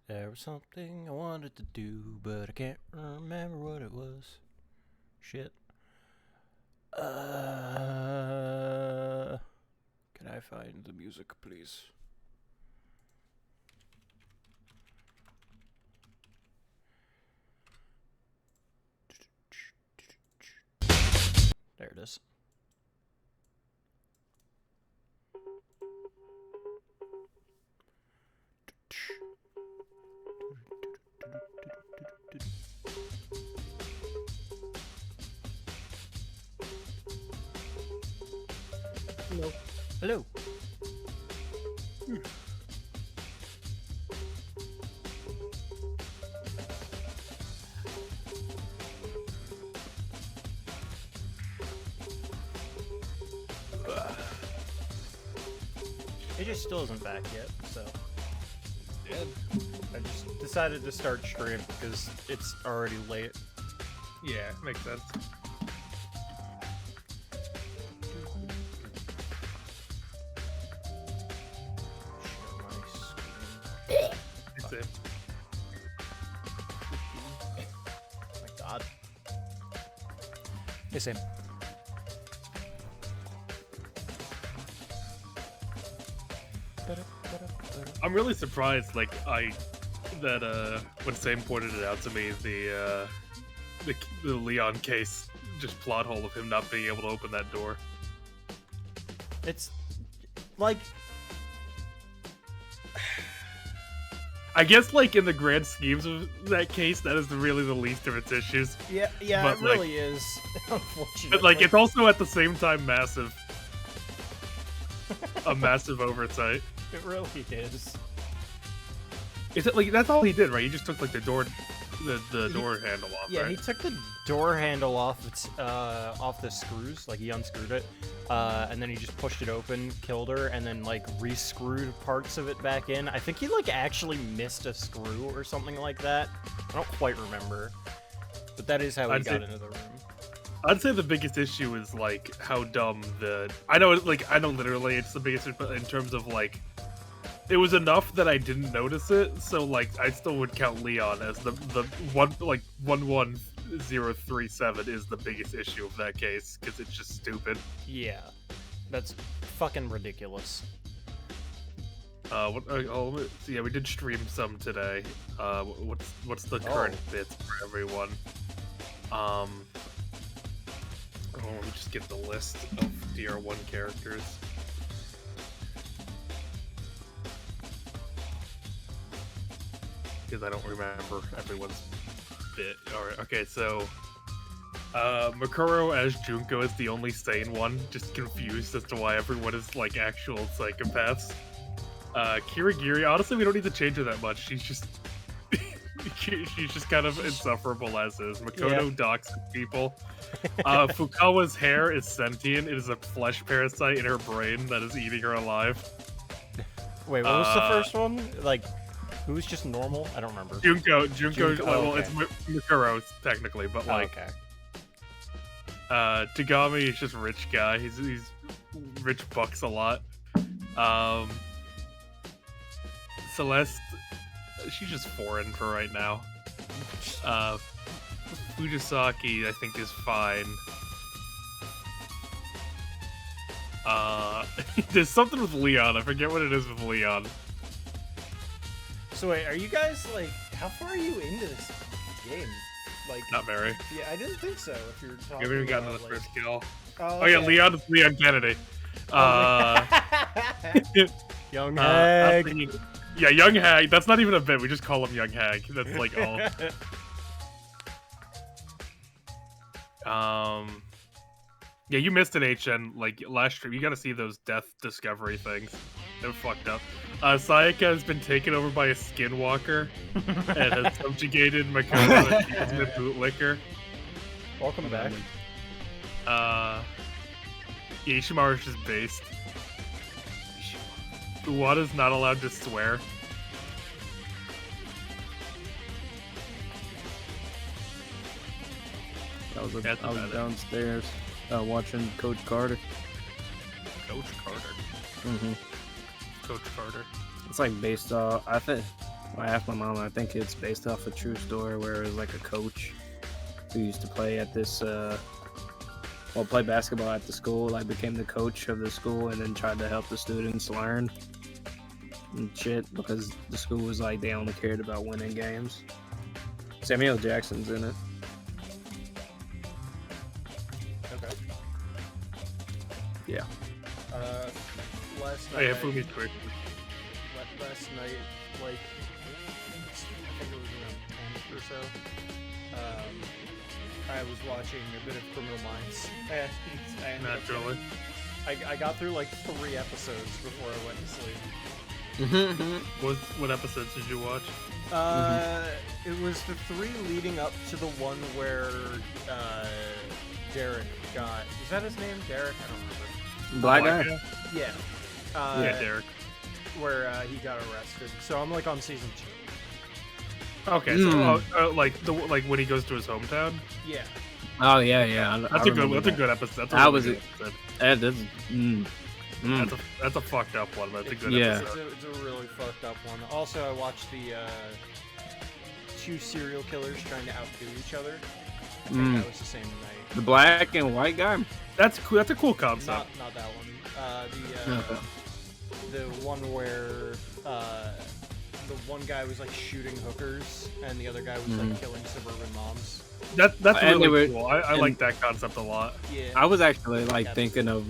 There was something I wanted to do, but I can't remember what it was. Shit. Can I find the music, please? There it is. Hello. Hello. It just still isn't back yet, so Dead. I just decided to start stream because it's already late. Yeah, makes sense. Share my screen. It's it. Oh my god. Hey, Sam. I'm really surprised, like that when Sam pointed it out to me, the Leon case, just plot hole of him not being able to open that door. It's like I guess, like, in the grand schemes of that case, that is really the least of its issues. yeah, But, it like- really is. Unfortunately, But like, it's also at the same time massive, a massive oversight. it really is. Is it like that's all he did, right? He just took like the door handle off. Yeah, right? he took the door handle off the screws, like he unscrewed it, and then he just pushed it open, killed her, and then like re-screwed parts of it back in. I think he like actually missed a screw or something like that. I don't quite remember, but that is how he I'd got say- into the room. I'd say the biggest issue is like how dumb I know literally it's the biggest, but in terms of like, it was enough that I didn't notice it. So like, I still would count Leon as the 11037 is the biggest issue of that case because it's just stupid. Yeah, that's fucking ridiculous. Yeah, we did stream some today. What's the current bits for everyone? Let me just get the list of DR1 characters. Because I don't remember everyone's bit. Alright, okay, so Makuro as Junko is the only sane one, just confused as to why everyone is like actual psychopaths. Kirigiri, honestly, we don't need to change her that much. She's just she's just kind of insufferable as is. Makoto docks people. Fukawa's hair is sentient. It is a flesh parasite in her brain that is eating her alive. Wait, what was the first one? Like, who's just normal? I don't remember. Junko. Oh, Well, it's Makuro technically, but like, okay. Tagami is just rich guy. He's rich bucks a lot. Celeste, she's just foreign for right now. Fujisaki, I think, is fine. There's something with Leon. I forget what it is with Leon. So wait, are you guys like, how far are you into this game? Like, Not very. yeah, I didn't think so. If you're talking, We haven't even gotten to about, the like... first kill. Oh, Oh yeah, okay. Leon is Leon Kennedy. Young I'm Hag. thinking- yeah, Young Hag. That's not even a bit. We just call him Young Hag. That's like all. Yeah, you missed an HN like last stream. You got to see those death discovery things. They're fucked up. Sayaka has been taken over by a skinwalker and has subjugated Makoto and the bootlicker. Welcome back. Ishimaru is just based. Uwada's not allowed to swear. I was That's about it. downstairs watching Coach Carter. Coach Carter. Mm-hmm. Coach Carter. It's like based I think I asked my mom. I think it's based off a true story where it was like a coach who used to play at this, play basketball at the school. Like became the coach of the school and then tried to help the students learn and shit because the school was like they only cared about winning games. Samuel Jackson's in it. Okay. Yeah. Last Oh, night. yeah, Fumi's quick. Last night, like, I think it was around 10 or so. I was watching a bit of Criminal Minds. And I ended up Naturally. I got through like 3 episodes before I went to sleep. What episodes did you watch? It was the 3 leading up to the one where Derek got. Is that his name? Derek? I don't remember. Black guy. Yeah. Yeah, Derek. Where he got arrested. So I'm like on season 2. Okay, so like when he goes to his hometown. Yeah. Oh yeah. That's a good episode. That's a That really was good it. episode. That's a fucked up one. That's a good Yeah. episode. It's a really fucked up one. Also, I watched the 2 serial killers trying to outdo each other. I think that was the same night. The black and white guy. That's cool. That's a cool concept. Not that one. The one where the one guy was like shooting hookers and the other guy was like killing suburban moms. That's And really they were- cool. I and- like that concept a lot. Yeah. I was actually like thinking of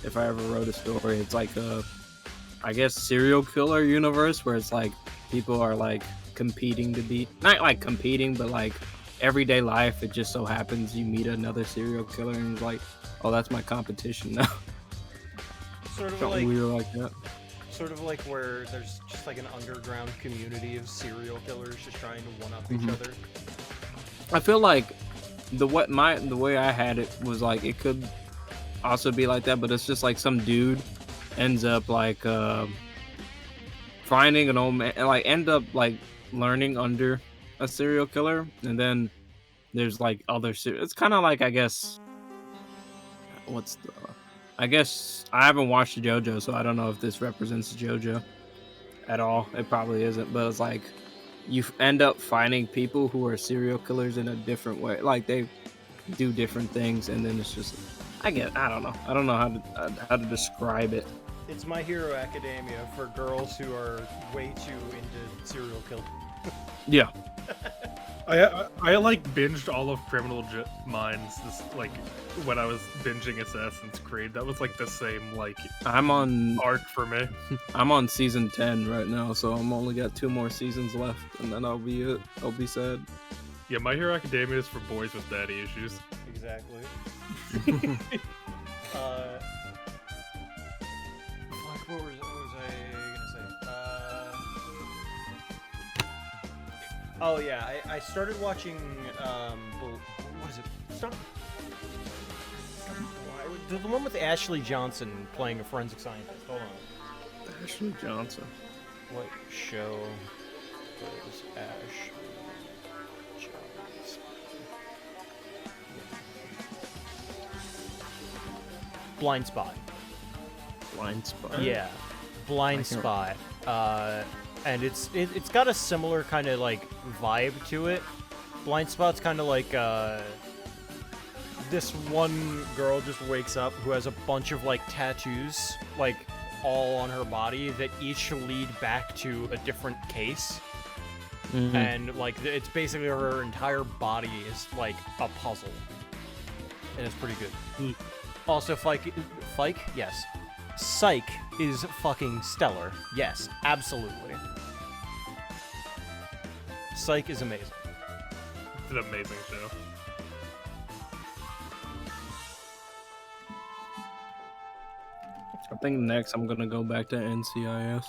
if I ever wrote a story, it's like I guess serial killer universe where it's like people are like competing to be not like competing, but like everyday life. It just so happens you meet another serial killer and he's like, oh, that's my competition now. Sort of Something like weird like that. Sort of like where there's just like an underground community of serial killers just trying to one up each other. I feel like the way I had it was like it could also be like that, but it's just like some dude ends up like finding an old man, like end up like learning under a serial killer, and then there's like other it's kind of like I guess I guess I haven't watched JoJo, so I don't know if this represents JoJo at all. It probably isn't, but it's like you end up finding people who are serial killers in a different way. Like they do different things, and then it's just I don't know how to describe it. It's My Hero Academia for girls who are way too into serial killing. Yeah. I like binged all of Criminal Minds this like when I was binging Assassin's Creed. That was like the same like I'm on arc for me. I'm on season 10 right now, so I'm only got 2 more seasons left, and then I'll be sad. Yeah, My Hero Academia is for boys with daddy issues. Exactly. What was I gonna say? Oh yeah, I started watching. What is it? Stop. The one with Ashley Johnson playing a forensic scientist. Hold on. Ashley Johnson. What show is Ash Johnson? Blind Spot. Blind Spot. Yeah, Blind Spot. And it's got a similar kind of like vibe to it. Blind Spot's kind of like this one girl just wakes up who has a bunch of like tattoos like all on her body that each lead back to a different case. And like it's basically her entire body is like a puzzle, and it's pretty good. Also, Fike, yes. Psych is fucking stellar. Yes, absolutely. Psych is amazing. It's an amazing show. I think next I'm gonna go back to NCIS.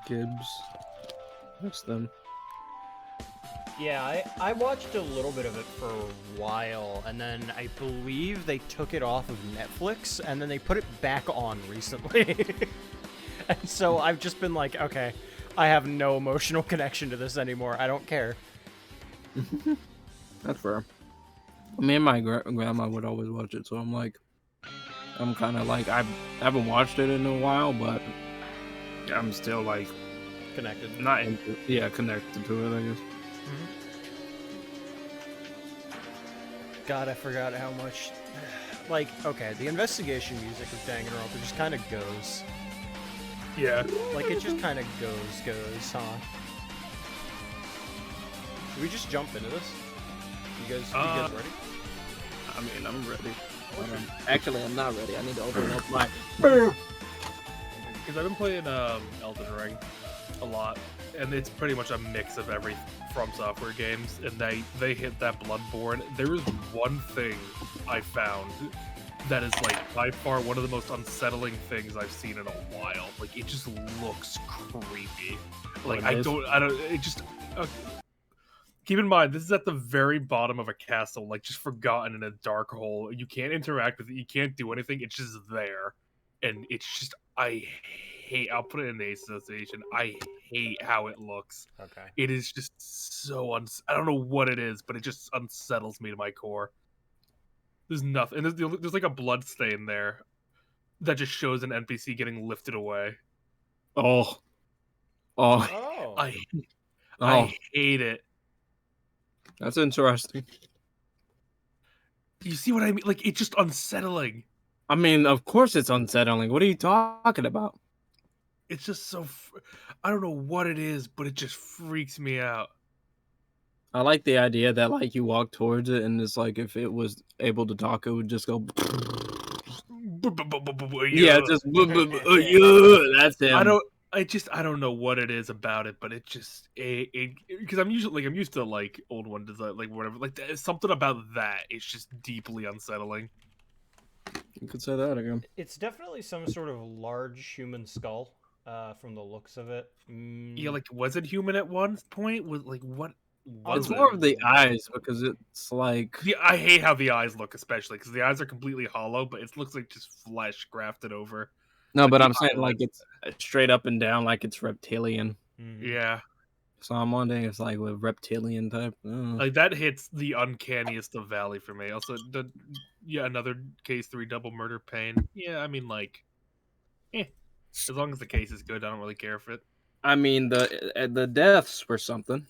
Gibbs. That's them. Yeah, I watched a little bit of it for a while, and then I believe they took it off of Netflix, and then they put it back on recently. And so I've just been like, okay, I have no emotional connection to this anymore. I don't care. That's fair. Me and my grandma would always watch it, so I'm kind of like, I haven't watched it in a while, but I'm still like Connected. not into, connected to it, I guess. God, I forgot how much. Like, okay, the investigation music of Danganronpa just kind of goes. Yeah. Like, it just kind of goes, huh? Should we just jump into this? You guys ready? I mean, I'm ready. Actually, I'm not ready. I need to open up my. Because I've been playing Elden Ring a lot, and it's pretty much a mix of every From Software games, and they hit that Bloodborne. There is one thing I found that is like by far one of the most unsettling things I've seen in a while. Like it just looks creepy. Like I don't. It just. Keep in mind, this is at the very bottom of a castle, like just forgotten in a dark hole. You can't interact with it. You can't do anything. It's just there, and it's just I hate. I'll put it in the association. I hate how it looks. Okay. It is just so I don't know what it is, but it just unsettles me to my core. There's nothing. And there's like a blood stain there that just shows an NPC getting lifted away. Oh. Oh. I hate it. That's interesting. You see what I mean? Like, it's just unsettling. I mean, of course it's unsettling. What are you talking about? It's just so... I don't know what it is, but it just freaks me out. I like the idea that, like, you walk towards it, and it's like, if it was able to talk, it would just go... Yeah, just... That's him. I don't know what it is about it, but it just because I'm used to like old one design, like whatever, like there's something about that. It's just deeply unsettling. You could say that again. It's definitely some sort of large human skull, from the looks of it. Yeah, like was it human at one point? Was like what? It's more of the eyes because it's like. Yeah, I hate how the eyes look, especially because the eyes are completely hollow, but it looks like just flesh grafted over. No, Like but the I'm saying like eyelids. it's straight up and down, like it's reptilian. Yeah, So I'm wondering if it's like a reptilian type. like that hits the uncanniest of Valley for me. Also, another case 3 double murder pain. Yeah, I mean like, as long as the case is good, I don't really care if it. I mean the deaths were something.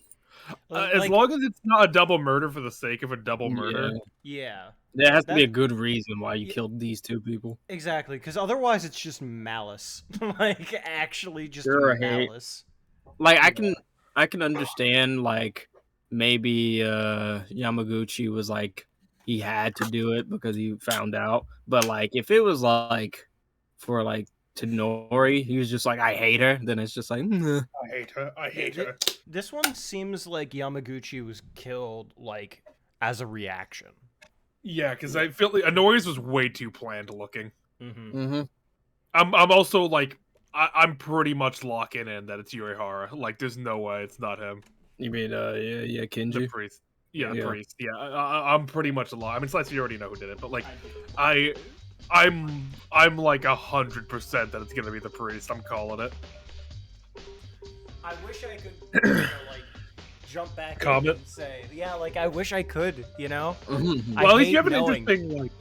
As long as it's not a double murder for the sake of a double murder. Yeah. There has to be That- a good reason why you Yeah. killed these two people. Exactly, because otherwise it's just malice. Like, actually just Sure, hate. malice. Like I can understand like maybe Yamaguchi was like he had to do it because he found out, but like if it was like for like Tenori, he was just like I hate her, then it's just like nah. I hate her. I hate her. This one seems like Yamaguchi was killed, like, as a reaction. Yeah, because I feel like Honori's was way too planned looking. Mm-hmm. I'm also like I'm pretty much locking in that it's Yurihara. Like, there's no way it's not him. You mean The Kenji? priest. Yeah, the Yeah. priest. Yeah, I'm pretty much locked. I mean, Slice, you already know who did it, but like, I'm like 100% that it's gonna be the priest. I'm calling it. I wish I could, like, jump back Comment? and say, yeah, like, I wish I could, you know? Mhm. I Well, at least hate you have an knowing. interesting like.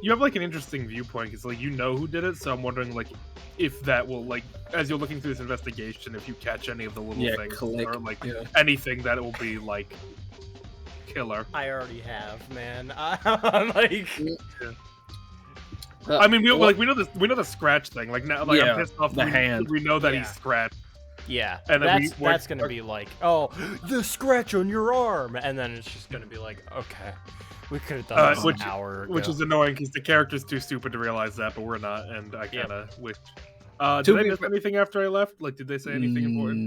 You have like an interesting viewpoint because like you know who did it, so I'm wondering like if that will like as you're looking through this investigation, if you catch any of the little Yeah, things click. or like Yeah. anything that it will be like killer. I already have, man. I'm like, I mean, we know the scratch thing. Like now, like Yeah, I'm pissed off. the we, hand. we know that Yeah. he's scratched. yeah, And then that's gonna be like, oh, the scratch on your arm, and then it's just gonna be like, okay, we could have done this which- an hour ago. Which is annoying because the character's too stupid to realize that, but we're not, and I Yeah. kind of wish. To Did I be miss fair- anything after I left? Like, did they say anything important?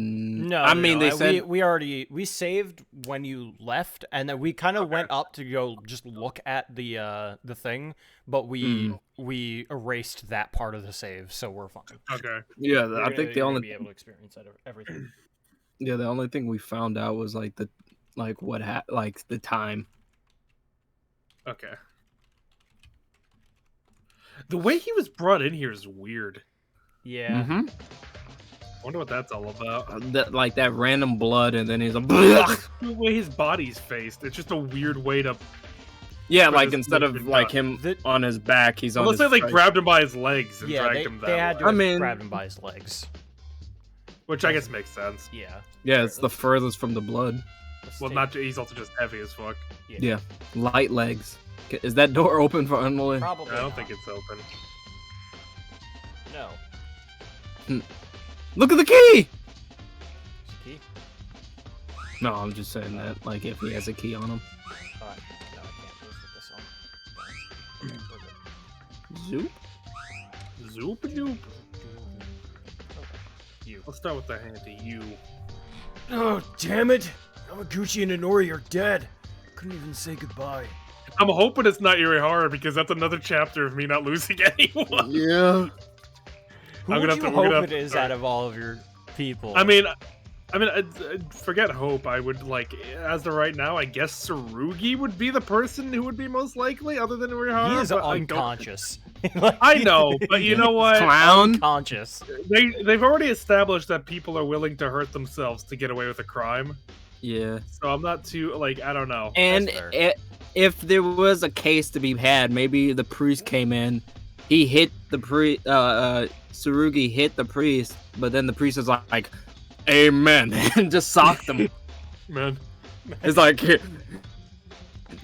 No, I mean they said we already saved when you left, and then we kind of went up to go just look at the thing, but we erased that part of the save, so we're fine. Okay. yeah. You're I gonna- think the you're gonna only be able to experience everything. yeah the only thing we found out was like the like the time. Okay. The way he was brought in here is weird. Yeah. Mm-hmm. I wonder what that's all about. That like that random blood, and then he's like, "Blech!" The way his body's faced, it's just a weird way to. Yeah, But like it's instead of different, like him The- on his back, he's on. Unless his they like face. grabbed him by his legs and Yeah, dragged they him that had way. to I have mean- grabbed him by his legs. Which I guess makes sense. Yeah. Yeah, it's the furthest from the blood. Let's Well, take- he's also just heavy as fuck. Yeah. Light legs. Is that door open for Unwilling? Probably. I don't not. think it's open. No. Look at the key! Key? No, I'm just saying that, like, if he has a key on him. Alright. No, I can't. Let's put this on. Okay, we're good. Zoop? Zoop doop. Okay. You. Let's start with the hand to you. Oh, damn it! Yamaguchi and Inori are dead. Couldn't even say goodbye. I'm hoping it's not Irihara because that's another chapter of me not losing anyone. Yeah. Who I'm would gonna you have to- we're gonna hope have it to is start. out of all of your people? I mean, I'd forget hope. I would like, as of right now, I guess Tsurugi would be the person who would be most likely, other than Irihara. he is but I don't- unconscious. I know, but you know what? Clown? Unconscious. They've already established that people are willing to hurt themselves to get away with a crime. Yeah. So I'm not too like I don't know. And fair. if there was a case to be had, maybe the priest came in, he hit the priest, Tsurugi hit the priest, but then the priest is like, amen, and just socked him. Man, It's like,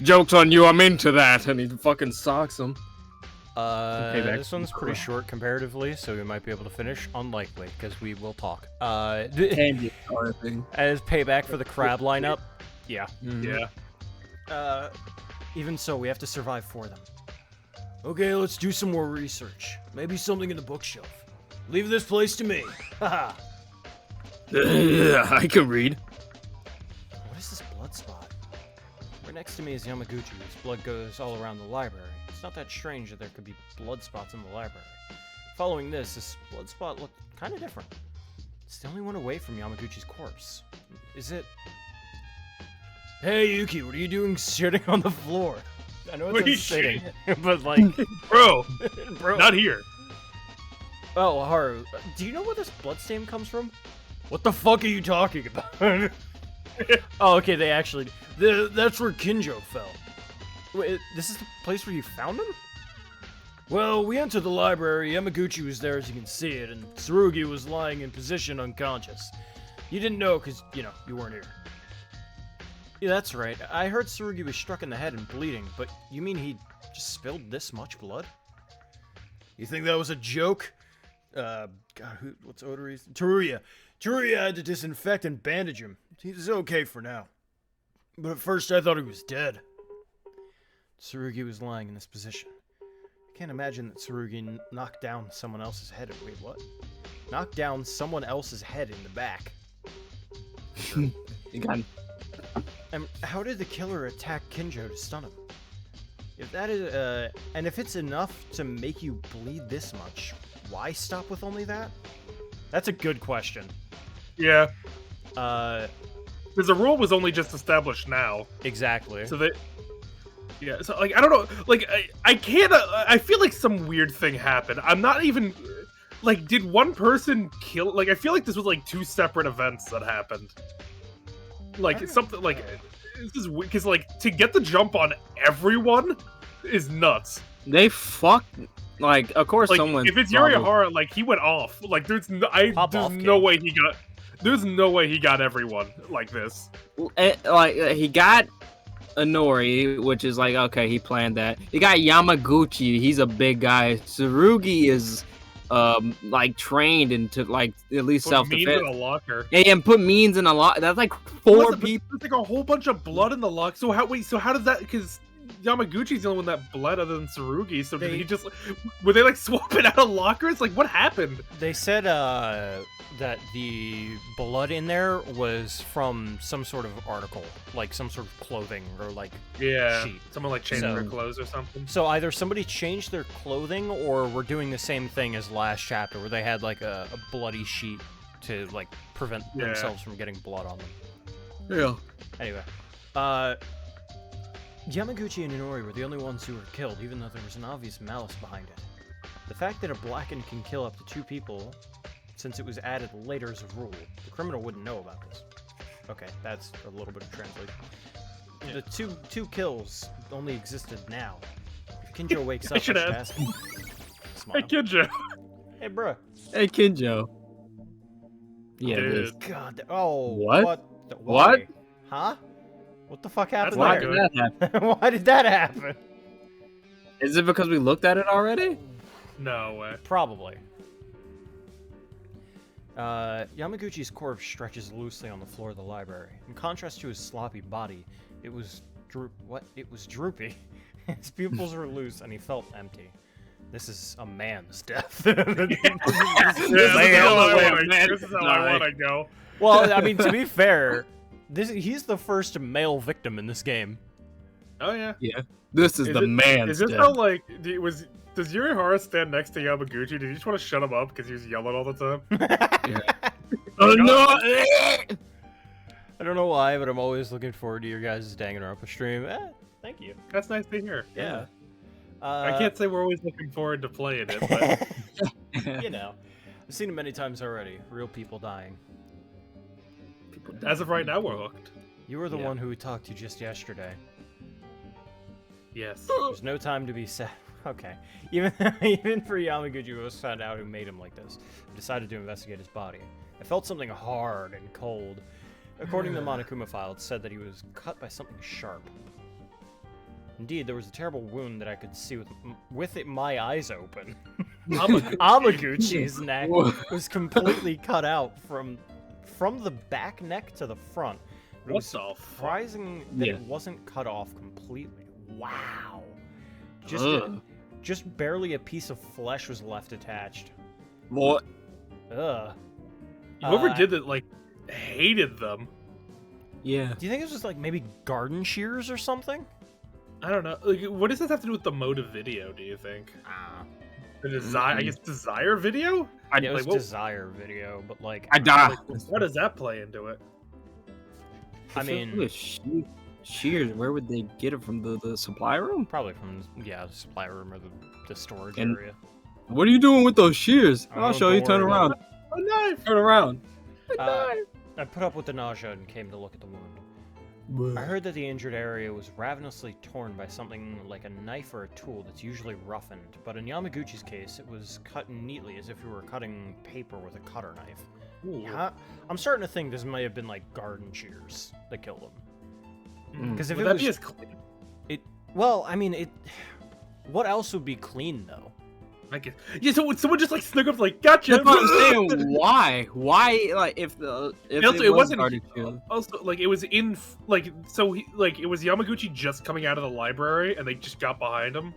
joke's on you, I'm into that, and he fucking socks him. Payback. This one's pretty short comparatively, so we might be able to finish. Unlikely, because we will talk. Candy thing. As payback for the crab lineup, yeah. yeah. Even so, we have to survive for them. Okay, let's do some more research. Maybe something in the bookshelf. Leave this place to me. Haha. I can read. What is this blood spot? Right next to me is Yamaguchi, whose blood goes all around the library. It's not that strange that there could be blood spots in the library. Following this blood spot looked kind of different. It's the only one away from Yamaguchi's corpse. Is it... Hey, Yuki, what are you doing sitting on the floor? I know What are you it's sitting, but like... Bro, bro. not here. Oh, Haru, do you know where this bloodstain comes from? What the fuck are you talking about? Oh, okay, they actually... That's where Kinjo fell. Wait, this is the place where you found him? Well, we entered the library, Yamaguchi was there as you can see it, and Tsurugi was lying in position unconscious. You didn't know because, you know, you weren't here. Yeah, that's right. I heard Tsurugi was struck in the head and bleeding, but you mean he just spilled this much blood? You think that was a joke? God, what's Odori's? Teruya. Teruya had to disinfect and bandage him. He's okay for now. But at first I thought he was dead. Tsurugi was lying in this position. I can't imagine that Tsurugi knocked down someone else's head. Wait, what? Knocked down someone else's head in the back. You got And how did the killer attack Kinjo to stun him? If that is, and if it's enough to make you bleed this much, why stop with only that? That's a good question. Yeah, Uh, because the rule was only just established now. exactly. So that, yeah. So like, I don't know. Like, I can't. I feel like some weird thing happened. I'm not even. Like, did one person kill? Like, I feel like this was like two separate events that happened. Like it's something like this is because like to get the jump on everyone is nuts. They fucked. Like, of course, Like someone. if it's probably- Yurihara, like he went off. Like there's no, Pop there's off, no kid. way he got. There's no way he got everyone like this. He got Inori, which is like, okay, he planned that. He got Yamaguchi. He's a big guy. Tsurugi is like trained into like at least Put self means in a defense. locker. Yeah, and put means in a lot. That's like four people. There's like a whole bunch of blood in the lock. So how wait? So how does that? Because Yamaguchi's the only one that bled other than Tsurugi. So did They- he just were they like swapping out of lockers? Like what happened? They said that the blood in there was from some sort of article, like some sort of clothing or like. Yeah, Sheet. someone like changed So- their clothes or something. So either somebody changed their clothing, or we're doing the same thing as last chapter, where they had like a bloody sheet to like prevent Yeah. themselves from getting blood on them. Yeah. Anyway, Yamaguchi and Inori were the only ones who were killed, even though there was an obvious malice behind it. The fact that a blackened can kill up to 2 people, since it was added later as a rule, the criminal wouldn't know about this. Okay, that's a little bit of translation. The two kills only existed now. If Kinjo wakes I up, should I should add. ask him. Hey, Smile. Kinjo. Hey, bruh. Hey, Kinjo. Yeah, it is. Dude. God. Oh. What? Why? What? Huh? What the fuck happened not Why there? did that happen? Why did that happen? Is it because we looked at it already? No way. Probably. Yamaguchi's corpse stretches loosely on the floor of the library. In contrast to his sloppy body, it was It was droopy. His pupils were loose, and he felt empty. This is a man's death. This is how I want to go. Well, I mean, to be fair, he's the first male victim in this game. Oh yeah. Yeah. This is the man's Is this death. how like does Yurihara stand next to Yamaguchi? Did you just want to shut him up because he was yelling all the time? Oh no! I don't know why, but I'm always looking forward to your guys' Danganronpa stream. Thank you. That's nice to hear. Yeah. I can't say we're always looking forward to playing it, but You know, I've seen it many times already. Real people dying. as of right now, we're hooked. You were the Yeah. one who we talked to just yesterday. Yes. There's no time to be sad. Okay. Even for Yamaguchi, who was found out who made him like this, I decided to investigate his body. I felt something hard and cold. According to the Monokuma file, it said that he was cut by something sharp. Indeed, there was a terrible wound that I could see with my eyes open. Amaguchi's neck was completely cut out from the back neck to the front. But it What was the fuck? surprising that Yeah. it wasn't cut off completely. Wow. Ugh. Just barely a piece of flesh was left attached. What? Ugh. Whoever did that, like, hated them. Yeah. Do you think it was just like maybe garden shears or something? I don't know. Like, what does this have to do with the mode of video? Do you think the desire? I guess desire video. Yeah, it was like, what- desire video, but like I die. Like, what does that play into it? I mean, shears. Where would they get it from? The supply room? probably from the supply room or the storage And- area. What are you doing with those shears? Oh, I'll show you. don't Turn worry around. about A knife. Turn around. I put up with the nausea and came to look at the wound. I heard that the injured area was ravenously torn by something like a knife or a tool that's usually roughened, but in Yamaguchi's case, it was cut neatly as if you were cutting paper with a cutter knife. Ooh. Yeah, I'm starting to think this might have been like garden shears that killed him. Because if Would it that was, be as clean? well, I mean, it. What else would be clean though? I guess. Yeah. So would someone just like snuck up like gotcha? That's what I'm saying. Why? Why? Like, if Also, it it was wasn't. guarded shield. Also, like it was in like so it was Yamaguchi just coming out of the library and they just got behind him.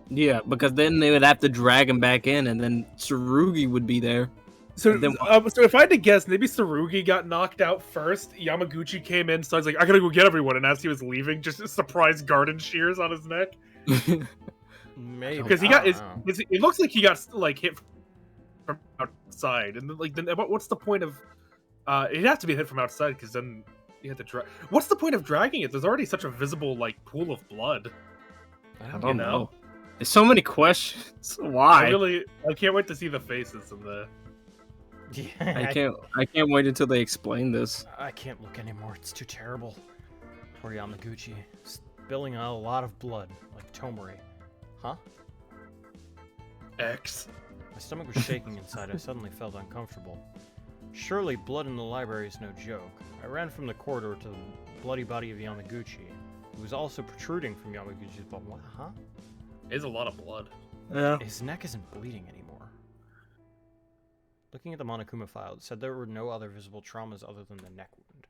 Yeah, because then they would have to drag him back in, and then Tsurugi would be there. So, And then so if I had to guess, maybe Tsurugi got knocked out first. Yamaguchi came in, so I was like, I gotta go get everyone. And as he was leaving, just a surprise garden shears on his neck Maybe because he I got. don't know. It looks like he got like hit from outside, and then what's the point of? It'd have to be hit from outside because then you have to drag. What's the point of dragging it? There's already such a visible like pool of blood. I You don't know? know. There's so many questions. Why? I can't wait to see the faces in the. Yeah, I can't wait until they explain this. I can't look anymore. It's too terrible. Poor Yamaguchi, spilling out a lot of blood, like Tomori. Huh? X. My stomach was shaking inside. I suddenly felt uncomfortable. Surely blood in the library is no joke. I ran from the corridor to the bloody body of Yamaguchi. It was also protruding from Yamaguchi's butt. What? Huh? There's a lot of blood. Yeah. His neck isn't bleeding anymore. Looking at the Monokuma file, it said there were no other visible traumas other than the neck wound.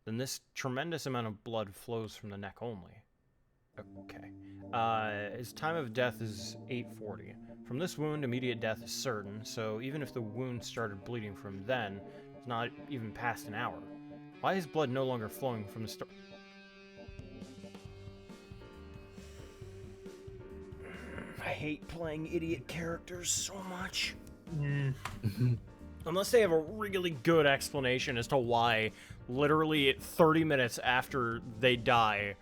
Then this tremendous amount of blood flows from the neck only. Okay. His time of death is 8:40. From this wound, immediate death is certain, so even if the wound started bleeding from then, it's not even past an hour. Why is blood no longer flowing from the start? I hate playing idiot characters so much. Unless they have a really good explanation as to why, literally at 30 minutes after they die,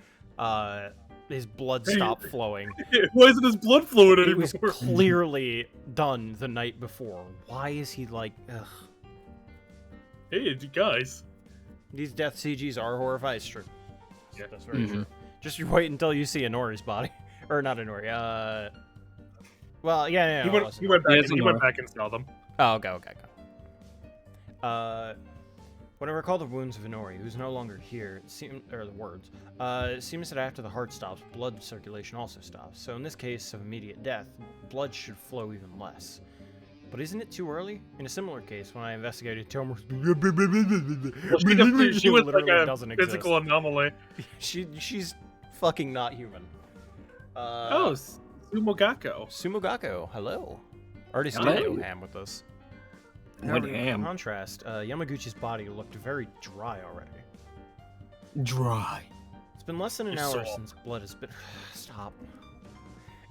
his blood stopped flowing. Why isn't his blood flowing It anymore? was clearly done the night before. Why is he like, ugh. Hey, guys. These death CGs are horrifying. It's true. Yeah. That's very true. Just you wait until you see Inori's body. Or not Inori, well, yeah, He no, went back. Yes, He no. went back and saw them. Oh, okay. When I recall the wounds of Inori, who's no longer here, it seems that after the heart stops, blood circulation also stops. So in this case of immediate death, blood should flow even less. But isn't it too early? In a similar case, when I investigated Tomer, She was like literally a doesn't physical exist. anomaly. She's fucking not human. Oh, Sumogako. Sumogako, hello. Already Hello. studio ham with us. What However, in ham? contrast, Yamaguchi's body looked very dry already. Dry. It's been less than an Your hour soul. since blood has been. Stop.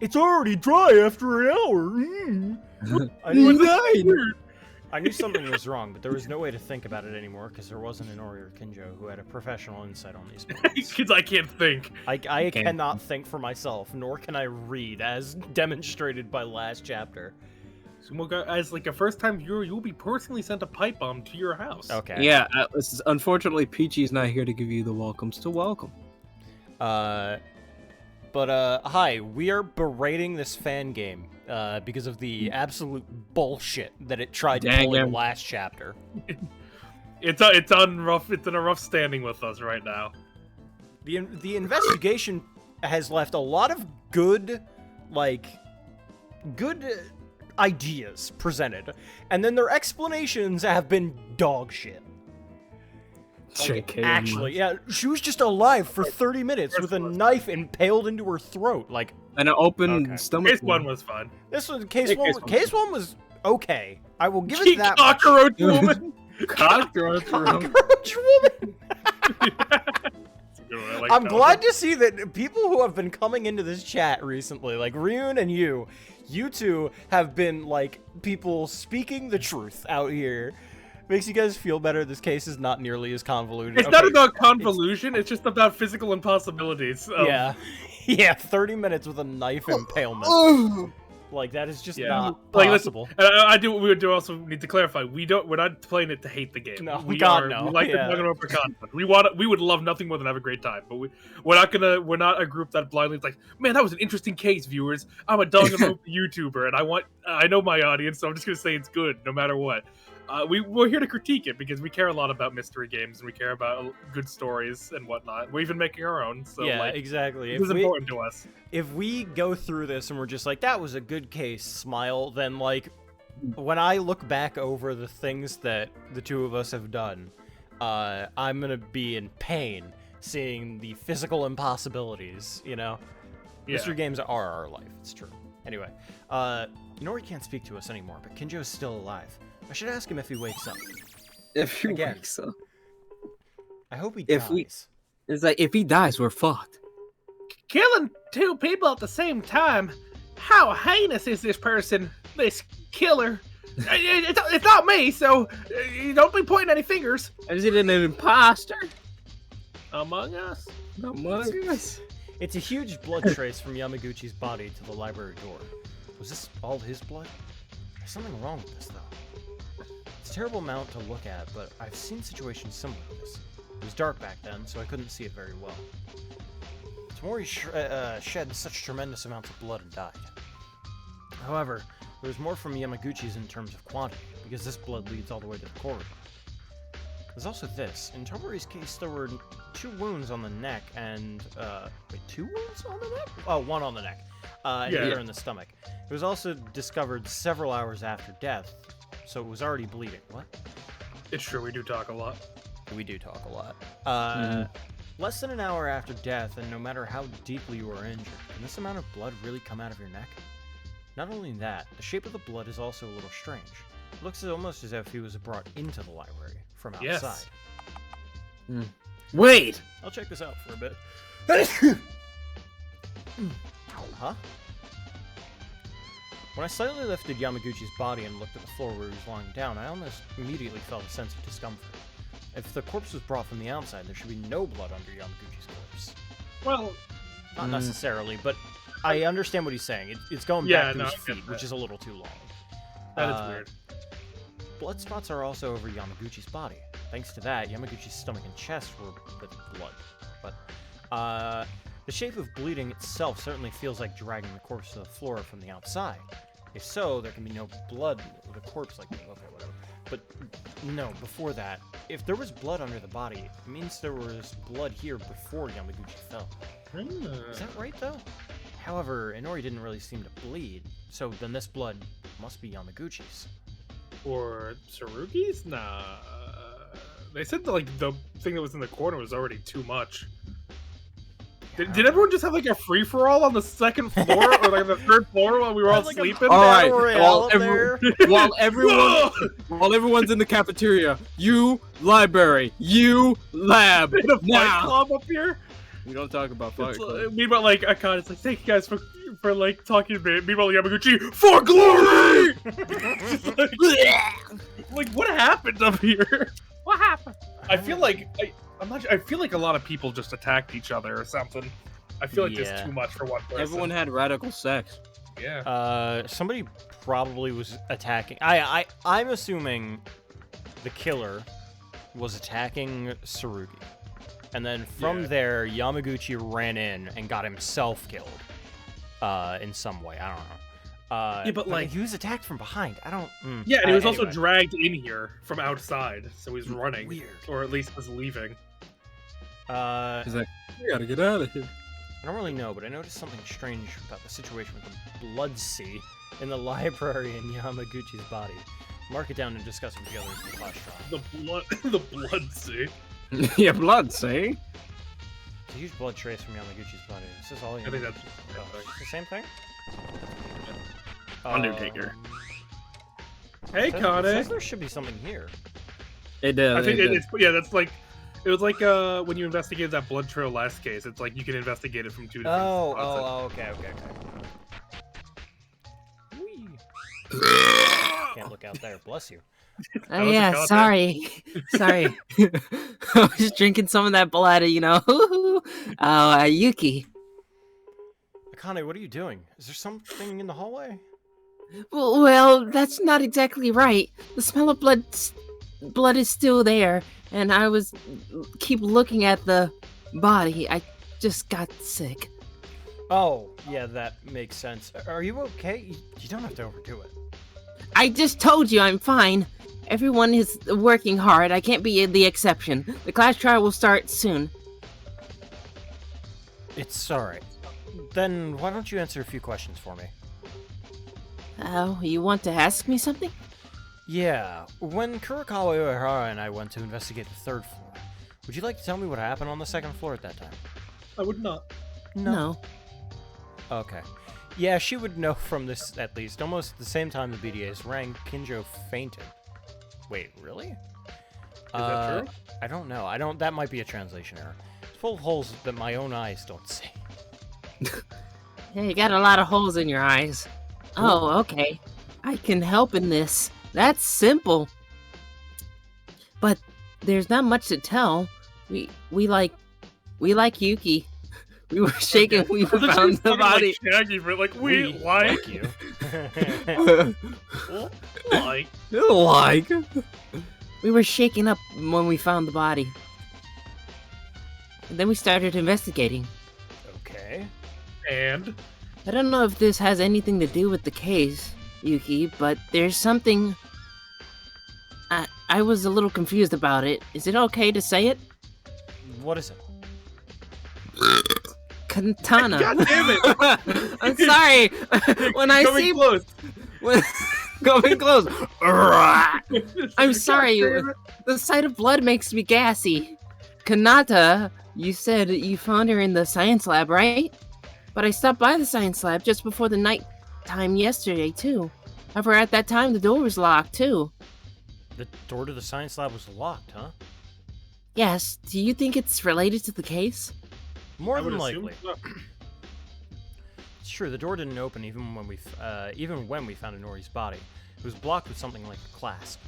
It's already dry after an hour. I, knew, I knew something was wrong, but there was no way to think about it anymore because there wasn't an Ori or Kinjo who had a professional insight on these points. Because I can't think. I cannot think for myself, nor can I read, as demonstrated by last chapter. Sumogako, as like a first-time viewer, you'll be personally sent a pipe bomb to your house. Okay. Yeah, unfortunately, Peachy's not here to give you the welcomes to welcome. Hi, we are berating this fan game because of the absolute bullshit that it tried to Dang pull in him. last chapter. It's in a rough standing with us right now. The investigation has left a lot of good ideas presented, and then their explanations have been dog shit. JK. Actually, yeah, she was just alive for 30 minutes with a knife impaled into her throat. Like, And an open Okay. stomach. Case one was fun. this was case Yeah, one. case one. Case one was okay. I will give it that. much. Cockroach woman. Cockroach room. Cockroach woman. That's a good one, I like I'm that glad one. to see that people who have been coming into this chat recently, like Ryun and you two have been like people speaking the truth out here. Makes you guys feel better. This case is not nearly as convoluted. It's not Okay, about convolution. It's just about physical impossibilities. Yeah. Yeah, 30 minutes with a knife impalement. Like, that is just Yeah. not Like, listen, possible. we do also need to clarify. We're not playing it to hate the game. No, we God, no, We like yeah. to talk about for content. We would love nothing more than have a great time. But we're not a group that blindly is like, man, that was an interesting case, viewers. I'm a Danganronpa YouTuber, and I know my audience, so I'm just gonna say it's good no matter what. We're here to critique it because we care a lot about mystery games and we care about good stories and whatnot. We're even making our own. So Yeah, like, exactly. this is important to us. If we go through this and we're just like, that was a good case, smile, then, like, when I look back over the things that the two of us have done, I'm gonna be in pain seeing the physical impossibilities, you know? Yeah. Mystery games are our life, it's true. Anyway, Nori can't speak to us anymore, but Kinjo's still alive. I should ask him if he wakes up. If he Again. wakes up. I hope he If we- dies. It's like, if he dies, we're fucked. Killing two people at the same time. How heinous is this person? This killer. It's not me, so you don't be pointing any fingers. Is it an imposter? Among us. Among us. It's a huge blood trace from Yamaguchi's body to the library door. Was this all his blood? There's something wrong with this, though. It's a terrible amount to look at, but I've seen situations similar to this. It was dark back then, so I couldn't see it very well. Tamori shed such tremendous amounts of blood and died. However, there was more from Yamaguchi's in terms of quantity, because this blood leads all the way to the corridor. There's also this. In Tomori's case, there were 2 wounds on the neck and, wait, 2 wounds on the neck? Oh, 1 on the neck. And Yeah. here in the stomach. It was also discovered several hours after death, so it was already bleeding. What? It's true, we do talk a lot. We do talk a lot. Less than an hour after death, and no matter how deeply you are injured, can this amount of blood really come out of your neck? Not only that, the shape of the blood is also a little strange. It looks almost as if he was brought into the library from outside. Yes. Wait! I'll check this out for a bit. Huh? When I slightly lifted Yamaguchi's body and looked at the floor where he was lying down, I almost immediately felt a sense of discomfort. If the corpse was brought from the outside, there should be no blood under Yamaguchi's corpse. Well, Not necessarily, but I understand what he's saying. It's going Yeah, back to no, his I get feet, that. which is a little too long. that is weird. Blood spots are also over Yamaguchi's body. Thanks to that, Yamaguchi's stomach and chest were with blood. But, the shape of bleeding itself certainly feels like dragging the corpse to the floor from the outside. If so, there can be no blood with a corpse like that. Okay, whatever. but no, before that. If there was blood under the body, it means there was blood here before Yamaguchi fell. Is that right, though? However, Inori didn't really seem to bleed, so then this blood must be Yamaguchi's. Or Tsurugi's? Nah. They said that, like, the thing that was in the corner was already too much. Did everyone just have, like, a free-for-all on the second floor or, like, the third floor while we were all Like a sleeping? All right, Battle Royale while, up there. while everyone's in the cafeteria, you library, you lab. In a fight Now. club up here? We don't talk about fight It's, club. meanwhile, like, Akane's like, thank you guys for like, talking to me. Meanwhile, Yamaguchi, for glory! like, what happened up here? What happened? I feel like, I feel like a lot of people just attacked each other or something. I feel like Yeah. there's too much for one person. Everyone had radical sex. Yeah. Somebody probably was attacking. I'm assuming the killer was attacking Tsurugi. And then from Yeah. there, Yamaguchi ran in and got himself killed. In some way. I don't know. Yeah, but, like- he was attacked from behind. I don't. Yeah, and he was also anyway. dragged in here from outside, so he's running. Weird. Or at least was leaving. He's like, we gotta get out of here. I don't really know, but I noticed something strange about the situation with the blood sea in the library in Yamaguchi's body. Mark it down and discuss it with the others in the class trial. The blood sea. Yeah, blood, see? It's a huge blood trace from Yamaguchi's body. Is this all I think that's the same thing? Undertaker. Hey, It Kane. says there should be something here. It did. I think it's that's like it was like when you investigated that blood trail last case. It's like you can investigate it from two different. spots. Okay. Whee. Can't look out there. Bless you. That was a Yeah, comment. sorry. I was drinking some of that blood, you know. Yuki. Akane, what are you doing? Is there something in the hallway? Well, that's not exactly right. The smell of blood is still there, and I was keep looking at the body. I just got sick. Oh, yeah, that makes sense. Are you okay? You don't have to overdo it. I just told you I'm fine. Everyone is working hard. I can't be the exception. The class trial will start soon. It's alright. Then why don't you answer a few questions for me? Oh, you want to ask me something? Yeah, when Kurokawa Uehara and I went to investigate the third floor, would you like to tell me what happened on the second floor at that time? I would not. No. Okay. Yeah, she would know from this at least. Almost at the same time the BDAs rang, Kinjo fainted. Wait, really? Is that true? I don't know. That might be a translation error. It's full of holes that my own eyes don't see. Yeah, you got a lot of holes in your eyes. Oh, okay. I can help in this. That's simple. But there's not much to tell. We like Yuki. We were shaking. We found the body. Like Shaggy, but like we like you. like. Like. We were shaken up when we found the body. And then we started investigating. Okay. And I don't know if this has anything to do with the case, Yuki, but there's something. I was a little confused about it. Is it okay to say it? What is it? Katana. God damn it! I'm sorry. When I Coming see close. when coming close. I'm sorry. God damn it. The sight of blood makes me gassy. Kanata, you said you found her in the science lab, right? But I stopped by the science lab just before the night time yesterday, too. However, at that time, the door was locked, too. The door to the science lab was locked, huh? Yes, do you think it's related to the case? More I would than assume likely. so. It's true, the door didn't open even when we found Inori's body. It was blocked with something like a clasp.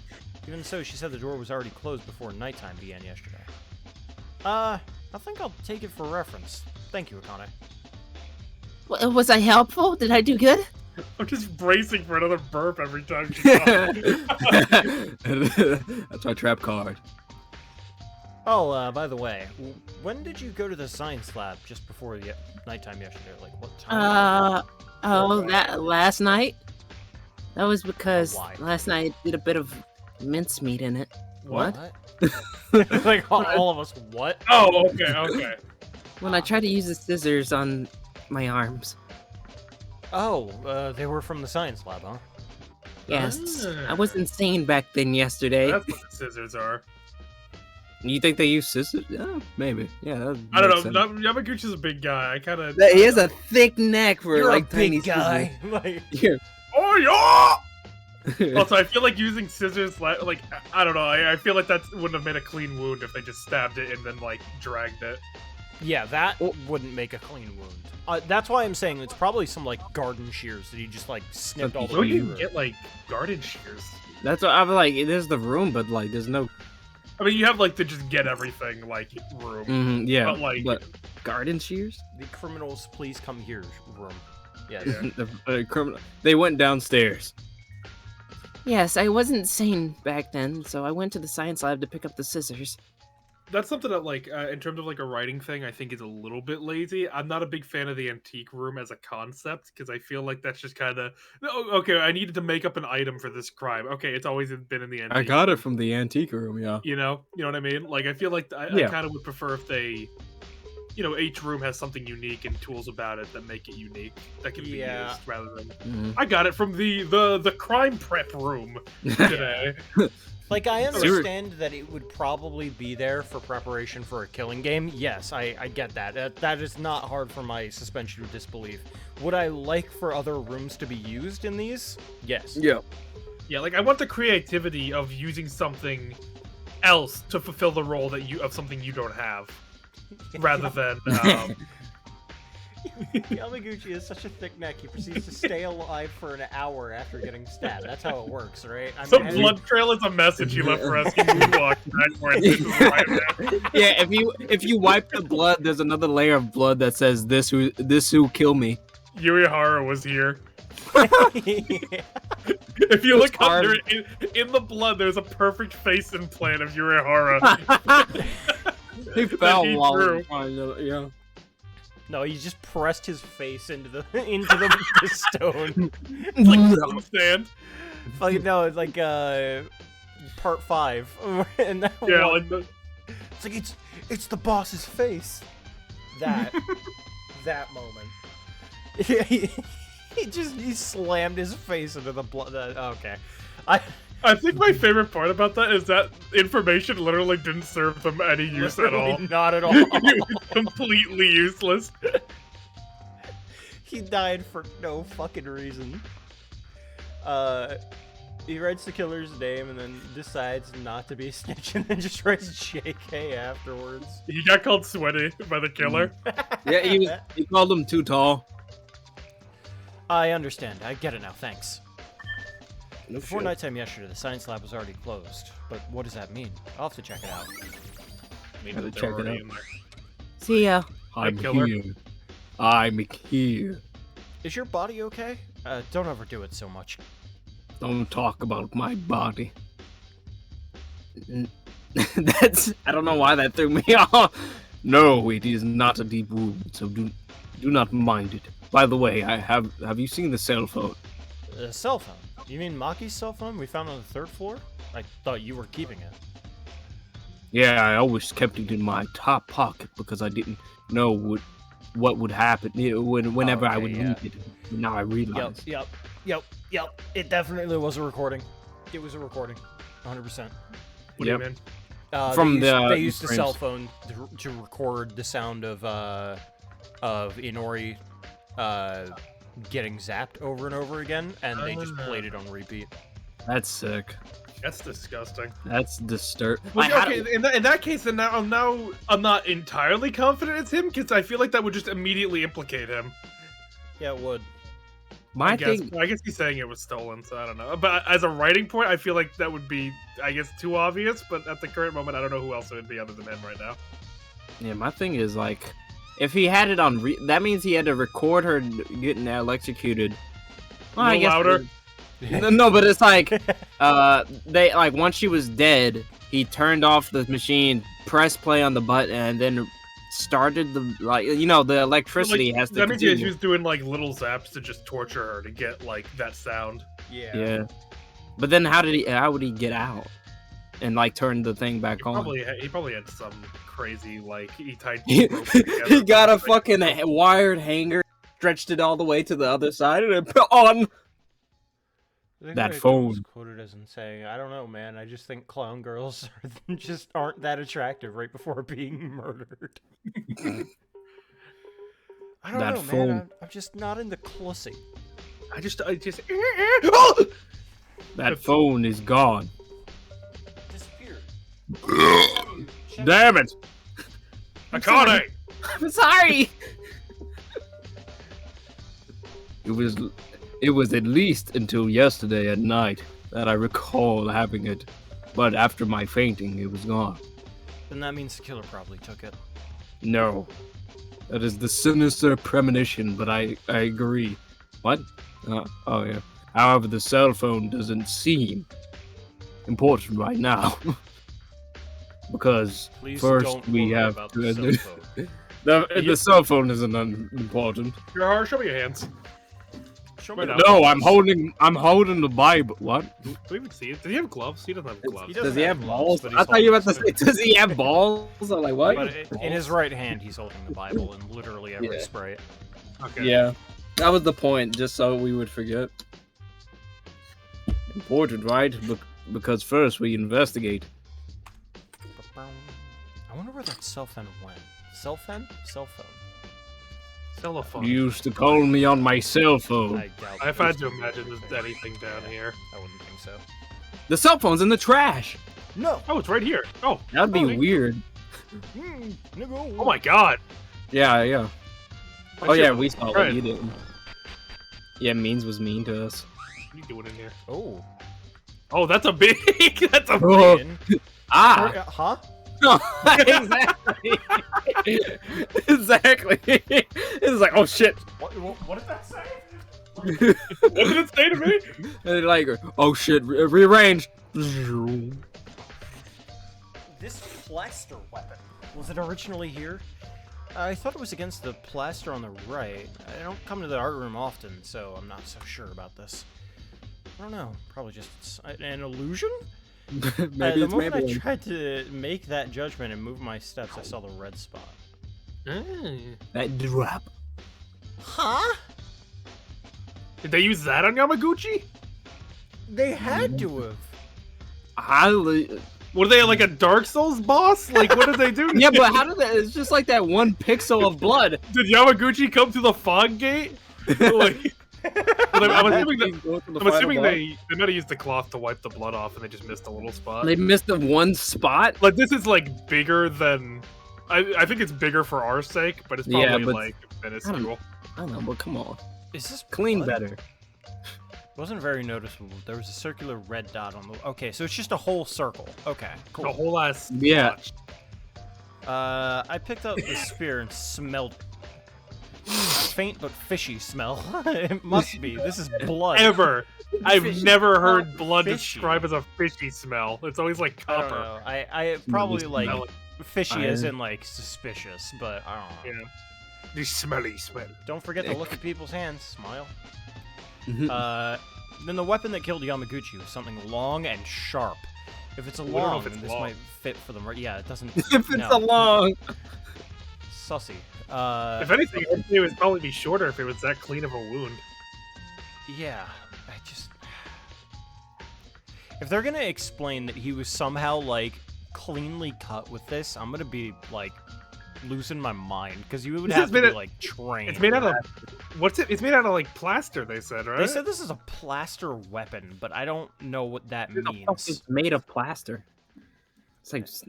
Even so, she said the door was already closed before nighttime began yesterday. I think I'll take it for reference. Thank you, Akane. Was I helpful? Did I do good? I'm just bracing for another burp every time she talks. That's my trap card. Oh, by the way, when did you go to the science lab just before the nighttime yesterday? Like, what time? That last night? That was because Why? last night I did a bit of mincemeat in it. What? Like all of us, what? Oh, okay. When I tried to use the scissors on my arms. Oh, they were from the science lab, huh? Yes. I Ah. was insane back then yesterday. That's what the scissors are. You think they use scissors? Yeah, maybe. Yeah, that would I don't make know. sense. Yamaguchi's a big guy. I kind of. He has a thick neck for You're like a big tiny guy. Like, scissors. Oh yeah. Yeah. Also, I feel like using scissors, like I don't know. I feel like that wouldn't have made a clean wound if they just stabbed it and then like dragged it. yeah, that wouldn't make a clean wound. That's why I'm saying it's probably some like garden shears that he just like snipped all the So way you through. can get like garden shears. That's what I'm like. There's the room, but like, there's no. I mean, you have like to just get everything like room. Mhm, yeah, But, like- garden shears. The criminals, please come here room. Yes. Yeah. The criminal. They went downstairs. Yes, I wasn't sane back then, so I went to the science lab to pick up the scissors. That's something that like in terms of like a writing thing, I think is a little bit lazy. I'm not a big fan of the antique room as a concept because I feel like that's just kind of okay. I needed to make up an item for this crime. Okay, it's always been in the antique. I got it from the antique room. Yeah. You know what I mean? Like I feel like I Yeah. kind of would prefer if they, each room has something unique and tools about it that make it unique that can be Yeah. used rather than Mhm. I got it from the crime prep room today. Like, I Ser- understand that it would probably be there for preparation for a killing game. Yes, I get that. That is not hard for my suspension of disbelief. Would I like for other rooms to be used in these? Yes. Yeah. Yeah, like I want the creativity of using something else to fulfill the role that of something you don't have, rather than Yamaguchi has such a thick neck, he proceeds to stay alive for an hour after getting stabbed. That's how it works, right? I the mean, blood trail is a message you left for us. He moonwalked backwards into the right there. Yeah. If you wipe the blood, there's another layer of blood that says this who kill me. Yuihara was here. Yeah. If you look hard. under it, in the blood, there's a perfect face implant of Yuihara. He That fell he while drew. yeah. No, he just pressed his face into the the stone. It's like some stand. Like, no, it's like part 5. And that Yeah, one, like the, it's like it's the boss's face. That moment. He slammed his face into the blood. Okay, I think my favorite part about that is that information literally didn't serve them any use at all. literally not at all. It was completely useless. He died for no fucking reason. He writes the killer's name and then decides not to be a snitch and then just writes JK afterwards. He got called sweaty by the killer. Yeah, he called him too tall. I understand. I get it now. Thanks. No Before shit. nighttime yesterday, the science lab was already closed. But what does that mean? I'll have to check it out. I mean, Gotta they're check it already out. in there. See ya. I'm killer. here. I'm here. Is your body okay? Don't overdo it so much. Don't talk about my body. That's I don't know why that threw me off. No, it is not a deep wound, so do not mind it. By the way, have you seen the cell phone? Cell phone? You mean Maki's cell phone we found on the 3rd floor? I thought you were keeping it. Yeah, I always kept it in my top pocket because I didn't know what would happen whenever I Okay, would yeah. need it. Now I realize. Yep. It definitely was a recording. It was a recording. 100%. What do you Yep. mean? From they used the frames. cell phone to record the sound of Inori getting zapped over and over again, and they just played it on repeat. That's sick. That's disgusting. That's disturbing. Well, okay, in that case, then I'm not entirely confident it's him because I feel like that would just immediately implicate him. Yeah, it would. My I guess thing. he's saying it was stolen, so I don't know. But as a writing point, I feel like that would be, I guess, too obvious. But at the current moment, I don't know who else it would be other than him right now. Yeah, my thing is like, if he had it on, that means he had to record her getting electrocuted. Well, A little louder. No, but it's like, they like once she was dead, he turned off the machine, pressed play on the button, and then started the the electricity has to. That means continue. he was doing like little zaps to just torture her to get like that sound. Yeah. Yeah. But then how would he get out and like turn the thing back on? He probably had some crazy like he tied. He ropes together got a or something. fucking wired hanger, stretched it all the way to the other side, and then put on. I think That I was phone. quoted as in saying, "I don't know, man. I just think clown girls just aren't that attractive right before being murdered." I don't That know, phone. man. I'm just not into clussy. I just. Oh! That phone is gone. Disappeared. Damn it! Akane! I'm sorry. It was at least until yesterday at night that I recall having it, but after my fainting, it was gone. Then that means the killer probably took it. No, that is the sinister premonition. But I agree. What? Oh yeah. However, the cell phone doesn't seem important right now. Because Please first don't we worry have about to the cell phone. the cell phone isn't important. Your show me your hands. Show Wait, me no. No, I'm holding the Bible. What? Do we even see it? Does he have gloves? He doesn't have gloves. He Does doesn't he have have gloves, balls? but I he's thought you were about to holding say, does he have balls? I'm like, what? But in his right hand, he's holding the Bible in literally every Yeah. spray. Okay. Yeah, that was the point, just so we would forget. Important, right? Because first we investigate. I wonder where that cell phone went. Cell phone? Cell phone. Telephone. You used to call me on my cell phone. I doubt I've there's had to imagine there's anything down here. I wouldn't think so. The cell phone's in the trash. No! Oh, it's right here. Oh. That'd be Oh, weird. Oh my god. Yeah, yeah. That Oh shit yeah, was we saw red. what you did. Yeah, Means was mean to us. What are you doing in here? Oh. Oh, that's a big. That's a big. Oh. In. Ah! Huh? exactly. Exactly. It's like, oh shit. What did that say? What did it say to me? And like, oh shit, rearranged. This plaster weapon. Was it originally here? I thought it was against the plaster on the right. I don't come to the art room often, so I'm not so sure about this. I don't know. Probably just an illusion? Maybe The it's moment I Maybelline. tried to make that judgment and move my steps, I saw the red spot. That drop. Huh? Did they use that on Yamaguchi? They had to have. Were they like a Dark Souls boss? Like, what did they do? Yeah, but how did that? It's just like that one pixel of blood. Did Yamaguchi come to the fog gate? Like, I'm assuming they might have used the cloth to wipe the blood off, and they just missed a little spot. They missed the one spot. Like, this is like bigger than. I think it's bigger for our sake, but it's Yeah, probably but- like minuscule. I don't know, but come on, Is this clean blood? better. Wasn't very noticeable. There was a circular red dot on the. Okay, so it's just a whole circle. Okay, cool. A whole ass. Yeah. blotch. I picked up the spear and smelled faint but fishy smell. It must be. This is blood. Ever. I've Fishy. never Well, heard blood fishy. described as a fishy smell. It's always like I don't copper. know. I probably like Smell it. fishy as Iron. in like suspicious, but I don't know. Yeah. You smelly smell. Don't forget to look at people's hands. Smile. Mhm. Then the weapon that killed Yamaguchi was something long and sharp. If it's a We don't know long, if it's then this long. might fit for them. Yeah, it doesn't. if it's no. a long. Sussy. If anything, I'd say it would probably be shorter if it was that clean of a wound. Yeah, I just. If they're gonna explain that he was somehow like cleanly cut with this, I'm gonna be like losing my mind because you would This have is to be made of- like trained. It's made out of. What's it? It's made out of like plaster. They said, right? They said this is a plaster weapon, but I don't know what that means. It's made of plaster. It's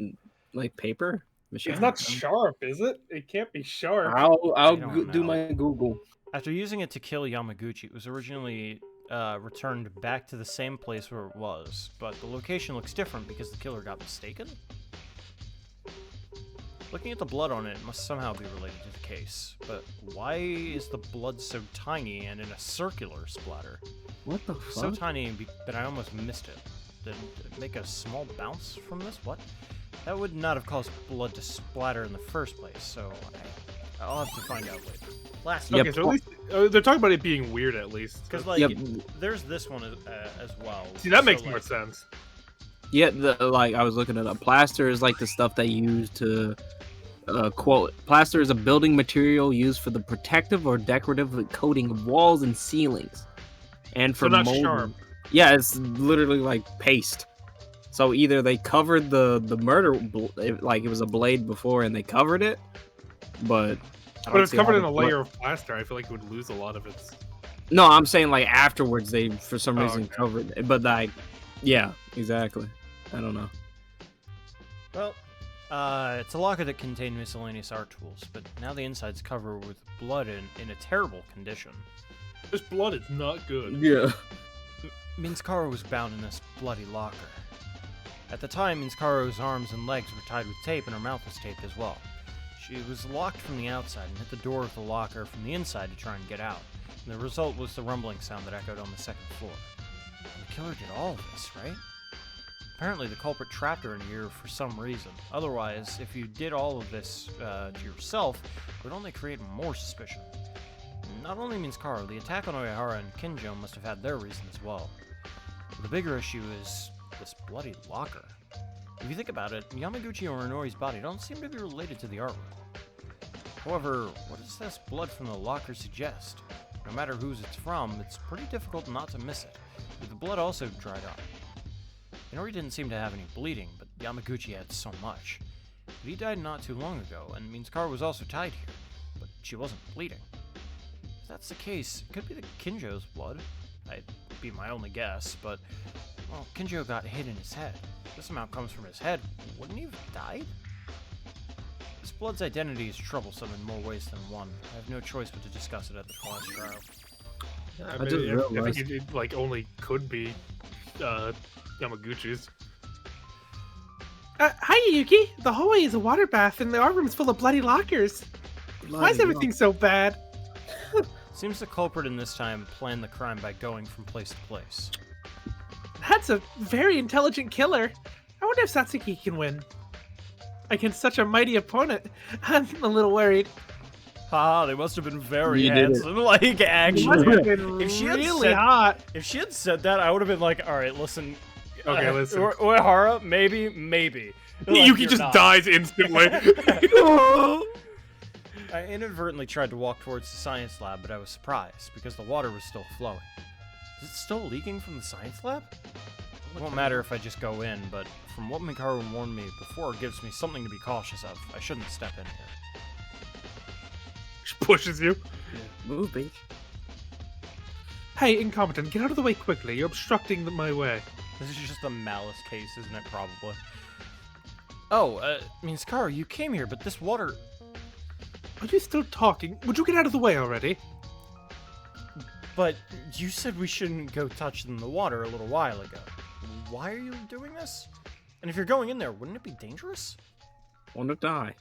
like paper. It's not sharp, is it? It can't be sharp. I'll I don't do know. my Google. After using it to kill Yamaguchi, it was originally returned back to the same place where it was, but the location looks different because the killer got mistaken? Looking at the blood on it, it must somehow be related to the case, but why is the blood so tiny and in a circular splatter? What the So fuck? tiny that I almost missed it. Did it make a small bounce from this? What? That would not have caused blood to splatter in the first place, so I'll have to find out later. Last Yep. Okay, so at least they're talking about it being weird at least. because like Yep. there's this one as well. See, that makes So, more like, sense. Yeah, like I was looking at a plaster is like the stuff they use to quote. Plaster is a building material used for the protective or decorative coating of walls and ceilings, and for So not molding. sharp. Yeah, it's literally like paste. So either they covered the murder like it was a blade before and they covered it, but I But don't it's see covered how in a the- layer of plaster. I feel like it would lose a lot of its. No, I'm saying like afterwards they for some Oh, reason okay. covered it, but like yeah, exactly. I don't know. Well, it's a locker that contained miscellaneous art tools, but now the inside's covered with blood in a terrible condition. This blood is not good. Yeah. Minskaro was bound in this bloody locker. At the time, Minskaro's arms and legs were tied with tape and her mouth was taped as well. She was locked from the outside and hit the door of the locker from the inside to try and get out. And the result was the rumbling sound that echoed on the second floor. And the killer did all of this, right? Apparently the culprit trapped her in here for some reason. Otherwise, if you did all of this to yourself, it would only create more suspicion. Not only Minskaro, the attack on Oihara and Kinjo must have had their reason as well. The bigger issue is this bloody locker. If you think about it, Yamaguchi or Inori's body don't seem to be related to the artwork. However, what does this blood from the locker suggest? No matter whose it's from, it's pretty difficult not to miss it, but the blood also dried up. Inori didn't seem to have any bleeding, but Yamaguchi had so much. But he died not too long ago, and Minskaro was also tied here, but she wasn't bleeding. If that's the case, it could be the Kinjo's blood. I'd be my only guess, but, well, Kinjo got hit in his head. This amount comes from his head. Wouldn't he have died? This blood's identity is troublesome in more ways than one. I have no choice but to discuss it at the class trial. I just realized- think it like only could be Yamaguchi's. Hi, Yuki. The hallway is a water bath, and the art room is full of bloody lockers. Why is everything so bad? Seems the culprit in this time planned the crime by going from place to place. That's a very intelligent killer. I wonder if Satsuki can win. Against such a mighty opponent, I'm a little worried. Haha, they must have been very You did it. handsome. Like, It must actually. have been If she had really said- hot. If she had said that, I would have been like, alright, listen. Okay, listen. Uehara, maybe. Like, Yuki you're just not. dies instantly. I inadvertently tried to walk towards the science lab, but I was surprised because the water was still flowing. Is it still leaking from the science lab? It won't matter if I just go in, but from what Mikaru warned me before, it gives me something to be cautious of. I shouldn't step in here. She pushes you. Move, bitch. Hey, incompetent, get out of the way quickly. You're obstructing my way. This is just a malice case, isn't it? Probably. Oh, Minskaru, you came here, but this water... Are you still talking? Would you get out of the way already? But you said we shouldn't go touch in the water a little while ago. Why are you doing this? And if you're going in there, wouldn't it be dangerous? Wanna die?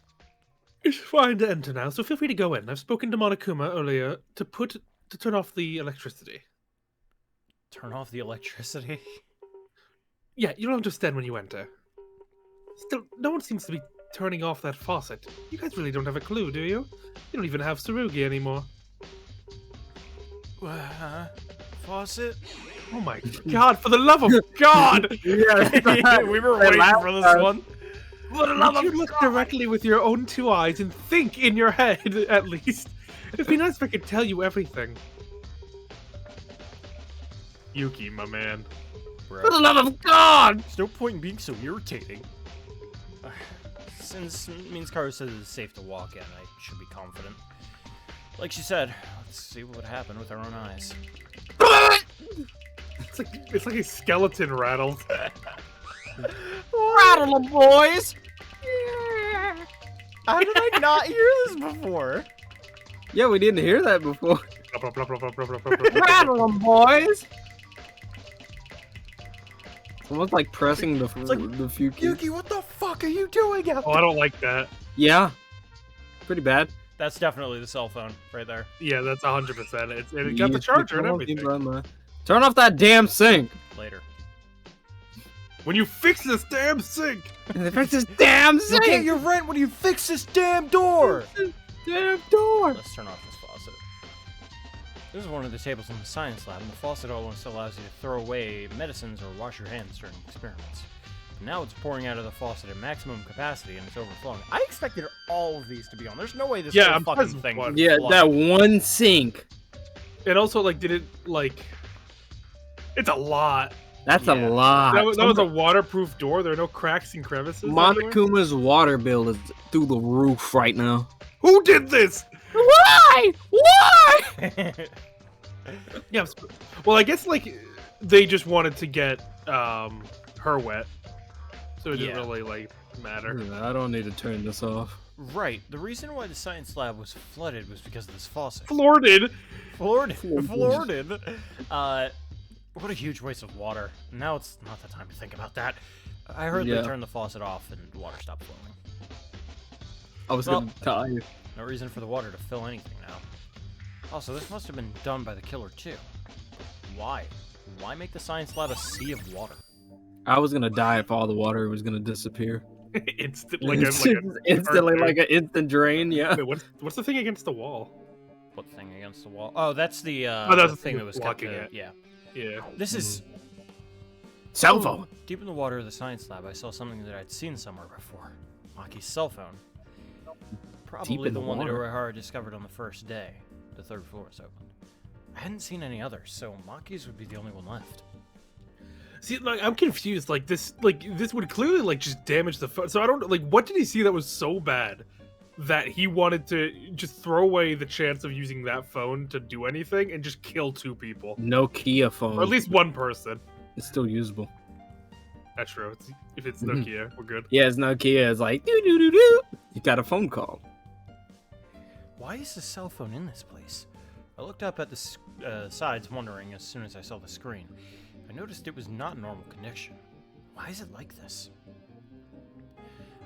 It's fine to enter now, so feel free to go in. I've spoken to Monokuma earlier to turn off the electricity. Turn off the electricity? Yeah, you'll understand when you enter. Still, no one seems to be turning off that faucet. You guys really don't have a clue, do you? You don't even have Tsurugi anymore. Faucet? Oh my god, for the love of God! Yeah, We were waiting for this one. For the love of you look directly with your own two eyes and think in your head, at least. It'd be nice if I could tell you everything. Yuki, my man. For the love of God! There's no point in being so irritating. Since Minskaru says it's safe to walk in, I should be confident. Like she said, let's see what would happen with our own eyes. It's like a skeleton rattles. Rattle 'em, boys! How did I not hear this before? Yeah, we didn't hear that before. Rattle 'em, boys! It's almost like pressing the few keys. Yuki, what the fuck are you doing out Oh, I don't like that. Yeah. Pretty bad. That's definitely the cell phone right there. Yeah, that's 100%. It got the charger and everything. Turn off that damn sink! Later. When you fix this damn sink! Fix this damn You'll get sink! your rent when you fix this damn door! Damn door! Let's turn off this faucet. This is one of the tables in the science lab, and the faucet almost allows you to throw away medicines or wash your hands during experiments. But now it's pouring out of the faucet at maximum capacity and it's overflowing. I expected all of these to be on. There's no way this Yeah, whole I'm fucking positive thing one. would Yeah, flood. that one sink. And also, like, did it like? It's a lot. That's Yeah. a lot. That was a waterproof door. There are no cracks and crevices. anywhere? Monokuma's water bill is through the roof right now. Who did this? Why? Why? Yeah. Well, I guess like they just wanted to get her wet, so it didn't Yeah. really like matter. I don't need to turn this off. Right. The reason why the science lab was flooded was because of this faucet. Floored. Flooded. What a huge waste of water. Now it's not the time to think about that. I heard Yeah. they turned the faucet off and water stopped flowing. I was Well- gonna tell you. No reason for the water to fill anything now. Also, this must have been done by the killer too. Why? Why make the science lab a sea of water? I was gonna die if all the water was gonna disappear. Instant, like a Instantly, like an instant drain. Yeah. Wait, what's the thing against the wall? What thing against the wall? Oh, that's the that's the the thing thing that was blocking kept. it. Yeah. Yeah. This is Cell phone. deep in the water of the science lab. I saw something that I'd seen somewhere before. Maki's cell phone. Probably in the the one that water. Urahara discovered on the first day. The third floor is open. I hadn't seen any others, so Maki's would be the only one left. See, like I'm confused. Like this would clearly like just damage the phone. So I don't like what did he see that was so bad that he wanted to just throw away the chance of using that phone to do anything and just kill two people Nokia phone. or at least one person. it's still usable. That's true. If it's Mhm. Nokia, we're good. Yeah, it's Nokia. It's like doo doo doo doo. You got a phone call. Why is the cell phone in this place? I looked up at the sides, wondering as soon as I saw the screen. I noticed it was not normal connection. Why is it like this?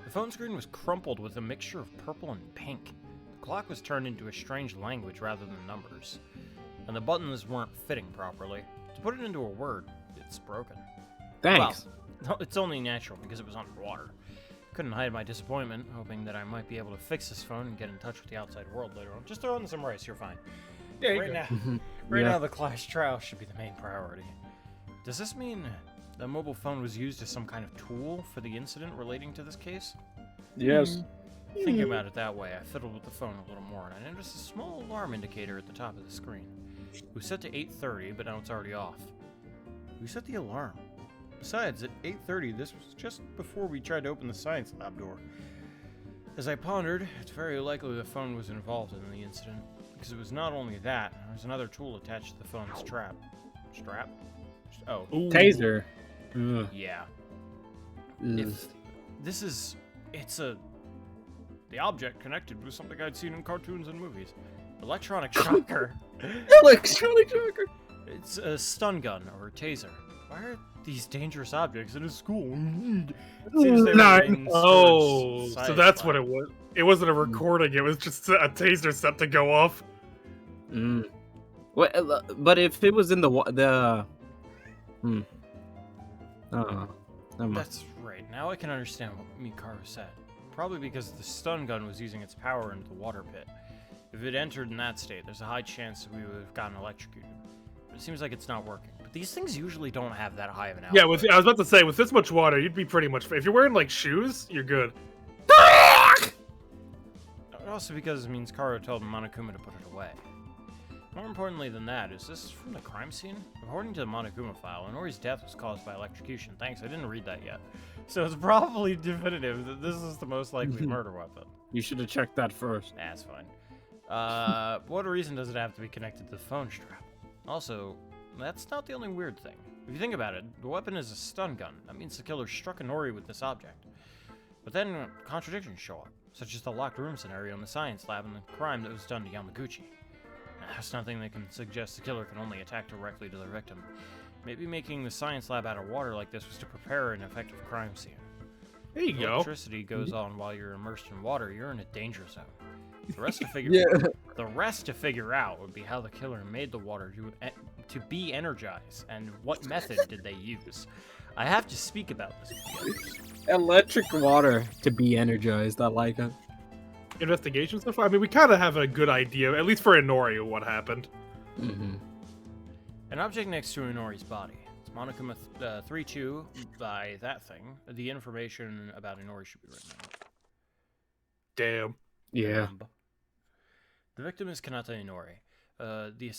The phone screen was crumpled with a mixture of purple and pink. The clock was turned into a strange language rather than numbers. And the buttons weren't fitting properly. To put it into a word, it's broken. Thanks. Well, it's only natural because it was underwater. Couldn't hide my disappointment, hoping that I might be able to fix this phone and get in touch with the outside world later on. Just throw in some rice, you're fine. Right now, right Yeah. now the Clash trial should be the main priority. Does this mean the mobile phone was used as some kind of tool for the incident relating to this case? Yes. Thinking about it that way, I fiddled with the phone a little more, and I noticed a small alarm indicator at the top of the screen. It was set to 8:30, but now it's already off. Who set the alarm? Besides, at 8:30, this was just before we tried to open the science lab door. As I pondered, it's very likely the phone was involved in the incident, because it was not only that, there was another tool attached to the phone's trap. Strap? Oh, Ooh. Taser. Ugh. yeah. Ugh. If this is... it's a... the object connected with something I'd seen in cartoons and movies. Electronic shocker. Electronic shocker. It's a stun gun or a taser. Why are these dangerous objects in a school? It seems they were in Oh, storage so science that's lab. what it was. It wasn't a recording. It was just a taser set to go off. Mm. But if it was in the never mind. That's right. Now I can understand what Mikaru said. Probably because the stun gun was using its power into the water pit. If it entered in that state, there's a high chance that we would have gotten electrocuted. But it seems like it's not working. But these things usually don't have that high of an output. Yeah, I was about to say, with this much water, you'd be pretty much. If you're wearing like shoes, you're good. Also because it means Karo told Monokuma to put it away. More importantly than that, is this from the crime scene? According to the Monokuma file, Inori's death was caused by electrocution. Thanks, I didn't read that yet. So it's probably definitive that this is the most likely murder weapon. You should have checked that first. Nah, it's fine. What reason does it have to be connected to the phone strap? Also, that's not the only weird thing. If you think about it, the weapon is a stun gun. That means the killer struck Inori with this object. But then contradictions show up, such as the locked room scenario in the science lab and the crime that was done to Yamaguchi. There's nothing that can suggest the killer can only attack directly to the victim. Maybe making the science lab out of water like this was to prepare an effective crime scene. There you If go. electricity goes on while you're immersed in water, you're in a danger zone. The rest to figure the rest to figure out would be how the killer made the water to be energized and what method did they use. I have to speak about this with the others. Electric water to be energized. I like it. investigation so far? I mean, we kind of have a good idea, at least for Inori, of what happened. Mm-hmm. An object next to Inori's body. It's Monokuma 3-2 by that thing. The information about Inori should be written down. Damn. Yeah. The victim is Kanata Inori. The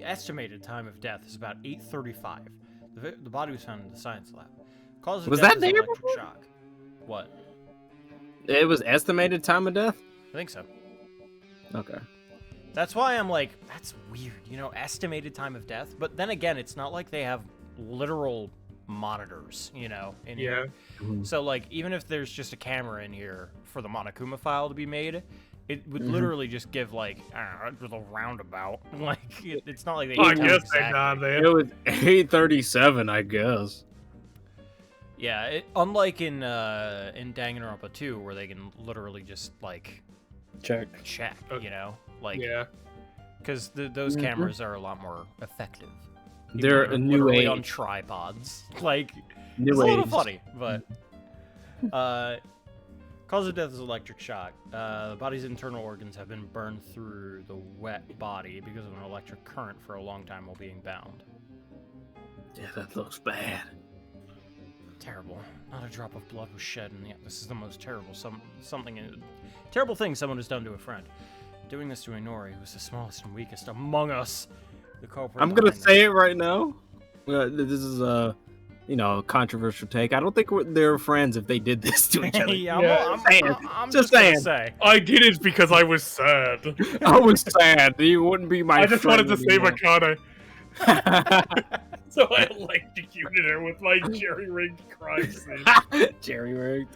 estimated time of death is about 8:35. The body was found in the science lab. Cause of Was death that is there electric before? shock. What? It was estimated time of death? I think so. Okay. That's why I'm like, that's weird, estimated time of death. But then again, it's not like they have literal monitors, in here. Yeah. So, like, even if there's just a camera in here for the Monokuma file to be made, it would Mhm. literally just give, like, I don't know, a roundabout. Like, it's not like they I tell guess exactly. they're not, man. It was 8:37, I guess. Yeah, unlike in Danganronpa 2, where they can literally just, like, Check. check, Okay. Like, Yeah. because those Mhm. cameras are a lot more effective. Even They're though a new literally age. on tripods. Like, New it's a little age. funny, but cause of death is electric shock. The body's internal organs have been burned through the wet body because of an electric current for a long time while being bound. Yeah, that looks bad. Terrible. Not a drop of blood was shed, and yet this is the most terrible terrible thing someone has done to a friend. Doing this to Inori, who was the smallest and weakest among us. The culprit. I'm gonna behind say this. it right now. This is a, controversial take. I don't think they're friends if they did this to each other. Yeah, Yeah, I'm just just gonna saying. say. I did it because I was sad. I was sad. You wouldn't be my I just wanted friend to save anymore. Akane. So I electrocuted her with my jerry-rigged crime scene. Jerry rigged.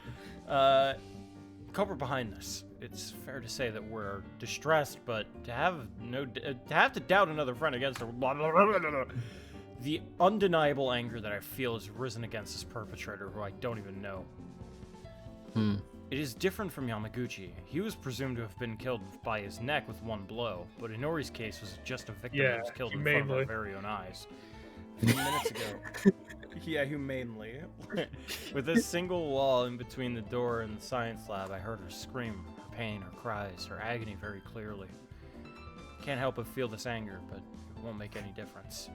Culprit behind this. It's fair to say that we're distressed, but to have to doubt another friend against her. Blah, blah, blah, blah, blah. The undeniable anger that I feel has risen against this perpetrator, who I don't even know. It is different from Yamaguchi. He was presumed to have been killed by his neck with one blow, but Inori's case was just a victim Yeah, that was killed in front of our humanely. very own eyes. A few minutes ago. Yeah, humanely. With a single wall in between the door and the science lab, I heard her scream, her pain, her cries, her agony very clearly. Can't help but feel this anger, but it won't make any difference.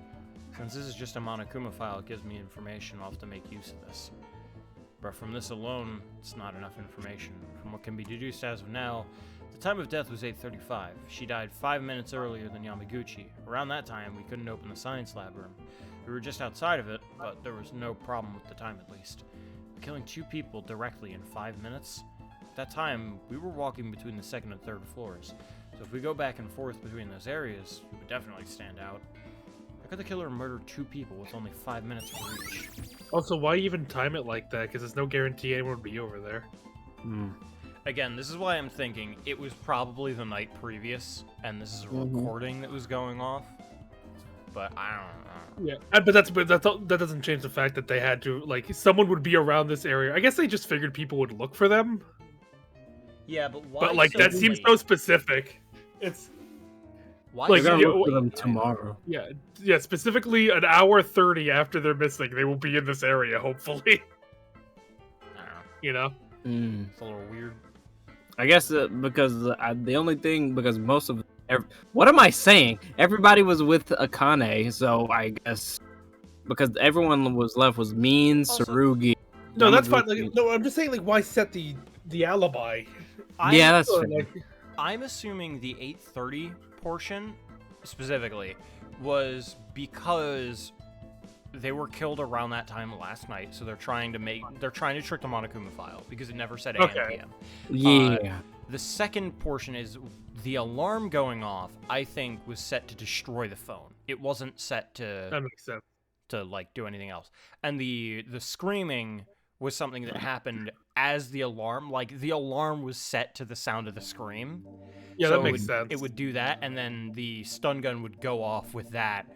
Since this is just a Monokuma file, it gives me information. I'll have to make use of this. But from this alone, it's not enough information. From what can be deduced as of now, the time of death was 8:35. She died 5 minutes earlier than Yamaguchi. Around that time, we couldn't open the science lab room. We were just outside of it, but there was no problem with the time at least. Killing 2 people directly in 5 minutes? At that time, we were walking between the 2nd and 3rd floors. So if we go back and forth between those areas, we would definitely stand out. How could the killer murder 2 people with only 5 minutes for each? Also, why even time it like that? Because there's no guarantee anyone would be over there. Again, this is why I'm thinking it was probably the night previous, and this is a Mhm. recording that was going off. But I don't know. Yeah, that doesn't change the fact that they had to, like, someone would be around this area. I guess they just figured people would look for them. Yeah, but why? But like so that seems late? so specific. It's Why like, We're so gonna yeah, look for late? them tomorrow. yeah, specifically an hour 30 after they're missing, they will be in this area. Hopefully, I don't know. you know. It's a little weird. I guess because the only thing, because most of what am I saying? Everybody was with Akane, so I guess because everyone was left was Mean, Also- Tsurugi. No, that's fine. Yamaguchi. Like, no, I'm just saying, like, why set the alibi? Yeah, that's Or, true. like, I'm assuming the 8:30 portion specifically was because they were killed around that time last night, so they're trying to trick the Monokuma file because it never said AM Okay. PM. Yeah. The second portion is the alarm going off, I think, was set to destroy the phone. It wasn't set that to makes sense. like do anything else. And the screaming was something that happened as the alarm, like the alarm was set to the sound of the scream. Yeah, So that it makes would- sense. It would do that, and then the stun gun would go off with that,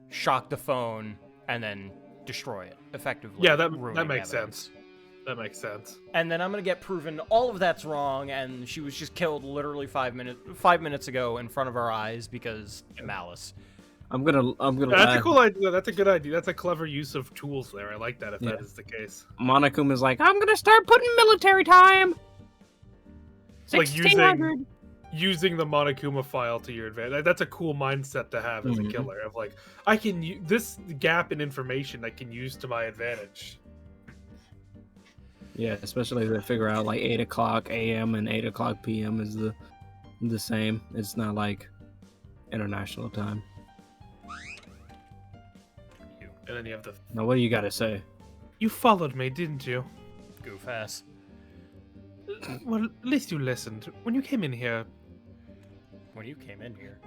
shock the phone, and then destroy it effectively. Yeah, that ruining makes evidence. sense. That makes sense. And then I'm gonna get proven all of that's wrong, and she was just killed literally 5 minutes ago in front of our eyes because malice. I'm gonna That's laugh. a cool idea. That's a good idea. That's a clever use of tools there. I like that if Yeah. that is the case. Monokuma is like, I'm gonna start putting military time. like 1600. using the Monokuma file to your advantage. That's a cool mindset to have as a Mhm. killer. Of like, I can this gap in information I can use to my advantage. Yeah, especially if they figure out like 8 o'clock a.m. and 8 o'clock p.m. is the same. It's not like international time. And then you have the. Now, what do you got to say? You followed me, didn't you? Goof ass. Well, at least you listened. When you came in here, When you came in here.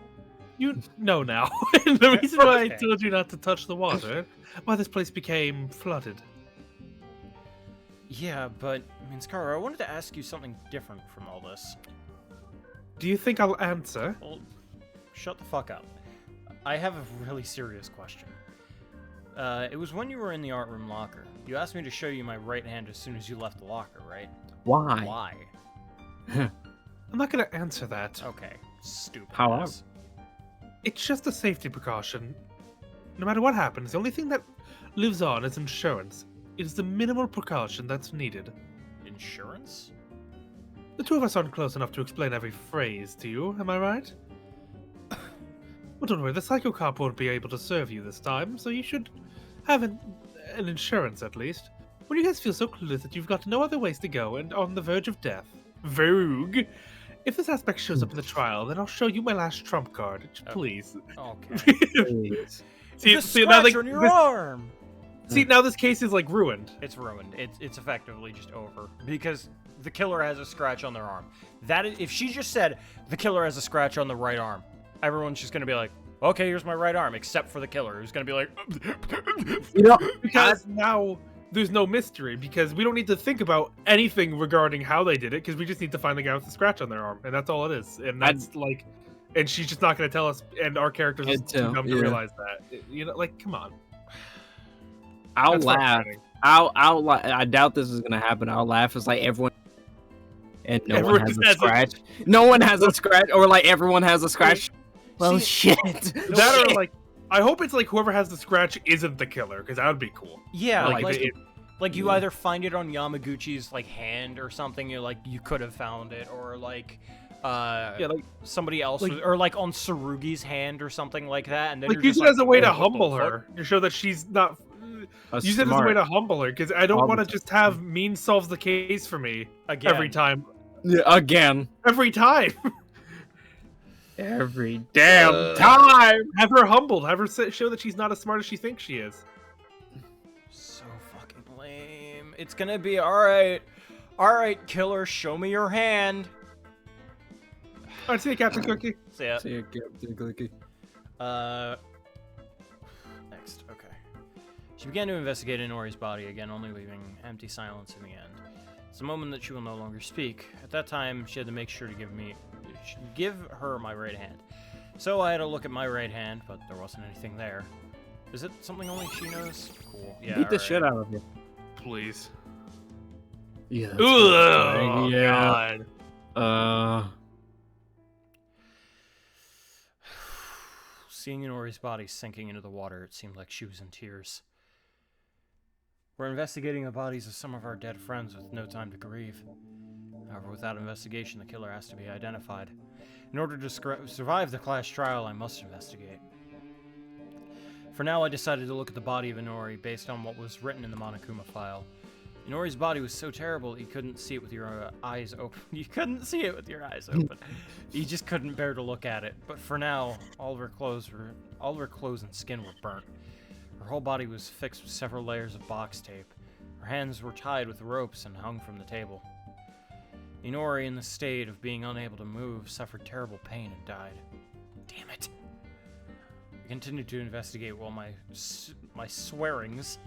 you know now. And the reason why I Okay. told you not to touch the water, why this place became flooded. Yeah, but Minskaro, I wanted to ask you something different from all this. Do you think I'll answer? Well, shut the fuck up. I have a really serious question. It was when you were in the art room locker. You asked me to show you my right hand as soon as you left the locker, right? Why? Why? I'm not gonna answer that. Okay, stupid. However- ass. It's just a safety precaution. No matter what happens, the only thing that lives on is insurance. It is the minimal precaution that's needed. Insurance? The two of us aren't close enough to explain every phrase to you, am I right? Well, don't worry, the Psycho Cop won't be able to serve you this time, so you should have an insurance at least. When you guys feel so clueless that you've got no other ways to go and on the verge of death. Vogue! If this aspect shows up in the trial, then I'll show you my last trump card. Please. Okay. Please. The see now, scratch on your arm! now this case is like ruined. It's ruined. It's effectively just over because the killer has a scratch on their arm. That is, if she just said the killer has a scratch on the right arm, everyone's just gonna be like, okay, here's my right arm, except for the killer, who's gonna be like, You know, Because now there's no mystery, because we don't need to think about anything regarding how they did it, because we just need to find the guy with the scratch on their arm, and that's all it is. And that's like, and she's just not going to tell us, and our characters is too dumb to yeah. realize that. You know, like, come on. I'll That's laugh. frustrating. I doubt this is gonna happen. I'll laugh. It's like everyone, and no Everyone one has just a has a- scratch. No one has a scratch, or like everyone has a scratch. Well, shit. That or like, I hope it's like whoever has the scratch isn't the killer, because that would be cool. yeah, Like, like, it- you either find it on Yamaguchi's like hand or something, you're like you could have found it, or like yeah, like somebody else, like- was, or like on Sarugi's hand or something like that, and then like you're use just it as a way "Oh, to what the humble fuck?" her, to show that she's not. That's Use it as a smart. way to humble her, because I don't All want to the just have Mean solves the case for me Again. every time. Yeah, again. Every time. Every damn time. Have her humbled. Have her show that she's not as smart as she thinks she is. So fucking lame. It's gonna be all right, killer. Show me your hand. All right, see you, Captain Cookie. See ya. See ya, Captain Clicky. Next, okay. She began to investigate Inori's body again, only leaving empty silence in the end. It's a moment that she will no longer speak. At that time, she had to make sure to give her my right hand. So I had a look at my right hand, but there wasn't anything there. Is it something only she knows? Cool. Yeah. Beat the alright. shit out of you. Please. Yeah. Oh, yeah. God. Seeing Inori's body sinking into the water, it seemed like she was in tears. We're investigating the bodies of some of our dead friends with no time to grieve. However, without investigation, the killer has to be identified. In order to survive the class trial, I must investigate. For now, I decided to look at the body of Inori based on what was written in the Monokuma file. Inori's body was so terrible you couldn't see it with your eyes open. You couldn't see it with your eyes open. You just couldn't bear to look at it. But for now, all of her clothes and skin were burnt. Her whole body was fixed with several layers of box tape. Her hands were tied with ropes and hung from the table. Inori, in the state of being unable to move, suffered terrible pain and died. Damn it. I continued to investigate while my swearings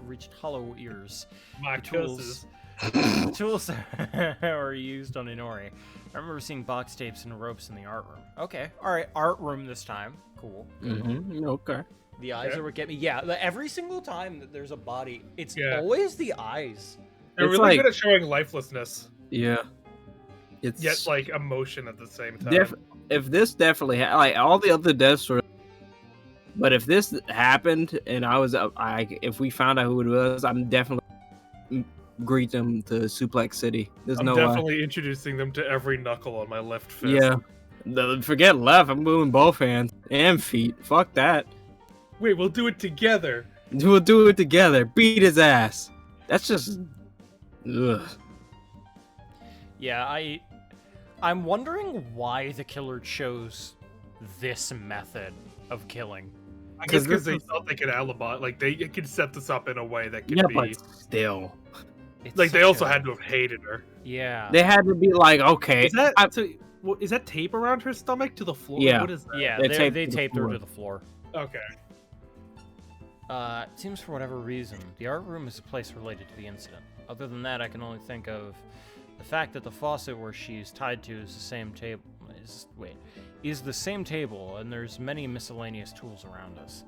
reached hollow ears. My tools. curses. The tools that were used on Inori. I remember seeing box tapes and ropes in the art room. Okay, alright, art room this time. Cool. Mm-hmm. Okay. The eyes Okay. are what get me. Yeah, every single time that there's a body, it's Yeah. always the eyes. They're It's really like- good at showing lifelessness, Yeah. It's yet like emotion at the same time. if this definitely like all the other deaths were, but if this happened and I was if we found out who it was, I'm definitely greet them to Suplex City. There's I'm no definitely introducing them to every knuckle on my left fist. Yeah. Forget left. I'm moving both hands and feet. Fuck that. Wait, we'll do it together. We'll do it together. Beat his ass. That's just. Ugh. Yeah, I'm wondering why the killer chose this method of killing. I guess 'Cause because this they is- thought they could alibi, like they could set this up in a way that could Yeah, be but still. It's like they such also a- had to have hated her. Yeah. They had to be like, okay. Is that I- is that tape around her stomach to the floor? Yeah. What is that? Yeah, They they taped they to the taped her floor. to the floor. Okay. It seems for whatever reason, the art room is a place related to the incident. Other than that, I can only think of the fact that the faucet where she's tied to is the same table. Is the same table, and there's many miscellaneous tools around us.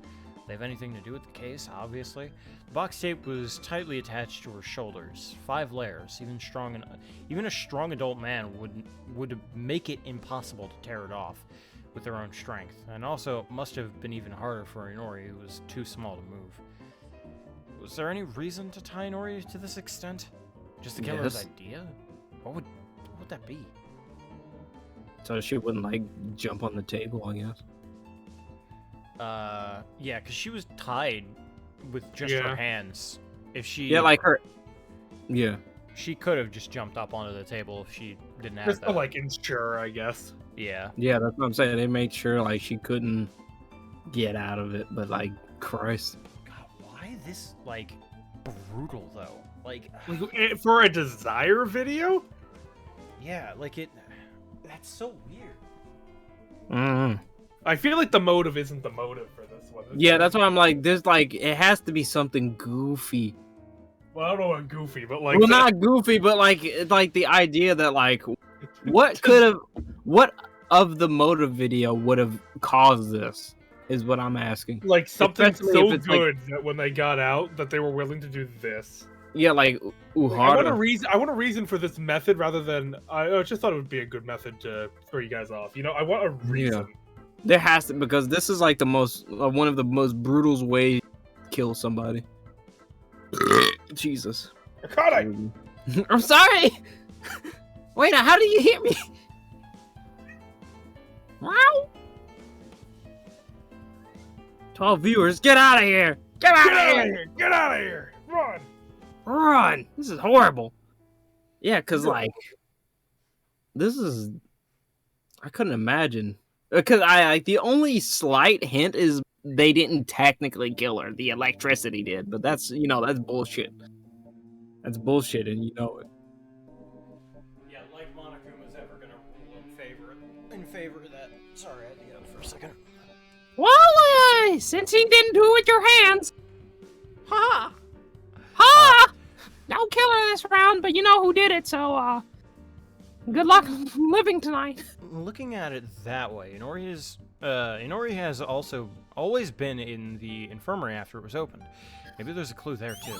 They have anything to do with the case, obviously. The box tape was tightly attached to her shoulders, 5 layers. Even a strong adult man would make it impossible to tear it off with their own strength, and also it must have been even harder for Inori, who was too small to move. Was there any reason to tie Inori to this extent? Just the killer's Yes. idea? What would that be? So she wouldn't like jump on the table, I guess. Yeah, because she was tied with just Yeah. her hands. If she Yeah, like her. Yeah. she could have just jumped up onto the table if she didn't have Just that. to like ensure, I guess. Yeah. Yeah, that's what I'm saying. They made sure like she couldn't get out of it, but like Christ. God, why this like brutal though? Like, Like, for a desire video? yeah, like it. That's so weird. Mm. I feel like the motive isn't the motive for this one. Yeah, that's why I'm like, there's like, it has to be something goofy. Well, I don't know about goofy, but like Well, not goofy, but like the idea that like, what of the motive video would have caused this is what I'm asking. like something Especially so if it's, like- good that when they got out that they were willing to do this. Yeah, like Like, I want a Uhara. reason. I want a reason for this method rather than I just thought it would be a good method to throw you guys off. You know, I want a reason. There has to, because this is like the most one of the most brutal ways to kill somebody. Jesus. Akane! I'm sorry. Wait, now how do you hear me? Wow. 12 viewers, get out of here! Get out Get of out here! of here! Get out of here! Run! Run! This is horrible. Yeah, cause like, this is, I couldn't imagine. Because I like the only slight hint is they didn't technically kill her. The electricity did, but that's that's bullshit. That's bullshit, and you know it. Yeah, like Monokuma's ever gonna rule in favor of that. Sorry, I had to get up for a second. Well, since he didn't do it with your hands, ha, ha. No killer this round, but you know who did it, so good luck living tonight. Looking at it that way, Inori has also always been in the infirmary after it was opened. Maybe there's a clue there too.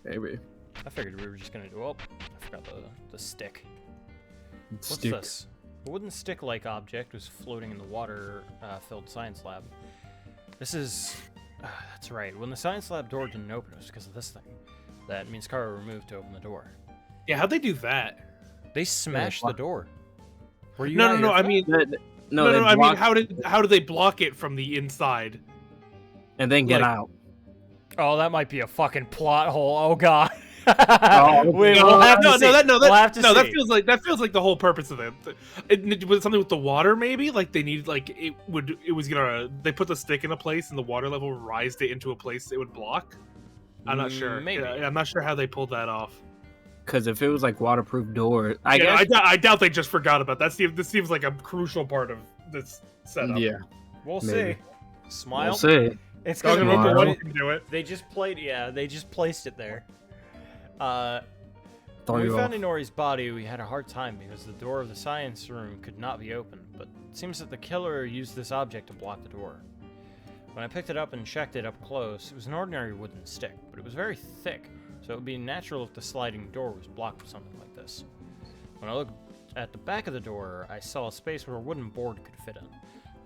Maybe. I figured we were just gonna do. Oh, I forgot the stick. What's Stick. this? A wooden stick-like object was floating in the water-filled science lab. This is. That's right. When the science lab door didn't open, it was because of this thing. That means Kara removed to open the door. Yeah, how'd they do that? They smashed the what? door. Were you No, not no, no. here I for mean, No, they I mean, blocked how did they block it from the inside? and then get like- out. that? Oh, that might be a fucking plot hole. Oh god. Oh, We'll have to see. We'll have to that see. feels like the whole purpose of it. It was something with the water, maybe. Like they needed, like it was gonna. They put the stick in a place, and the water level raised it into a place it would block. I'm not sure. Maybe. Yeah, I'm not sure how they pulled that off. Because if it was like waterproof door, I guess. I doubt they just forgot about that. This seems like a crucial part of this setup. Yeah, We'll Maybe. see. Smile. we'll see. It's Talking gonna about Smile. the be one who can do it. They just placed it there. When Throw we you found off. Inori's body, we had a hard time because the door of the science room could not be opened, but it seems that the killer used this object to block the door. When I picked it up and checked it up close, it was an ordinary wooden stick, but it was very thick, so it would be natural if the sliding door was blocked with something like this. When I looked at the back of the door, I saw a space where a wooden board could fit in.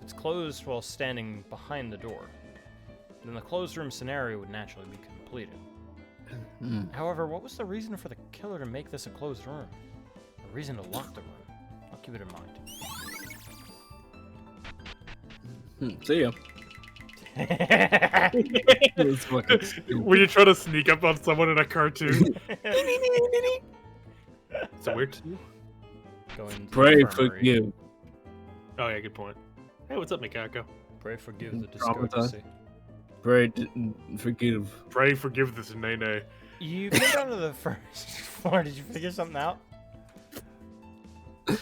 It's closed while standing behind the door. Then the closed room scenario would naturally be completed. However, what was the reason for the killer to make this a closed room? A reason to lock the room. I'll keep it in mind. See ya. It's fucking stupid. When you try to sneak up on someone in a cartoon. So weird too. Go into the Pray infirmary. forgive. Oh yeah, good point. Hey, what's up, Mikako? Pray forgive the Traumatized. discourtesy. Pray forgive. Pray forgive this nene. You came down to the first floor. Did you figure something out? Look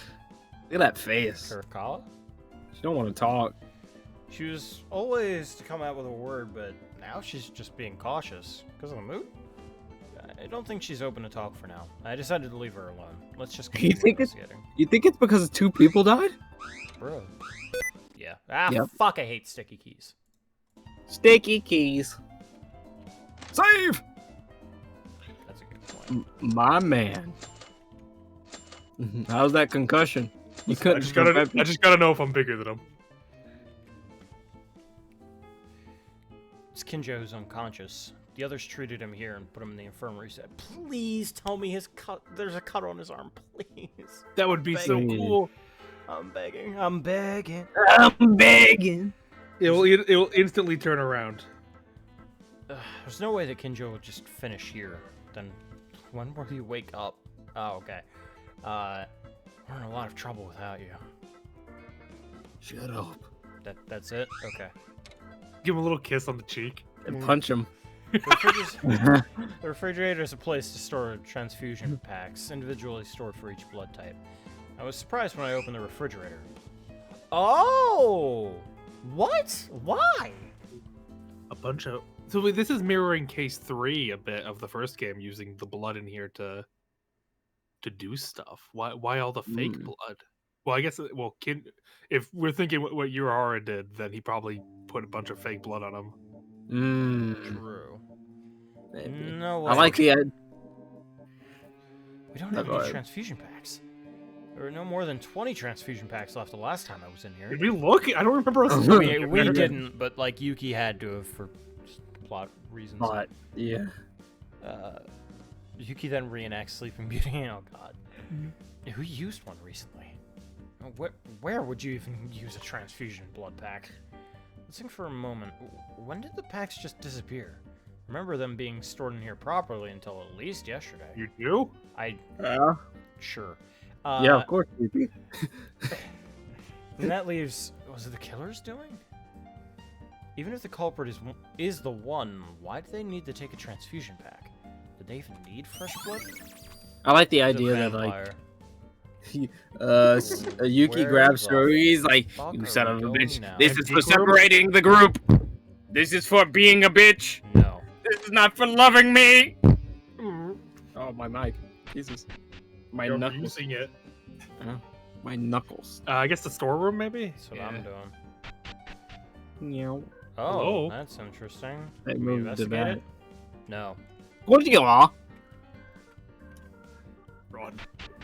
at that face. Kurakawa? She don't want to talk. She was always to come out with a word, but now she's just being cautious. Because of the mood? I don't think she's open to talk for now. I decided to leave her alone. Let's just You continue think it's- investigating. You think it's because 2 people died? Bro. Yeah. Ah, Yep. fuck, I hate sticky keys. Sticky keys. Save! That's a good point. My man. How's that concussion? You I couldn't just gotta know if I'm bigger than him. It's Kinjo who's unconscious. The others treated him here and put him in the infirmary. Said, "Please tell me his cut. There's a cut on his arm, please. That would be so Begging. cool. I'm begging. I'm begging." I'm begging. It will instantly turn around. There's no way that Kinjo would just finish here. Then, when will you wake up? Oh, okay. We're in a lot of trouble without you. Shut up. That's it. Okay. Give him a little kiss on the cheek. And punch him. The refrigerator is a place to store transfusion packs, individually stored for each blood type. I was surprised when I opened the refrigerator. Oh! What? Why? A bunch of. So wait, this is mirroring case 3 a bit of the first game, using the blood in here to do stuff. Why all the fake blood? Well, I guess if we're thinking what Urahara did, then he probably put a bunch of fake blood on him. True. No way. I like the We don't have Go any ahead. transfusion packs. There were no more than 20 transfusion packs left the last time I was in here. Did we look? I don't remember us We- looking. We didn't, but like Yuki had to have for plot reasons. But yeah. Yuki then reenacts Sleeping Beauty. Oh god. Who used one recently? Where would you even use a transfusion blood pack? Let's think for a moment. When did the packs just disappear? Remember them being stored in here properly until at least yesterday. You do? Sure. Yeah, of course. VP. And that leaves. Was it the killer's doing? Even if the culprit is the one, why do they need to take a transfusion pack? Did they even need fresh blood? I like the He's a idea that like vampire. Yuki Where grabs the her. He's like, fuck "You are son we of a going bitch! now?" This is for Antique room? separating the group. This is for being a bitch. No. This is not for loving me." Oh my mic, Jesus, my You're knuckles, using it. my knuckles. I guess the storeroom, maybe? That's what I'm doing. Meow. Oh, Hello? that's interesting. They Can we moved the investigate bat. it? No. What you are? Ron.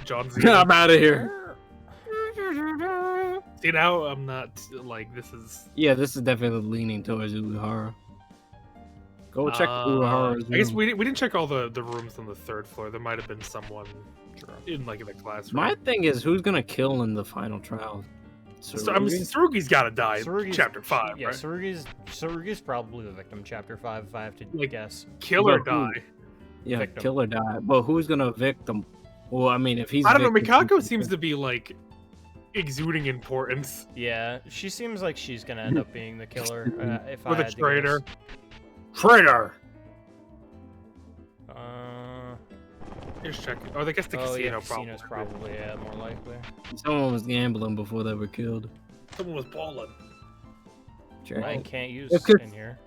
John Z. I'm out of here. See, now I'm not, like, this is... Yeah, this is definitely leaning towards Urahara. Go check Urahara's room. I guess we didn't check all the rooms on the 3rd floor. There might have been someone in, like, the classroom. My thing is, who's gonna kill in the final trial? So, I mean, Tsurugi's gotta die in Sarugi's- chapter 5, Yeah, right? Sarugi's probably the victim. Chapter 5, if I have to Like- guess. Kill or But who- die. Yeah, victim. kill or die. But who's gonna victim? Well, I mean, if he's I don't know, victim- Mikako seems to be, like, exuding importance. Yeah, she seems like she's gonna end up being the killer. If Or I the had to traitor. guess. Traitor. Just check. Oh, I guess the Oh yeah, casino casino's probably. probably more likely. Someone was gambling before they were killed. Someone was balling. Sure. I can't use It could- in here.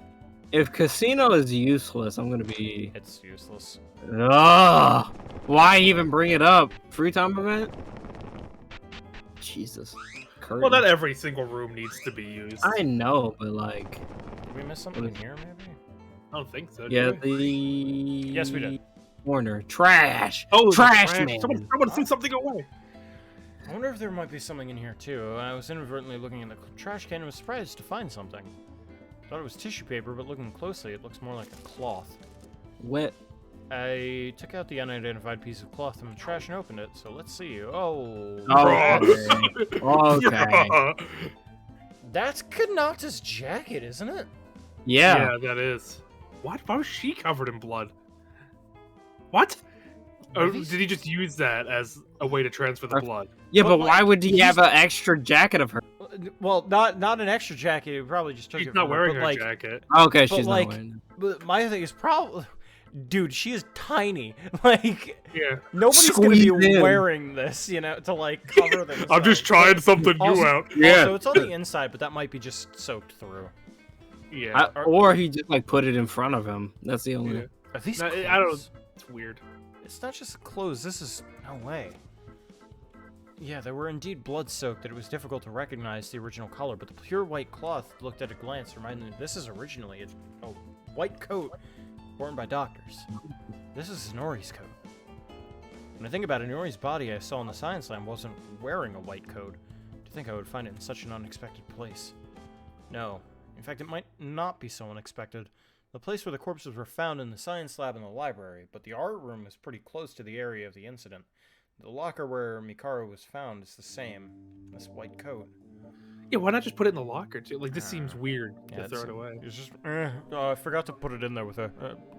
If casino is useless, I'm gonna be. It's useless. Ugh! Why even bring it up? Free time event? Jesus. Curtain. Well, not every single room needs to be used. I know, but like, Did we miss something in here, maybe? I don't think so. yeah, do we? the. Yes, we did. Corner trash. Oh, the trash man. Someone threw something away. I wonder if there might be something in here too. I was inadvertently looking in the trash can and was surprised to find something. Thought it was tissue paper, but looking closely, it looks more like a cloth. Wet I took out the unidentified piece of cloth from the trash and opened it, so let's see. Oh. Okay. Okay. That's Kanata's jacket, isn't it? Yeah. that is. What? Why was she covered in blood? What? Or Maybe did he just use that as a way to transfer the blood? Yeah, Well, but why like, would he he's- have an extra jacket of her? Well, not an extra jacket. He probably just took She's it not from her, wearing but, her like, jacket. Okay, But, she's like, not wearing it. But my thing is probably, dude, she is tiny. Like, Yeah. nobody's gonna be Squeeze in. wearing this, you know, to like cover themselves. I'm just trying something new Also- out. Yeah. Also, it's on the inside, but that might be just soaked through. Yeah. Or he just like put it in front of him. That's the only. Yeah. Are these? No, Clothes? I don't. It's weird. It's not just clothes. This is no way. Yeah, they were indeed blood-soaked that it was difficult to recognize the original color, but the pure white cloth looked at a glance reminded me this is originally a white coat worn by doctors. This is Nori's coat. When I think about it, Nori's body I saw in the Science Lab wasn't wearing a white coat. To think I would find it in such an unexpected place. No. In fact, it might not be so unexpected. The place where the corpses were found in the Science Lab and the library, but the art room was pretty close to the area of the incident. The locker where Mikaro was found is the same. This white coat. Yeah, why not just put it in the locker too? Like this seems weird Yeah, to throw it's- it away. It's just, I forgot to put it in there with a,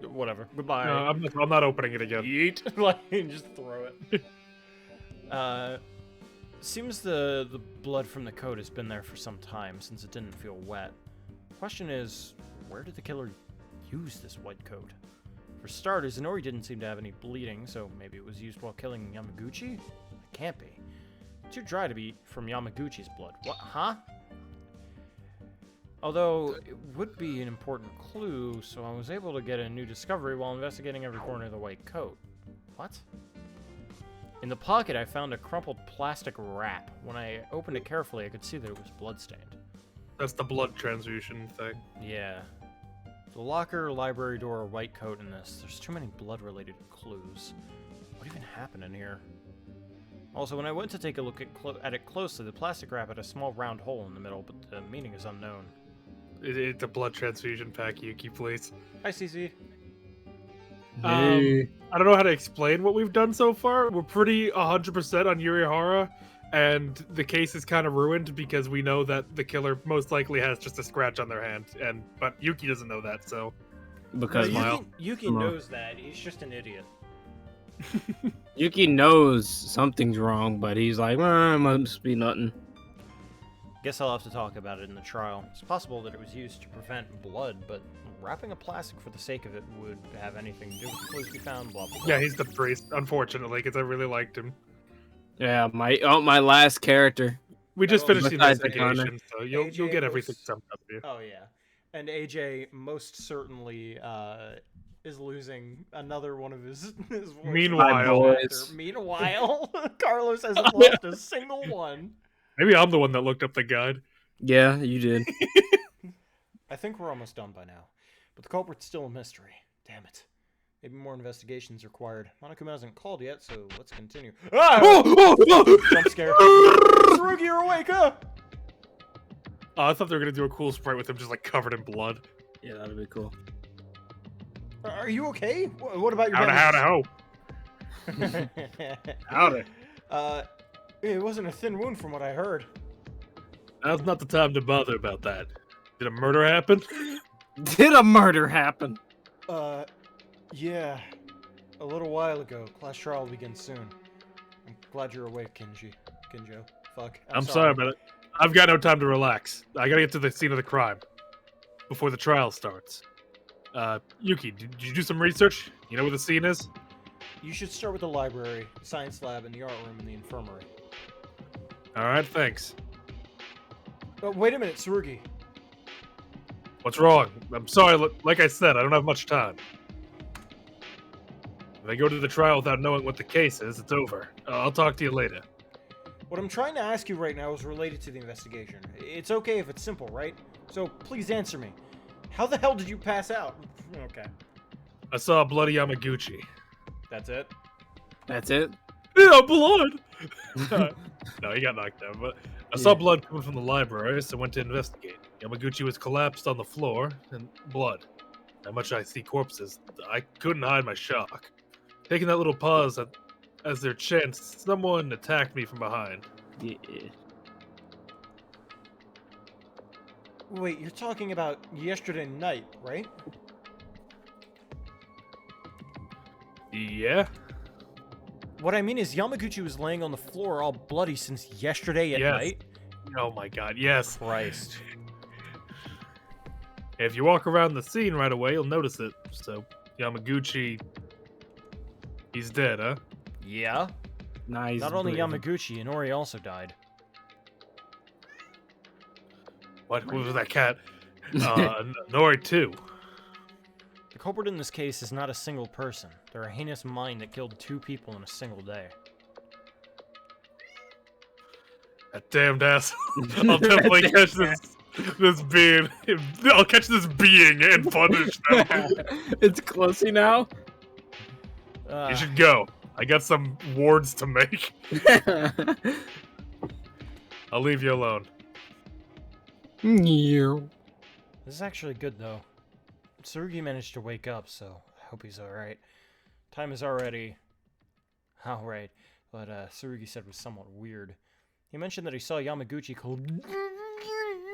whatever. Goodbye. No, I'm not opening it again. Yeet. Like, just throw it. Seems the blood from the coat has been there for some time, since it didn't feel wet. Question is, where did the killer use this white coat? For starters, Inori didn't seem to have any bleeding, so maybe it was used while killing Yamaguchi? It can't be. Too dry to be from Yamaguchi's blood. What? Huh? Although, it would be an important clue, so I was able to get a new discovery while investigating every corner of the white coat. What? In the pocket, I found a crumpled plastic wrap. When I opened it carefully, I could see that it was bloodstained. That's the blood transfusion thing. Yeah. The locker, library door, white coat in this. There's too many blood-related clues. What even happened in here? Also, when I went to take a look at it closely, the plastic wrap had a small round hole in the middle, but the meaning is unknown. It's a blood transfusion pack, Yuki, please. Hi, CC. I don't know how to explain what we've done so far. We're pretty 100% on Yurihara, and the case is kind of ruined because we know that the killer most likely has just a scratch on their hand, but Yuki doesn't know that, so Because Yuki knows that. He's just an idiot. Yuki knows something's wrong, but he's like, must be nothing. Guess I'll have to talk about it in the trial. It's possible that it was used to prevent blood, but wrapping a plastic for the sake of it would have anything to do with the clues we found, blah, blah, blah. yeah, he's the priest, unfortunately, because I really liked him. Yeah, my last character. We just Oh, finished the besides the investigation, so you'll AJ get was- everything summed up here. Oh, yeah. And AJ most certainly is losing another one of his voice Meanwhile- actor. Meanwhile, Carlos hasn't lost a single one. Maybe I'm the one that looked up the guide. Yeah, you did. I think we're almost done by now. But the culprit's still a mystery. Damn it. Maybe more investigations required. Monokuma hasn't called yet, so let's continue. Ah! Jump scare. Tsurugi, you're awake, huh? Oh, I thought they were gonna do a cool sprite with him just like covered in blood. Yeah, that'd be cool. Are you okay? What about your Howdy. bandages? Howdy. It wasn't a thin wound from what I heard. Now's not the time to bother about that. Did a murder happen? Did a murder happen? Yeah. A little while ago. Class trial will begin soon. I'm glad you're awake, Kinjo. Fuck. I'm sorry about it. I've got no time to relax. I gotta get to the scene of the crime before the trial starts. Yuki, did you do some research? You know where the scene is? You should start with the library, the science lab, and the art room and the infirmary. Alright, thanks. Wait a minute, Tsurugi. What's wrong? I'm sorry, like I said, I don't have much time. If I go to the trial without knowing what the case is, it's over. I'll talk to you later. What I'm trying to ask you right now is related to the investigation. It's okay if it's simple, right? So please answer me. How the hell did you pass out? Okay. I saw a bloody Yamaguchi. That's it? That's it? Yeah, blood! No, he got knocked down, but I saw blood coming from the library, so I went to investigate. Yamaguchi was collapsed on the floor, and blood. How much I see corpses, I couldn't hide my shock. Taking that little pause as their chance, someone attacked me from behind. Yeah. Wait, you're talking about yesterday night, right? Yeah? What I mean is Yamaguchi was laying on the floor all bloody since yesterday at Yes. night. Oh my god, yes. Christ. If you walk around the scene right away, you'll notice it. So, Yamaguchi, he's dead, huh? Yeah. Nice. Not only Yamaguchi, Inori also died. What was that cat? Nori too. The culprit in this case is not a single person. They're a heinous mind that killed 2 people in a single day. That damned ass. I'll definitely catch this being. I'll catch this being and punish them. It's closey now. You should go. I got some wards to make. I'll leave you alone. You. This is actually good, though. Tsurugi managed to wake up, so I hope he's alright. Time is already... Alright, what Tsurugi said was somewhat weird. He mentioned that he saw Yamaguchi called...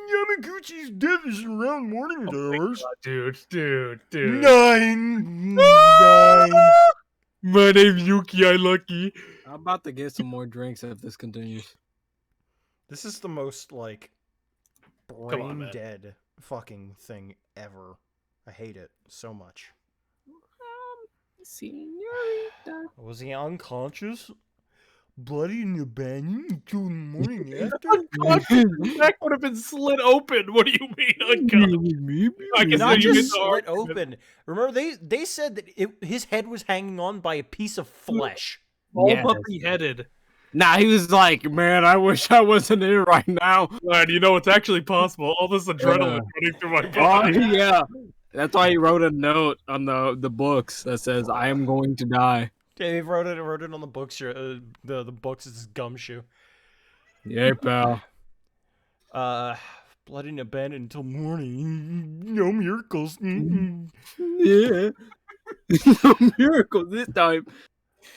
Yamaguchi's death is around morning hours. Dude. 9! My name's Yuki, I lucky. I'm about to get some more drinks if this continues. This is the most, like, Come on, man. brain-dead fucking thing ever. I hate it so much. Senorita. Was he unconscious? Bloody and abandoned until the morning after? Unconscious? Neck would have been slit open. What do you mean unconscious? I can Not see you just get the slit argument. open. Remember, they said that his head was hanging on by a piece of flesh. All Yes. puppy headed. Nah, he was like, man, I wish I wasn't here right now. Lad, you know it's actually possible. All this adrenaline running through my Oh, body. yeah. That's why he wrote a note on the books that says, I am going to die. Dave wrote it on the books. The books is his gumshoe. Yeah, pal. Bloody and abandoned until morning. No miracles. Yeah. Miracle this time.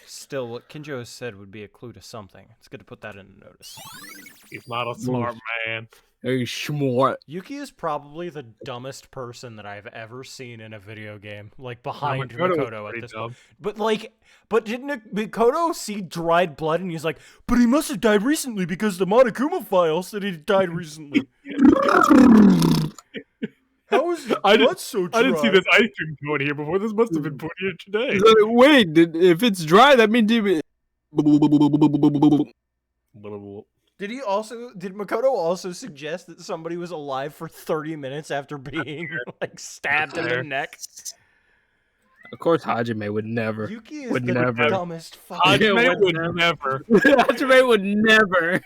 Still, what Kinjo has said would be a clue to something. It's good to put that into notice. He's not a smart man. Hey, schmort. Yuki is probably the dumbest person that I've ever seen in a video game. Like, behind Makoto was Makoto at pretty this dumb. point. But didn't Makoto see dried blood and he's like, but he must have died recently because the Monokuma file said he died recently. How is the I blood didn't- so dry? I didn't see this ice cream going here before. This must have been put here today. Wait, if it's dry, that means it... Did Makoto also suggest that somebody was alive for 30 minutes after being like stabbed in the Fair. neck? Of course, Hajime would never. Yuki is Would the never. dumbest fucking. Hajime would would never. Hajime would never.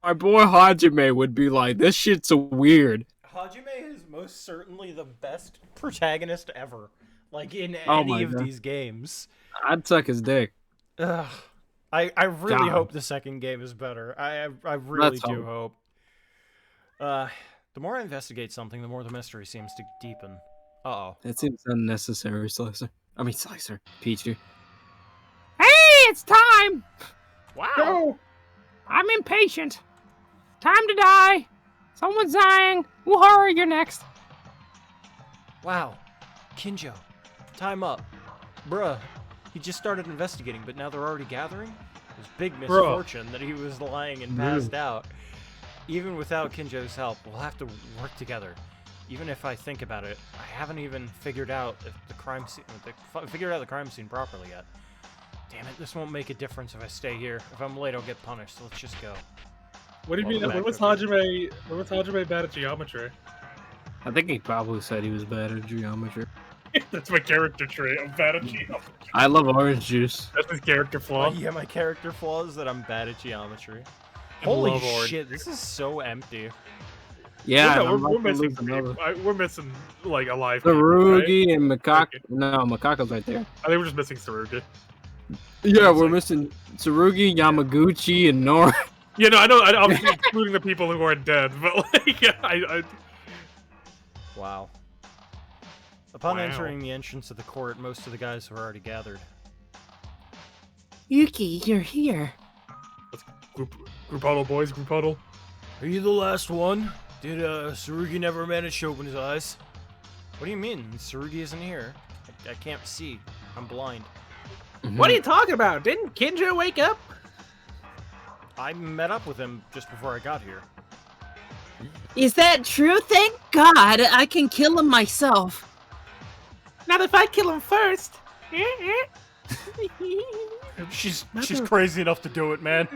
My boy Hajime would be like, this shit's so weird. Hajime is most certainly the best protagonist ever. Like in Oh any my of God. these games. I'd suck his dick. Ugh. I really God. hope the second game is better. I really Let's do hope. hope. The more I investigate something, the more the mystery seems to deepen. Uh-oh. That seems unnecessary, Slicer. I mean, Slicer. Peachy. Hey, it's time! Wow. I'm impatient. Time to die. Someone's dying. Uhura, you're next. Wow. Kinjo. Time up. Bruh. He just started investigating, but now they're already gathering? It was big misfortune that he was lying and passed out. Even without Kinjo's help, we'll have to work together. Even if I think about it, I haven't even figured out if the crime scene the crime scene properly yet. Damn it, this won't make a difference if I stay here. If I'm late, I'll get punished, so let's just go. What do you mean? Welcome When was back, Hajime bad at geometry? I think he probably said he was bad at geometry. That's my character trait. I'm bad at geometry. I love orange juice. That's his character flaw. Yeah, my character flaw is that I'm bad at geometry. I Holy love orange. shit, this is so empty. Yeah, no, I'm we're about to missing lose another. we're missing like a live. people, right? Sarugi and Makaka. No, Makaka's right there. I think we're just missing Sarugi. Yeah, we're missing Tsurugi, Yamaguchi, and Nora. Yeah, no, I know. I'm including the people who aren't dead, but like, yeah, I Wow. Upon Wow. entering the entrance of the court, most of the guys were already gathered. Yuki, you're here. Group huddle, boys. Group huddle. Are you the last one? Did Tsurugi never manage to open his eyes? What do you mean? Tsurugi isn't here. I can't see. I'm blind. What are you talking about? Didn't Kinjo wake up? I met up with him just before I got here. Is that true? Thank God I can kill him myself. Not if I kill him first. She's crazy enough to do it, man.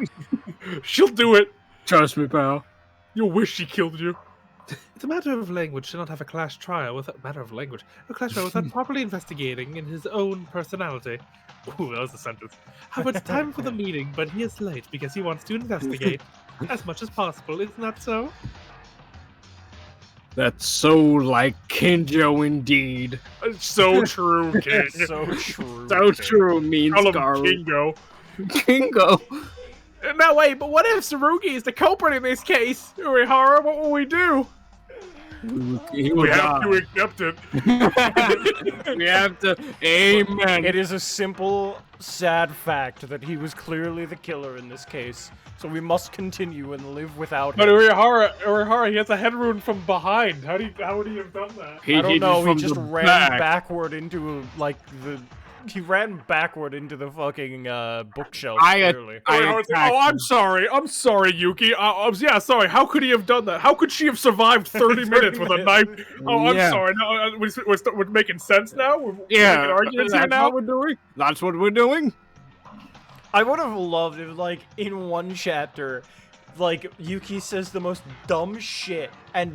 She'll do it. Trust me, pal. You'll wish she killed you. It's a matter of language to not have a clash trial without without properly investigating in his own personality. Ooh, that was a sentence. How it's time for the meeting, but he is late because he wants to investigate as much as possible. Isn't that so? That's so like Kinjo indeed. So true, King. So true. So true, mean Call him Scarlet. Kingo. Kingo. No, wait, but what if Tsurugi is the culprit in this case? Uehara, what will we do? He We would have to die. accept it. We have to. Amen. It is a simple, sad fact that he was clearly the killer in this case. So we must continue and live without But him. Uehara, he has a head wound from behind. How would he have done that? I don't did it know. He from just the ran back. backward into He ran backward into the fucking bookshelf. I Clearly. Uehara's like, oh, I'm sorry, Yuki. Yeah, sorry. How could he have done that? How could she have survived 30 minutes with a knife? Oh, I'm Yeah. sorry. No, we're making sense now. We're Yeah, making arguments here that's now. what we're doing. That's what we're doing. I would have loved if, like, in one chapter, like, Yuki says the most dumb shit, and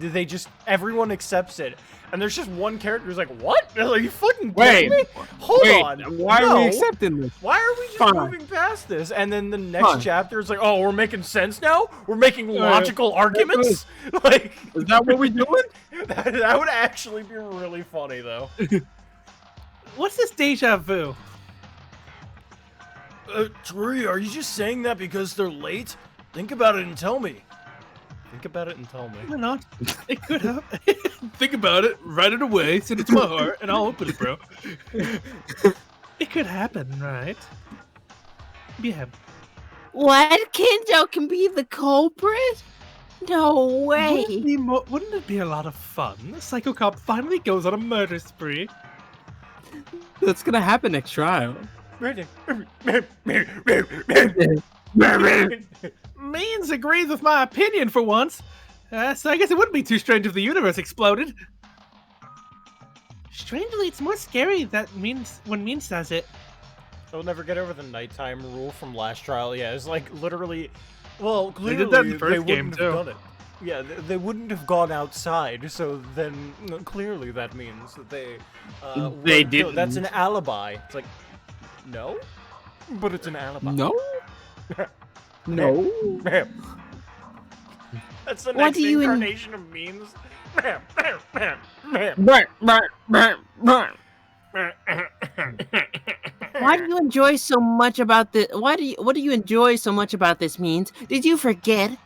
everyone accepts it. And there's just one character who's like, what? Are you fucking kidding me? Hold on. Why are we No. accepting this? Why are we just Fine. moving past this? And then the next Fine. chapter is like, oh, we're making sense now? We're making logical arguments? Like, Is that what we're doing? that would actually be really funny, though. What's this deja vu? Tori, are you just saying that because they're late? Think about it and tell me. Think about it and tell me. Why not? It could have. Think about it, write it away, send it to my heart, and I'll open it, bro. It could happen, right? Yeah. What? Kinjo can be the culprit? No way. Wouldn't it be a lot of fun? The Psycho Cop finally goes on a murder spree. That's gonna happen next trial. Means agrees with my opinion for once. So I guess it wouldn't be too strange if the universe exploded. Strangely, it's more scary when Mean says it. They'll never get over the nighttime rule from last trial. Yeah, it's like literally. Well, clearly did that in the first wouldn't game, have too. done it. Yeah, they wouldn't have gone outside. So then clearly that means that they. They weren't killed. didn't. That's an alibi. It's like, no, but it's an alibi. No. No. Ma'am. That's the What next do you in- incarnation of memes. Ma'am, ma'am, ma'am, Why do you enjoy so much about this? What do you enjoy so much about this means? Did you forget?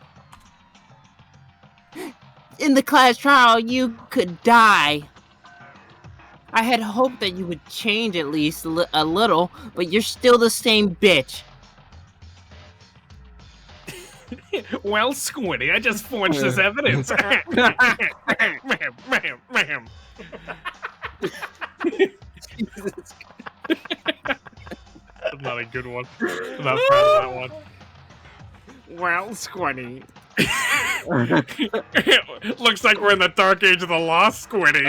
In the class trial, you could die. I had hoped that you would change at least a little, but you're still the same bitch. Well, Squiddy, I just forged this evidence. Ma'am. That's not a good one. I'm not proud of that one. Well, Squiddy. Looks like we're in the dark age of the lost, Squiddy.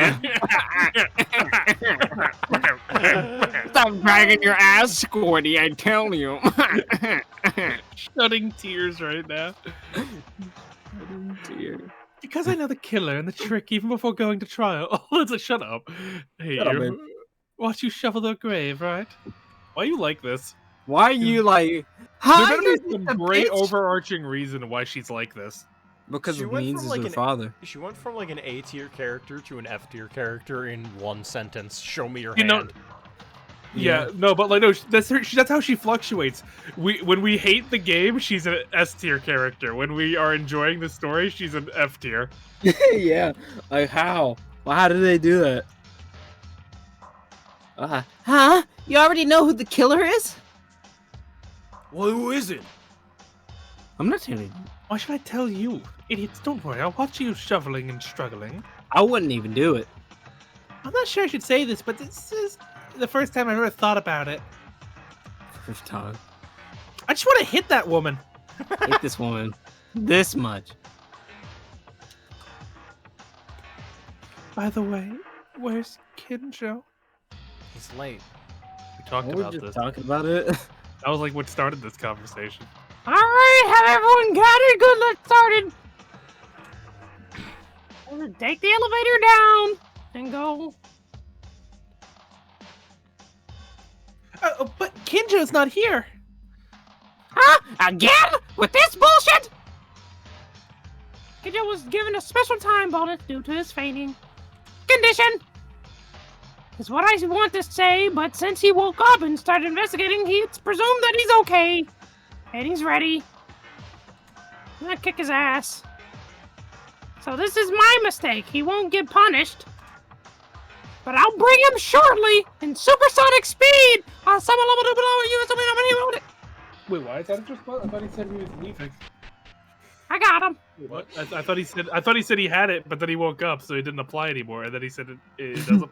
Stop dragging your ass, Squiddy, I tell you. Shedding tears right now. Because I know the killer and the trick even before going to trial. Oh, it's a shut up. Hey, Shut up, you. man. Watch you shovel their grave, right? Why you like this? Why are you like? Huh? There's You're gonna be some a great bitch? overarching reason why she's like this. Because She of went Means from, is like, her an- father. She went from like an A tier character to an F tier character in one sentence. Show me your You know- hand. Yeah, no, but like no, that's how she fluctuates. When we hate the game, she's an S tier character. When we are enjoying the story, she's an F tier. Yeah. Like how? Well, how did they do that? Huh? You already know who the killer is? Well, who is it? I'm not telling you. Why should I tell you? Idiots, don't worry. I'll watch you shoveling and struggling. I wouldn't even do it. I'm not sure I should say this, but this is the first time I've ever thought about it. First time. I just want to hit that woman. Hate this woman this much. By the way, where's Kinjo? He's late. We talked We're about just this. talking about it. That was like what started this conversation. All right, have everyone got it? Good, let's start it. I'm gonna take the elevator down and go. But Kinjo's not here. Huh? Again? With this bullshit? Kinjo was given a special time bonus due to his fainting condition. Is what I want to say, but since he woke up and started investigating, it's presumed that he's okay. And he's ready. I'm gonna kick his ass. So this is my mistake. He won't get punished. But I'll bring him shortly in supersonic speed. Wait, why is that just? I thought he said he was leaving. I got him. What? I thought he said he had it, but then he woke up, so it didn't apply anymore. And then he said it doesn't.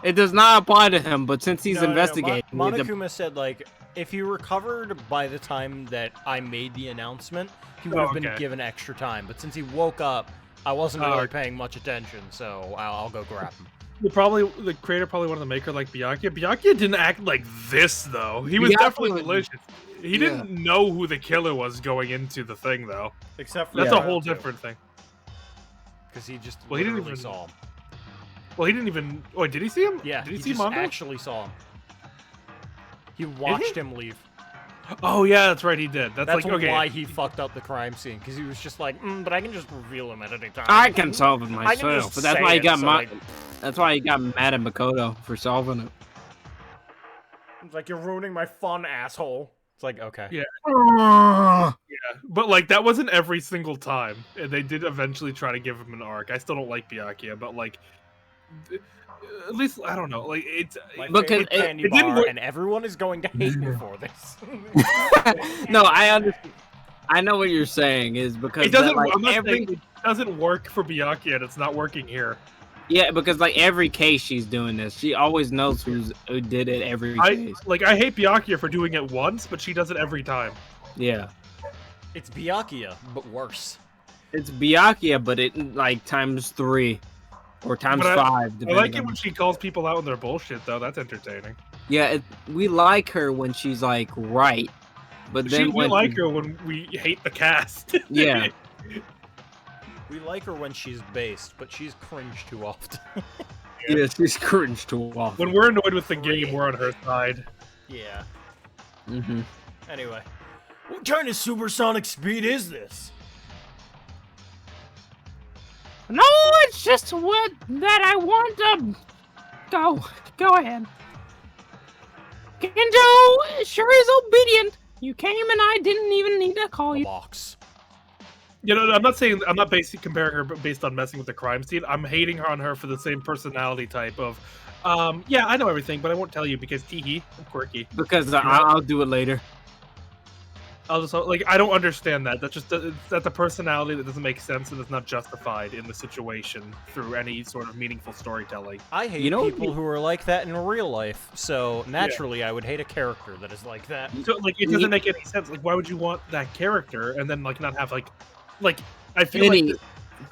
It does not apply to him, but since he's No, no, no, investigating, Monokuma said, like, if he recovered by the time that I made the announcement, he would have been okay. given extra time. But since he woke up, I wasn't Oh, really okay. paying much attention, so I'll go grab him. The creator probably wanted to make her like Byakuya. Byakuya didn't act like this though. He was Byakuya definitely was- malicious. He didn't know who the killer was going into the thing though. Except for That's Yeah. a whole different thing. Because he just Well, he didn't literally even- saw him. Well, he didn't even. Oh, did he see him? Yeah, Did he, he see just Mondo? actually saw him. He watched him leave. Oh yeah, that's right. He did. That's That's like okay. why he fucked up the crime scene, because he was just like, but I can just reveal him at any time. I can solve it I can myself. just But that's say why he it, got so, mad. like, That's why he got mad at Makoto for solving it. It's like, you're ruining my fun, asshole. It's like, okay. Yeah. But like that wasn't every single time. And they did eventually try to give him an arc. I still don't like Byakuya, but like at least I don't know. Like it's My Because favorite candy it didn't bar, work- and everyone is going to hate me for this. No, I understand. I know what you're saying is because it doesn't. that, like, I'm not every saying it doesn't work for Byakuya, and it's not working here. yeah, because like every case she's doing this, she always knows who did it every I case. hate Byakuya for doing it once, but she does it every time. Yeah, It's Byakuya, but worse. it's Byakuya, but it like times 3 or times But 5. I Depending like it on- when she calls people out on their bullshit, though. That's entertaining. Yeah, we like her when she's like right, but then We when like her when we hate the cast. Yeah. We like her when she's based, but she's cringe too often. yeah, she's cringe too often. When we're annoyed with the game, we're on her side. Yeah. Mm-hmm. Anyway. What kind of supersonic speed is this? No, it's just what that I want to go ahead. Kinjo sure is obedient. You came and I didn't even need to call you. Box. You know, I'm not basically comparing her based on messing with the crime scene. I'm hating her on her for the same personality type of, yeah, I know everything, but I won't tell you because teehee, I'm quirky. Because I'll do it later. I'll just like I don't understand that. That's a personality that doesn't make sense and is not justified in the situation through any sort of meaningful storytelling. I hate You know- people who are like that in real life, so naturally I would hate a character that is like that. So like it doesn't make any sense. Like why would you want that character and then like not have like I feel Any- like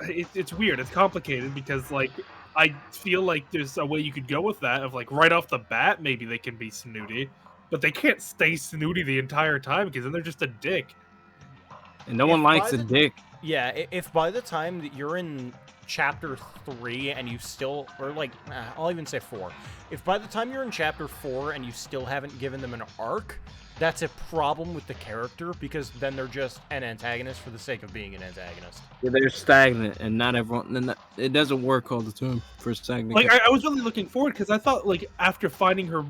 it's weird. It's complicated because like I feel like there's a way you could go with that of like right off the bat maybe they can be snooty, but they can't stay snooty the entire time because then they're just a dick. And no one If likes by a the- dick. Yeah, if by the time that you're in chapter 3 and you still, or like, I'll even say 4. If by the time you're in chapter 4 and you still haven't given them an arc, that's a problem with the character because then they're just an antagonist for the sake of being an antagonist. Yeah, they're stagnant, and not everyone. And it doesn't work all the time for stagnant. Like I was really looking forward because I thought like after finding her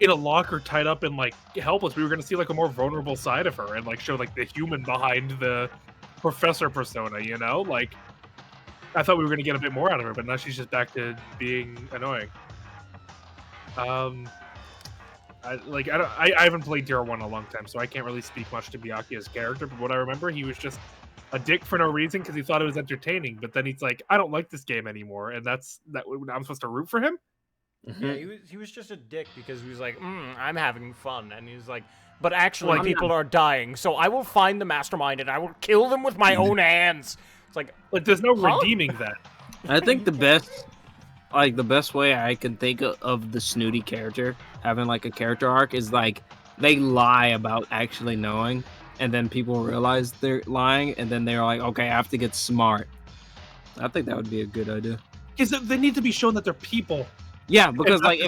in a locker tied up and like helpless, we were gonna see like a more vulnerable side of her and like show like the human behind the professor persona, you know? Like I thought we were gonna get a bit more out of her, but now she's just back to being annoying. I haven't played Tier 1 in a long time, so I can't really speak much to Byakuya's character, but what I remember, he was just a dick for no reason because he thought it was entertaining, but then he's like, I don't like this game anymore, and I'm supposed to root for him? Yeah, he was just a dick because he was like, I'm having fun, and he was like, but actually people are dying, so I will find the mastermind and I will kill them with my own hands. It's like there's no redeeming that. I think the best way I can think of the snooty character having like a character arc is like they lie about actually knowing, and then people realize they're lying, and then they're like, okay, I have to get smart. I think that would be a good idea. Because they need to be shown that they're people. Yeah, because like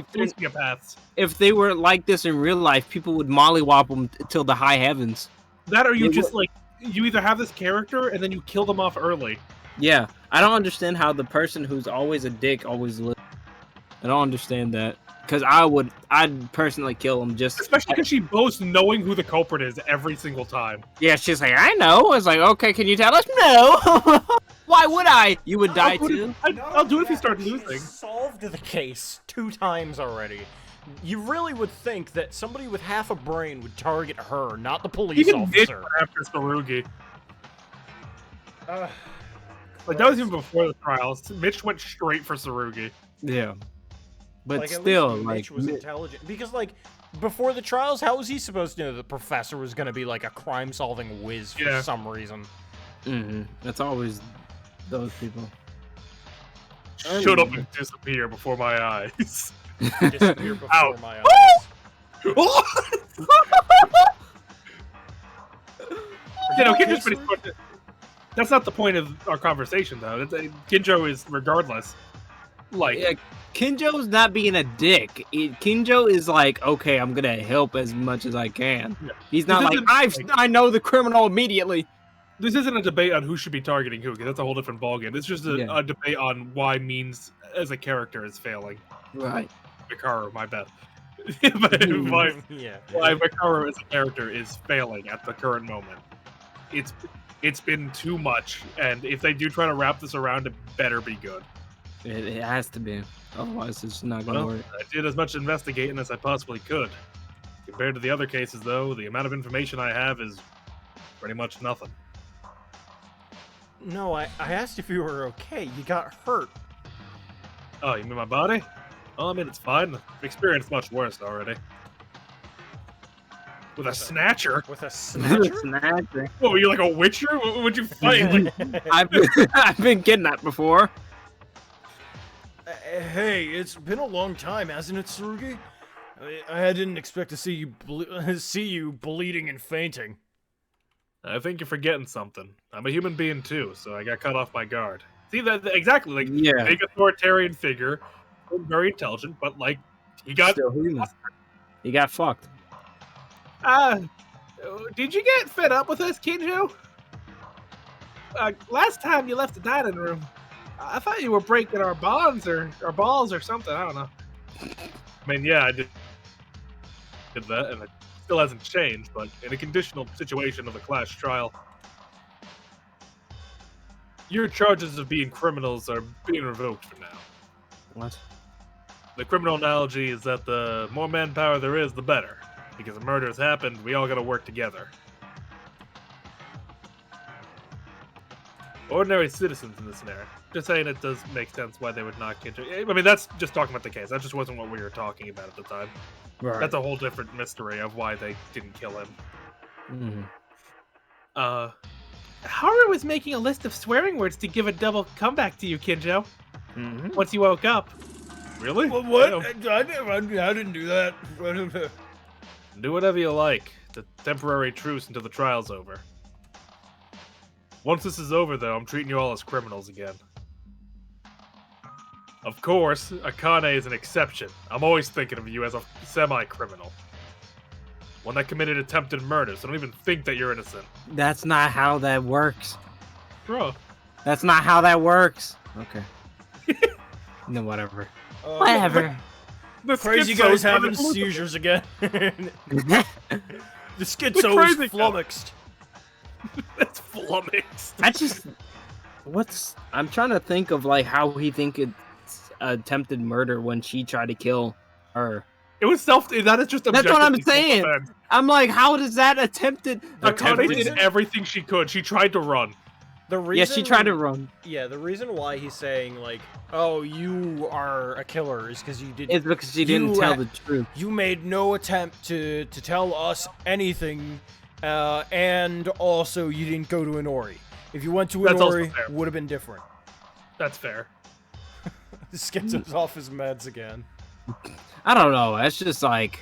if they were like this in real life, people would mollywop them till the high heavens. That or you just like you either have this character and then you kill them off early. Yeah, I don't understand how the person who's always a dick always lives. I don't understand that. Because I'd personally kill him just... Especially because she boasts knowing who the culprit is every single time. Yeah, she's like, I know. It's like, okay, can you tell us? No! Why would I? You would die too? I'll do it if you start losing. Solved the case 2 times already. You really would think that somebody with half a brain would target her, not the police officer. After Sarugi. Like, that was even before the trials. Mitch went straight for Sarugi. Yeah. But like, still, Mitch was intelligent. Because, like, before the trials, how was he supposed to know the professor was going to be, like, a crime-solving whiz for some reason? That's always those people. Shut up and disappear before my eyes. Disappear before my eyes. That's not the point of our conversation, though. Kinjo is, regardless, like... Yeah, Kinjo's not being a dick. Kinjo is like, okay, I'm gonna help as much as I can. Yeah. He's not like, I know the criminal immediately. This isn't a debate on who should be targeting who, because that's a whole different ballgame. It's just a debate on why Means as a character is failing. Right. Mikaru, my bad. Why Mikaru as a character is failing at the current moment. It's been too much, and if they do try to wrap this around, it better be good. It has to be. Otherwise, it's not going to work. I did as much investigating as I possibly could. Compared to the other cases, though, the amount of information I have is pretty much nothing. No, I asked if you were okay. You got hurt. Oh, you mean my body? Well, I mean, it's fine. I've experienced much worse already. With a snatcher? With a snatcher? Snatcher. What, were you like a witcher? What would you fight? I've been kidnapped before. Hey, it's been a long time, hasn't it, Tsurugi? I didn't expect to see you bleeding and fainting. I think you're forgetting something. I'm a human being too, so I got cut off my guard. See that exactly? Like, big authoritarian figure, very intelligent, but like he got he got fucked. Did you get fed up with us, Kinjo? Last time you left the dining room, I thought you were breaking our bonds or our balls or something. I don't know. I mean, yeah, I did that, and it still hasn't changed. But in a conditional situation of a clash trial, your charges of being criminals are being revoked for now. What? The criminal analogy is that the more manpower there is, the better. Because a murder has happened, we all gotta work together. Ordinary citizens in this scenario. Just saying it does make sense why they would not Kinjo. I mean, that's just talking about the case. That just wasn't what we were talking about at the time. Right. That's a whole different mystery of why they didn't kill him. Haru was making a list of swearing words to give a double comeback to you, Kinjo. Once you woke up. Really? What? I didn't do that. Do whatever you like. It's a temporary truce until the trial's over. Once this is over, though, I'm treating you all as criminals again. Of course, Akane is an exception. I'm always thinking of you as a semi-criminal. One that committed attempted murder, so don't even think that you're innocent. That's not how that works. Bro. That's not how that works. Okay. No, whatever. Whatever. Crazy guy's having seizures again. The schizo is flummoxed. That's flummoxed. I just... I'm trying to think of, like, how he think it's attempted murder when she tried to kill Her. It was self. That is just. That's what I'm objectively saying. self-defense. I'm like, how does that attempted? Akane reason- did everything she could. She tried to run. The reason, Yeah, she tried to run. Yeah, the reason why he's saying like, "Oh, you are a killer," is because you did. It's because she didn't You, tell the truth. You made no attempt to tell us anything, and also you didn't go to Inori. If you went to That's also Inori, fair. would have been different. That's fair. Schizo's off his meds again. I don't know. That's just like,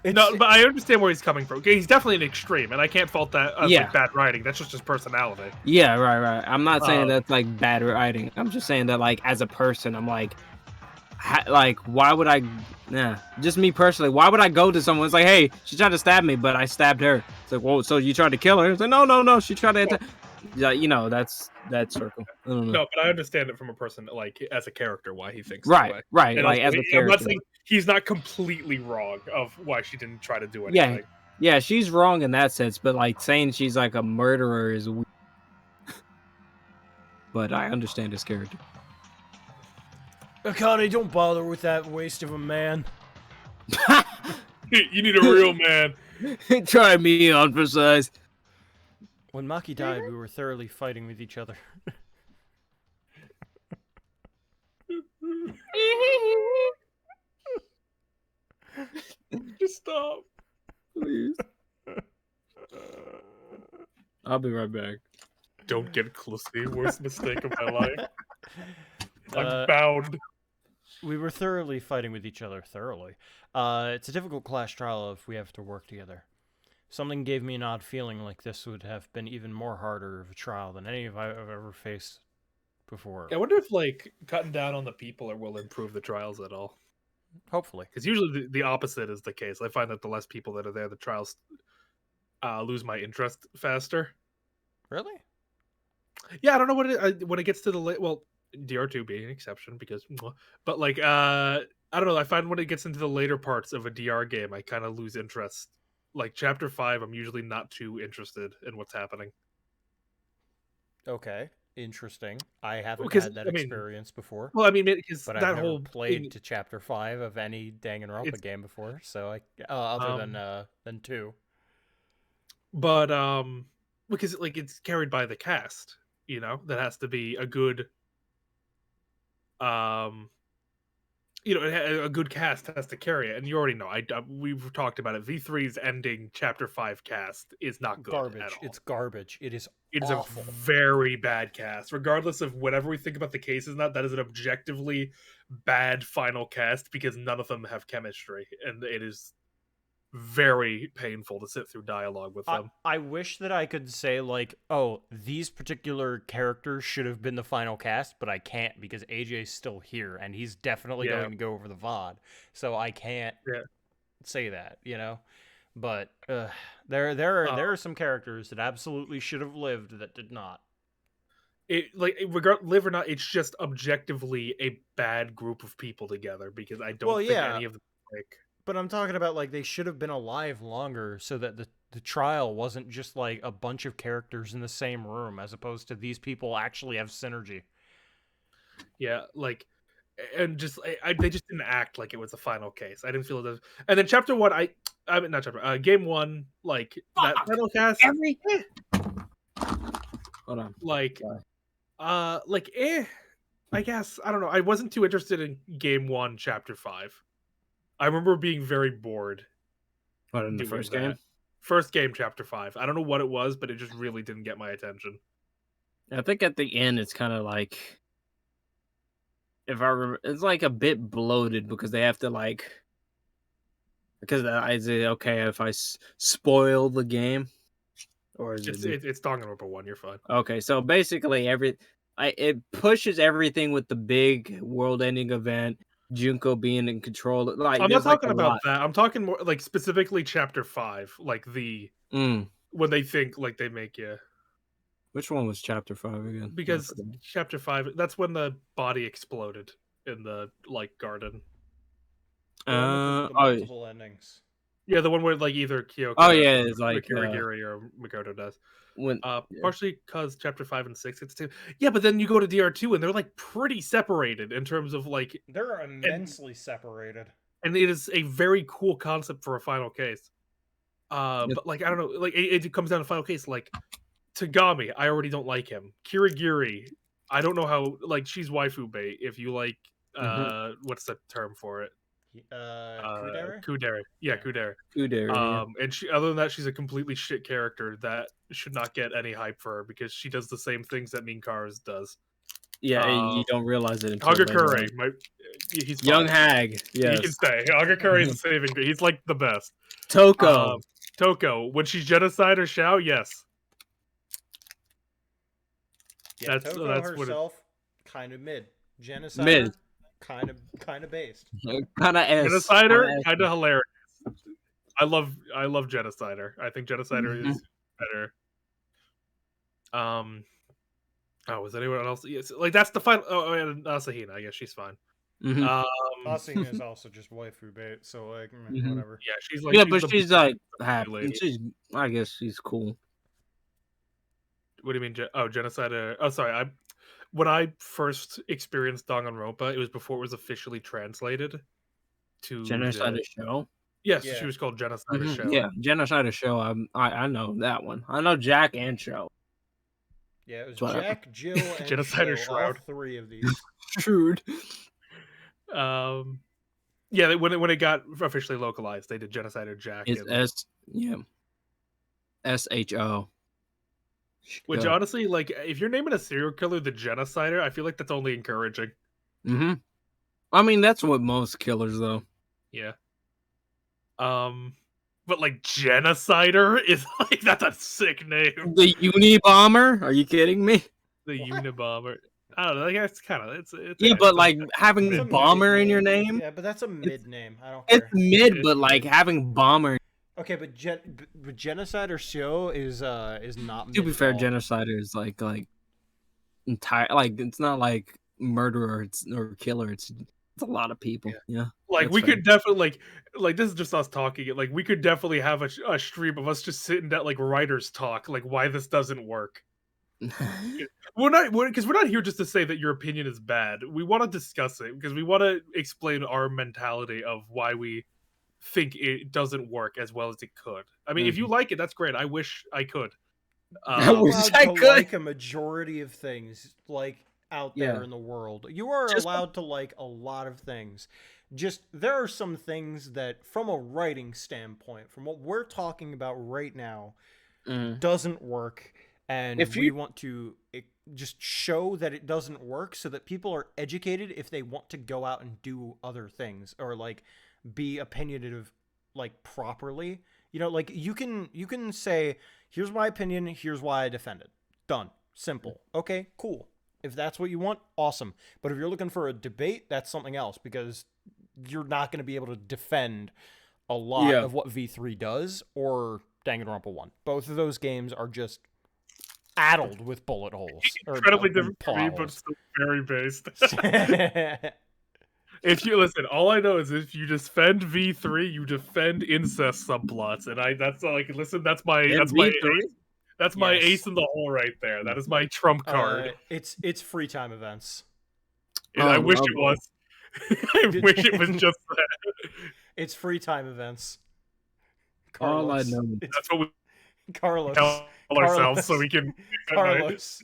No, but I understand where he's coming from. Okay, he's definitely an extreme, and I can't fault that as Yeah. like bad writing. That's just his personality. yeah, right. I'm not saying Um, that's like bad writing. I'm just saying that like as a person, I'm like, like why would I? Nah, just me personally. Why would I go to someone? It's like, hey, she tried to stab me, but I stabbed her. It's like, whoa, so you tried to kill her? It's like, no, she tried to attack. Yeah, you know, that's that circle. I don't know. No, but I understand it from a person like as a character why he thinks that Right, way. right. And Like also, as a I'm not character. saying he's not completely wrong of why she didn't try to do anything. Yeah, she's wrong in that sense, but like saying she's like a murderer is weird. But I understand his character. Akane, don't bother with that waste of a man. You need a real man. Try me on for size. When Maki died, we were thoroughly fighting with each other. Just stop. Please. I'll be right back. Don't get close to the worst mistake of my life. I'm Uh, bound. We were thoroughly fighting with each other, thoroughly. It's a difficult class trial if we have to work together. Something gave me an odd feeling like this would have been even more harder of a trial than any I've ever faced before. I wonder if like cutting down on the people will improve the trials at all. Hopefully. Because usually the opposite is the case. I find that the less people that are there, the trials lose my interest faster. Really? Yeah, I don't know what when it gets to the well, DR2 being an exception because, but like I don't know. I find when it gets into the later parts of a DR game, I kind of lose interest. Like chapter 5, I'm usually not too interested in what's happening. Okay. Interesting. I haven't Because, had that I mean- experience before. Well, I mean, because But that I've never whole played thing- to chapter 5 of any Danganronpa It's- game before, so I other than 2. but because like it's carried by the cast, you know, that has to be a good a good cast has to carry it, and you already know. We've talked about it. V3's ending chapter 5 cast is not good Garbage. at all. It's garbage. It is It is awful. a very bad cast, regardless of whatever we think about the cases. Not that is an objectively bad final cast because none of them have chemistry, and it is very painful to sit through dialogue with them. I wish that I could say like, oh, these particular characters should have been the final cast, but I can't because AJ's still here and he's definitely Yeah. going to go over the VOD. So I can't say that, you know. But there are some characters that absolutely should have lived that did not. Live or not, it's just objectively a bad group of people together because I don't think any of them like. But I'm talking about like they should have been alive longer so that the trial wasn't just like a bunch of characters in the same room as opposed to these people actually have synergy. Yeah, like, and just they just didn't act like it was the final case. I didn't feel it. And then chapter 1, I mean not chapter. Game 1, like that final cast. Hold on. Like, Sorry. I guess I don't know. I wasn't too interested in Game 1, chapter 5. I remember being very bored. What, in the doing first that. game? First game, chapter 5. I don't know what it was, but it just really didn't get my attention. I think at the end it's kind of like, if I remember, it's like a bit bloated because they have to like, because I say okay if I spoil the game, or is it? It's Danganronpa 1. You're fine. Okay, so basically it pushes everything with the big world-ending event. Junko being in control. Like I'm not there's, like, talking a about lot. that. I'm talking more like specifically chapter 5, like when they think like they make you. Which one was chapter 5 again? Because chapter 5, that's when the body exploded in the like garden. Multiple endings. Yeah, the one where like either Kyoko it's like Kirigiri or Makoto does. when Partially because chapter 5 and 6 it's too. Yeah, but then you go to DR2 and they're like pretty separated in terms of like, They're immensely separated. and it is a very cool concept for a final case. But like I don't know, like it comes down to final case. Like Tagami, I already don't like him. Kirigiri, I don't know how. Like she's waifu bait. If you like, what's the term for it? Kudere? Kudere. Yeah, Yeah. Kudere. Kudere, And she, other than that, she's a completely shit character that should not get any hype for her because she does the same things that Mean Cars does. yeah, and you don't realize it until later Hagakure, on. he's Young fine. Hag, He can yes. stay. Hagakure is a saving. He's like the best. Toko, Toko, when she's genocide or Shao, yes. Yeah, That's- Toko that's what it- herself, kind of mid. Genocide, Mid. kind of based. kind of S. Genocider, kind of hilarious. I love Genocider. I think Genocider is better. Oh, was anyone else? Yes, like that's the final. Oh, and Asahina. I guess she's fine. Mhm. Asuna is also just waifu bait, so like whatever. Yeah, she's like. Yeah, she's but the- she's like happy. lady. She's, I guess she's cool. What do you mean? Genocider. Oh, sorry. When I first experienced Danganronpa, it was before it was officially translated to Genocide the- Show. Yes, Yeah. she was called Genocide Mhm, Show. Yeah, Genocide Show. I know that one. I know Jack and Show. Yeah, it was Whatever. Jack, Jill, and Genocider Sho, all Shroud. three of these. Shrewd. Yeah, when it got officially localized, they did Genocider Jack. It's and- S. Yeah. SHO. which honestly, like, if you're naming a serial killer the Genocider, I feel like that's only encouraging. Mm-hmm. I mean, that's what most killers though. Yeah. But like Genocider is like that's a sick name. The Unibomber? Are you kidding me? The What? Unabomber. I don't know. Like, it's kind of it's Yeah, it's but a- like having It's a bomber mid in your name, Yeah, but that's a mid name. I don't it's care. mid. But like having bomber. Okay, but genocide or show is not. To mid be at fair, all. genocider is like entire. Like it's not like murderer. Or killer. It's a lot of people. Yeah. like that's we fair. could definitely like this is just us talking it. Like we could definitely have a stream of us just sitting down like writers talk like why this doesn't work. We're not here just to say that your opinion is bad. We want to discuss it because we want to explain our mentality of why we think it doesn't work as well as it could. I mean, if you like it, that's great. I wish I could. I You're wish allowed I to could. like a majority of things like out there Yeah. in the world. You are Just- allowed to like a lot of things. Just there are some things that from a writing standpoint, from what we're talking about right now, Mm. doesn't work, and If we you- want to just show that it doesn't work so that people are educated if they want to go out and do other things or like be opinionative like properly. You know, like you can say, here's my opinion, here's why I defend it. Done. Simple. Okay, cool. If that's what you want, awesome. But if you're looking for a debate, that's something else because you're not going to be able to defend a lot Yeah. of what V3 does or Danganronpa 1. Both of those games are just addled with bullet holes. or Incredibly plot different for me, but holes. still very based. If you listen, all I know is if you defend V3, you defend incest subplots, and that's like listen. That's my And that's my V3? ace, that's my Yes. ace in the hole right there. That is my trump card. It's free time events. And I Oh, wish oh, it was. I wish it was just that. It's free time events. All I know. It's That's what we Carlos. tell ourselves, so we can. Carlos.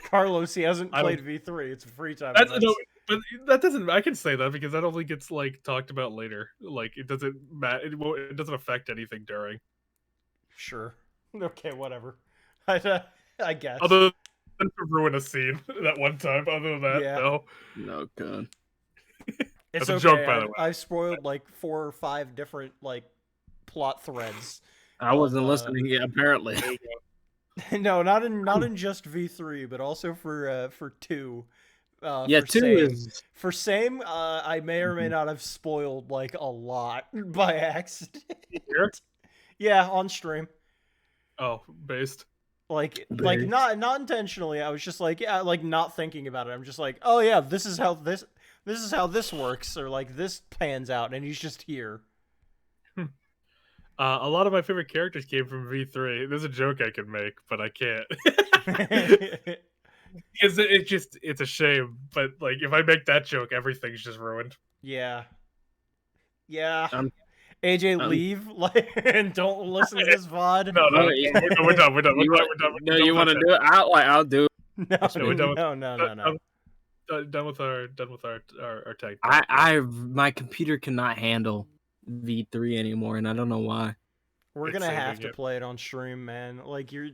Carlos. He hasn't I don't- played V3. It's free time That's events. no, but that doesn't. I can say that because that only gets like talked about later. Like it doesn't matter. It doesn't affect anything during. Sure. Okay, whatever. I guess. Other than to ruin a scene that one time. Other than that, Yeah. no. No god. It's That's a okay. joke, by the way. I've spoiled like 4 or 5 different like plot threads. I wasn't Uh, listening yet, apparently. No, not in just V3, but also for 2. Yeah, for 2 Same. is For same, I may or may not have spoiled like a lot by accident. Here? Yeah, on stream. Oh, based. Like Based. not intentionally. I was just like, yeah, like not thinking about it. I'm just like, oh yeah, this is how this works, or like this pans out, and he's just here. A lot of my favorite characters came from V3. There's a joke I could make, but I can't. Because it's a shame. But like, if I make that joke, everything's just ruined. Yeah. Yeah. Um, AJ, um, leave and don't listen to this VOD. No, Oh, yeah. we're done. We're done. You We're want- done. No, Don't you want to touch do it? I'll do it. No, we're done with- no. Done with our tag. My computer cannot handle V3 anymore, and I don't know why. We're It's gonna have saving to it. play it on stream, man. Like you're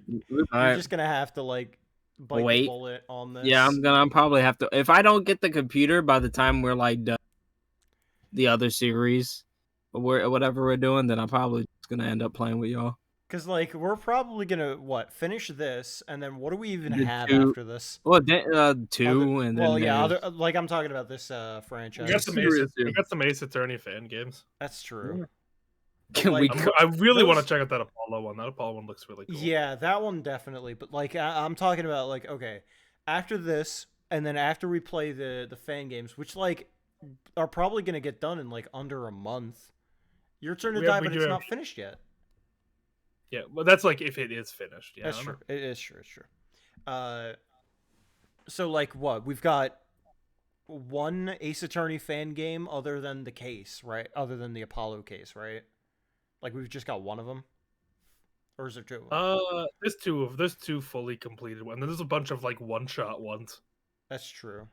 Alright. just gonna have to like bite the Wait. bullet on this. Yeah, I'm probably have to. If I don't get the computer by the time we're like done the other series, or whatever we're doing, then I'm probably just gonna end up playing with y'all. Because like we're probably gonna finish this, and then what do we even The have two- after this? Well, then, two, Other- and then well, yeah, there's- other, like I'm talking about this franchise. We got some Serious, Ace. We got some Ace Attorney fan games. That's true. Can like- we? I really want to those- check out that Apollo one. That Apollo one looks really cool. Yeah, that one definitely. But like I'm talking about like okay, after this, and then after we play the fan games, which like are probably gonna get done in like under a month. Your turn to We die, have- we but do it's have- not finished yet. Yeah, well, that's like if it is finished. Yeah, That's I don't true. It is true. It's true. So like what? We've got one Ace Attorney fan game other than the case, right? Other than the Apollo case, right? Like we've just got one of them, or is there two? know. There's two fully completed ones. And then there's a bunch of like one-shot ones. That's true.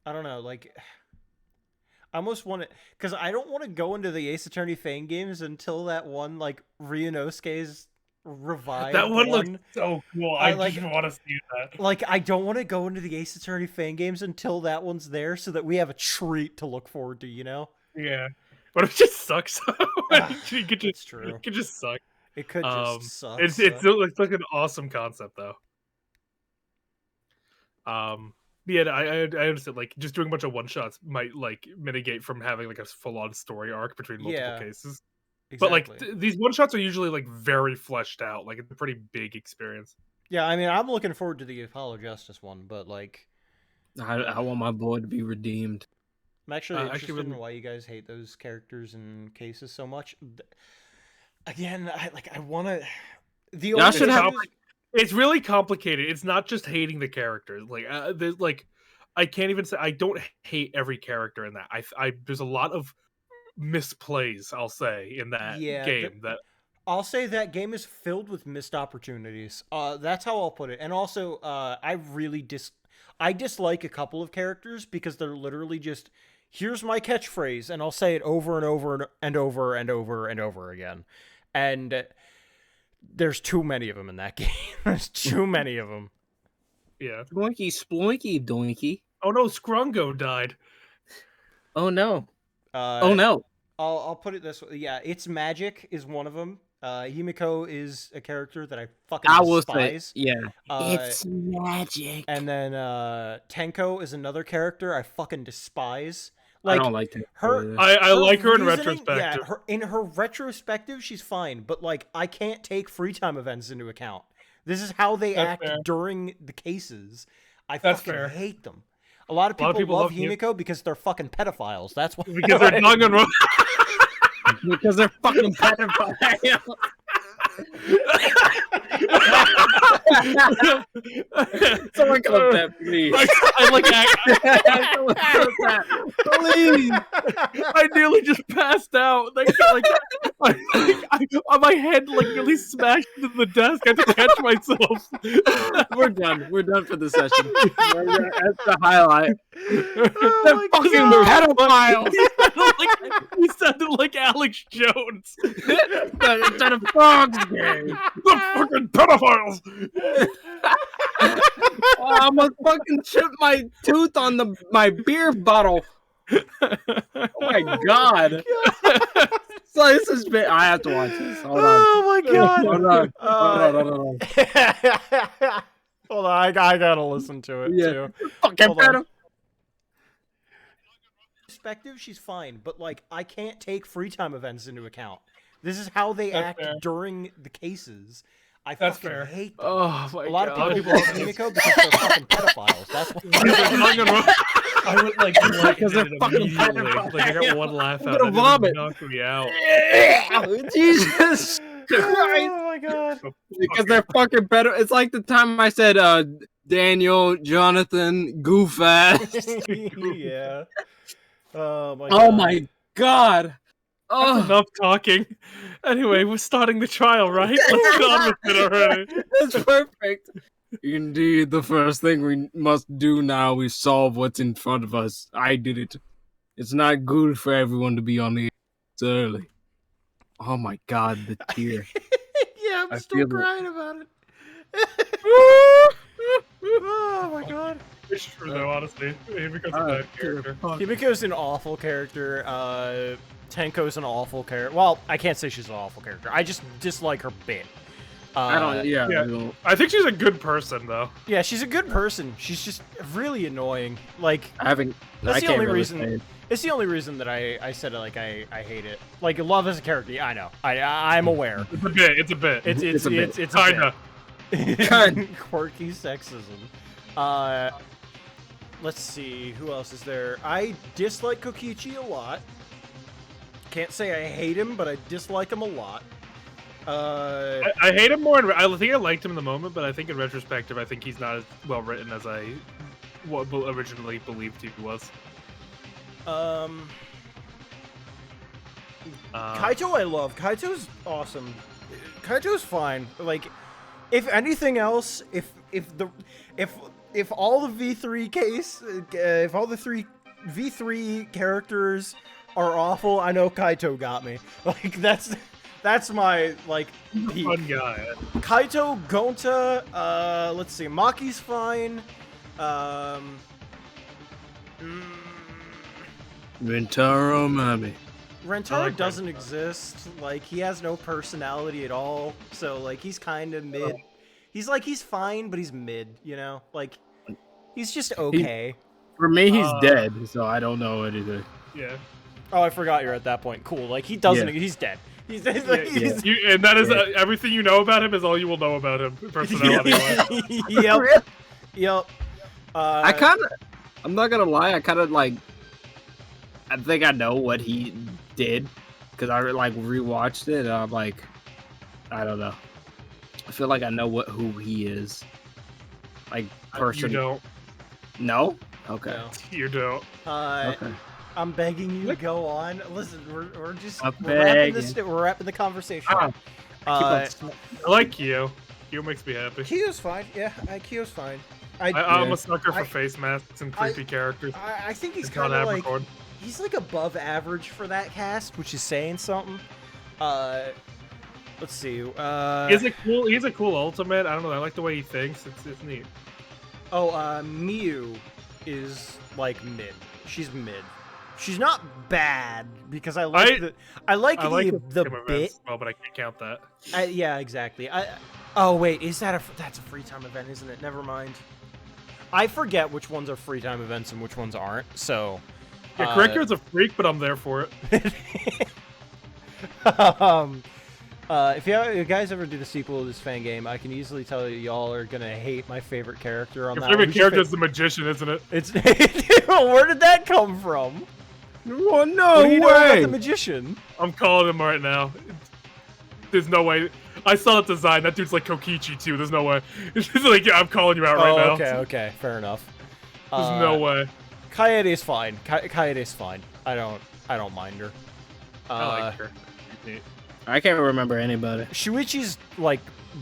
I don't know. Like, I almost want to, because I don't want to go into the Ace Attorney fan games until that one like Ryunosuke's revived. That one looks so cool. I I like- just want to see that. Like, I don't want to go into the Ace Attorney fan games until that one's there, so that we have a treat to look forward to. You know, Yeah, but it just sucks. You could it's just, true. it could just suck. It could just suck. It's like an awesome concept though. Yeah, I understand. Like just doing a bunch of one shots might like mitigate from having like a full on story arc between multiple Yeah, cases. exactly. But like these one shots are usually like very fleshed out. Like it's a pretty big experience. yeah, I mean, I'm looking forward to the Apollo Justice one, but like, I want my boy to be redeemed. I'm actually Actually, interested in really- why you guys hate those characters and cases so much. Again, I want to. The Y'all only should have- issue is- It's really complicated. It's not just hating the characters. Like there's like I can't even say I don't hate every character in that. I there's a lot of misplays, I'll say, in that Yeah, game that I'll say that game is filled with missed opportunities. That's how I'll put it. And also, I really I dislike a couple of characters because they're literally just, here's my catchphrase, and I'll say it over and over and over and over and over again. And there's too many of them in that game. There's too many of them. yeah. Sploinky, sploinky, doinky. Oh no, Scrungo died. Oh no. Uh, Oh no. I'll put it this way. Yeah, It's Magic is one of them. Himiko is a character that I fucking I will say, despise. yeah. It's magic. And then Tenko is another character I fucking despise. I Like don't like that. her- I like her in reasoning- retrospective. Yeah, in her retrospective, she's fine, but like I can't take free time events into account. This is how they That's act fair. during the cases. I That's fucking fair. hate them. A lot of people, love Him- Himiko because they're fucking pedophiles. That's why. because they're Danganronpa. Because they're fucking pedophiles. Someone come up that, please. I like Someone come up that. Please. I nearly just passed out. Like my head like nearly smashed into the desk. I had to catch myself. We're done. We're done for the session. That's the highlight. Oh They're my fucking God. pedophiles. He sounded like Alex Jones. It's a frogs game. The fucking pedophiles. Oh, I almost fucking chipped my tooth on my beer bottle. Oh my god. So this has been. I have to watch this. Hold on. Oh my god. Hold on. Uh, Hold on. Hold on, I gotta listen to it Yeah. too. Fucking Hold on. pedo. Perspective, she's fine, but like I can't take free time events into account. This is how they That's act fair. during the cases. I That's fucking fair. hate them. Oh my A lot god. of people love Himiko because they're fucking pedophiles. That's why. I would like Because they're fucking immediately. Like I got one laugh I'm out. gonna That vomit. knocked me out. Jesus Christ. Oh my god. Because they're fucking better. It's like the time I said Daniel, Jonathan, goof ass. Yeah. Oh my god. Oh my God. That's Oh, enough talking. Anyway, we're starting the trial, right? Let's get on with it already. that's perfect. Indeed, the first thing we must do now is solve what's in front of us. I did it. It's not good for everyone to be on the it's early. Oh my God, the tear. Yeah, I'm I still feel it. crying about it. Oh my god. It's true though, honestly. Himiko's a bad character. Himiko's an awful character. Tenko's an awful character. Well, I can't say she's an awful character. I just dislike her bit. I don't. Yeah. yeah. I don't- I think she's a good person though. Yeah, she's a good person. She's just really annoying. Like, I haven't. That's I the can't only really reason- say it. it's the only reason that I said like I hate it. Like, love as a character, yeah, I know. I'm aware. It's a bit. It's a bit. It's a bit. a Kinda. bit. Kind. Quirky sexism. Let's see, who else is there? I dislike Kokichi a lot. Can't say I hate him, but I dislike him a lot. I hate him more. I think I liked him in the moment, but I think in retrospective, I think he's not as well written as I originally believed he was. Kaito I love. Kaito's awesome. Kaito's fine. Like, if anything else, if all the V3 if all the V3 characters are awful, I know Kaito got me. Like, that's my like peak. Fun guy. Kaito, Gonta, let's see, Maki's fine. Rentaro Mami. Rentaro I like doesn't Rentaro. exist. Like, he has no personality at all. So, like, he's kind of mid. He's fine, but he's mid, you know? Like, he's just okay. For me, he's Uh, dead, so I don't know anything. Yeah. Oh, I forgot you're at that point. Cool. Like, he doesn't. Yeah. He's dead. He's Yeah, he's- and that is Yeah. everything you know about him is all you will know about him, personality-wise. Yep. Yep. I'm not gonna lie, I kind of like. I think I know what he did because I like rewatched it. And I'm like, I don't know. I feel like I know who he is. Like You person. don't. No. Okay. No. You don't. Okay. I'm begging you to go on. Listen, we're just I'm we're wrapping begging. we're wrapping the conversation. Ah, I like Kyo. Kyo makes me happy. Kyo's fine. Yeah, Kyo's fine. I'm Yeah. a sucker for I- face masks and creepy characters. I think he's It's not kind of like Abercorn. he's like above average for that cast, which is saying something. Let's see. He's a cool ultimate. I don't know. I like the way he thinks. It's neat. Miyu is like mid. She's mid. She's not bad because I like I like the him bit. events as well, but I can't count that. Yeah, exactly. Oh wait, that's a free time event, isn't it? Never mind. I forget which ones are free time events and which ones aren't. So, Yeah, Corrector's a freak, but I'm there for it. if you guys ever do the sequel to this fan game, I can easily tell you y'all are gonna hate my favorite character on Your that. favorite one. Who's your character is the magician, isn't it? It's where did that come from? Oh, no What do you know about way! the magician? I'm calling him right now. There's no way. I saw that design. That dude's like Kokichi too. There's no way. It's like, yeah, I'm calling you out right now. Okay, fair enough. There's no way. Kaede's fine. Kaede's fine. I don't mind her. I like her. Neat. I can't remember anybody. Shuichi's like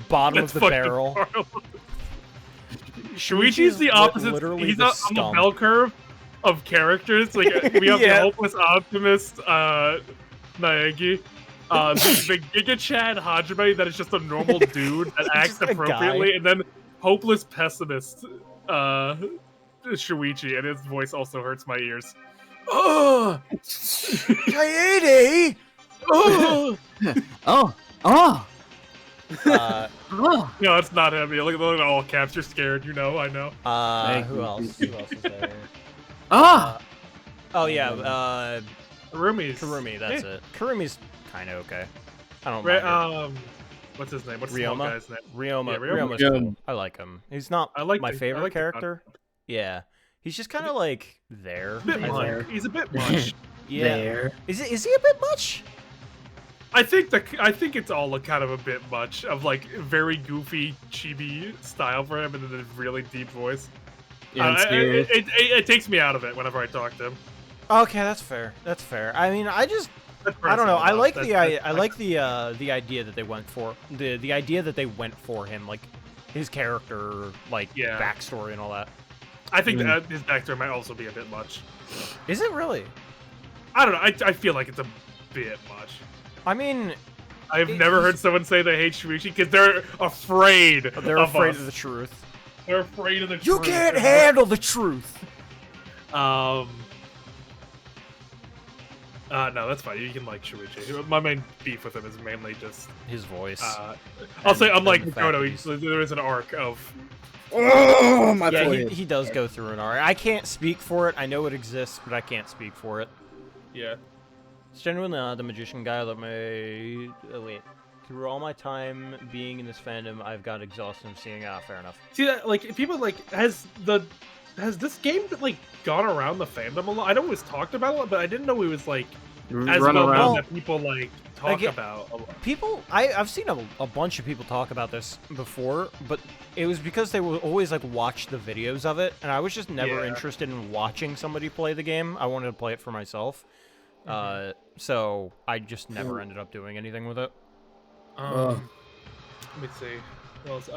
bottom That's of the fucking barrel. horrible. Shuichi's Shuichi's the opposite. literally He's the on the scum. bell curve of characters. Like we have Yeah. the hopeless optimist, Naegi. The Giga Chad Hajime that is just a normal dude that acts Just a guy. appropriately, and then hopeless pessimist, Shuichi, and his voice also hurts my ears. Oh! Kaede! Oh! Oh! Oh! uh, No, it's not him. You look at all caps. You're scared. You know. I know. Thank who you. else? Who else is there? Ah! Oh yeah, Rumi's. Kurumi. That's it. Kurumi's kind of okay. I don't Right, mind her. what's his name? What's the small Ryoma? guy's name? Ryoma. yeah, Ryoma. Ryoma's cool. I like him. He's not I like my the- I favorite like the character. Yeah, he's just kind of like there. A bit I much. think. He's a bit much. Yeah. There. Is he a bit much? I think it's all kind of a bit much of like very goofy chibi style for him, and then a really deep voice. Yeah, it's serious. It takes me out of it whenever I talk to him. Okay, that's fair. That's fair. I mean, I don't know. I like the idea that they went for the idea that they went for him, like his character, like Yeah. backstory and all that. I think that his backstory might also be a bit much. Is it really? I don't know. I feel like it's a bit much. I mean, I've never heard someone say they hate Shuichi because they're afraid. they're afraid of the truth. They're afraid of the You truth. can't handle the truth. No, that's fine. You can like Shuichi. My main beef with him is mainly just. His voice. I'll say, And unlike the fact Makoto, that there is an arc of. Oh, my Yeah, forehead. he does go through an arc. I can't speak for it. I know it exists, but I can't speak for it. Yeah. It's genuinely the magician guy that may. Oh, wait. Through all my time being in this fandom, I've got exhausted of seeing. Fair enough. See that, like, people like has this game like gone around the fandom a lot? I know it was talked about a lot, but I didn't know it was like as Run well known around. that people like talk Again, about a lot. People, I've seen a bunch of people talk about this before, but it was because they would always like watch the videos of it, and I was just never Yeah. interested in watching somebody play the game. I wanted to play it for myself. So I just never ended up doing anything with it. Let me see. What else?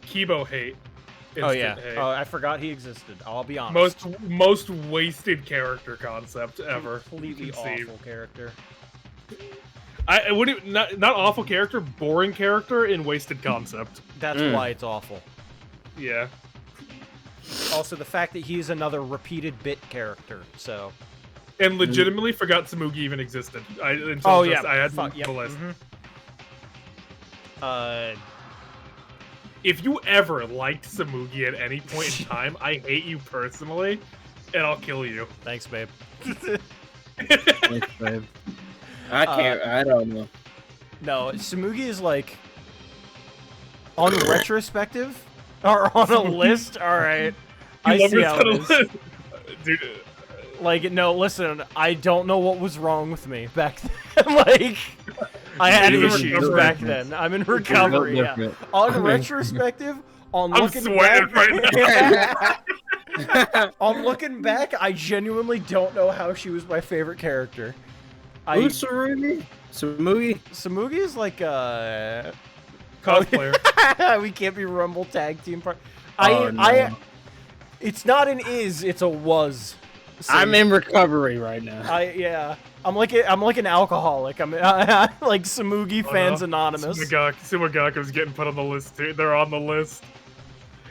Kibo hate. Oh yeah, Instant hate. I forgot he existed. I'll be honest. Most wasted character concept ever. Completely conceived. awful character. I wouldn't not awful character, boring character in wasted concept. That's why it's awful. Yeah. Also, the fact that he's another repeated bit character. So. And legitimately forgot Tsumugi even existed. I had Fuck, the yep. list. If If you ever liked Tsumugi at any point in time, I hate you personally, and I'll kill you. Thanks, babe. Thanks, babe. I can't. I don't know. No, Tsumugi is like on retrospective or on a list. All right, I You see how love it your is. son- Dude, Like, no, listen, I don't know what was wrong with me back then. Like, I had You're in issues recovery. back then. I'm in recovery. Yeah. different. On retrospective, on I'm looking sweating back, right now. on looking back, I genuinely don't know how she was my favorite character. Who's Sarumi? Samugi? Tsumugi is like Cosplayer. we can't be Rumble tag team part. Oh, no. It's not an is, it's a was. So I'm in recovery right now. I'm like an alcoholic. I'm like Tsumugi Fans Anonymous. Sumagaku's getting put on the list too. They're on the list.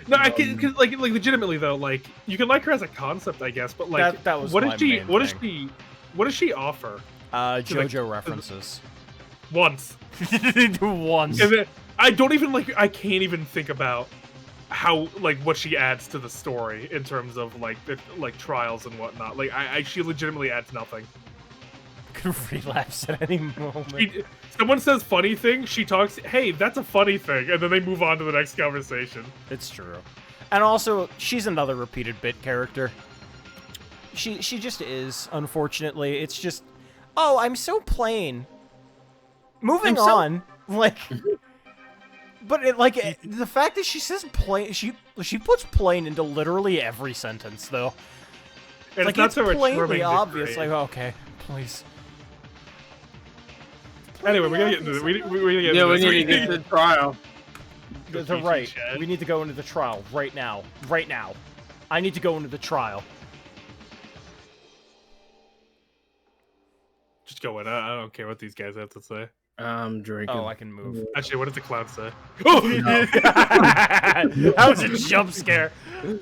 No, I can cause, like legitimately though, like you can like her as a concept, I guess, but like That was what my is she? main What does thing. she? What does she offer? JoJo references. Once, Once. and then I don't even like. I can't even think about how like what she adds to the story in terms of like the like trials and whatnot. Like she legitimately adds nothing. Could relapse at any moment. Someone says funny thing, she talks. Hey, that's a funny thing, and then they move on to the next conversation. It's true. And also, she's another repeated bit character. She just is, unfortunately. It's just, oh, I'm so plain. Moving on, like, but the fact that she says plain, she puts plain into literally every sentence, though. And Like, not it's so much plainly charming obvious. degree. Like, okay, please. Anyway, we gotta get into this. We gotta get Yeah, into we this. need to get to the trial. The right. We need to go into the trial right now. Right now. I need to go into the trial. Just go in. I don't care what these guys have to say. I'm drinking. Oh, I can move. Actually, what does the clown say? Oh! That was a jump scare.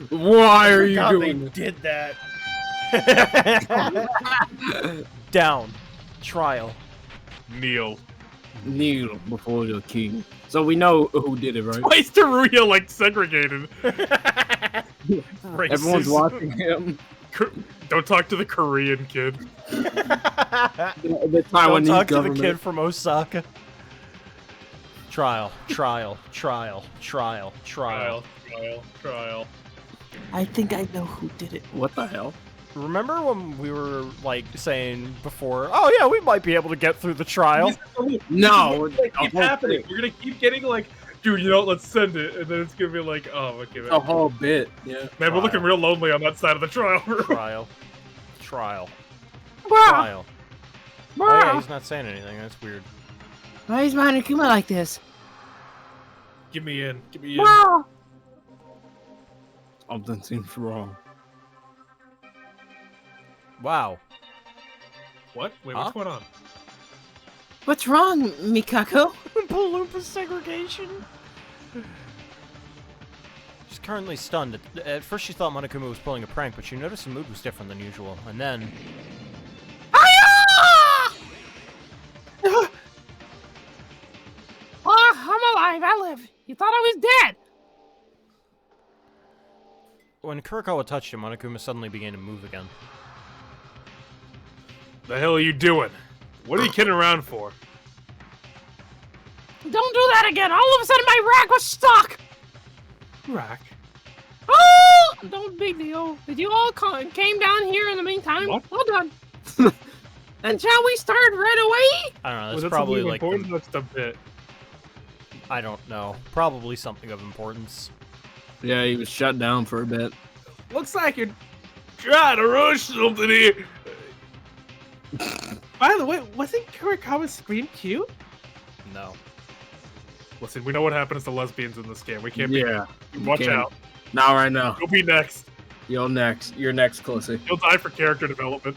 Why are you God, they doing did that. Down. Trial. Kneel. kneel before the king? So we know who did it, right? Why is Teruya like segregated? Everyone's Racist. watching him. Don't talk to the Korean kid. The Don't Taiwanese talk to the government. kid from Osaka. Trial, trial, trial, trial, trial. Trial. I think I know who did it. What the hell? Remember when we were like saying before, oh yeah, we might be able to get through the trial? No, It's gonna keep happening. We're gonna keep getting like, dude, you know, let's send it, and then it's gonna be like, oh, okay, a whole bit. Yeah. man, we're looking real lonely on that side of the trial. Trial, trial, trial. Oh yeah, Bruh. he's not saying anything. That's weird. Why is Monokuma like this? Give me in. Give me in. Bruh. Something seems wrong. Wow. What? Wait, Huh? what's going on? What's wrong, Mikako? Oompa Loompa segregation. She's currently stunned. At first she thought Monokuma was pulling a prank, but she noticed the mood was different than usual. And then... I'm alive. I live. You thought I was dead. When Kurikawa touched him, Monokuma suddenly began to move again. The hell are you doing? What are you kidding around for? Don't do that again. All of a sudden, my rack was stuck. Rack. Oh, don't big deal. Did you all came down here in the meantime? What? Well done. And shall we start right away? I don't know, Was that's that probably something like... important? That's the bit. I don't know. Probably something of importance. Yeah, he was shut down for a bit. Looks like you're trying to rush something here. By the way, wasn't Kurikawa's scream cute? No. Listen, we know what happens to lesbians in this game. We can't be. Yeah. Watch can't. out. Not right now. You'll be next. You're next. You're next, Clissy. You'll die for character development.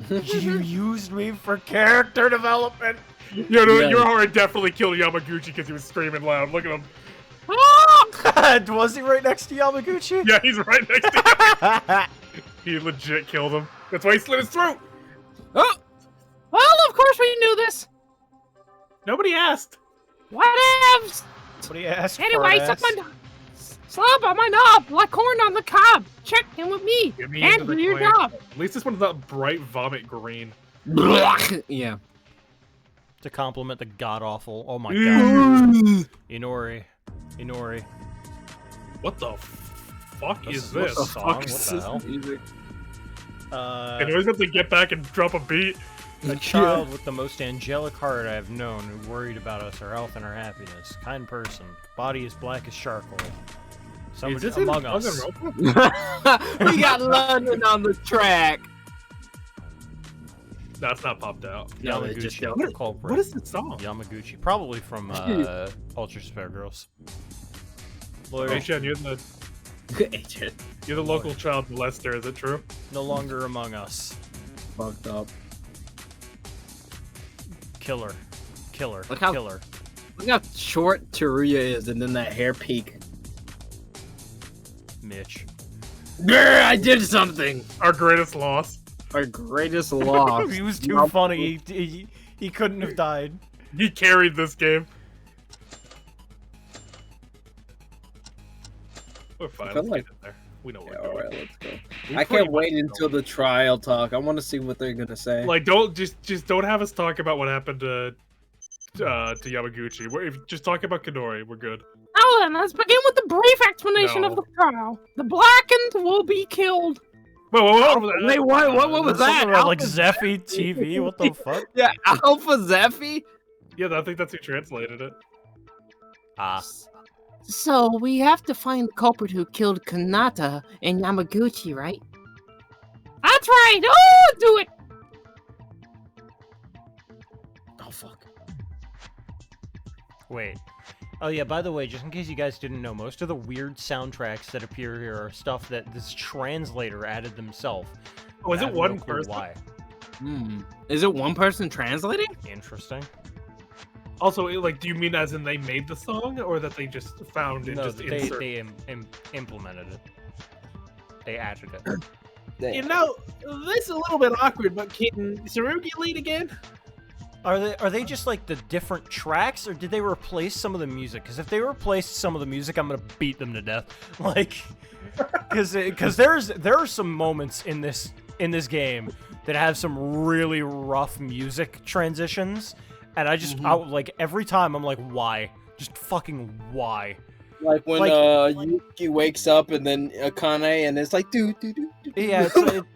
You used me for character development! You know, Yeah. you're already definitely killed Yamaguchi because he was screaming loud. Look at him. Was he right next to Yamaguchi? Yeah, he's right next to you. He legit killed him. That's why he slit his throat. Oh. Well, of course we knew this. Nobody asked. Whatevs. What do you ask Anyway, for, suck ass? my slap on my knob like corn on the cob. Check in with me. Get me And into do the your clan. job. At least this one's not bright vomit green. Yeah. To compliment the god-awful... Oh my god. Inori. Inori. What the fuck This is is- this? what the fuck is this hell? music? And always have to get back and drop a beat. A child with the most angelic heart I have known who worried about us, our health and our happiness. Kind person. Body as black as charcoal. Someone Is this among in us. We got London on the track. That's not popped out. No, they just Yamaguchi, don't. the culprit. What is this song? Yamaguchi. Probably from Ultra Spare Girls. Lawyer, Hey-chan, you're the local child molester, is it true? no longer among us. Fucked up. Killer. Killer. Look how- Killer. Look how short Teruya is, and then that hair peak. Mitch. Grr, I did something. Our greatest loss. Our greatest loss. He was too Yamaguchi. funny. He couldn't have died. He carried this game. We're fine. I Let's feel like- get in there. We know Yeah, what all we're right, doing. let's go. We I pretty can't wait much until know. the trial talk. I want to see what they're gonna say. Like, don't just don't have us talk about what happened to Yamaguchi. Just talk about Kidori. We're good. Now then, let's begin with the brief explanation No. of the trial. The blackened will be killed. Whoa! Wait, what was that? Something about, like Alpha- Zeffy TV? What the fuck? Yeah, Alpha Zeffy? Yeah, I think that's who translated it. Ah. So we have to find the culprit who killed Kanata and Yamaguchi, right? That's right. Oh, do it. Oh, fuck. Wait. Oh yeah, by the way, just in case you guys didn't know, most of the weird soundtracks that appear here are stuff that this translator added themselves. Oh, is I it have no one clue person? Why? Is it one person translating? Interesting. Also, like, do you mean as in they made the song, or that they just found it, No, just they inserted? implemented it. They added it. Damn. this is a little bit awkward, but can Tsurugi lead again? Are they just like the different tracks, or did they replace some of the music? Because if they replaced some of the music, I'm gonna beat them to death. Like, because there are some moments in this game that have some really rough music transitions, and I just like every time I'm like, why? Just fucking why? Like when Yuki wakes up and then Akane and it's like do do do. Yeah,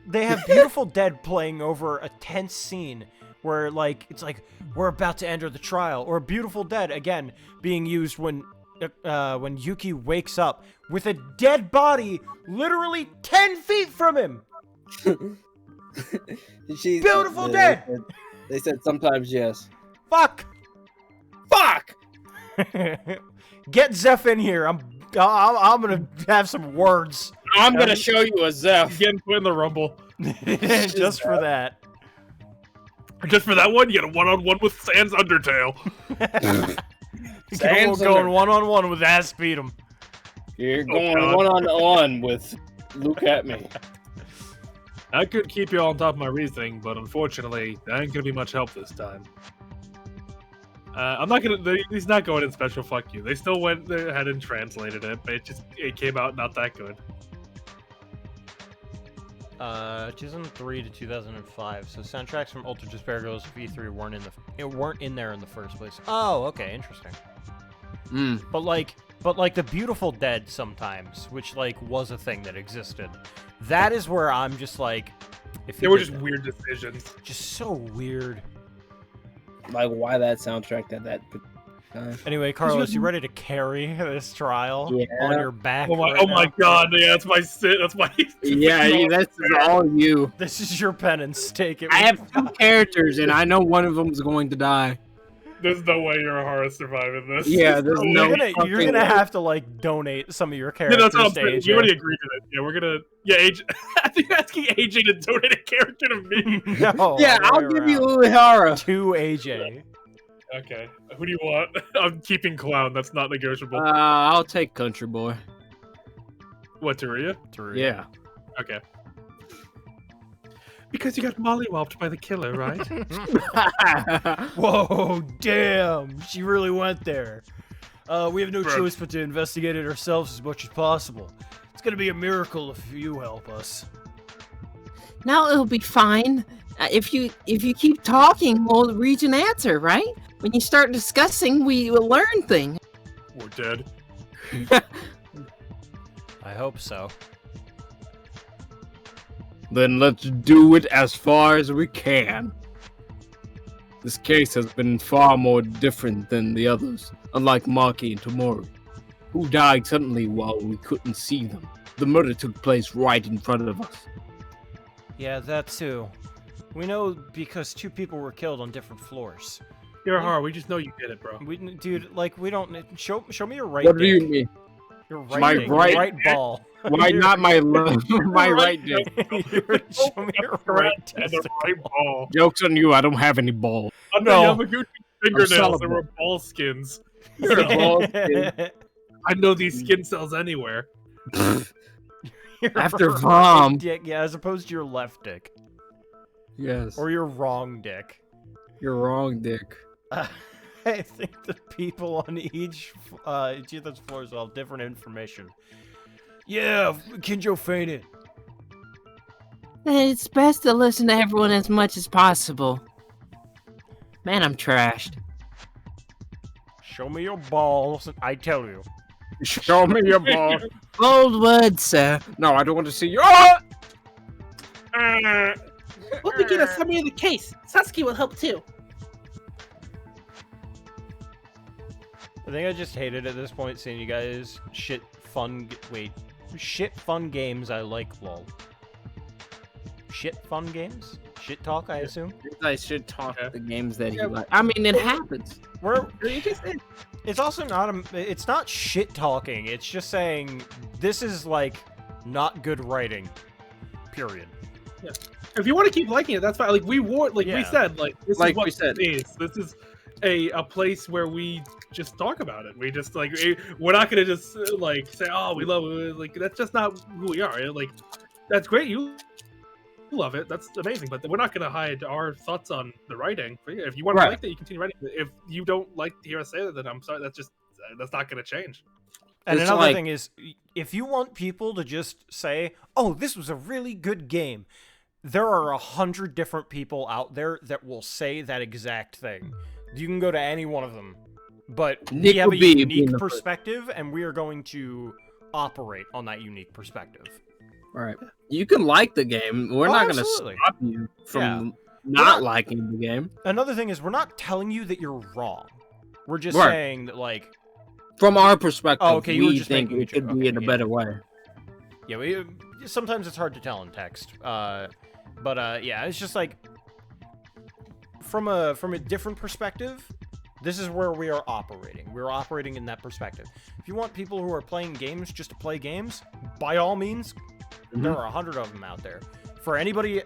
they have Beautiful Dead playing over a tense scene where like it's like we're about to enter the trial, or Beautiful Dead again being used when Yuki wakes up with a dead body literally 10 feet from him. She's Beautiful they day! said- They said sometimes yes. Fuck! Fuck! Get Zeph in here. I'm gonna have some words I'm gonna show you a Zeph. Again, put in the rumble. just for that. Just for that one, you get a one-on-one with Sans Undertale. Sans Going Undertale. one-on-one with Ass Beat 'em. You're Oh, going God. one-on-one with Luke at me. I could keep you on top of my reasoning, but unfortunately, that ain't gonna be much help this time. I'm not gonna. He's not going in special. Fuck you. They still went ahead and translated it, but it came out not that good. 2003 to 2005. So soundtracks from Ultra Desperados V3 weren't in there in the first place. Oh, okay, interesting. But like the Beautiful Dead sometimes, which like was a thing that existed. That is where I'm just like, if They you were did just that- weird decisions. just so weird. Like, why that soundtrack at that time? Anyway, Carlos, you ready to carry this trial Yeah. on your back? Oh my! right Oh my now? God! Yeah, that's my sit. That's my. Yeah, that's all you. This is your penance. Take it. I have 2 characters, and I know one of them is going to die. There's no way you're a horror surviving this. Yeah, there's You're no gonna fucking way. have to like donate some of your Yeah, characters that's what I'm to saying. AJ. You already agreed to it. Yeah, we're gonna. Yeah, AJ. I think you're asking AJ to donate a character to me. No, Yeah, all I'll the way give you around. Uehara. To AJ. Okay. Who do you want? I'm keeping Clown. That's not negotiable. I'll take Country Boy. What, Taria? Through. Yeah. Okay. Because you got mollywopped by the killer, right? Whoa, damn! She really went there. We have no Bro. choice but to investigate it ourselves as much as possible. It's gonna be a miracle if you help us. Now it'll be fine. If you keep talking, we'll reach an answer, right? When you start discussing, we will learn things. We're dead. I hope so. Then let's do it as far as we can. This case has been far more different than the others, unlike Maki and Tomori, who died suddenly while we couldn't see them. The murder took place right in front of us. Yeah, that too. We know because 2 people were killed on different floors. You're a horror. We just know you did it, bro. Dude, like we don't show me your right. What do dick. you mean? Your right My dick, your right- right ball. Why not my my right dick? Show me your right And the right testicle. ball. Joke's on you, I don't have any balls. Under No. Yamaguchi fingernails, there celibate. were ball skins. Balls, dude. I know these skin cells anywhere. Your After right Vom. dick, yeah, as opposed to your left dick Yes, or your wrong dick. you're wrong, Dick. I think the people on each of those floors will have different information. Yeah, Kinjo fainted. It's best to listen to everyone as much as possible. Man, I'm trashed. Show me your balls, and I tell you. Show me your ball. Bold words, sir. No, I don't want to see you. Oh! We'll begin a summary of the case. Sasuke will help too. I think I just hated at this point seeing you guys shit fun games I like, lol. Shit fun games? Shit talk, I assume? I should talk Yeah. the games that he Yeah, likes. I mean, it happens. It's also not it's not shit talking, it's just saying this is like not good writing. Period. If you want to keep liking it, that's fine. Like we Yeah. said, like this Like is what we said. it is. This is a place where we just talk about it. We just like we're not gonna just like say, oh, we love it. Like that's just not who we are. Like that's great. You love it. That's amazing. But we're not gonna hide our thoughts on the writing. If you want to Right. like that, you continue writing. If you don't like to hear us say that, then I'm sorry. That's not gonna change. And It's another like- thing is, if you want people to just say, "Oh, this was a really good game," there are 100 different people out there that will say that exact thing. You can go to any one of them, but we Nick have a will be unique the first. perspective, and we are going to operate on that unique perspective. Right. You can like the game. We're Oh, not going to absolutely. stop you from Yeah. not liking the game. Another thing is, we're not telling you that you're wrong. We're just Right. saying that, like, From our perspective, Oh, okay, you were we just think making it a could be joke. in a Okay, better way. yeah, sometimes it's hard to tell in text. But yeah, it's just like from a different perspective. This is where we are operating. We're operating in that perspective. If you want people who are playing games just to play games, by all means, there are 100 of them out there. For anybody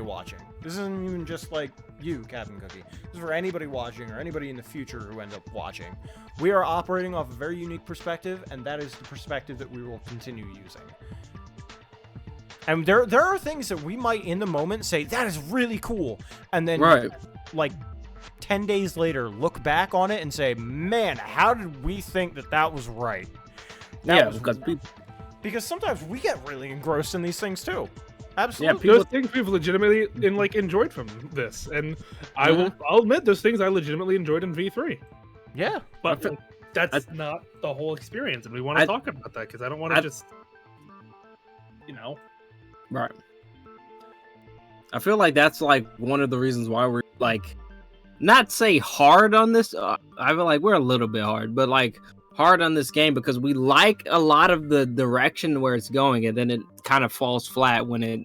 watching, this isn't even just like you, Captain Cookie. This is for anybody watching or anybody in the future who ends up watching. We are operating off a very unique perspective, and that is the perspective that we will continue using. And there are things that we might in the moment say that is really cool, and then like 10 days later look back on it and say, man, how did we think that was right? Because sometimes we get really engrossed in these things too. Absolutely. Those things we've legitimately enjoyed from this, and I'll admit those things I legitimately enjoyed in V3. Yeah, but that's not the whole experience, and we want to talk about that because I don't want to just, Right. I feel like that's like one of the reasons why we're like, not say hard on this. I feel like we're a little bit hard, but like hard on this game because we like a lot of the direction where it's going, and then it kind of falls flat when it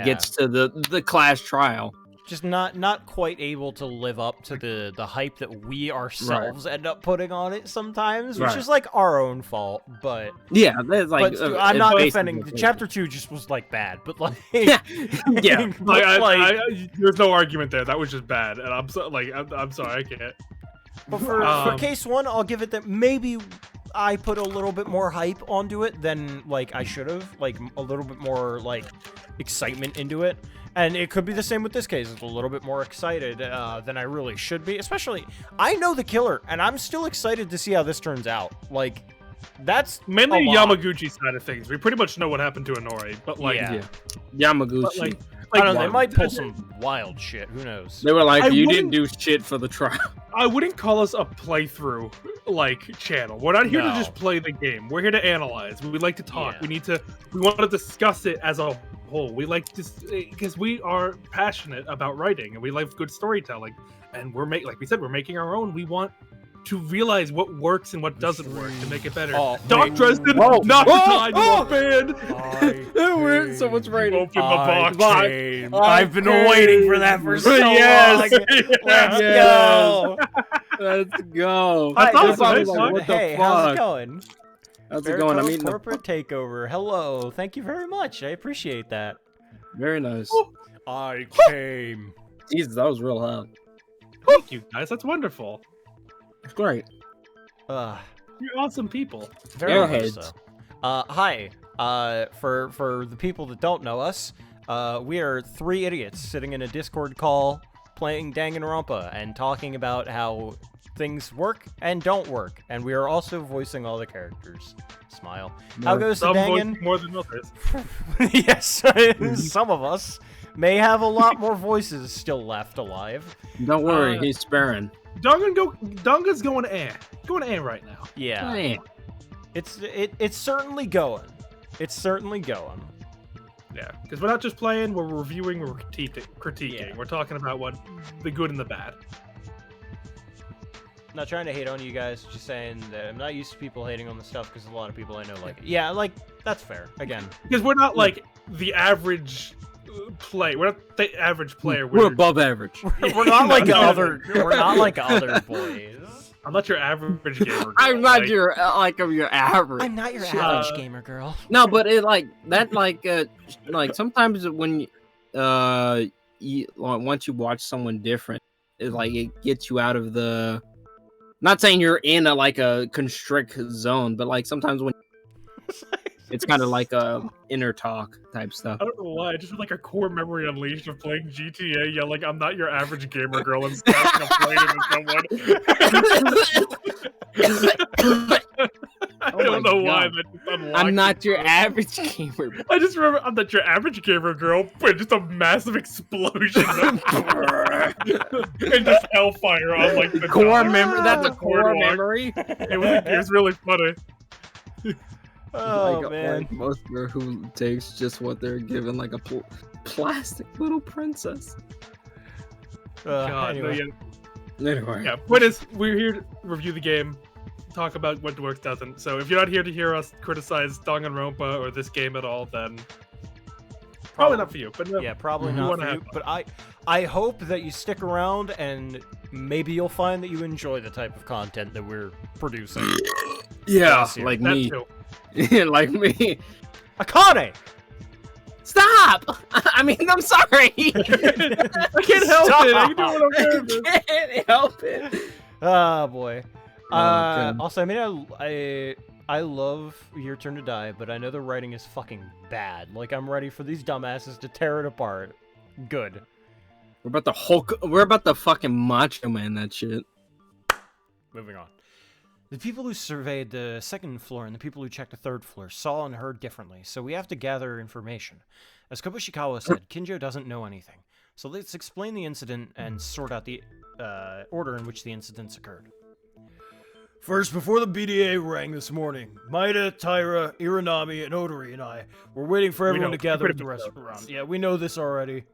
gets to the class trial. Just not quite able to live up to the hype that we ourselves end up putting on it sometimes, which is like our own fault. But yeah, that's like I'm not defending. Chapter 2 just was like bad, but like there's no argument there. That was just bad, and I'm sorry, I can't. But for case 1, I'll give it that maybe I put a little bit more hype onto it than like I should have, like a little bit more like excitement into it. And it could be the same with this case. It's a little bit more excited than I really should be. Especially, I know the killer, and I'm still excited to see how this turns out. Like, that's mainly Yamaguchi side of things. We pretty much know what happened to Inori, but like, Yamaguchi. But, like, I don't know, they might pull some wild shit. Who knows? They were like, you didn't do shit for the trial. I wouldn't call us a playthrough like channel. We're not here to just play the game. We're here to analyze. We like to talk. Yeah. We want to discuss it as a whole. We like to, because we are passionate about writing and we like good storytelling. And like we said, we're making our own. We want to realize what works and what doesn't work to make it better. Doc Dresden, not the time you are banned. Someone's writing. Open the box. I've been waiting for that for so long. Let's go. Let's go. That's awesome. Like, what hey, the fuck? how's it going? How's it going? I mean, corporate takeover. Hello. Thank you very much. I appreciate that. Very nice. I came. Jesus, that was real loud. Thank you, guys. That's wonderful. It's great. You're awesome people. Very much so. Hi. For the people that don't know us, we are 3 idiots sitting in a Discord call playing Danganronpa and talking about how things work and don't work, and we are also voicing all the characters. Smile. How goes the Dangan? More than others. Yes, some of us may have a lot more voices still left alive. Don't worry, he's sparing. Donga's going right now. Yeah. It's certainly going. It's certainly going. Yeah, because we're not just playing, we're reviewing, we're critiquing. Yeah. We're talking about what the good and the bad. Not trying to hate on you guys, just saying that I'm not used to people hating on the stuff because a lot of people I know like it. Yeah, like, that's fair. Again. Because we're not like the average play. We're not the average player. We're above average. We're not like other. We're not like other boys. I'm not your average gamer girl. I'm not your average. I'm not your average gamer girl. No, but it like that like sometimes when once you watch someone different, it gets you out of the. Not saying you're in a constrict zone, but like sometimes when it's kind of like a inner talk type stuff. I don't know why. I just feel like a core memory unleashed of playing GTA, yelling, "I'm not your average gamer girl," and smashing a plate into someone. I don't know why. That just unlocked I'm not your average gamer. I just remember I'm not your average gamer girl, but just a massive explosion and just hellfire on like the core memory. That's a core memory. It was really funny. Oh man! Like most girl who takes just what they're given, like a plastic little princess. God, anyway. Anyway. Yeah, point is, we're here to review the game, talk about what works, doesn't. So if you're not here to hear us criticize Danganronpa or this game at all, then Probably not for you, but no. Yeah, probably You not wanna for you. But I hope that you stick around, and maybe you'll find that you enjoy the type of content that we're producing. Yeah, Bless you. like that me. too. Like me. Akane! Stop! I mean, I'm sorry. I can't help it. I can do what I'm doing. I can't help it. Oh boy. Okay. Also, I mean, I love Your Turn to Die, but I know the writing is fucking bad. Like, I'm ready for these dumbasses to tear it apart. Good. We're about to Hulk. We're about to fucking Macho Man that shit. Moving on. The people who surveyed the second floor and the people who checked the third floor saw and heard differently, so we have to gather information. As Kobushikawa said, Kinjo doesn't know anything. So let's explain the incident and sort out the order in which the incidents occurred. First, before the BDA rang this morning, Maida, Taira, Iranami, and Odori and I were waiting for everyone know. to gather Pretty at the much know restaurant. this. Yeah, we know this already.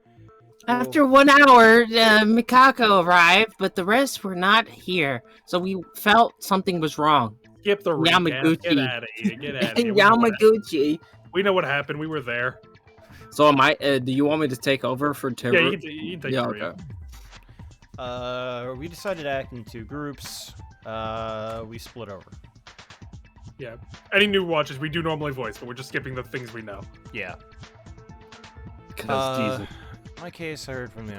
After 1 hour, Mikako arrived, but the rest were not here. So we felt something was wrong. Skip the recap. Yamaguchi. Get out of here. Get out of here. We know what happened. Yamaguchi. We know what happened. We were there. So am I? Do you want me to take over for Terror? Yeah, you can take Yeah, the read. okay. We decided to act in two groups. We split over. Yeah. Any new watches, we do normally voice, but we're just skipping the things we know. Yeah. Cause Jesus. My case, I heard from the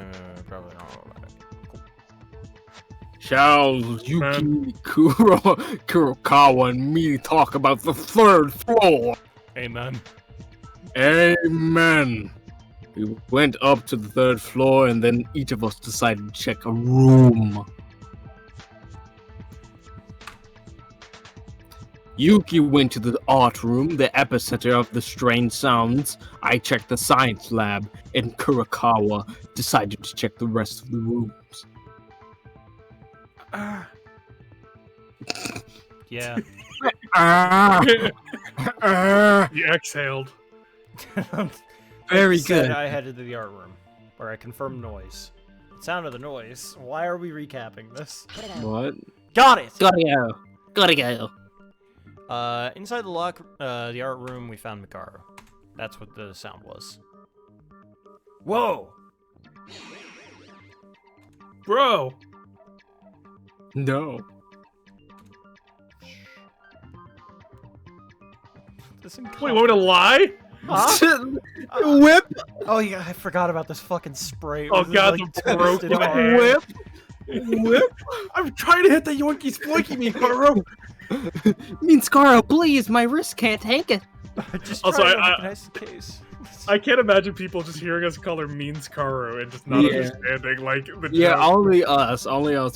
probably not all about it. Cool. Shall Yuki Kurokawa and me talk about the third floor? Amen. Amen. We went up to the third floor and then each of us decided to check a room. Yuki went to the art room, the epicenter of the strange sounds. I checked the science lab, and Kurokawa decided to check the rest of the rooms. Yeah. You exhaled. Very Said good. I headed to the art room, where I confirmed noise. The sound of the noise. Why are we recapping this? What? Got it. Gotta go. Gotta go. Inside the art room, we found Mikaro. That's what the sound was. Whoa! Bro. No. This Wait, want me to lie? Huh? Whip! Oh yeah, I forgot about this fucking spray. Oh It was, god, like, the broken toasted hard. hand. Whip! Whip! I'm trying to hit the yoinky sploinky, Mikaro. Minskaro, please, my wrist can't take it. Just Also, try to I- recognize the case. I can't imagine people just hearing us call her means Karu and just not Yeah. understanding, like, the Yeah, joke. only us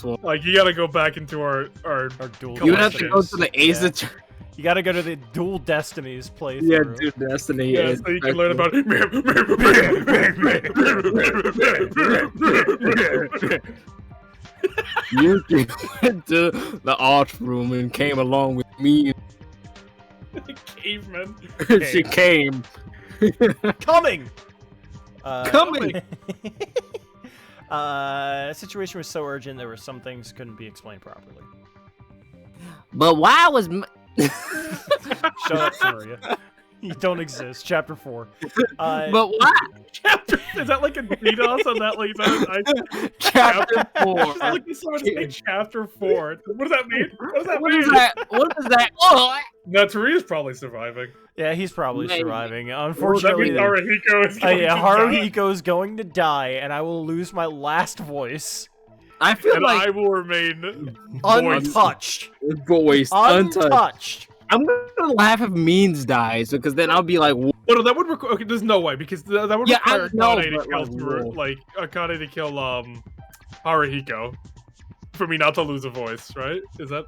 will. Like, you gotta go back into our Or dual You would have to go Destinies. to the A's. Yeah. You gotta go to the Dual Destinies playthrough. Yeah, dude, Destiny. yeah, is so you can learn about Yuki went to the art room and came along with me. caveman. She came. Coming! Coming! The situation was so urgent, there were some things couldn't be explained properly. But why was... Shut up, Furia. You don't exist. Chapter 4. But why? Chapter, is that like a DDoS on that? Like, Chapter 4. Look at someone say chapter 4. What does that mean? What does that What mean? is that? What is that? Oh, Naturia's probably surviving. Yeah, he's probably Maybe. surviving. That Unfortunately, means Haruhiko is going yeah, to die. Haruhiko is going to die, and I will lose my last voice. I feel And like I will remain Untouched. voice untouched. Untouched. I'm gonna laugh if Means dies because then I'll be like, Well, no, that would require. Okay, there's no way because that would Yeah, I require know, Akane to but, kill, like, whoa. Akane to kill Haruhiko for me not to lose a voice, right? Is that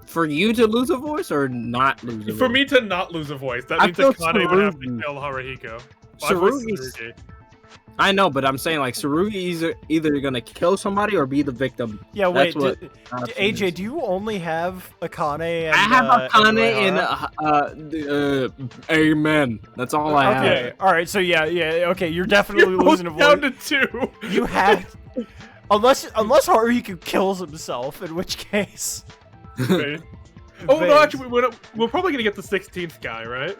for you to lose a voice or not lose a voice? for me to not lose a voice? That I means feel Akane would have to Tsurugi. kill Haruhiko. My voice is Tsurugi's- Tsurugi. I know, but I'm saying like Tsurugi is either gonna kill somebody or be the victim. Yeah, wait, That's what AJ, do you only have Akane and I have Akane Uehara? and Amen. That's all I have. Okay, alright, so yeah, okay, you're definitely You're losing a both down voice. to 2. You had... Unless Haruhiko kills himself, in which case... Okay. Oh no, Vase. actually, we're probably gonna get the 16th guy, right?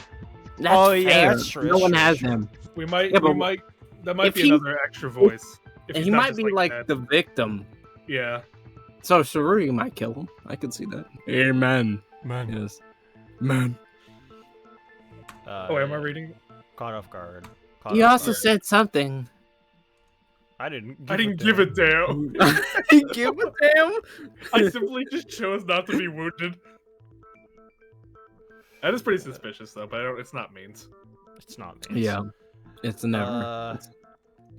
that's Oh, yeah, fair. that's true, No that's one true, has that's him. We might. Yeah, we but might. That might if be he- another extra voice. If And he's he not might just, be like dead. the victim. Yeah. So Saruri might kill him. I can see that. Amen. Man. Yes. Man. Oh, am I reading? Caught off guard. You also said something. I didn't. I didn't give a damn. Give a damn. I simply just chose not to be wounded. That is pretty suspicious, though. But I don't. It's not means. It's not me. Yeah. It's never.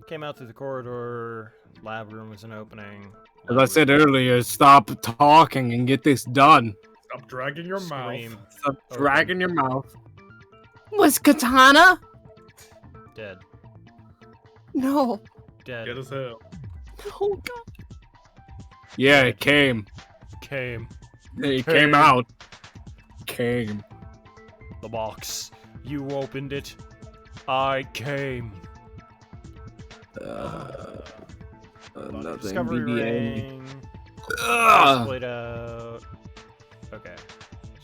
Came out through the corridor. Lab room was an opening. As I said earlier, stop talking and get this done. Stop dragging your Scream. mouth. Stop dragging your mouth. Was Katana? Dead. No. Dead. Get as hell. Oh God. Yeah, it came. Came. It came out. Came. The box. You opened it. I came. Nothing. Discovery BBA. ring. Ugh. Split out. Okay.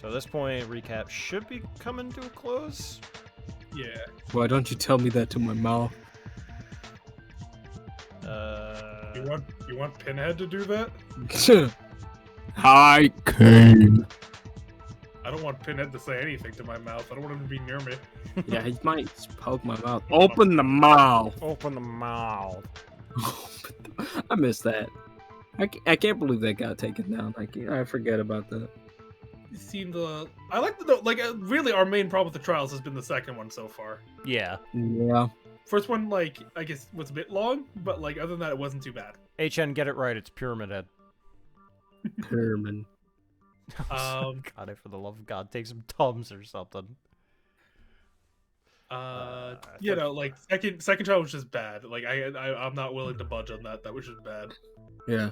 So at this point, recap should be coming to a close. Yeah. Why don't you tell me that to my mouth? You want Pinhead to do that? I came. I don't want Pinhead to say anything to my mouth. I don't want him to be near me. Yeah, he might poke my mouth. Open the mouth. Open the mouth. I missed that. I can't believe that got taken down. I forget about that. It seemed. I like the really our main problem with the trials has been the second one so far. Yeah. Yeah. First one, like, I guess was a bit long, but like other than that, it wasn't too bad. HN, get it right. It's Pyramid Head. Herman. Um, God, for the love of God, take some Tums or something. you know, like second trial was just bad. Like I'm not willing to budge on that. That was just bad. Yeah.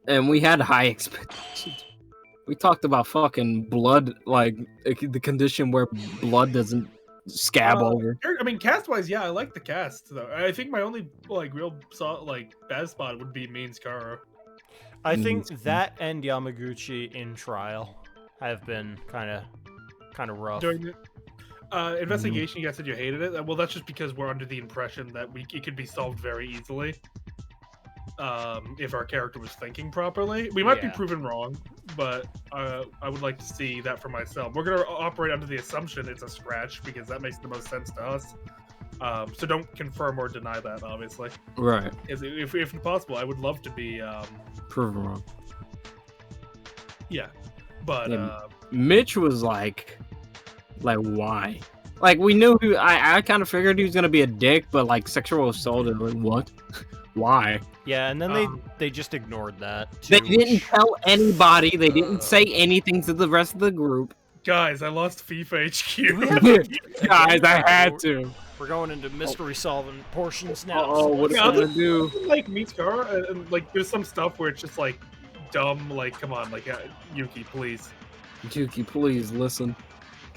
And we had high expectations. We talked about fucking blood, like the condition where blood doesn't scab over. I mean, cast wise, yeah, I like the cast though. I think my only real bad spot would be Means Karo. I think that and Yamaguchi in trial have been kind of rough. During the investigation, you guys said you hated it. Well, that's just because we're under the impression that it could be solved very easily. If our character was thinking properly, we might be Yeah. proven wrong, but I would like to see that for myself. We're gonna operate under the assumption it's a scratch because that makes the most sense to us. So don't confirm or deny that, obviously. Right. If possible, I would love to be. Proven wrong. Yeah, but Yeah. Mitch was like why? Like we knew I kind of figured he was gonna be a dick, but like sexual assault and like what? Why? Yeah, and then they just ignored that. They too, didn't which- tell anybody. They didn't say anything to the rest of the group. guys, I lost FIFA HQ. Guys, I had to. We're going into mystery solving portions now. Oh, what Yeah, am I other- gonna do? Like meets Kara, and like there's some stuff where it's just like dumb. Like, come on, like Yuki, please. Yuki, please listen.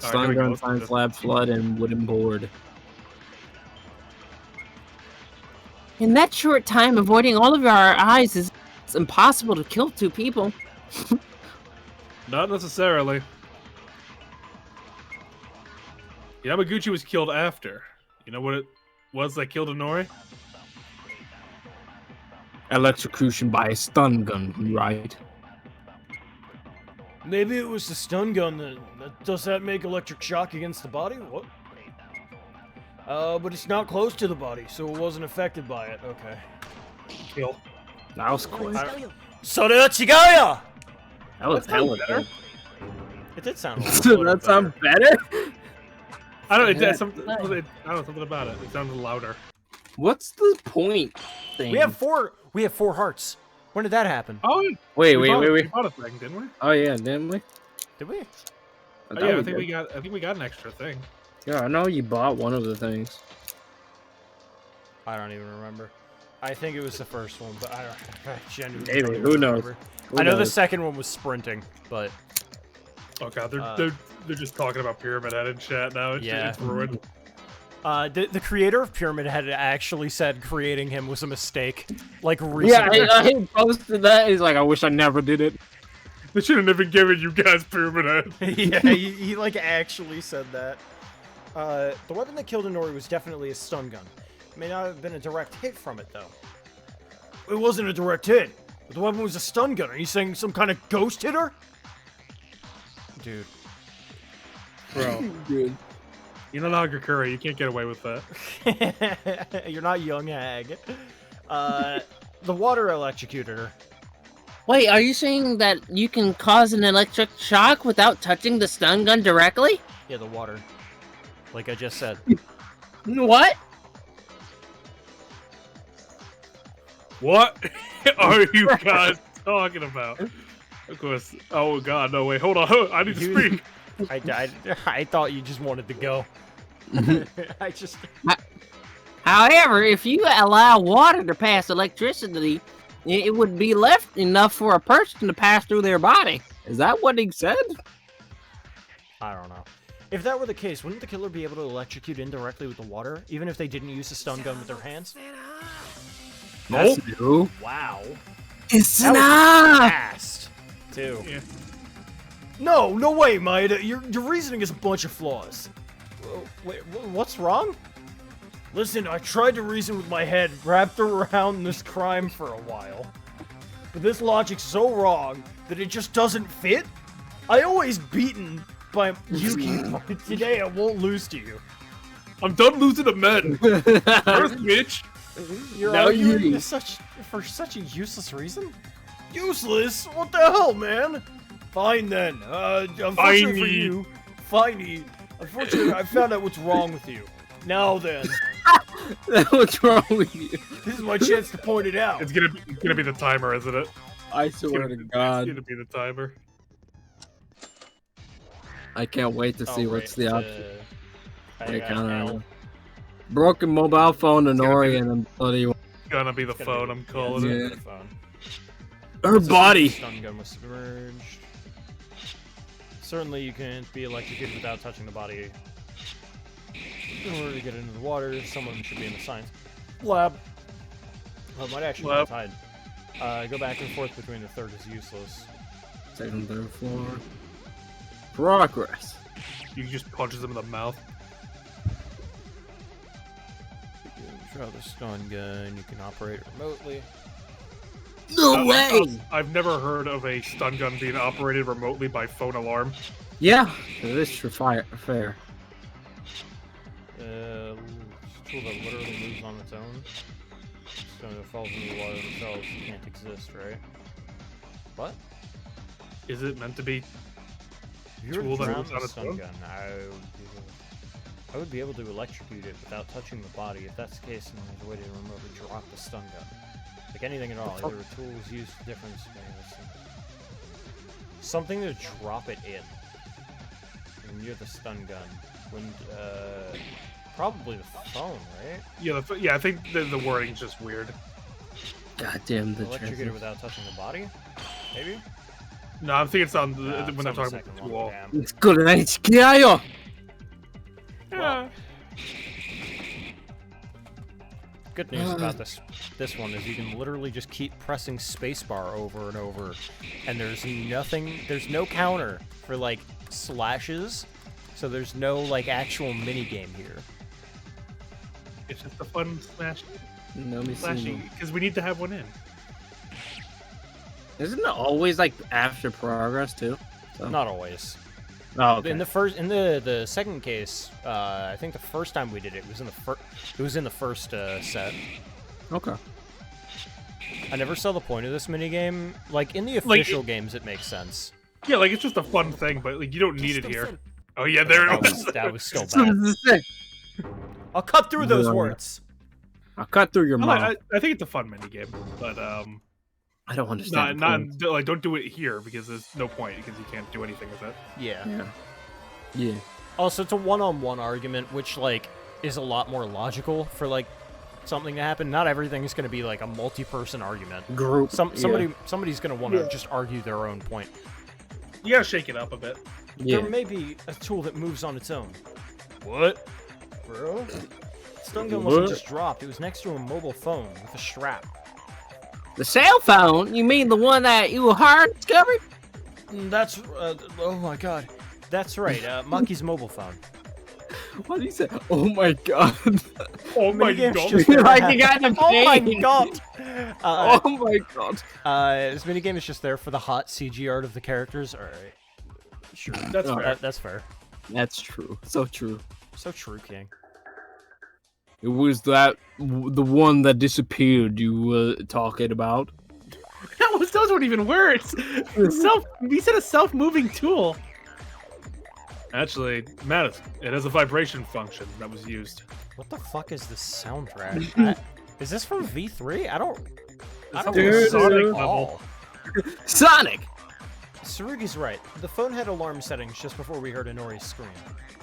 All right, here we go. Steingarten, Let's do Science this. Lab, Flood, and Wooden Board. In that short time, avoiding all of our eyes is it's impossible to kill two people. Not necessarily. Yamaguchi was killed after. You know what it was that killed Inori? Electrocution by a stun gun, right? Maybe it was the stun gun does that make electric shock against the body? What? But it's not close to the body, so it wasn't affected by it. Okay. Kill. That was quick. So Chigaya! That was hella good. It did sound. A little That sound better? I don't. Yeah. Something about it. It sounded louder. What's the point thing? We have four hearts. When did that happen? Oh, Wait. We bought a thing, didn't we? Oh yeah, didn't we? Did we? thought Yeah, I we think did. I think we got an extra thing. Yeah, I know you bought one of the things. I don't even remember. I think it was the first one, but I genuinely Maybe, don't who even knows? remember. Who I know the knows? second one was sprinting, but Oh god, they're Uh, they're just talking about Pyramid Head in chat now. It's, Yeah. it's ruined. the creator of Pyramid Head actually said creating him was a mistake. Like Yeah, recently. I posted that. He's like, I wish I never did it. They shouldn't have even given you guys Pyramid Head. Yeah, he like actually said that. The weapon that killed Inori was definitely a stun gun. It may not have been a direct hit from it, though. It wasn't a direct hit. But the weapon was a stun gun. Are you saying some kind of ghost hit her? Dude. Bro, Dude. you're not Hagakure. You can't get away with that. You're not young hag. The water electrocuted her. Wait, are you saying that you can cause an electric shock without touching the stun gun directly? Yeah, the water. Like I just said. What? What are you guys talking about? Of course. Oh god, no wait, hold on. I need to You- speak. I thought you just wanted to go. I just... However, if you allow water to pass electricity, it would be left enough for a person to pass through their body. Is that what he said? I don't know. If that were the case, wouldn't the killer be able to electrocute indirectly with the water, even if they didn't use a stun gun with their hands? That's new. Wow. It's That was enough! fast, too. Yeah. No way, Maeda. Your reasoning is a bunch of flaws. Wait, what's wrong? Listen, I tried to reason with my head wrapped around this crime for a while. But this logic's so wrong that it just doesn't fit. I always beaten by Yuki, but today I won't lose to you. I'm done losing to men. First, bitch. You're Now arguing you- for such a useless reason? Useless? What the hell, man? Fine then. Unfortunately for Finey. you, Finey. Unfortunately, I found out what's wrong with you. Now then, What's wrong with you? this is my chance to point it out. It's gonna be the timer, isn't it? I It's swear gonna, to it's God, gonna be the timer. I can't wait to see Oh, what's right, the option. I They got kinda- L. Broken mobile phone and gonna Ori be- and bloody It's gonna be the It's gonna phone. be- I'm calling yeah, it. it's Yeah. gonna be the phone. her Let's assume body. the stun gun was submerged. Certainly, you can't be electrocuted without touching the body. In order to get into the water, someone should be in the science lab. Well, it might actually Lab. be tied. Go back and forth between the third is useless. Second, third floor. Progress. You just punches him in the mouth. You can draw the stun gun. You can operate it remotely. No way. I've never heard of a stun gun being operated remotely by phone alarm. Yeah, it is fair. Tool that literally moves on its own. So if it falls in the water themselves, it can't exist, right? What? Is it meant to be? If you were Tool to that drown moves on the its stun own? gun, I would be able to electrocute it without touching the body. If that's the case, then there's a way to remotely drop the stun gun. Like anything at all, either a tool is used different. Something to drop it in. And you're the stun gun. When probably the phone, right? Yeah, I think the wording's just weird. Goddamn the Electrocute it transit. without touching the body? Maybe? No, I'm thinking it's on the, Nah, when it's they're on the talking second about the one, wall. damn. It's good and it's Kiayo. Well, good news about this one is you can literally just keep pressing spacebar over and over, and there's no counter for like slashes, so there's no like actual mini game here. It's just a fun smash, No, me slashing, because we need to have one in. Isn't it always like after progress too? So. Not always. Oh, okay. In the second case, I think the first time we did it was in the first set. Okay. I never saw the point of this minigame. Like in the official games, it makes sense. Yeah, like it's just a fun thing, but like you don't need it here. Oh yeah, there it was. That was so So bad. this is it. I'll cut through those Yeah. words. I'll cut through your mouth. I think it's a fun minigame, but I don't understand. not like don't do it here because there's no point because you can't do anything with it. Yeah. Yeah. Yeah. Also, it's a one-on-one argument, which like is a lot more logical for like something to happen. Not everything is going to be like a multi-person argument. Group. Somebody's going to want to just argue their own point. You gotta shake it up a bit. Yeah. There may be a tool that moves on its own. What? Bro? Stun gun wasn't What? just dropped. It was next to a mobile phone with a strap. The cell phone? You mean the one that you hard discovered? That's oh my god. That's right. Monkey's mobile phone. What did he say? Oh my god. Oh my Minigame's god. just Like you got the Oh my pain. god! Oh my god. This minigame is just there for the hot CG art of the characters. All right, sure, That's fair. that's fair. That's true. So true. So true, King. It was the one that disappeared you were talking about. Those weren't even words. We said a self-moving tool. Actually, Matt, it has a vibration function that was used. What the fuck is this soundtrack? Is this from V3? I don't Dude, Sonic dude. level. Sonic! Sarugi's right. The phone had alarm settings just before we heard Inori's scream.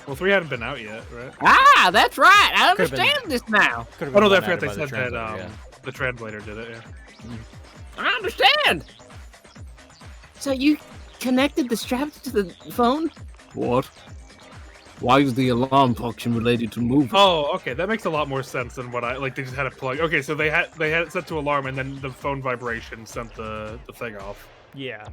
Well, 3 hadn't been out yet, right? Ah, that's right. I Could've been- understand this now. Could've Oh been no, I formatted forgot they by the said that translator, the translator did it. Yeah. I understand. So you connected the strap to the phone? What? Why is the alarm function related to moving? Oh, okay, that makes a lot more sense than what I like. They just had it plug. Okay, so they had it set to alarm, and then the phone vibration sent the thing off. Yeah.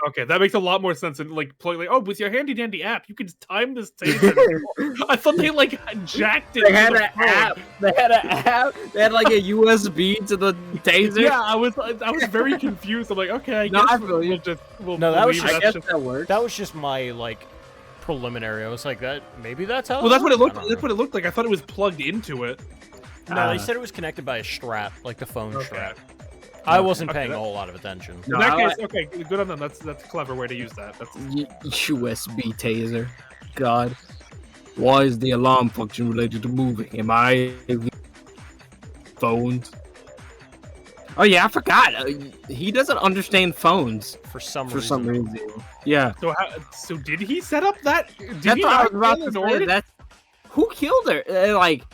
Okay, that makes a lot more sense than like with your handy dandy app, you can time this taser. I thought they like jacked it. They to had the an phone. app. They had an app. They had like a USB to the taser. Yeah, I was very confused. I'm like, okay, I No, guess I feel you. we'll No, that was believe I just- guess that worked. That was just my like preliminary. I was like, that maybe that's how. Well, that's what it looked. I don't That's know. what it looked like. I thought it was plugged into it. No, they said it was connected by a strap, like the phone Okay. strap. I wasn't Okay, paying that- a whole lot of attention. No, In that I case, okay, good on them. That's a clever way to use that. That's USB taser. God. Why is the alarm function related to moving? Am I phones? Oh yeah, I forgot. He doesn't understand phones For some for reason. some reason. Yeah, so. Did he set up that? Did that's he what I not was about kill to Inori? say. That's who killed her. Like,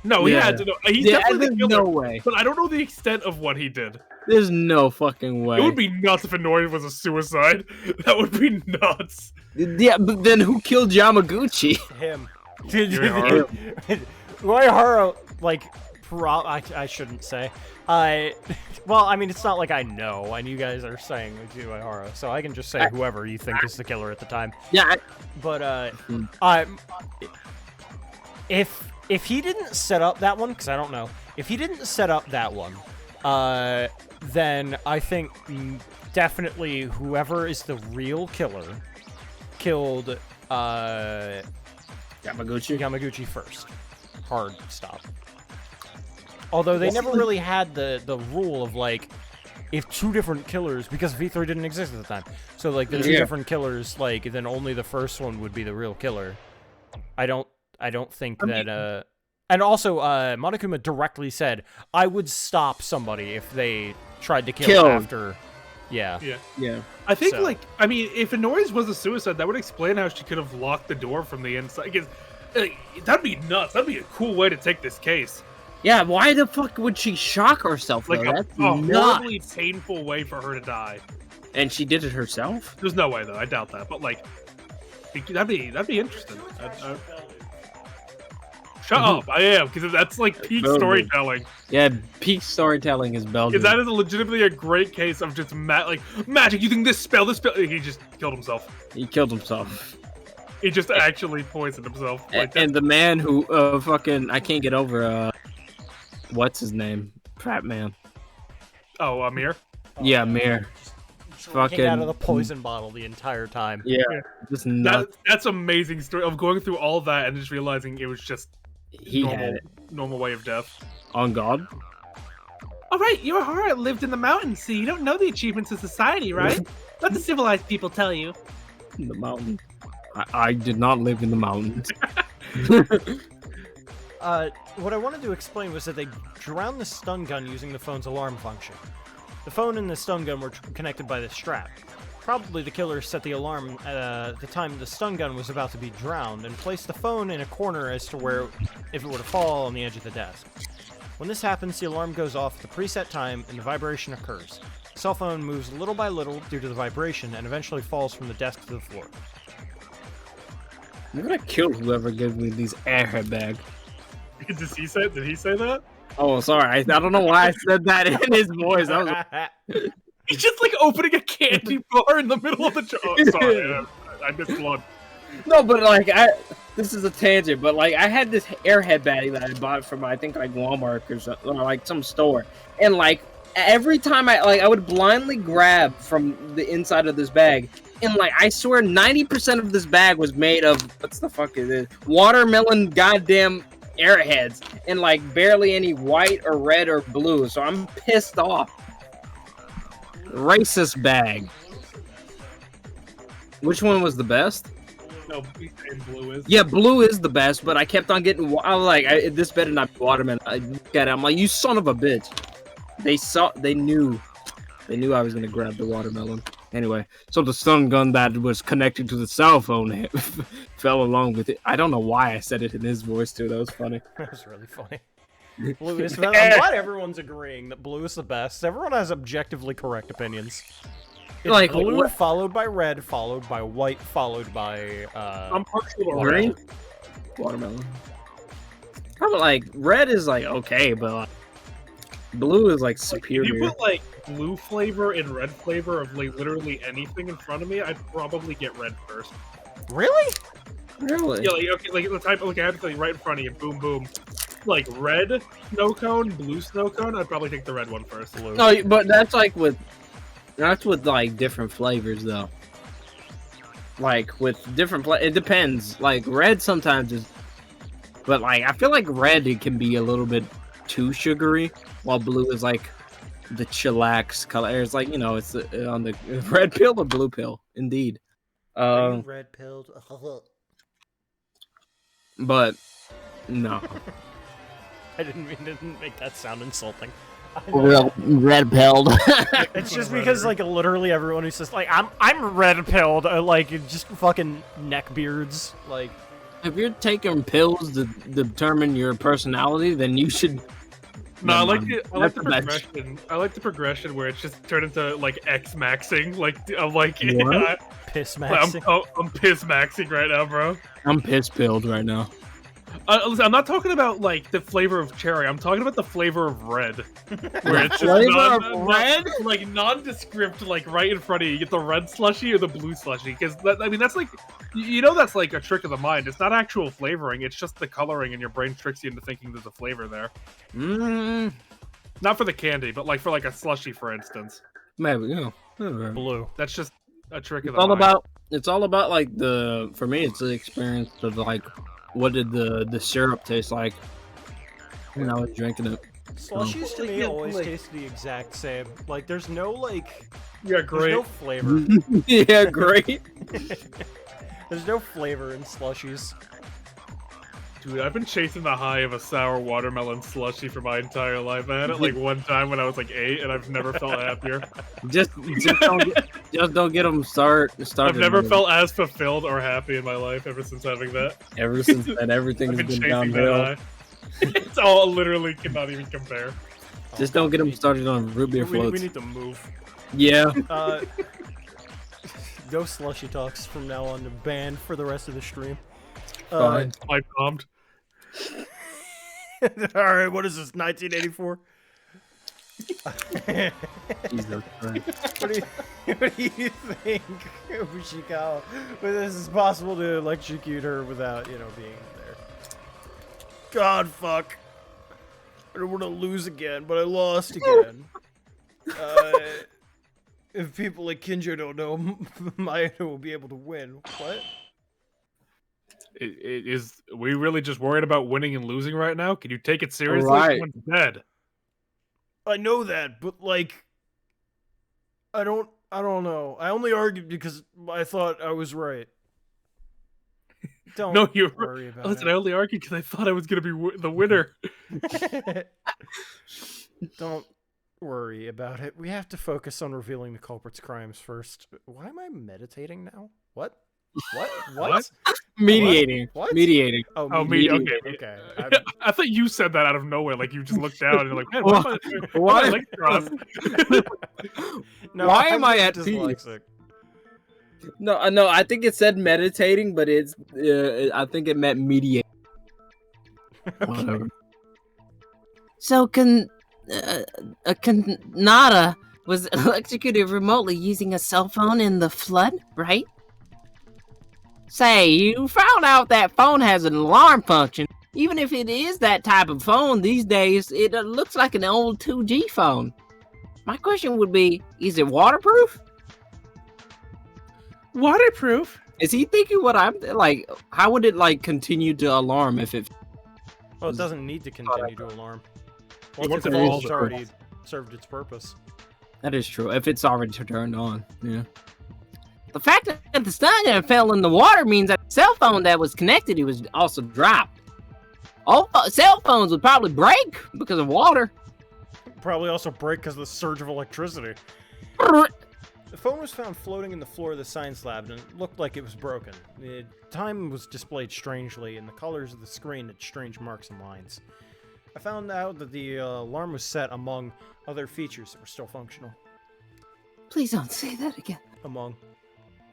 No, he Yeah. had to know. He's yeah, definitely there's the killer. no way. But I don't know the extent of what he did. There's no fucking way. It would be nuts if Inori was a suicide. That would be nuts. Yeah, but then who killed Yamaguchi? Him. Uehara. Uehara, like, I shouldn't say. Well, I mean, it's not like I know, and you guys are saying Uehara, so I can just say whoever you think is the killer at the time. Yeah, But Hmm. if he didn't set up that one, because I don't know, if he didn't set up that one, then I think definitely whoever is the real killer killed Yamaguchi first. Hard stop. Although they never really had the rule of like, if two different killers, because V3 didn't exist at the time, so like the two Yeah. different killers, like then only the first one would be the real killer. I don't think that and also Monokuma directly said I would stop somebody if they tried to kill after. Yeah. yeah. I think, So- I mean, if Inori's was a suicide, that would explain how she could have locked the door from the inside. Because that'd be nuts. That'd be a cool way to take this case. Yeah, why the fuck would she shock herself? Like though? a That's horribly nuts. painful way for her to die. And she did it herself? There's no way, though. I doubt that. But, like, that'd be interesting. Shut up. I am, because that's, like, peak Belgium. storytelling. Yeah, peak storytelling is Belgium. Because that is legitimately a great case of just, magic, using this spell, He just killed himself. He killed himself. He just actually poisoned himself. Like, And the man who fucking I can't get over what's his name? Pratt Man. oh, Amir? Yeah, Mir. Drinking out of the Fucking- poison bottle the entire time. Yeah, just nuts. That's amazing story of going through all that and just realizing it was just He had it normal way of death. on God. All right, Uehara lived in the mountains, so you don't know the achievements of society, right? Let the civilized people tell you. In the mountain. I did not live in the mountains. What I wanted to explain was that they drowned the stun gun using the phone's alarm function. The phone and the stun gun were connected by the strap. Probably the killer set the alarm at the time the stun gun was about to be drowned and placed the phone in a corner as to where if it were to fall on the edge of the desk. When this happens, the alarm goes off at the preset time and the vibration occurs. The cell phone moves little by little due to the vibration and eventually falls from the desk to the floor. I'm gonna kill whoever gave me these airbag. Did he say that? Oh, sorry. I don't know why I said that in his voice. I was He's just like opening a candy bar in the middle of the. Oh, sorry, I missed one. No, but like this is a tangent, but like I had this airhead bag that I bought from I think like Walmart or something, or like some store, and like every time I would blindly grab from the inside of this bag, and like I swear 90% of this bag was made of what's the fuck is it? Watermelon goddamn airheads, and like barely any white or red or blue. So I'm pissed off. Racist bag. Which one was the best? No, he's saying blue is. Yeah, blue is the best, but I kept on getting. I was like, this better not be watermelon. I look at it, I'm like, you son of a bitch. They knew I was gonna grab the watermelon. Anyway, so the stun gun that was connected to the cell phone fell along with it. I don't know why I said it in his voice too. That was funny. That was really funny. Blue is. I'm glad everyone's agreeing that blue is the best. Everyone has objectively correct opinions. It's Like, blue, what- followed by red, followed by white, followed by I'm partial to Green? red. Watermelon. Probably like red is like okay, but like, blue is like Like, if superior. you put like blue flavor and red flavor of like literally anything in front of me, I'd probably get red first. Really? Really? Yeah, like okay, like the type, like I have to tell you right in front of you, boom, boom. Like red snow cone, blue snow cone. I'd probably take the red one first. Blue. No, but that's with like different flavors though. Like with different it depends. Like red sometimes is, but like I feel like red it can be a little bit too sugary, while blue is like the chillax color. It's like it's on the red pill or blue pill, indeed. Red pilled. But no. I didn't make that sound insulting. Red pilled. It's just because like literally everyone who says like I'm red pilled like just fucking neck beards like. If you're taking pills to determine your personality, then you should. No, I Never like mind. the That's a bad progression. I like the progression where it's just turned into like X maxing. Like I'm like What? Piss I'm maxing. piss maxing right now, bro. I'm piss pilled right now. Listen, I'm not talking about like the flavor of cherry. I'm talking about the flavor of red. Where it's just Flavor of red? like nondescript, like right in front of you. You get the red slushy or the blue slushy. Because I mean, that's like, that's like a trick of the mind. It's not actual flavoring. It's just the coloring, and your brain tricks you into thinking there's a flavor there. Not for the candy, but like for like a slushy, for instance. Maybe whatever. Blue. That's just a trick of It's the all mind. about. It's all about like for me, it's the experience of like, what did the syrup taste like when I was drinking it? Slushies to me always taste the exact same. Like there's no like. Yeah, There's great. no flavor. Yeah, great. There's no flavor in slushies. Dude, I've been chasing the high of a sour watermelon slushy for my entire life. I had it like one time when I was like 8, and I've never felt happier. just don't get them started. I've never felt as fulfilled or happy in my life ever since having that. Ever since then, everything I've has been been chasing downhill. that high. It's all literally cannot even compare. Just don't get them started on root beer We floats. need to move. Yeah. No slushy talks from now on. Banned for the rest of the stream. Fine. I bombed. All right, what is this? 1984. Jesus Christ. What do you think, Ushikawa? Whether this is possible to electrocute her without, being there? God, fuck. I don't want to lose again, but I lost again. If people like Kinjo don't know, Mayano will be able to win. What? It is. We really just worried about winning and losing right now? Can you take it seriously? Right. Someone's dead. I know that, but like, I don't know. I only argued because I thought I was right. Don't No, you're. worry about Listen, I only argued because I thought I was gonna be the winner. it. Don't worry about it. We have to focus on revealing the culprit's crimes first. Why am I meditating now? What? What? What? Mediating. What? Mediating. Oh, Oh, me. me. Okay. Okay. I thought you said that out of nowhere. Like you just looked down and you're like, man, Why- why am I like crossed? No, Why I'm am I just at peace? dyslexic. No, I think it said meditating, but it's I think it meant mediate. Whatever. So Kanata was electrocuted remotely using a cell phone in the flood, right? Say, you found out that phone has an alarm function. Even if it is that type of phone these days, it looks like an old 2G phone. My question would be, is it waterproof? Waterproof? Is he thinking what I'm like? How would it like continue to alarm if it? Well, it doesn't need to continue to alarm. Once Once the it falls, phone's it already served its purpose. That is true. If it's already turned on, yeah. The fact that the stun fell in the water means that the cell phone that was connected, it was also dropped. All cell phones would probably break because of water. Probably also break because of the surge of electricity. The phone was found floating in the floor of the science lab and it looked like it was broken. The time was displayed strangely and the colors of the screen had strange marks and lines. I found out that the alarm was set among other features that were still functional. Please don't say that again. Among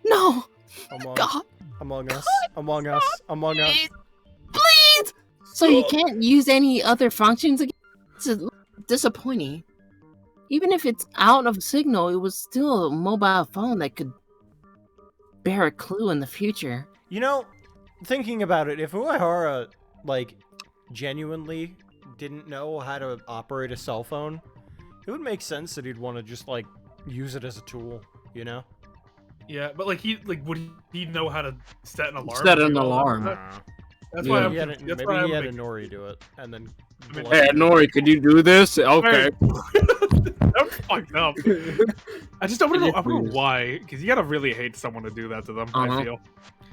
No, Among God, Among Us. Among Us. Among Us. please, please. So you can't use any other functions again? It's disappointing. Even if it's out of signal, it was still a mobile phone that could bear a clue in the future. You know, thinking about it, if Uehara, like, genuinely didn't know how to operate a cell phone, it would make sense that he'd want to just, like, use it as a tool, you know? Yeah, but like would he know how to set an alarm? Set an Do all that alarm. stuff? That's Yeah. why Maybe I'm. he had, That's maybe why he I'm had a Nori do it, and then... mean, blood Hey, it. Nori, could you do this? Okay. I'm fucked up. I just don't know. I don't know why, because you gotta really hate someone to do that to them. I feel.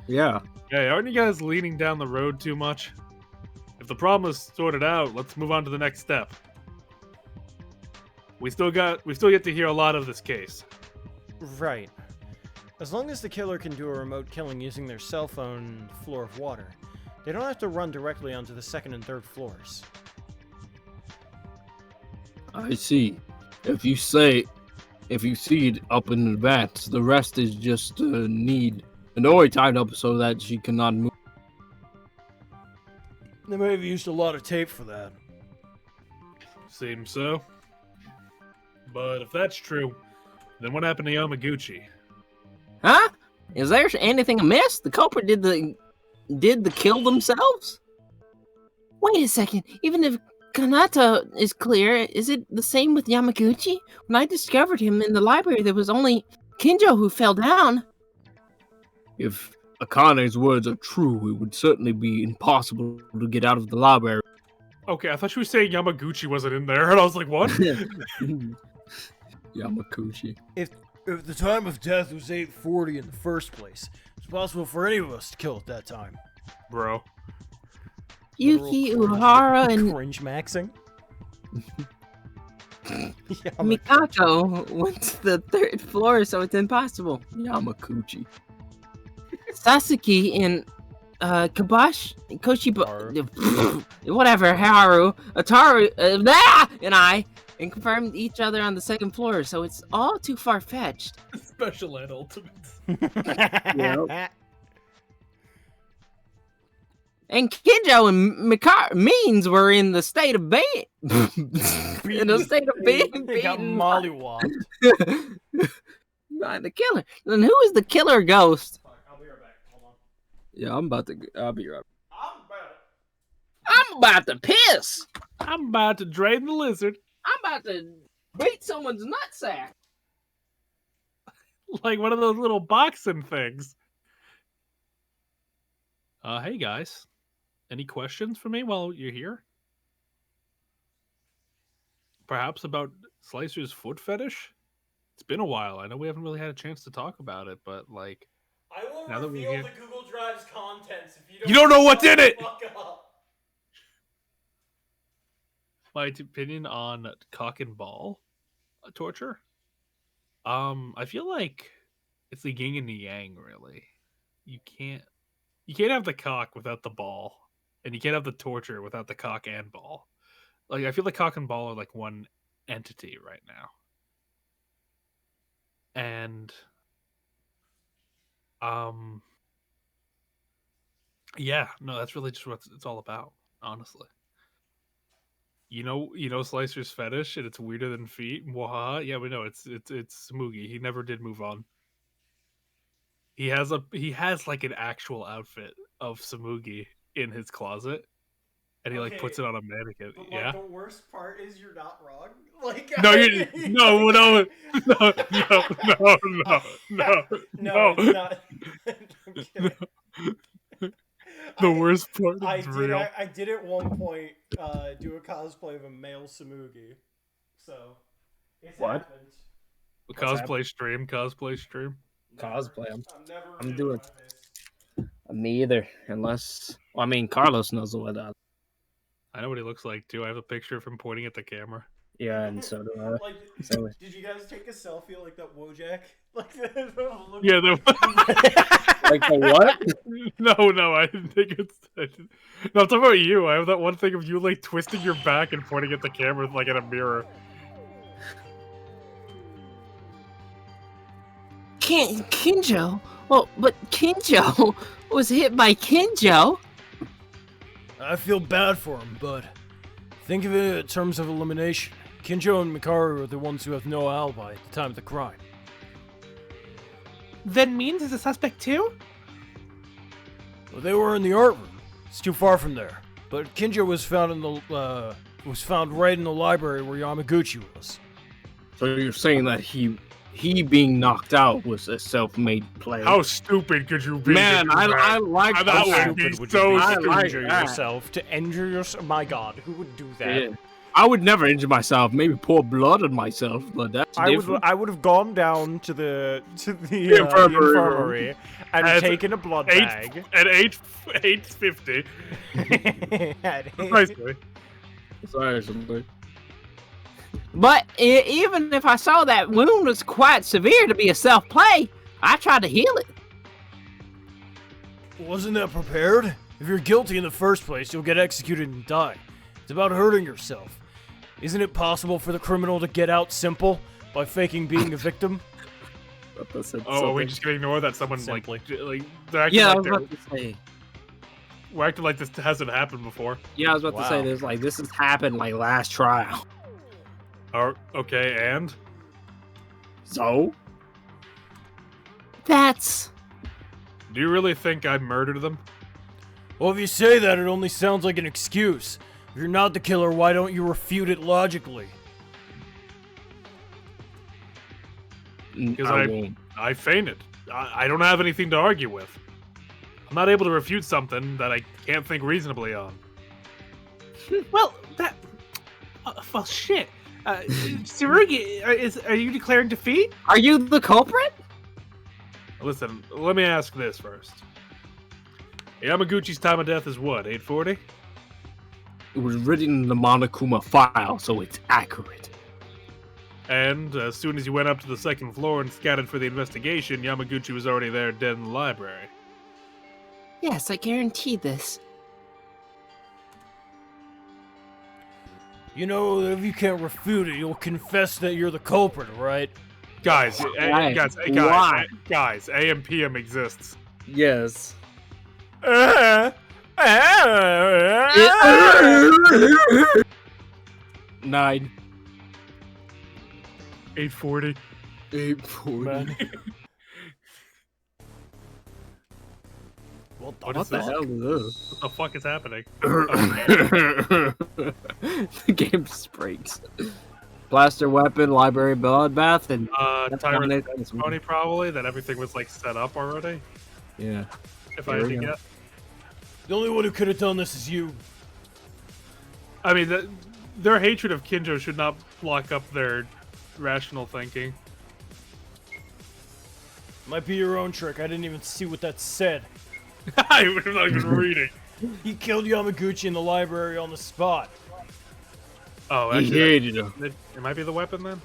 Yeah. Yeah, aren't you guys leaning down the road too much? If the problem is sorted out, let's move on to the next step. We still get to hear a lot of this case. Right. As long as the killer can do a remote killing using their cell phone and floor of water, they don't have to run directly onto the second and third floors. I see. If you see it up in the vats, the rest is just need Nori tied up so that she cannot move. They may have used a lot of tape for that. Seems so. But if that's true, then what happened to Yamaguchi? Huh? Is there anything amiss? The culprit did the kill themselves? Wait a second. Even if Kanata is clear, is it the same with Yamaguchi? When I discovered him in the library, there was only Kinjo who fell down. If Akane's words are true, it would certainly be impossible to get out of the library. Okay, I thought you were saying Yamaguchi wasn't in there, and I was like, what? Yamaguchi. If the time of death was 8:40 in the first place, it's possible for any of us to kill at that time. Bro. Yuki Uhara and Cringe maxing. Mikako went to the third floor, so it's impossible. Yamaguchi. Sasuke and whatever, Haru, Ataru, and I, and confirmed each other on the second floor, so it's all too far-fetched. Special Ed Ultimates. And Kinjo and Means were in the state of being in a state of being They got beaten mollywopped. by the killer. Then who is the killer ghost? I'll be right back. Hold on. Yeah, I'll be right. I'm about to piss. I'm about to drain the lizard. I'm about to beat someone's nutsack. Like one of those little boxing things. Hey guys. Any questions for me while you're here? Perhaps about Slicer's foot fetish? It's been a while. I know we haven't really had a chance to talk about it, but like... I will Now that we're reveal here- the Google Drive's contents if You don't know what's shut in the it! fuck up. My opinion on cock and ball torture? I feel like it's the yin and the yang, really. You can't have the cock without the ball, and you can't have the torture without the cock and ball. Like I feel like cock and ball are like one entity right now. And yeah, no, that's really just what it's all about, honestly. You know Slicer's fetish, and it's weirder than feet. Wahaha. Yeah, we know it's Smoogie. He never did move on. he has like an actual outfit of Samugi in his closet, and he like puts it on a mannequin. But, Yeah. the worst part is you're not wrong. Like No, you no, no, no, no, no, no, no, it's not. I'm kidding. The worst part I is did. real. I did at one point do a cosplay of a male Samugi, so it's What? happened. Cosplay stream. Cosplay. I'm never. I'm doing doing- this. Me either, unless well, I mean Carlos knows what that. I know what he looks like too. I have a picture of him pointing at the camera. Yeah, and so do I. Like, So, did you guys take a selfie like that Wojak? Like, Yeah, like the what? no, I didn't think it's. No, I'm talking about you. I have that one thing of you like twisting your back and pointing at the camera like in a mirror. Kinjo? Well, but Kinjo was hit by Kinjo. I feel bad for him, but think of it in terms of elimination. Kinjo and Mikaru are the ones who have no alibi at the time of the crime. Then Means is a suspect too? Well, they were in the art room. It's too far from there. But Kinjo was found in the right in the library where Yamaguchi was. So you're saying that he being knocked out was a self-made play? How stupid could you be? Man, to do that? I like That that. would be Would so you I to like injure that. yourself? To injure yourself? My God, who would do that? Yeah. I would never injure myself. Maybe pour blood on myself, but that's different. I would have gone down to the infirmary. and At taken a blood bag. At 8:50. Precisely. Sorry, somebody. But even if I saw that wound was quite severe to be a self-play, I tried to heal it. Wasn't that prepared? If you're guilty in the first place, you'll get executed and die. It's about hurting yourself. Isn't it possible for the criminal to get out simple by faking being a victim? Oh, are we just gonna ignore that someone Simply. like they're acting Yeah, I like was they're, about to say. we're acting like this hasn't happened before. Yeah, I was about to say Wow. this. Like this has happened like last trial. Okay, and So That's... do you really think I murdered them? Well, if you say that, it only sounds like an excuse. If you're not the killer, why don't you refute it logically? Because I I- won't. I fainted. I don't have anything to argue with. I'm not able to refute something that I can't think reasonably on. Well, that. Well, shit. Tsurugi, are you declaring defeat? Are you the culprit? Listen, let me ask this first. Yamaguchi's time of death is what, 8:40? It was written in the Monokuma file, so it's accurate. And as soon as you went up to the second floor and scouted for the investigation, Yamaguchi was already there dead in the library. Yes, I guarantee this. You know, if you can't refute it, you'll confess that you're the culprit, right? Guys, Why? guys, guys, AM PM exists. Yes. 9. 8:40. 840. What the, What What is the this? hell is this? What the fuck is happening? The game just breaks. Blaster weapon, library bloodbath, and Tyrant Tony probably, that everything was like set up already, yeah. if Here I had we to go. guess. The only one who could have done this is you. I mean, their hatred of Kinjo should not block up their rational thinking. Might be your own trick. I didn't even see what that said. I'm not even reading. He killed Yamaguchi in the library on the spot. Oh, He actually, hated him. it might be the weapon then?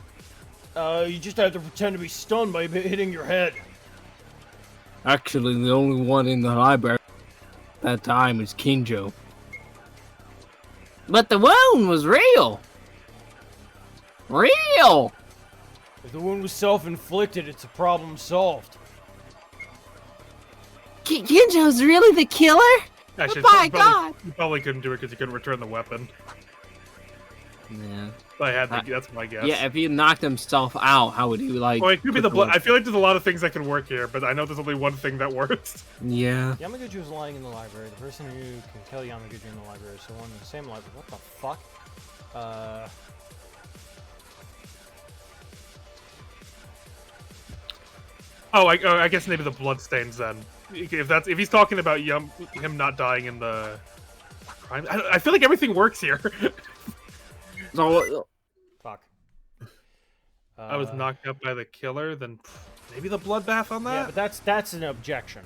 You just have to pretend to be stunned by hitting your head. Actually, the only one in the library at that time is Kinjo. But the wound was real. Real. If the wound was self-inflicted, it's a problem solved. Kinjo's really the killer? Actually, My probably- God. You probably couldn't do it because you couldn't return the weapon. Yeah. That's my guess. Yeah, if he knocked himself out, how would he like? Oh, Well, it could be the blood. I feel like there's a lot of things that can work here, but I know there's only one thing that works. Yeah. Yamaguchi was lying in the library. The person who can kill Yamaguchi in the library is the one in the same library. What the fuck? Oh, I guess maybe the bloodstains then. If he's talking about him not dying in the crime, I feel like everything works here. So Fuck. I was knocked out by the killer, then maybe the bloodbath on Yeah, that. but that's an objection.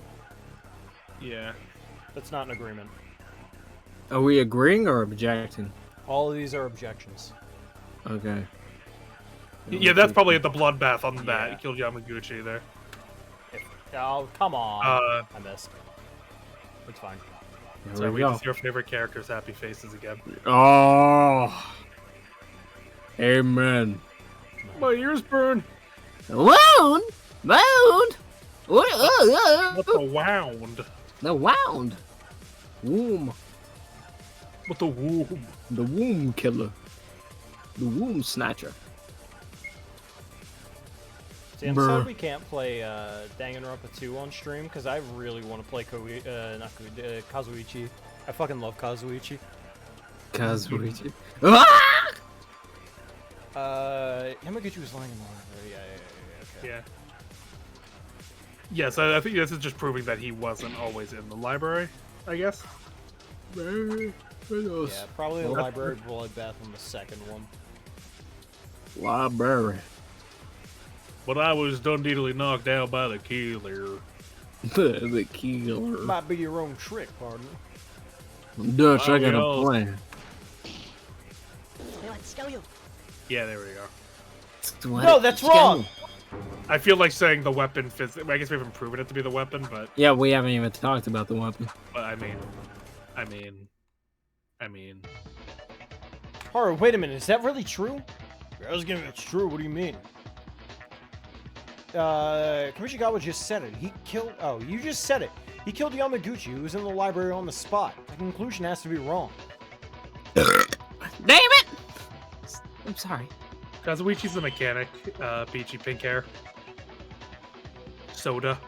Yeah. That's not an agreement. are we agreeing or objecting? All of these are objections. Okay. Yeah, that's probably the bloodbath on that. Yeah. He killed Yamaguchi there. Oh, come on. I missed. It's fine. Here So we we go. just your favorite character's happy faces again. Oh. Amen. My ears burn. Wound? Wound? What the wound? The wound. Womb. What the womb? The womb killer. The womb snatcher. See, I'm Brr. sad we can't play Danganronpa 2 on stream because I really want to play Kazuichi. I fucking love Kazuichi. Kazuichi. Ah! Yamaguchi was lying in the library. Okay. Yeah. Yes, I think this is just proving that he wasn't always in the library, I guess. Yeah, probably the library bloodbath on the second one. Library. But I was done knocked out by the killer. The killer. Might be your own trick, partner. Dutch, I Oh, got yeah. a plan. Yeah, there we go. No, that's wrong! I feel like saying the weapon fits. I guess we haven't proven it to be the weapon, but Yeah, we haven't even talked about the weapon. I mean. Haru, wait a minute, is that really true? I was gonna. It's true. What do you mean? Kamishikawa just said it. He killed. Oh, you just said it. He killed Yamaguchi, who was in the library on the spot. The conclusion has to be wrong. Damn it! I'm sorry. Kazuichi's the mechanic. Peachy pink hair. Soda.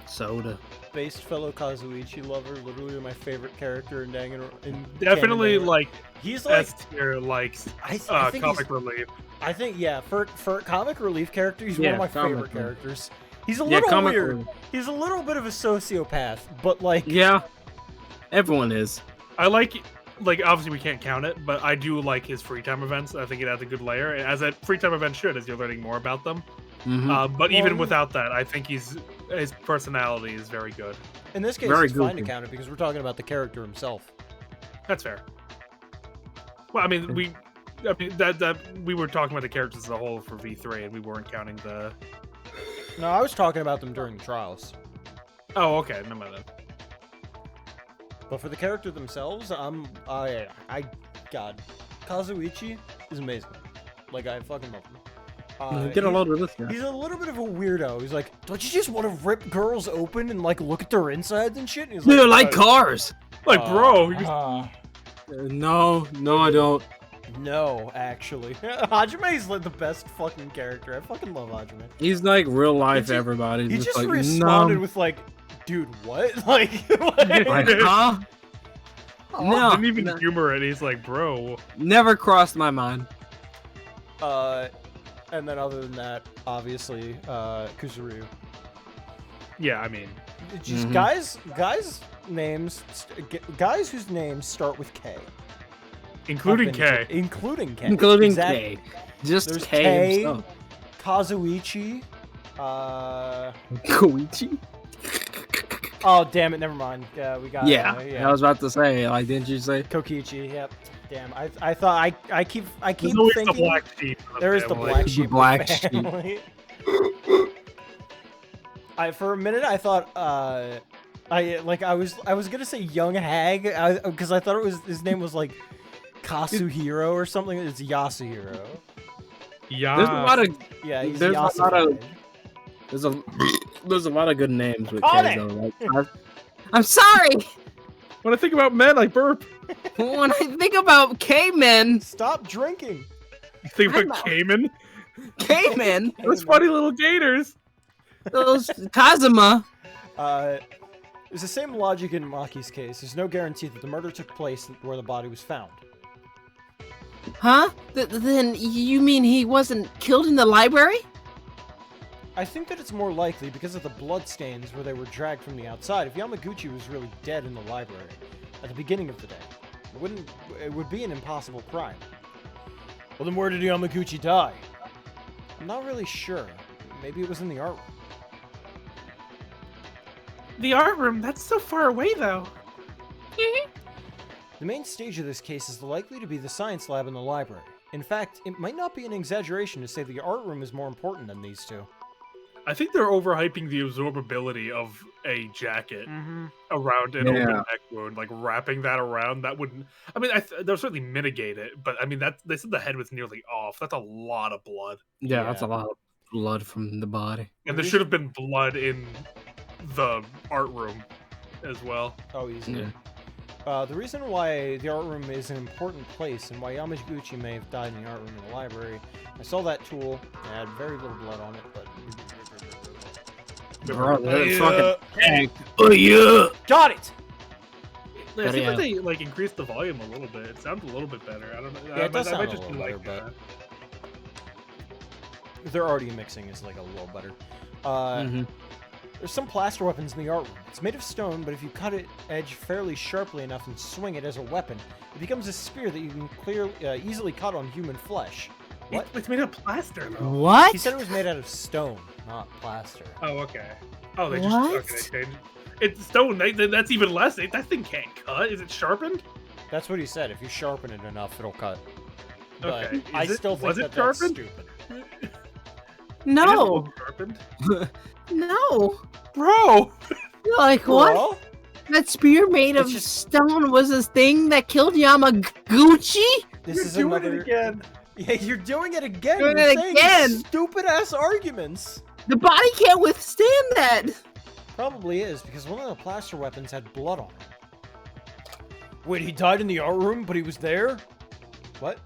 Soda. Based fellow Kazuichi lover, literally my favorite character in Danganronpa. Definitely like He's like. S tier, like I think comic he's- relief. I think yeah, for a comic relief character, he's Yeah, one of my comic favorite relief. characters. He's a Yeah, little comic weird. relief. He's a little bit of a sociopath, but like Yeah. Everyone is. I like obviously we can't count it, but I do like his free time events. I think it adds a good layer, as a free time event should, as you're learning more about them. Mm-hmm. But even Well, without that, I think his personality is very good. in this case Very it's fine to goofy. count it because we're talking about the character himself. That's fair. Well, I mean, we were talking about the characters as a whole for V3, and we weren't counting the. No, I was talking about them during the trials. Oh, okay, never mind that. But for the character themselves, God, Kazuichi is amazing. Like I fucking love him. Get a load of this guy. He's a little bit of a weirdo. He's like, don't you just want to rip girls open and like look at their insides and shit? And he's They're like cars. Like, bro, No, I don't. No, actually. Hajime's like the best fucking character. I fucking love Hajime. He's like real life. just- Everybody. He just like, responded no. with like, dude, what? Like, what? Like, huh? No, didn't even no, humor it. He's like, bro. never crossed my mind. And then other than that, obviously, Kuzuryu. Yeah, I mean, It's just Mhm. guys whose names start with K. including Up K. into- Including K. Including Exactly. K. Just There's K, K. himself. Kazuichi. Koichi? Oh, damn it, never mind. Yeah, we got Yeah, I was about to say, like, didn't you say? Kokichi, yep. Damn, I thought I keep There's always thinking the black sheep. in there is the family. black The sheep. of black the sheep. family. For a minute I thought I was gonna say young hag because I thought his name was like Kazuhiro or something. It's Yasuhiro. Yeah. There's a lot of Yeah, he's There's a lot of- Yasuhiro. there's a lot of good names with Call K it! though. Like, I'm sorry! When I think about men, I burp. When I think about K-men, Stop drinking. Think I'm about not- Cayman? Cayman, Those funny little gators. those Kazuma. It's the same logic in Maki's case. There's no guarantee that the murder took place where the body was found. Huh? Then you mean he wasn't killed in the library? I think that it's more likely because of the blood stains where they were dragged from the outside. If Yamaguchi was really dead in the library at the beginning of the day, it would be an impossible crime. Well, then where did Yamaguchi die? I'm not really sure. Maybe it was in the art room. The art room, that's so far away, though. The main stage of this case is likely to be the science lab in the library. In fact, it might not be an exaggeration to say the art room is more important than these two. I think they're overhyping the absorbability of a jacket around an Yeah. open neck wound. Like wrapping that around, that wouldn't. I mean, they'll certainly mitigate it, but I mean, they said the head was nearly off. That's a lot of blood, Yeah, that's a Yeah. lot of blood from the body. and there should have been blood in the art room as well. Oh, easily. Yeah. The reason why the art room is an important place and why Yamaguchi may have died in the art room in the library, I saw that tool. It had very little blood on it, but... Bro, that Yeah. fucking tank. Oh yeah. Got it! Yeah, it seems yeah. like they like increased the volume a little bit. It sounds a little bit better. I don't know. Yeah, it does I sound might a just little be better, like, but- Their audio mixing is like a little better. There's some plaster weapons in the art room. It's made of stone, but if you cut it edge fairly sharply enough and swing it as a weapon, it becomes a spear that you can easily cut on human flesh. What? It's made of plaster, though. What? He said it was made out of stone, not plaster. Oh, okay. Oh, they What? just okay. They changed. It's stone. That's even less. That thing can't cut. Is it sharpened? That's what he said. If you sharpen it enough, it'll cut. But Okay. I Is it- still think was that it that's sharpened? stupid. It No, doesn't look sharpened. no. Bro. Like what? Well, That spear made of It's just- stone was a thing that killed Yamaguchi? this You're is doing another. it again. Yeah, you're doing it again. Doing You're it saying again. stupid ass arguments. The body can't withstand that. Probably is because one of the plaster weapons had blood on it. Wait, he died in the art room, but he was there? What?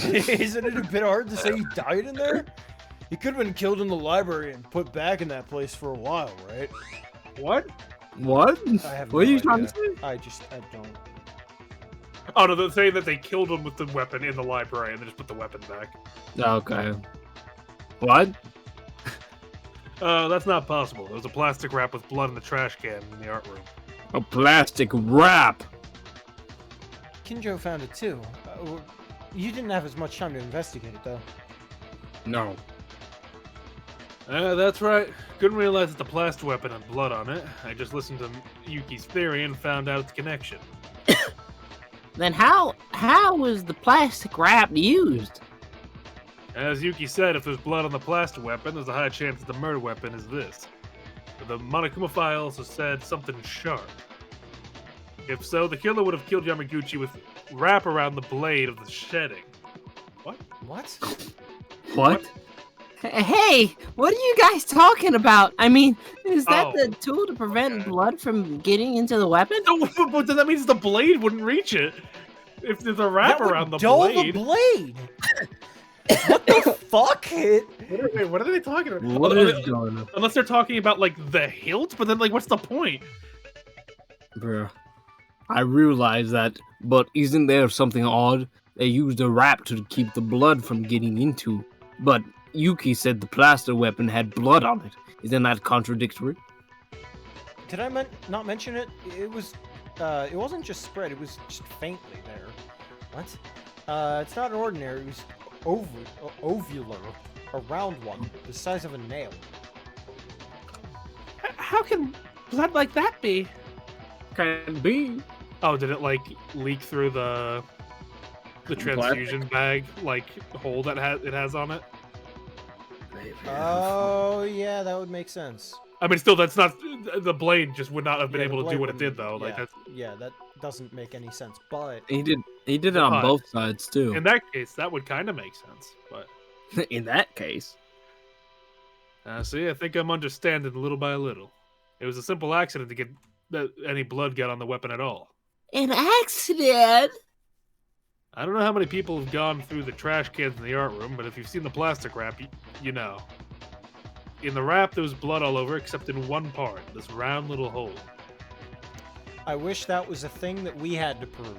Isn't it a bit hard to say he died in there? He could have been killed in the library and put back in that place for a while, right? What? What? I have What are no you trying idea. to say? I don't. Oh no, they're saying that they killed him with the weapon in the library and they just put the weapon back. Okay. What? That's not possible. There was a plastic wrap with blood in the trash can in the art room. A plastic wrap. Kinjo found it too. You didn't have as much time to investigate it, though. No. That's right. Couldn't realize that the plaster weapon had blood on it. I just listened to Yuki's theory and found out its connection. Then how was the plastic wrap used? As Yuki said, if there's blood on the plaster weapon, there's a high chance that the murder weapon is this. But the Monokuma file also said something sharp. If so, the killer would have killed Yamaguchi with wrap around the blade of the shedding. What? What? Hey, what are you guys talking about? I mean, is that Oh, the tool to prevent okay. blood from getting into the weapon? No, but then that means the blade wouldn't reach it. If there's a wrap That would around the dull blade. the blade. What the fuck? Wait, what are they talking about? What is going on? Unless they're talking about like the hilt, but then like what's the point? Bro. I realize that, but isn't there something odd? They used a wrap to keep the blood from getting into. But Yuki said the plaster weapon had blood on it. Isn't that contradictory? Did I not mention it? It wasn't just spread. It was just faintly there. What? It's not ordinary. It was ovular, a round one, the size of a nail. How can blood like that be? Can be. Oh, did it like leak through the transfusion bag like hole that it has on it? Oh yeah, that would make sense. I mean, still, that's not the blade. Just would not have been Yeah, the able to blade do what it wouldn't- did, though. Like yeah, that's yeah, that doesn't make any sense. But He did it on But- both sides too. in that case, that would kind of make sense. But In that case. see, I think I'm understanding little by little. It was a simple accident to get that any blood got on the weapon at all. An accident? I don't know how many people have gone through the trash cans in the art room, but if you've seen the plastic wrap, you know. In the wrap, there was blood all over, except in one part, this round little hole. I wish that was a thing that we had to prove.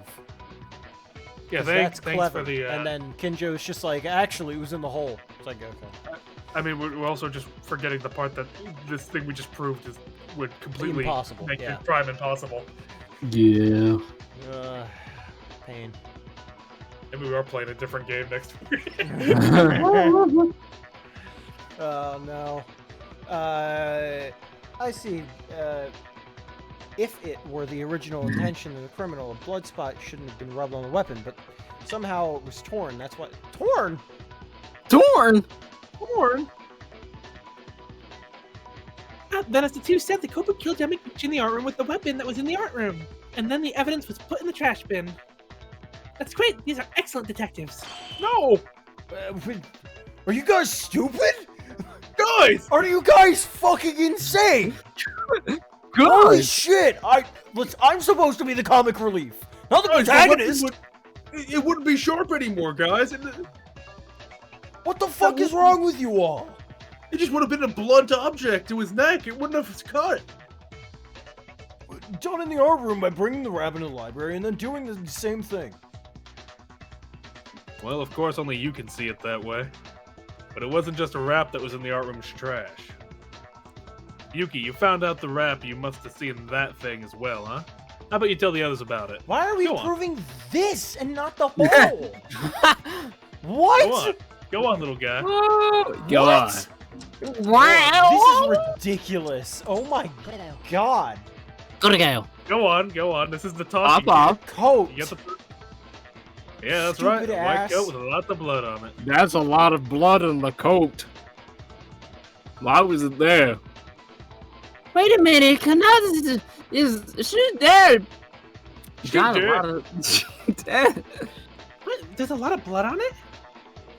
Yeah, 'Cause thanks clever. for the. And then Kinjo's just like, actually, it was in the hole. It's like, okay. I mean, we're also just forgetting the part that this thing we just proved would completely Impossible, make yeah. the crime impossible. Yeah. Pain. Maybe we are playing a different game next week. Oh no. I see. If it were the original intention of the criminal, a blood spot shouldn't have been rubbed on the weapon, but somehow it was torn. That's what. Torn? Torn? Torn? Then, as the two said, the culprit killed Yamaguchi in the art room with the weapon that was in the art room, and then the evidence was put in the trash bin. That's great. These are excellent detectives. No! Are you guys stupid? Guys! Are you guys fucking insane? Holy shit! I'm supposed to be the comic relief, not the protagonist. It wouldn't be sharp anymore, guys. What the fuck is wrong with you all? It just would have been a blunt object to his neck. It wouldn't have cut. Done in the art room by bringing the rabbit in the library and then doing the same thing. Well, of course, only you can see it that way. But it wasn't just a wrap that was in the art room's trash. Yuki, you found out the wrap. You must have seen that thing as well, huh? How about you tell the others about it? Why are we Go on. proving this and not the whole? What? Go on. Go on, little guy. Go on. Wow! This is ridiculous. Oh my god. Gotta go. Go on. This is the talking. Up. Coat. You got the... Yeah, that's right. Stupid A white ass. coat with lots of blood on it. That's a lot of blood in the coat. Why was it there? Wait a minute, Kanata she's dead. She's Got a dead. lot of dead. What? There's a lot of blood on it?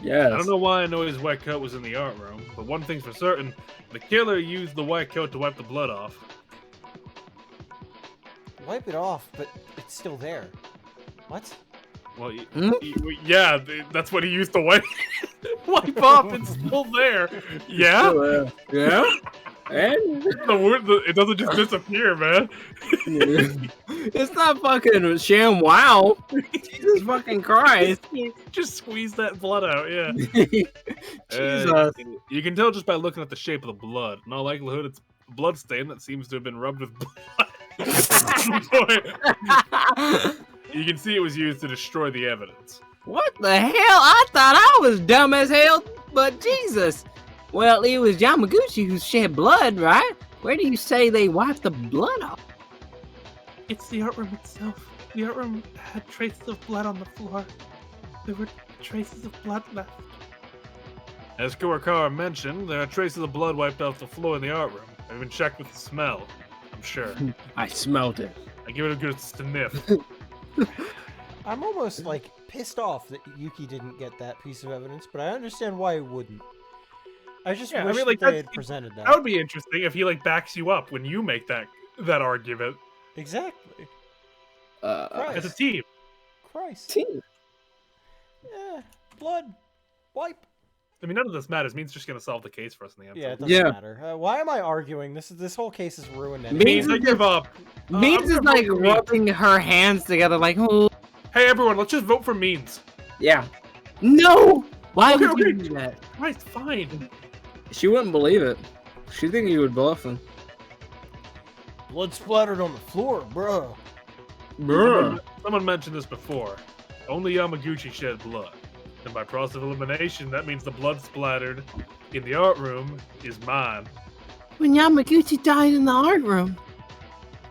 Yes. I don't know why I know his white coat was in the art room, but one thing's for certain, the killer used the white coat to wipe the blood off. Wipe it off, but it's still there. What? Well, Hmm? yeah, that's what he used to wipe off. It's still there. Yeah? Yeah. And It doesn't just disappear, man. it's not fucking sham wow. Jesus fucking Christ. Just squeeze that blood out, yeah. Jesus. You can tell just by looking at the shape of the blood. In all likelihood, it's a blood stain that seems to have been rubbed with blood. You can see it was used to destroy the evidence. What the hell? I thought I was dumb as hell, but Jesus. Well, it was Yamaguchi who shed blood, right? Where do you say they wiped the blood off? It's the art room itself. The art room had traces of blood on the floor. There were traces of blood left. As Kuwakara mentioned, there are traces of blood wiped off the floor in the art room. I've even checked with the smell, I'm sure. I smelled it. I give it a good sniff. I'm almost like pissed off that Yuki didn't get that piece of evidence, but I understand why he wouldn't. I just Yeah, I wish mean, like, that they that's- had presented that. That would be interesting if he like backs you up when you make that argument Exactly. as a team. Christ. Team. Yeah. Blood. Wipe. I mean, none of this matters. Means just gonna solve the case for us in the end. Yeah, it So. doesn't Yeah. matter. Why am I arguing? This whole case is ruined. Me- Means I give up. Means I'm is gonna like vote for Means. rubbing her hands together like, oh, Hey, everyone, let's just vote for Means. Yeah. no! Why Okay, would you okay. do that? Right, fine. She wouldn't believe it. She think you would bluff him. Blood splattered on the floor, bro. Someone mentioned this before. Only Yamaguchi shed blood. And by process of elimination, that means the blood splattered in the art room is mine. When Yamaguchi died in the art room.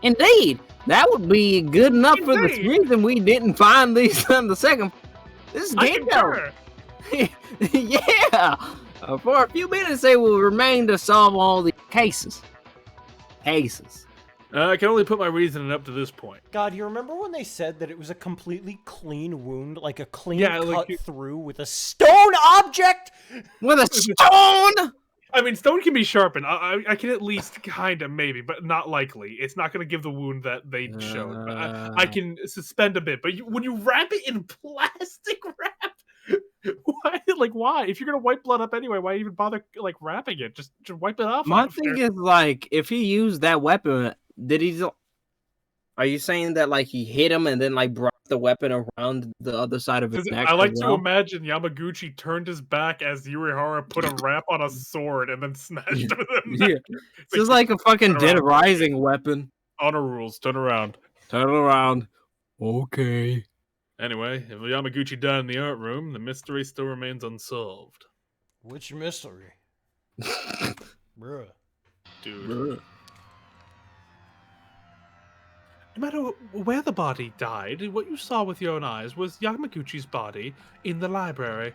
Indeed, that would be good enough for the Indeed. reason we didn't find these on the second. This is I game concur. Yeah! For a few minutes, they will remain to solve all the cases. I can only put my reasoning up to this point. God, you remember when they said that it was a completely clean wound, like a clean Yeah, cut like through with a stone object? With a stone! I mean, stone can be sharpened. I can at least kind of maybe, but not likely. It's not going to give the wound that they showed. But I can suspend a bit. But when you wrap it in plastic wrap, why? Like, why? If you're going to wipe blood up anyway, why even bother like wrapping it? Just wipe it off. My thing is like, if he used that weapon, did he? Are you saying that like he hit him and then like brought the weapon around the other side of his neck? I like to imagine Yamaguchi turned his back as Yurihara put a wrap on a sword and then snatched with him. Yeah, it's just like a fucking Dead Rising weapon. Honor rules. Turn around. Turn around. Okay. Anyway, if Yamaguchi died in the art room, the mystery still remains unsolved. Which mystery? Bruh. Dude. No matter where the body died, what you saw with your own eyes was Yamaguchi's body in the library.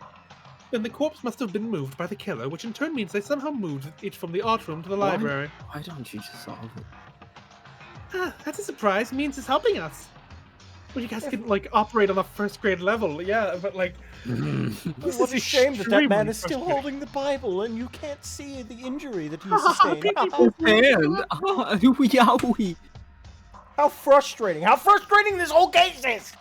Then the corpse must have been moved by the killer, which in turn means they somehow moved it from the art room to the library. Why don't you just solve it? Ah, that's a surprise. It means it's helping us. Well, you guys can like operate on a first grade level, yeah, but like. This is a shame that that man is still holding the Bible and you can't see the injury that he sustained. Yowie. How frustrating! How frustrating this whole case is!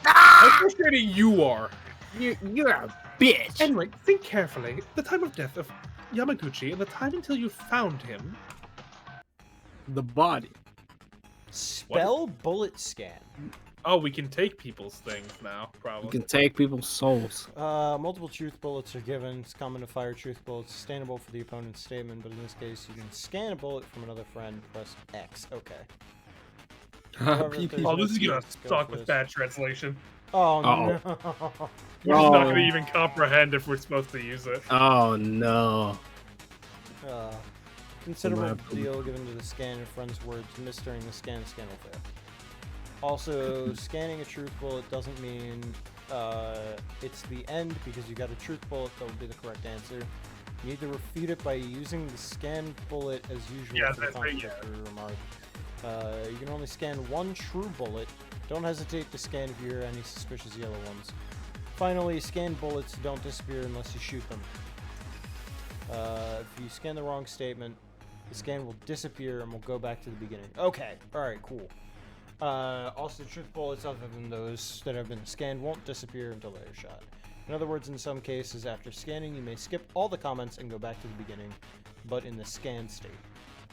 How frustrating you are. You're a bitch. Anyway, think carefully. The time of death of Yamaguchi and the time until you found him. The body. Spell bullet scan. Oh, we can take people's things now, probably. You can take people's souls. Multiple truth bullets are given. It's common to fire truth bullets, sustainable for the opponent's statement, but in this case, you can scan a bullet from another friend. Press X. Okay. Oh, this is gonna suck with bad translation. Oh no! We're just not gonna even comprehend if we're supposed to use it. Oh no! Considerable deal given to the scan in friend's words. Miss during the scan will fail. Also, scanning a truth bullet doesn't mean it's the end because you got a truth bullet that will be the correct answer. You need to refute it by using the scan bullet as usual. Yeah, for the that's right. Yeah. remark. You can only scan one true bullet. Don't hesitate to scan if you hear any suspicious yellow ones. Finally, scanned bullets don't disappear unless you shoot them. If you scan the wrong statement, the scan will disappear and will go back to the beginning. Okay, alright, cool. Also, truth bullets other than those that have been scanned won't disappear until they're shot. In other words, in some cases, after scanning, you may skip all the comments and go back to the beginning, but in the scanned state.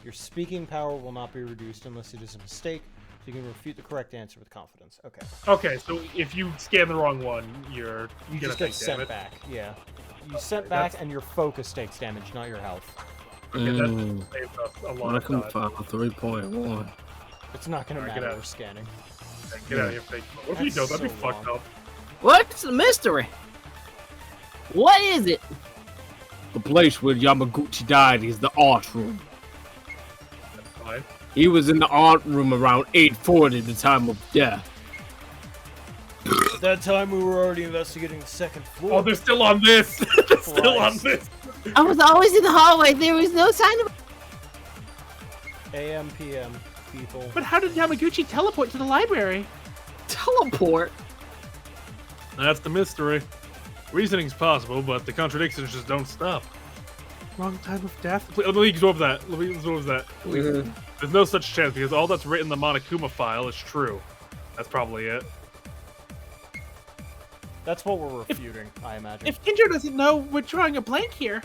Your speaking power will not be reduced unless it is a mistake, so you can refute the correct answer with confidence. Okay. Okay, so if you scan the wrong one, you just get sent back. Yeah. You sent back, and your focus takes damage, not your health. Okay, that saves us a lot of time. 3.1. It's not going to matter. We're scanning. Get out of here, fake. What if we don't? That'd be fucked up. What's the mystery? What is it? The place where Yamaguchi died is the art room. Fine. He was in the art room around 8:40 at the time of death. At that time, we were already investigating the second floor. Oh, they're still on this. They're still on this. I was always in the hallway. There was no sign of. AM, PM, people. But how did Yamaguchi teleport to the library? Teleport? That's the mystery. Reasoning's possible, but the contradictions just don't stop. Wrong time of death? Let me absorb that. Let me absorb that. There's no such chance because all that's written in the Monokuma file is true. That's probably it. That's what we're refuting, I imagine. If Kinjo doesn't know, we're drawing a blank here.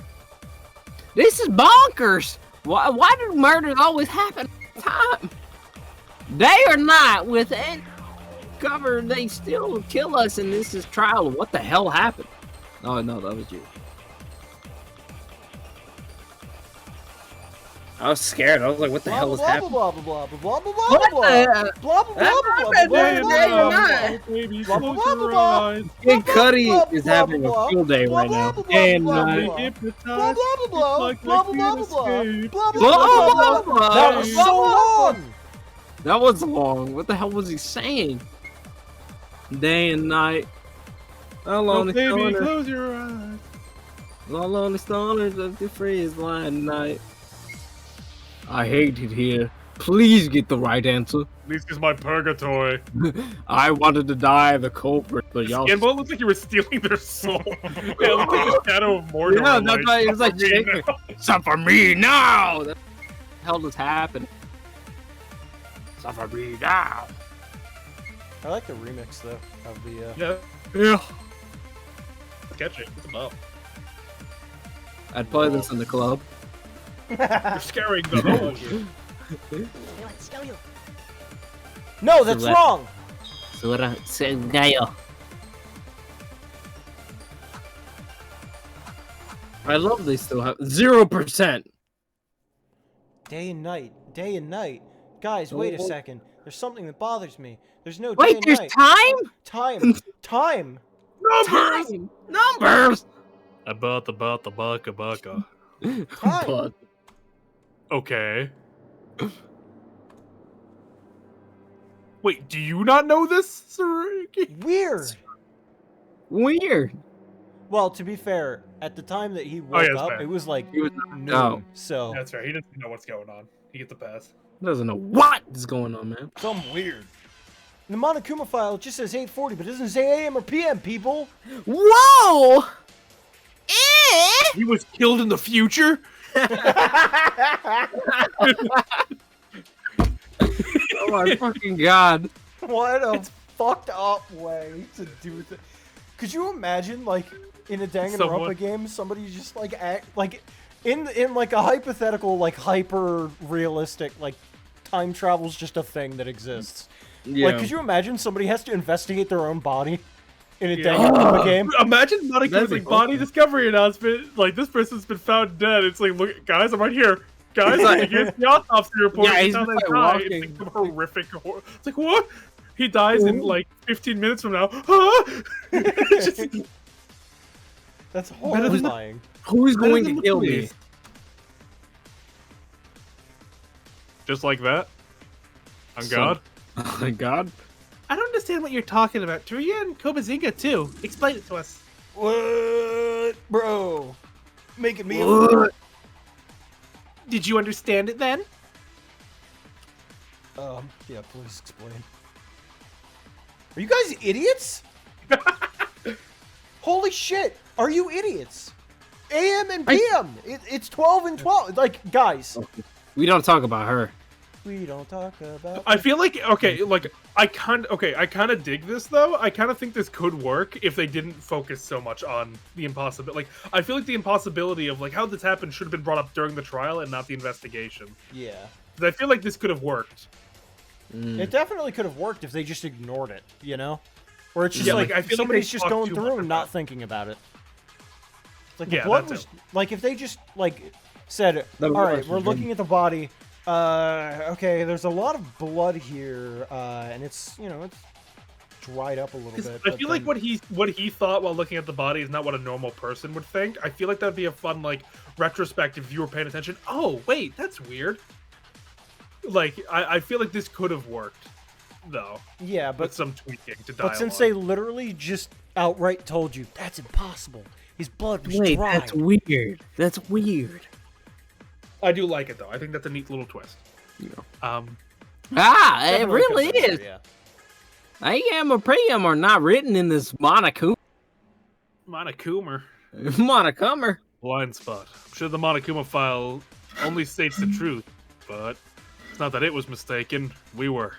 This is bonkers. Why do murders always happen all the time? Day or night, with any cover, they still kill us, and this is trial. What the hell happened? Oh no, that was you. I was scared. I was like, what the hell is happening? Blah blah blah blah blah blah blah What blah the? blah blah blah blah. Kid Cudi is having a field day right now. And Blah blah blah blah blah blah blah Blah, blah, blah. That was so long. that was long. What the hell was he saying? Day and night. Alone the Baby, stoner. close your eyes. Alone the stoners of the free is blind night. I hate it here. Please get the right answer. This is my purgatory. I wanted to die the culprit, but y'all. Scanball, it looks like you were stealing their soul. Yeah, it looks like the Shadow of Mordor. Yeah, that's why it was like Suffer me now! What the hell just happened? Suffer me now! I like the remix though of the. Yeah. Yeah. Catch it. It's above. I'd play this in the club. You're scaring the hoes. No, that's Select- wrong. I love they still have 0%. Day and night, day and night. Guys, wait a Oh. second. There's something that bothers me. There's no day Wait, and there's night. time? Time. Time. Numbers! Time. Numbers! About the baka. Time. But Okay. Wait, do you not know this, Saruki? Weird. weird. Well, to be fair, at the time that he Oh, woke yeah, that's up, fair. it was like He was noon. out. So That's right. He doesn't know what's going on. He gets a pass. Doesn't know what is going on, man. something weird. The Monokuma file just says 8:40, but it doesn't say AM or PM, people. Whoa! Eh? He was killed in the future? Oh my fucking god. What a fucked up way to do that. Could you imagine, like, in a Danganronpa Someone- game, somebody just like act like in like a hypothetical, like hyper realistic, like time travel's just a thing that exists. Yeah. Like, could you imagine somebody has to investigate their own body in a Yeah. Danganronpa game? Imagine That'd Monaco's be like body awesome. discovery announcement. Like, this person's been found dead. It's like, look, guys, I'm right here. Guys, like- here's the autopsy report. Yeah, It's he's how just, they like, die. walking. It's like some horrific horror. It's like, what? He dies in like 15 minutes from now. Huh? Just- That's Better than the- horrifying. Who's Better going than to the kill me? police. Just like that. On So- God. Oh my god. I don't understand what you're talking about. Teruya and Kobazinga too. Explain it to us. What, bro? Making me. Did you understand it then? Yeah, please explain. Are you guys idiots? Holy shit! Are you idiots? AM and PM. It's 12 and 12. Like, guys, We don't talk about her. we don't talk about. I feel like I kind of dig this though. I kind of think this could work if they didn't focus so much on the impossibility. Like, I feel like the impossibility of like how this happened should have been brought up during the trial and not the investigation. Yeah, 'Cause I feel like this could have worked. it definitely could have worked if they just ignored it. You know, where it's just Yeah, like, like, I feel like somebody's they just talked going too through much and not about it. thinking about it. It's like Yeah, the blood that was too. like if they just like said, The all right, blood we're was looking at the body. Okay, there's a lot of blood here, and it's it's dried up a little 'Cause bit. I but feel like then- what he thought while looking at the body is not what a normal person would think. I feel like that'd be a fun like retrospective if you were paying attention. Oh wait, that's weird. Like I feel like this could have worked though, yeah, with but some tweaking to dialogue. but since they literally just outright told you that's impossible, his blood was Wait, dry. that's weird. That's weird. I do like it though. I think that's a neat little twist. Um, Ah, it Definitely really could've been is. there, AM or PM are not written in this Monokuma. Monokuma. Monokuma. Blind spot. I'm sure the Monokuma file only states the truth, but it's not that it was mistaken. We were.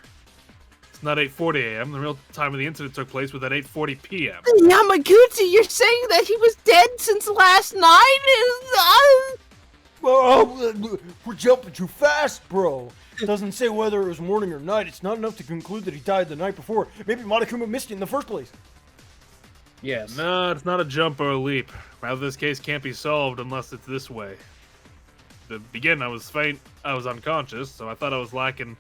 It's not 8:40 a.m. The real time of the incident took place was at 8:40 p.m. Yamaguchi, you're saying that he was dead since last night? Oh, we're jumping too fast, bro. Doesn't say whether it was morning or night. It's not enough to conclude that he died the night before. Maybe Monokuma missed it in the first place. Yes. No, it's not a jump or a leap. Rather, this case can't be solved unless it's this way. To begin, I was faint, I was unconscious, so I thought I was lacking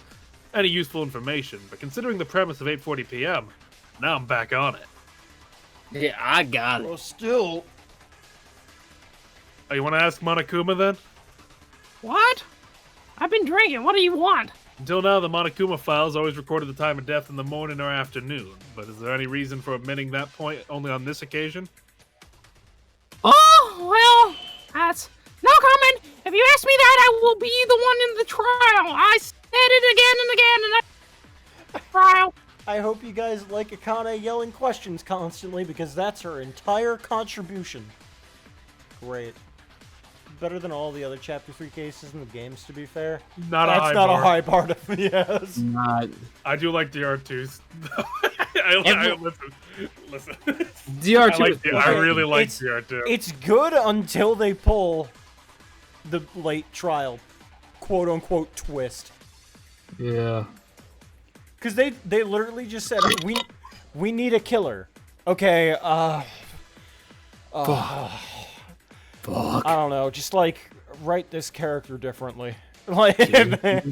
any useful information. But considering the premise of 8:40 p.m., now I'm back on it. Yeah, I got it. Well, still, Oh, you want to ask Monokuma then? What? I've been drinking. What do you want? Until now, the Monokuma files always recorded the time of death in the morning or afternoon. But is there any reason for omitting that point only on this occasion? Oh, well, that's no comment. If you ask me that, I will be the one in the trial. I said it again and again, and trial. I hope you guys like Akane yelling questions constantly because that's her entire contribution. Great. better than all the other Chapter 3 cases in the games, to be fair. Not a That's high not bar. a high bar to yes. Not I do like DR2s. Listen. DR2. I really like It's- DR2. It's good until they pull the late trial, quote unquote, twist. Yeah. Because they literally just said we need a killer. Okay, Fuck. I don't know, just like write this character differently. Like,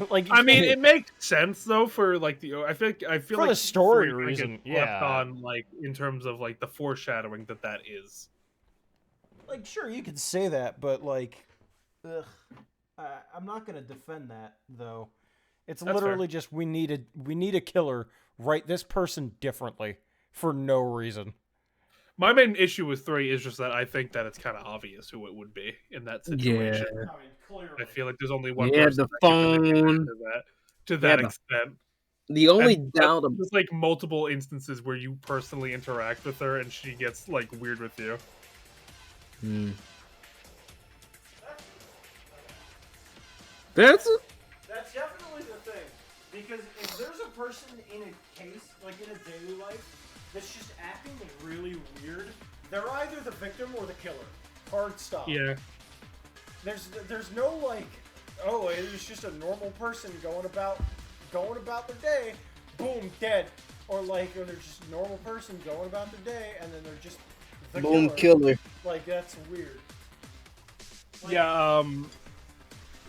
like I mean, it makes sense though for like the. I feel For like the story three reason, gets yeah. left on like in terms of like the foreshadowing that is. like sure you could say that, but like, ugh, I'm not gonna defend that though. It's That's literally just we need a killer. Write this person differently for no reason. My main issue with 3 is just that I think that it's kind of obvious who it would be in that situation. I feel like there's only one Yeah, person the that can manipulate phone. to that Yeah, extent. The only And doubt there's like multiple instances where you personally interact with her and she gets like weird with you. That's That's definitely the thing. Because if there's a person in a case, like in a daily life, that's just acting really weird, they're either the victim or the killer. Hard stop. Yeah. There's no like, oh, it's just a normal person going about their day, boom, dead. Or like, or they're just a normal person going about their day, and then they're just the Boom, killer. Like, that's weird. Yeah,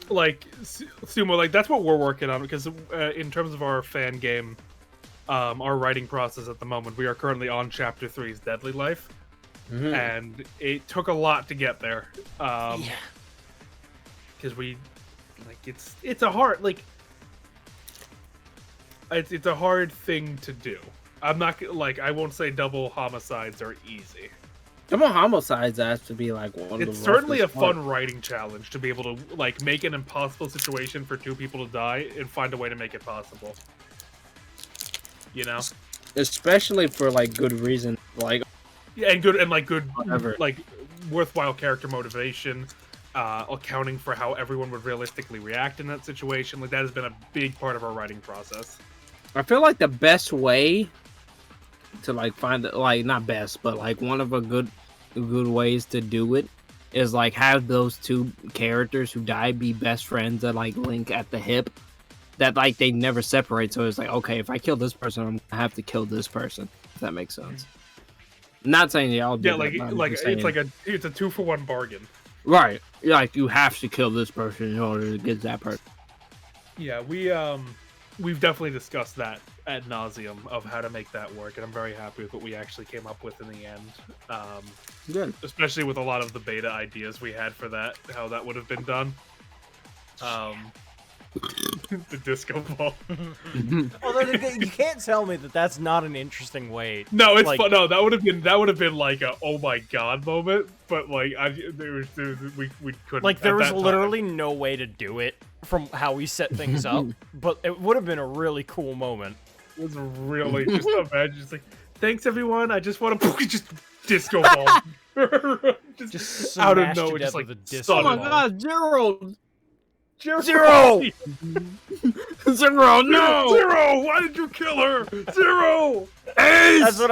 like Sumo, like that's what we're working on because in terms of our fan game, our writing process at the moment, we are currently on Chapter 3's Deadly Life, and it took a lot to get there. Because we, like, it's a hard it's a hard thing to do. I'm not like I won't say double homicides are easy. Double homicides has to be like one of the It's certainly a roughest parts. fun writing challenge to be able to like make an impossible situation for 2 people to die and find a way to make it possible. You know? Especially for like good reason. Like Yeah, and good Whatever. like worthwhile character motivation, accounting for how everyone would realistically react in that situation. Like that has been a big part of our writing process. I feel like the best way to like find like not best, but like one of a good ways to do it is like have those 2 characters who die be best friends that like link at the hip. That like they never separate, so it's like, okay, if I kill this person, I'm gonna have to kill this person. If that makes sense. Not saying y'all do Yeah, that, but I'm like just it's saying- it's a 2-for-1 bargain. right. Like you have to kill this person in order to get that person. Yeah, we've definitely discussed that ad nauseum of how to make that work, and I'm very happy with what we actually came up with in the end. Good. Especially with a lot of the beta ideas we had for that, how that would have been done. The disco ball. Although you can't tell me that that's not an interesting way. No, it's Like- fun. No, that would have been like a oh my god moment. But like we couldn't. Like there at was that time. literally no way to do it from how we set things up, but it would have been a really cool moment. It was really just imagine just like thanks everyone. I just want to just disco ball. Just out of smashed to nowhere, death just like with a disco Oh my sudden- god, Gerald! Zero! Zero, no! Zero! Why did you kill her? Zero! That's what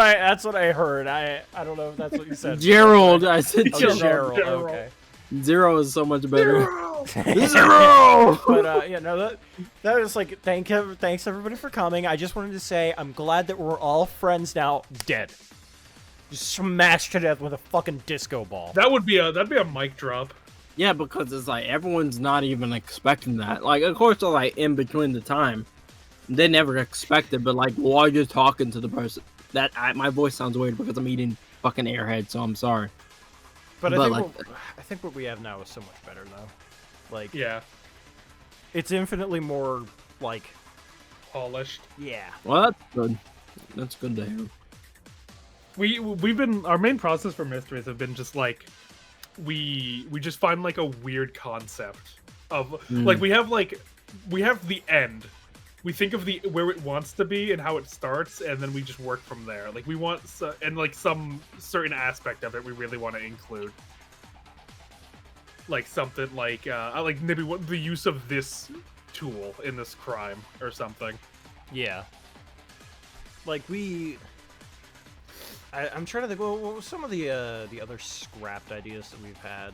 I heard. I don't know if that's what you said. Gerald, I said Oh, Gerald. Gerald. Gerald. Okay. Zero is so much better. Zero! But yeah, no, that was like thanks everybody for coming. I just wanted to say I'm glad that we're all friends now. Dead, just smashed to death with a fucking disco ball. That'd be a mic drop. Yeah, because it's like everyone's not even expecting that. Like, of course, they're like in between the time, they never expect it. But like, while you're talking to the person, my voice sounds weird because I'm eating fucking Airhead, so I'm sorry. But but, I think what we have now is so much better though. Like, Yeah, it's infinitely more like, polished. yeah. Well, that's good. That's good to hear. We've been our main process for mysteries have been just like we just find like a weird concept of like we have the end. We think of where it wants to be and how it starts, and then we just work from there. Like we want and like some certain aspect of it we really want to include. like something like maybe what the use of this tool in this crime or something. Yeah. Like I'm trying to think. What was some of the other scrapped ideas that we've had?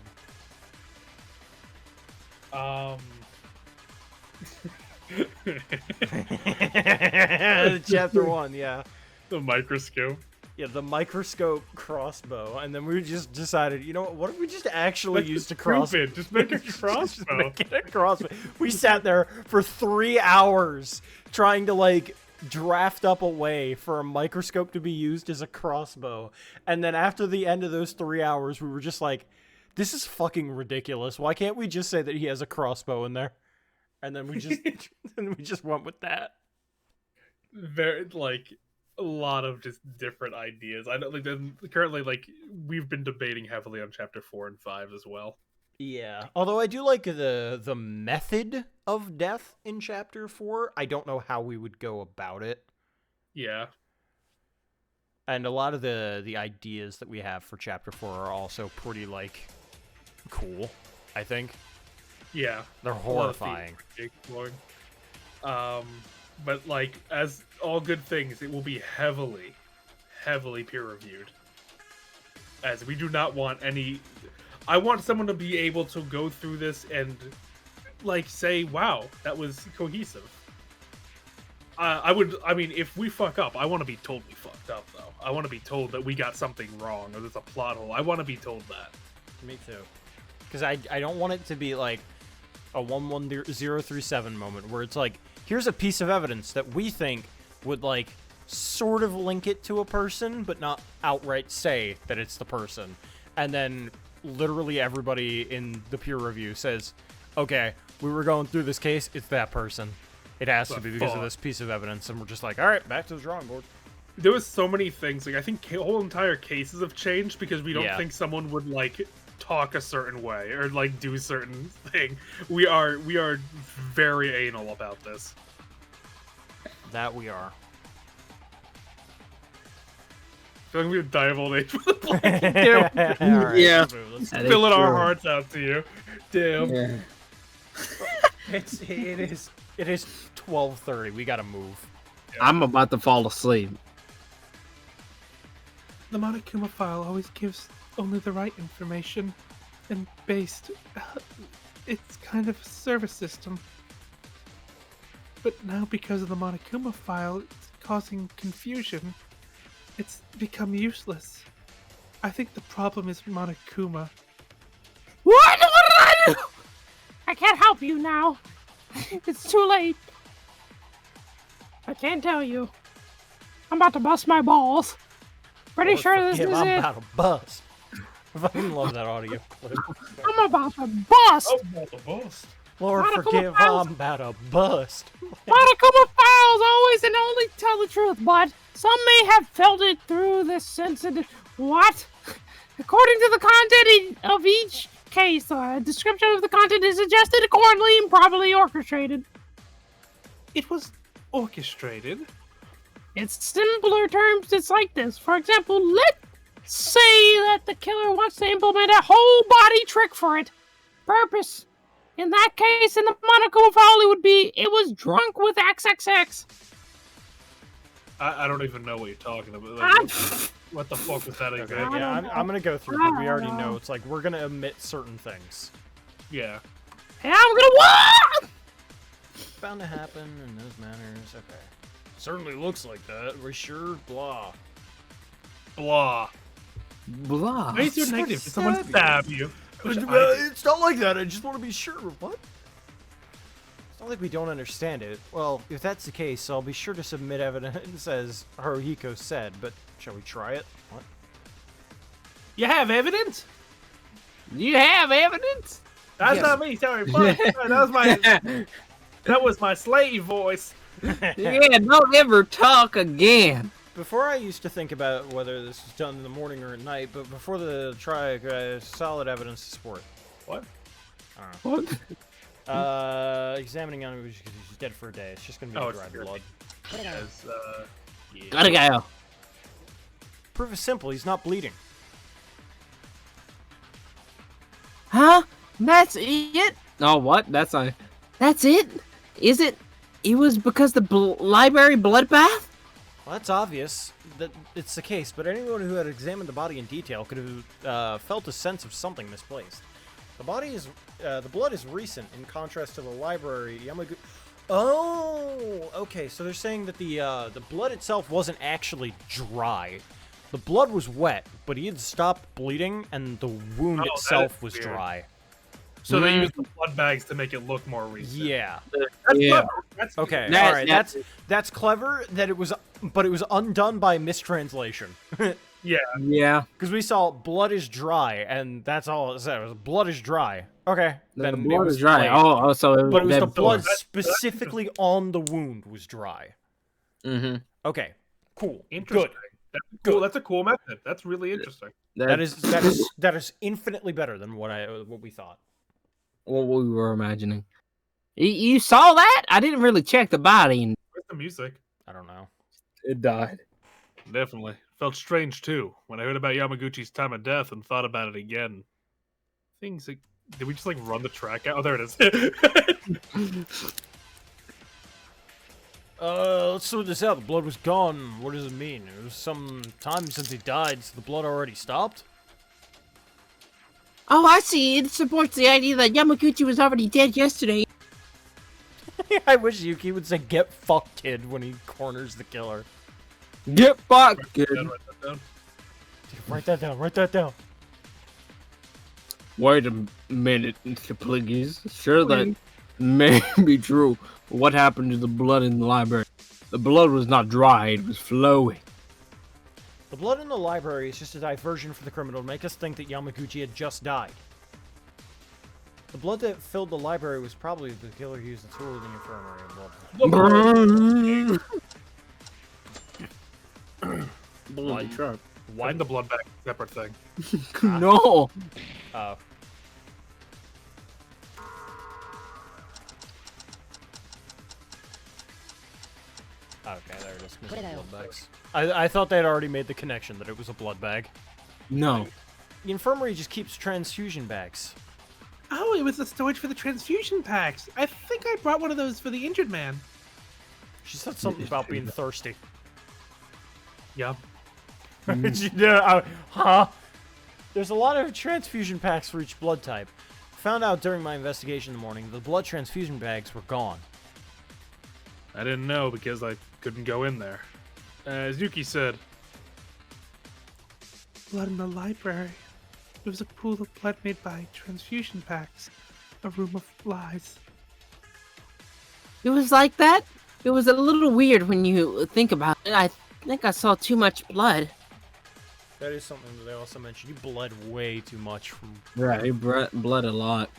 Chapter 1, yeah. The microscope. Yeah, the microscope crossbow, and then we just decided, you know what if we just actually used a crossbow? Just make a Just crossbow. make it a crossbow. We sat there for 3 hours trying to like draft up a way for a microscope to be used as a crossbow, and then after the end of those 3 hours, we were just like, "This is fucking ridiculous. Why can't we just say that he has a crossbow in there?" And then we just went with that. Very like a lot of just different ideas. I don't like currently like we've been debating heavily on chapter 4 and 5 as well. Yeah. Although I do like the method of death in chapter 4. I don't know how we would go about it. Yeah. And a lot of the ideas that we have for chapter 4 are also pretty like cool, I think. Yeah. They're A lot of horrifying. themes exploring. But like as all good things, it will be heavily peer reviewed. As we do not want any I want someone to be able to go through this and like say, wow, that was cohesive. I mean, if we fuck up, I want to be told we fucked up, though. I want to be told that we got something wrong or there's a plot hole. I want to be told that. Me too. Because I don't want it to be like a 11037 moment where it's like, here's a piece of evidence that we think would like sort of link it to a person, but not outright say that it's the person. And then literally everybody in the peer review says, okay, we were going through this case, it's that person. It has to be because of this piece of evidence. And we're just like, all right, back to the drawing board. There was so many things. Like I think whole entire cases have changed because we don't Yeah. think someone would like talk a certain way or like do a certain thing. We are very anal about this. That we are. I feel like we would die of old age with a blanket. All right, Yeah. let's move. Let's That is Spilling our true. hearts out to you. Damn. Yeah. It is 12:30. We gotta move. I'm about to fall asleep. The Monokuma file always gives only the right information, and based, it's kind of a service system. But now, because of the Monokuma file, it's causing confusion. It's become useless. I think the problem is Monokuma. What did I do? I can't help you now. It's too late. I can't tell you. I'm about to bust my balls. Pretty sure this Forgive, is I'm it. about to bust. I fucking love that audio clip. I'm about to bust. Oh, the boss. Lord, Monokuma forgive, files. I'm about to bust. Monokuma files always and only tell the truth, but some may have filtered through the sensitive. What? According to the content of each case, a description of the content is suggested accordingly and properly orchestrated. It was orchestrated. It's simpler terms. It's like this. For example, let's say that the killer wants to implement a whole body trick for it. Purpose. In that case, in the Monokuma file, it would be, it was drunk with XXX. I don't even know what you're talking about. Ah, Like, what the fuck was that Okay, again? yeah, don't I'm gonna go through, I but we don't already know. know it's like we're gonna omit certain things. Yeah. And I'm gonna what? Bound to happen in those manners. Okay. Certainly looks like that. We're sure. Blah. Blah. Blah. Why is your negative? Did someone stab you? Which I did. It's not like that. I just want to be sure. What? It's not like we don't understand it. Well, if that's the case, I'll be sure to submit evidence as Haruhiko said. But shall we try it? What? You have evidence? You have evidence? That's Yes. not me. Sorry, fuck. That was my slave voice. Yeah, don't ever talk again. Before I used to think about whether this is done in the morning or at night, but before the try, solid evidence to support. What? What? Examining on him because he's dead for a day. It's just gonna be Oh, dried sure. blood. As, yeah. Gotta go. Proof is simple. He's not bleeding. Huh? That's it? Oh, what? That's not. That's it? Is it? It was because the library bloodbath? Well, that's obvious that it's the case, but anyone who had examined the body in detail could have felt a sense of something misplaced. The blood is recent, in contrast to the library. Oh, okay. So they're saying that the blood itself wasn't actually dry. The blood was wet, but he had stopped bleeding, and the wound that itself is was weird. dry. So they used the blood bags to make it look more recent. Yeah. That's Yeah. clever. That's Okay. That- all right. that- That's clever. That it was, but it was undone by mistranslation. Yeah. Because we saw blood is dry, and that's all it said. It was blood is dry. Okay. The Then it blood was is dry. plain. Oh, so it, But it was the that- blood that's- specifically on the wound was dry. Mhm. Okay. Cool. interesting. Good. That's cool. That's a cool method. That's really interesting. That is infinitely better than what we thought. what we were imagining. You saw that? I didn't really check the body. And Where's the music? I don't know. It died. Definitely. Felt strange too when I heard about Yamaguchi's time of death and thought about it again. Things like, did we just like run the track out? Oh, there it is. Let's sort this out. The blood was gone. What does it mean? It was some time since he died, so the blood already stopped? oh, I see. It supports the idea that Yamaguchi was already dead yesterday. I wish Yuki would say, "Get fucked, kid," when he corners the killer. Get fucked, kid. Write that down. Write that down. Write that down. Wait a minute, please. Sure, that may be true. What happened to the blood in the library? The blood was not dry, it was flowing. The blood in the library is just a diversion for the criminal to make us think that Yamaguchi had just died. The blood that filled the library was probably the killer who used the tool in the infirmary. Bloody sharp. Why the blood bag? Separate thing. No. Oh. Okay, there it is. Missing blood bags. I thought they had already made the connection that it was a blood bag. No. The infirmary just keeps transfusion bags. Oh, it was the storage for the transfusion packs. I think I brought one of those for the injured man. She said something about being thirsty. Yeah. Huh? There's a lot of transfusion packs for each blood type. Found out during my investigation in the morning the blood transfusion bags were gone. I didn't know because I couldn't go in there. As Yuki said, Blood in the library. It was a pool of blood made by transfusion packs. A room of lies. It was like that? It was a little weird when you think about it. I think I saw too much blood. That is something that they also mentioned. You bled way too much from... Right, he bled a lot.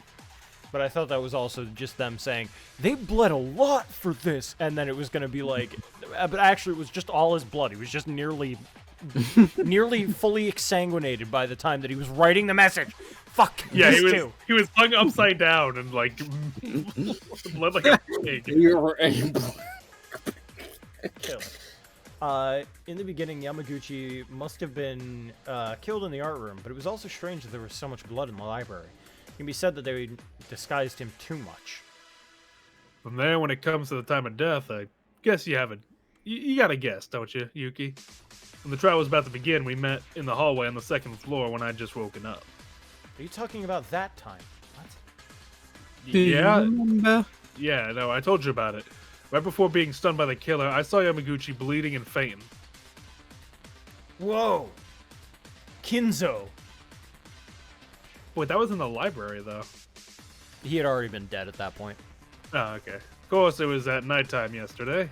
But I thought that was also just them saying, they bled a lot for this, and then it was going to be like... But actually, it was just all his blood. He was just nearly fully exsanguinated by the time that he was writing the message. Fuck, yeah, this he was too. he was hung upside down and like blood like a pig. You're Kill. In the beginning, Yamaguchi must have been killed in the art room, but it was also strange that there was so much blood in the library. It can be said that they disguised him too much. From there, when it comes to the time of death, I guess you have you got a guess, don't you, Yuki? When the trial was about to begin, we met in the hallway on the second floor when I'd just woken up. Are you talking about that time? What? Yeah, yeah, no, I told you about it. Right before being stunned by the killer, I saw Yamaguchi bleeding and fainting. Whoa! Kinzo! Wait, that was in the library, though. He had already been dead at that point. Oh, okay. Of course, it was at nighttime yesterday.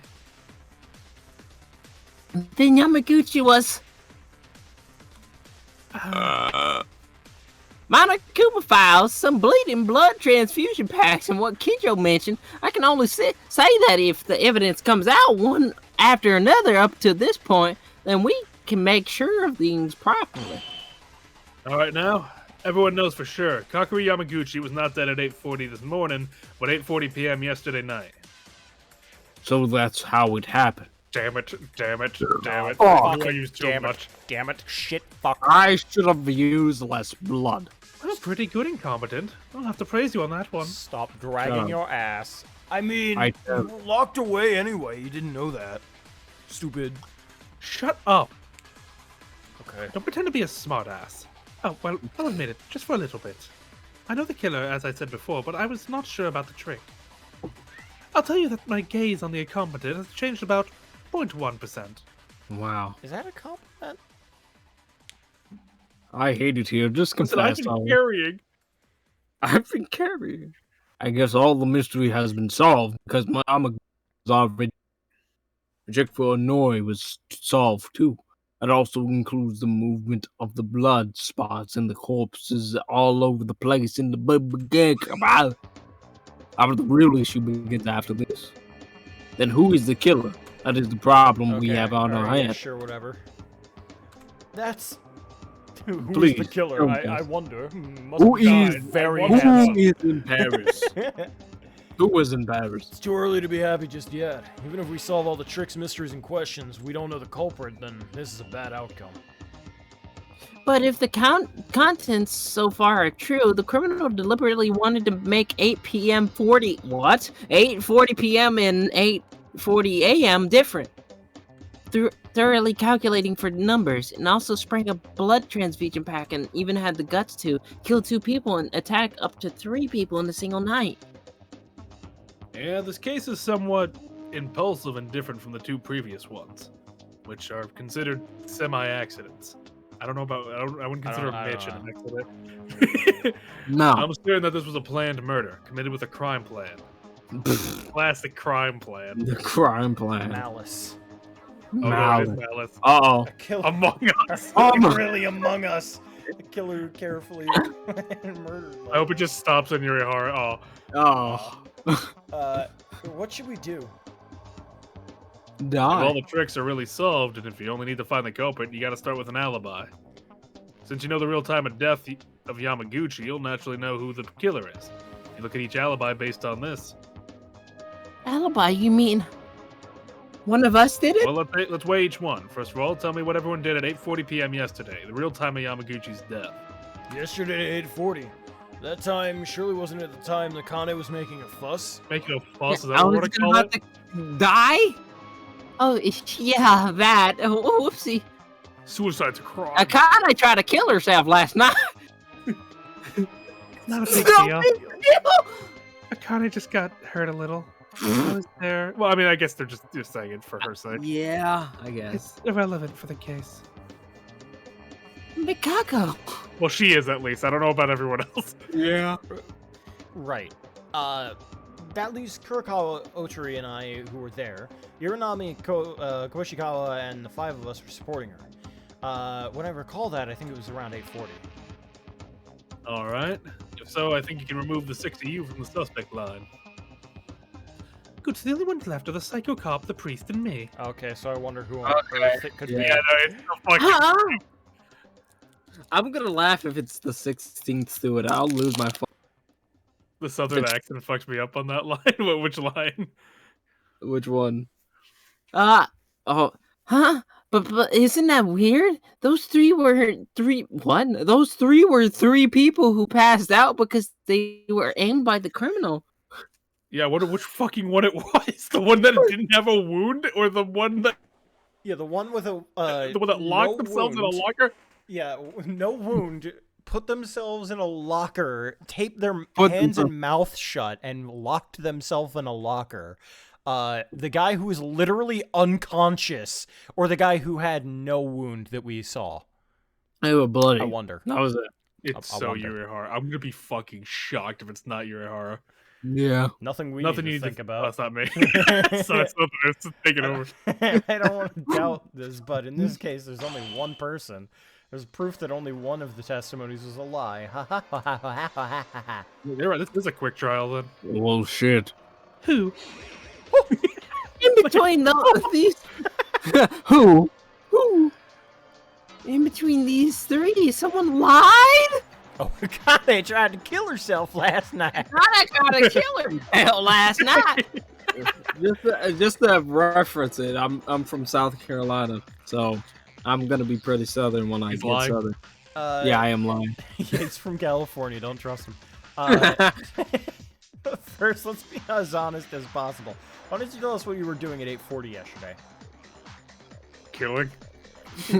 Then Yamaguchi was... Monokuma files, some bleeding blood transfusion packs, and what Kijo mentioned, I can only say that if the evidence comes out one after another up to this point, then we can make sure of things properly. All right, now, everyone knows for sure. Kakeru Yamaguchi was not dead at 8:40 this morning, but 8:40 p.m. yesterday night. So that's how it happened. Damn it, damn it, damn it. Oh, I used too Damn much. it. Damn it. Shit. Fuck. I should have used less blood. I'm pretty good incompetent. I'll have to praise you on that one. Stop dragging up. your ass. I mean, I you were locked away anyway. You didn't know that. Stupid. Shut up. Okay. Don't pretend to be a smartass. Oh, well, I'll admit it, just for a little bit. I know the killer, as I said before, but I was not sure about the trick. I'll tell you that my gaze on the incompetent has changed about 0.1%. Wow. Is that a compliment? I hate it here. Just Listen, I've confess. been carrying. I've been carrying. I guess all the mystery has been solved because my Yamaguchi was already. Project for Hanoi was solved too. It also includes the movement of the blood spots and the corpses all over the place in the the real issue begins after this. Then who is the killer? That is the problem we have on our alright, yeah, hands. sure, whatever. That's... Who's the Please, killer? show me I this. wonder. Must Who have died is very who handsome. is in Paris? Who was in Paris? It's too early to be happy just yet. Even if we solve all the tricks, mysteries, and questions, we don't know the culprit, then this is a bad outcome. But if the contents so far are true, the criminal deliberately wanted to make 8 p.m. 8:40 p.m. and 8:40 a.m. different. Thoroughly calculating for numbers, and also sprang a blood transfusion pack and even had the guts to kill 2 people and attack up to 3 people in a single night. Yeah, this case is somewhat impulsive and different from the 2 previous ones, which are considered semi-accidents. I don't know about. I wouldn't consider I don't Mitch an know. accident. No. I'm certain that this was a planned murder committed with a crime plan. Classic crime plan. The crime plan. Malice. Oh, no, it is Malice. Malice. Uh-oh. A killer. Among Us. Really among us. A killer who carefully murdered. I hope it just stops on Yuri Hara. Oh, Oh. What should we do? if all Die. the tricks are really solved, and if you only need to find the culprit, you got to start with an alibi. Since you know the real time of death of Yamaguchi, you'll naturally know who the killer is. You look at each alibi based on this. Alibi, you mean one of us did it? Well, let's weigh each one. First of all, tell me what everyone did at 8:40 p.m. yesterday, the real time of Yamaguchi's death. Yesterday at 8:40. That time surely wasn't at the time Nakane was making a fuss. Making a fuss, is that I what we're was gonna call about it? to die? Oh, yeah, that. Oh, whoopsie. Suicide's a crime. Akane tried to kill herself last night. Not a big No deal. big deal. Akane just got hurt a little. I was there. Well, I mean, I guess they're just saying it for her sake. Yeah, I guess. It's irrelevant for the case. Mikako. Well, she is at least. I don't know about everyone else. Yeah. Right. That leaves Kurokawa, Otori, and I who were there. Uranami, Koishikawa, and the 5 of us were supporting her. When I recall that, I think it was around 8:40. All right. If so, I think you can remove the 6 of you from the suspect line. Good, so the only ones left are the psycho cop, the priest, and me. Okay, so I wonder who on Okay. earth it could Yeah, be. no, it's so fucking. Uh-uh. I'm gonna laugh if it's the 16th Steward. I'll lose my The southern accent fucks me up on that line. Which line? Which one? Oh, huh? But isn't that weird? Those 3 were 3. What? Those 3 were 3 people who passed out because they were aimed by the criminal. Yeah, I wonder which fucking one it was. The one that didn't have a wound, or the one that Yeah, the one with a the one that locked no themselves in a wound. locker. Yeah, no wound. Put themselves in a locker, taped their Put hands them- and mouth shut, and locked themselves in a locker. The guy who was literally unconscious, or the guy who had no wound that we saw. They were bloody. I wonder. That was it. It's I so wonder. Yuri Hara. I'm gonna be fucking shocked if it's not Yuri Hara. Yeah. Nothing we Nothing need you to need think to. about. That's not me. so it's taking over. I don't want to doubt this, but in this case, there's only one person. There's proof that only one of the testimonies was a lie. You're right. This is a quick trial then. Well, shit. Who? In between these, Who? in between these 3, someone lied. Oh God, they tried to kill herself last night. I tried to kill her last night. Just to reference it, I'm from South Carolina, so I'm gonna be pretty southern when I He's get lying. southern. Yeah, I am lying. He's from California. Don't trust him. First, let's be as honest as possible. Why don't you tell us what you were doing at 8:40 yesterday? Killing,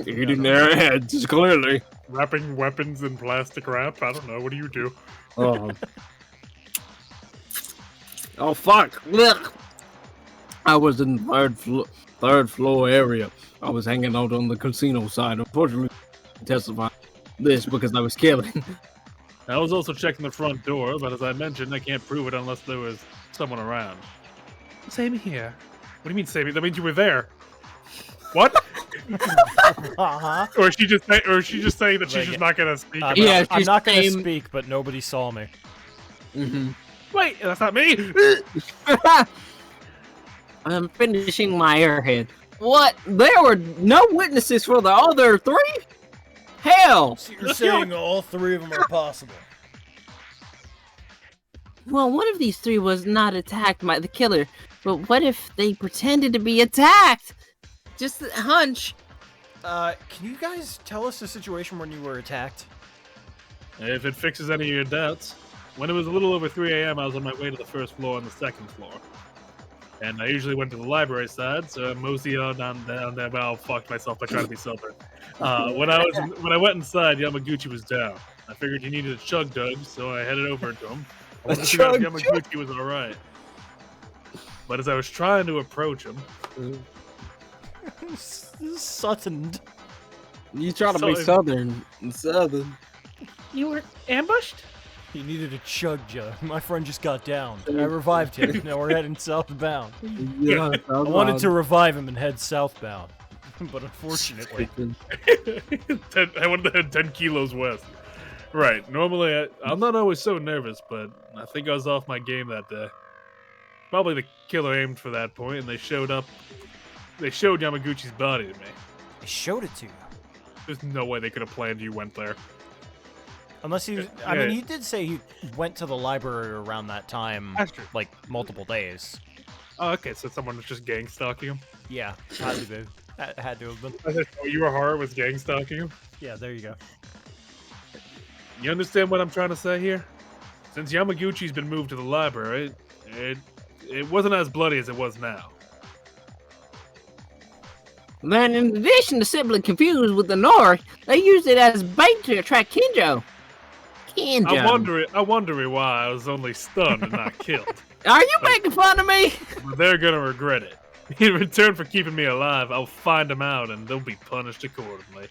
Eating their heads, clearly. wrapping weapons in plastic wrap. I don't know. What do you do? Oh. Oh fuck! Look, I was in third floor area. I was hanging out on the casino side. Unfortunately, testify this because I was killing. I was also checking the front door, but as I mentioned, I can't prove it unless there was someone around. Same here. What do you mean same? That means you were there. What? Uh-huh. Or is she just saying that she's Like, just not gonna speak? I'm about Yeah, it? I'm she's not going to saying- speak, but nobody saw me. Mm-hmm. Wait, that's not me. I'm finishing my airhead. What? There were no witnesses for the other three? Hell! So you're saying all three of them are possible? Well, one of these three was not attacked by the killer, but what if they pretended to be attacked? Just a hunch. Can you guys tell us the situation when you were attacked? If it fixes any of your doubts, when it was a little over 3 a.m., I was on my way to the first floor and the second floor. And I usually went to the library side, so I moseyed on down there. Well, fucked myself by trying to be sober. When I went inside, Yamaguchi was down. I figured he needed a chug dug, so I headed over to him. I wanted to see if Yamaguchi was all right. But as I was trying to approach him, Sutton. You try to be southern. You were ambushed? He needed a chug jug. My friend just got down. I revived him. Now we're heading southbound. Yeah, I wanted to revive him and head southbound. But unfortunately... I wanted to head 10 kilos west. Right. Normally, I'm not always so nervous, but I think I was off my game that day. Probably the killer aimed for that point, and they showed up. They showed Yamaguchi's body to me. I showed it to you. There's no way they could have planned you went there. Unless he... I Yeah. mean, he did say he went to the library around that time, That's true. like, multiple days. Oh, okay, so someone was just gang stalking him. Yeah, had to be. Had to have been. I thought Urahara was gang stalking him. Yeah, there you go. You understand what I'm trying to say here? Since Yamaguchi's been moved to the library, it wasn't as bloody as it was now. Then, in addition to simply confused with the Nori, they used it as bait to attract Kinjo. I wonder why I was only stunned and not killed. Are you making fun of me? But they're gonna regret it. In return for keeping me alive, I'll find them out and they'll be punished accordingly.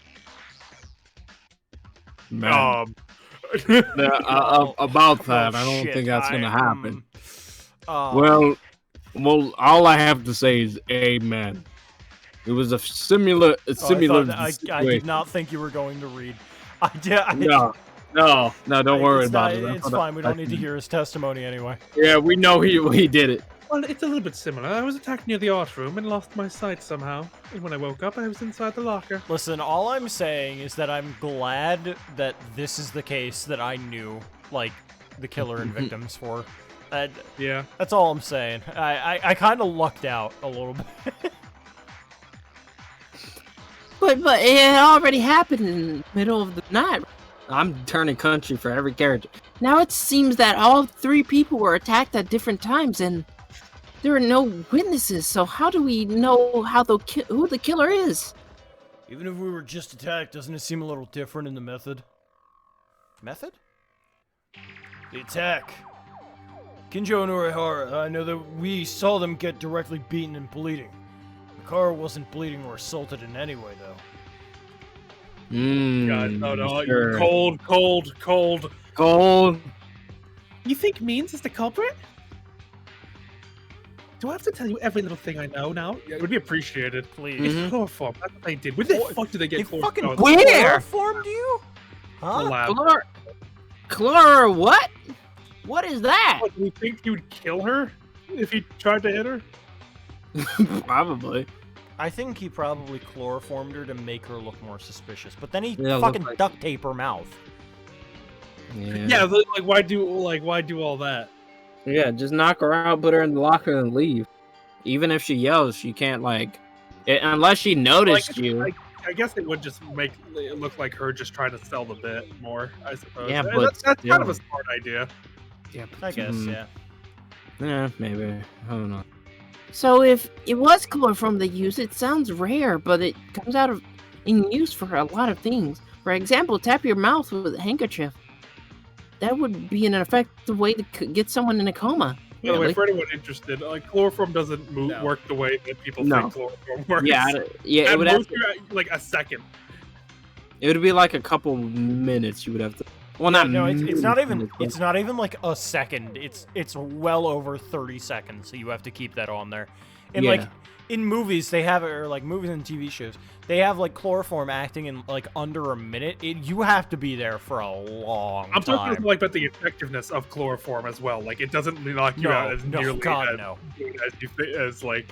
Man. Um, About that, I Oh, don't shit, think that's gonna happen. Well, Well, all I have to say is amen. It was a similar I did not think you were going to read. I did. No, don't worry about it. It's fine. We don't need to hear his testimony anyway. Yeah, we know he did it. Well, it's a little bit similar. I was attacked near the art room and lost my sight somehow. And when I woke up, I was inside the locker. Listen, all I'm saying is that I'm glad that this is the case that I knew, like, the killer and victims for. yeah. That's all I'm saying. I kind of lucked out a little bit. But it had already happened in the middle of the night. I'm turning country for every character. Now it seems that all three people were attacked at different times, and there are no witnesses. So how do we know who the killer is? Even if we were just attacked, doesn't it seem a little different in the method? Method? The attack. Kinjo and Urahara, I know that we saw them get directly beaten and bleeding. Mikara wasn't bleeding or assaulted in any way, though. God, no, sure. Cold. You think Means is the culprit? Do I have to tell you every little thing I know now? It would be appreciated. Please. It's chloroform. That's what they did. Where the fuck did they They get fucking chloroform? Where? chloroformed you? The Huh? lab. Chlor what? What is that? What, do you think he would kill her if he tried to hit her? Probably. I think he probably chloroformed her to make her look more suspicious, but then he Yeah, look fucking like- duct tape her mouth. Yeah, like why do all that? Yeah, just knock her out, put her in the locker, and leave. Even if she yells, she can't unless she noticed you. I guess it would just make it look like her just trying to sell the bit more, I suppose. Yeah, And but that's kind of a still. smart idea. Yeah, I guess, yeah. Yeah, maybe. I don't know. So if it was chloroform they use, it sounds rare, but it comes out of in use for a lot of things. For example, tap your mouth with a handkerchief. That would be an effective way to get someone in a coma. By the way, Really? for anyone interested, chloroform doesn't No. work the way that people No. think chloroform works. Yeah, yeah. It At would have. most, like a second. It would be like a couple minutes. You would have to. Well, not. No, it's not even minutes, but- it's not even like a second. It's well over 30 seconds. So you have to keep that on there. And like Yeah. in movies, they have it, or like movies and TV shows, they have like chloroform acting in like under a minute. You have to be there for a long I'm talking time. about the effectiveness of chloroform as well. Like it doesn't knock you out as no, nearly God, as, no. as you think as like.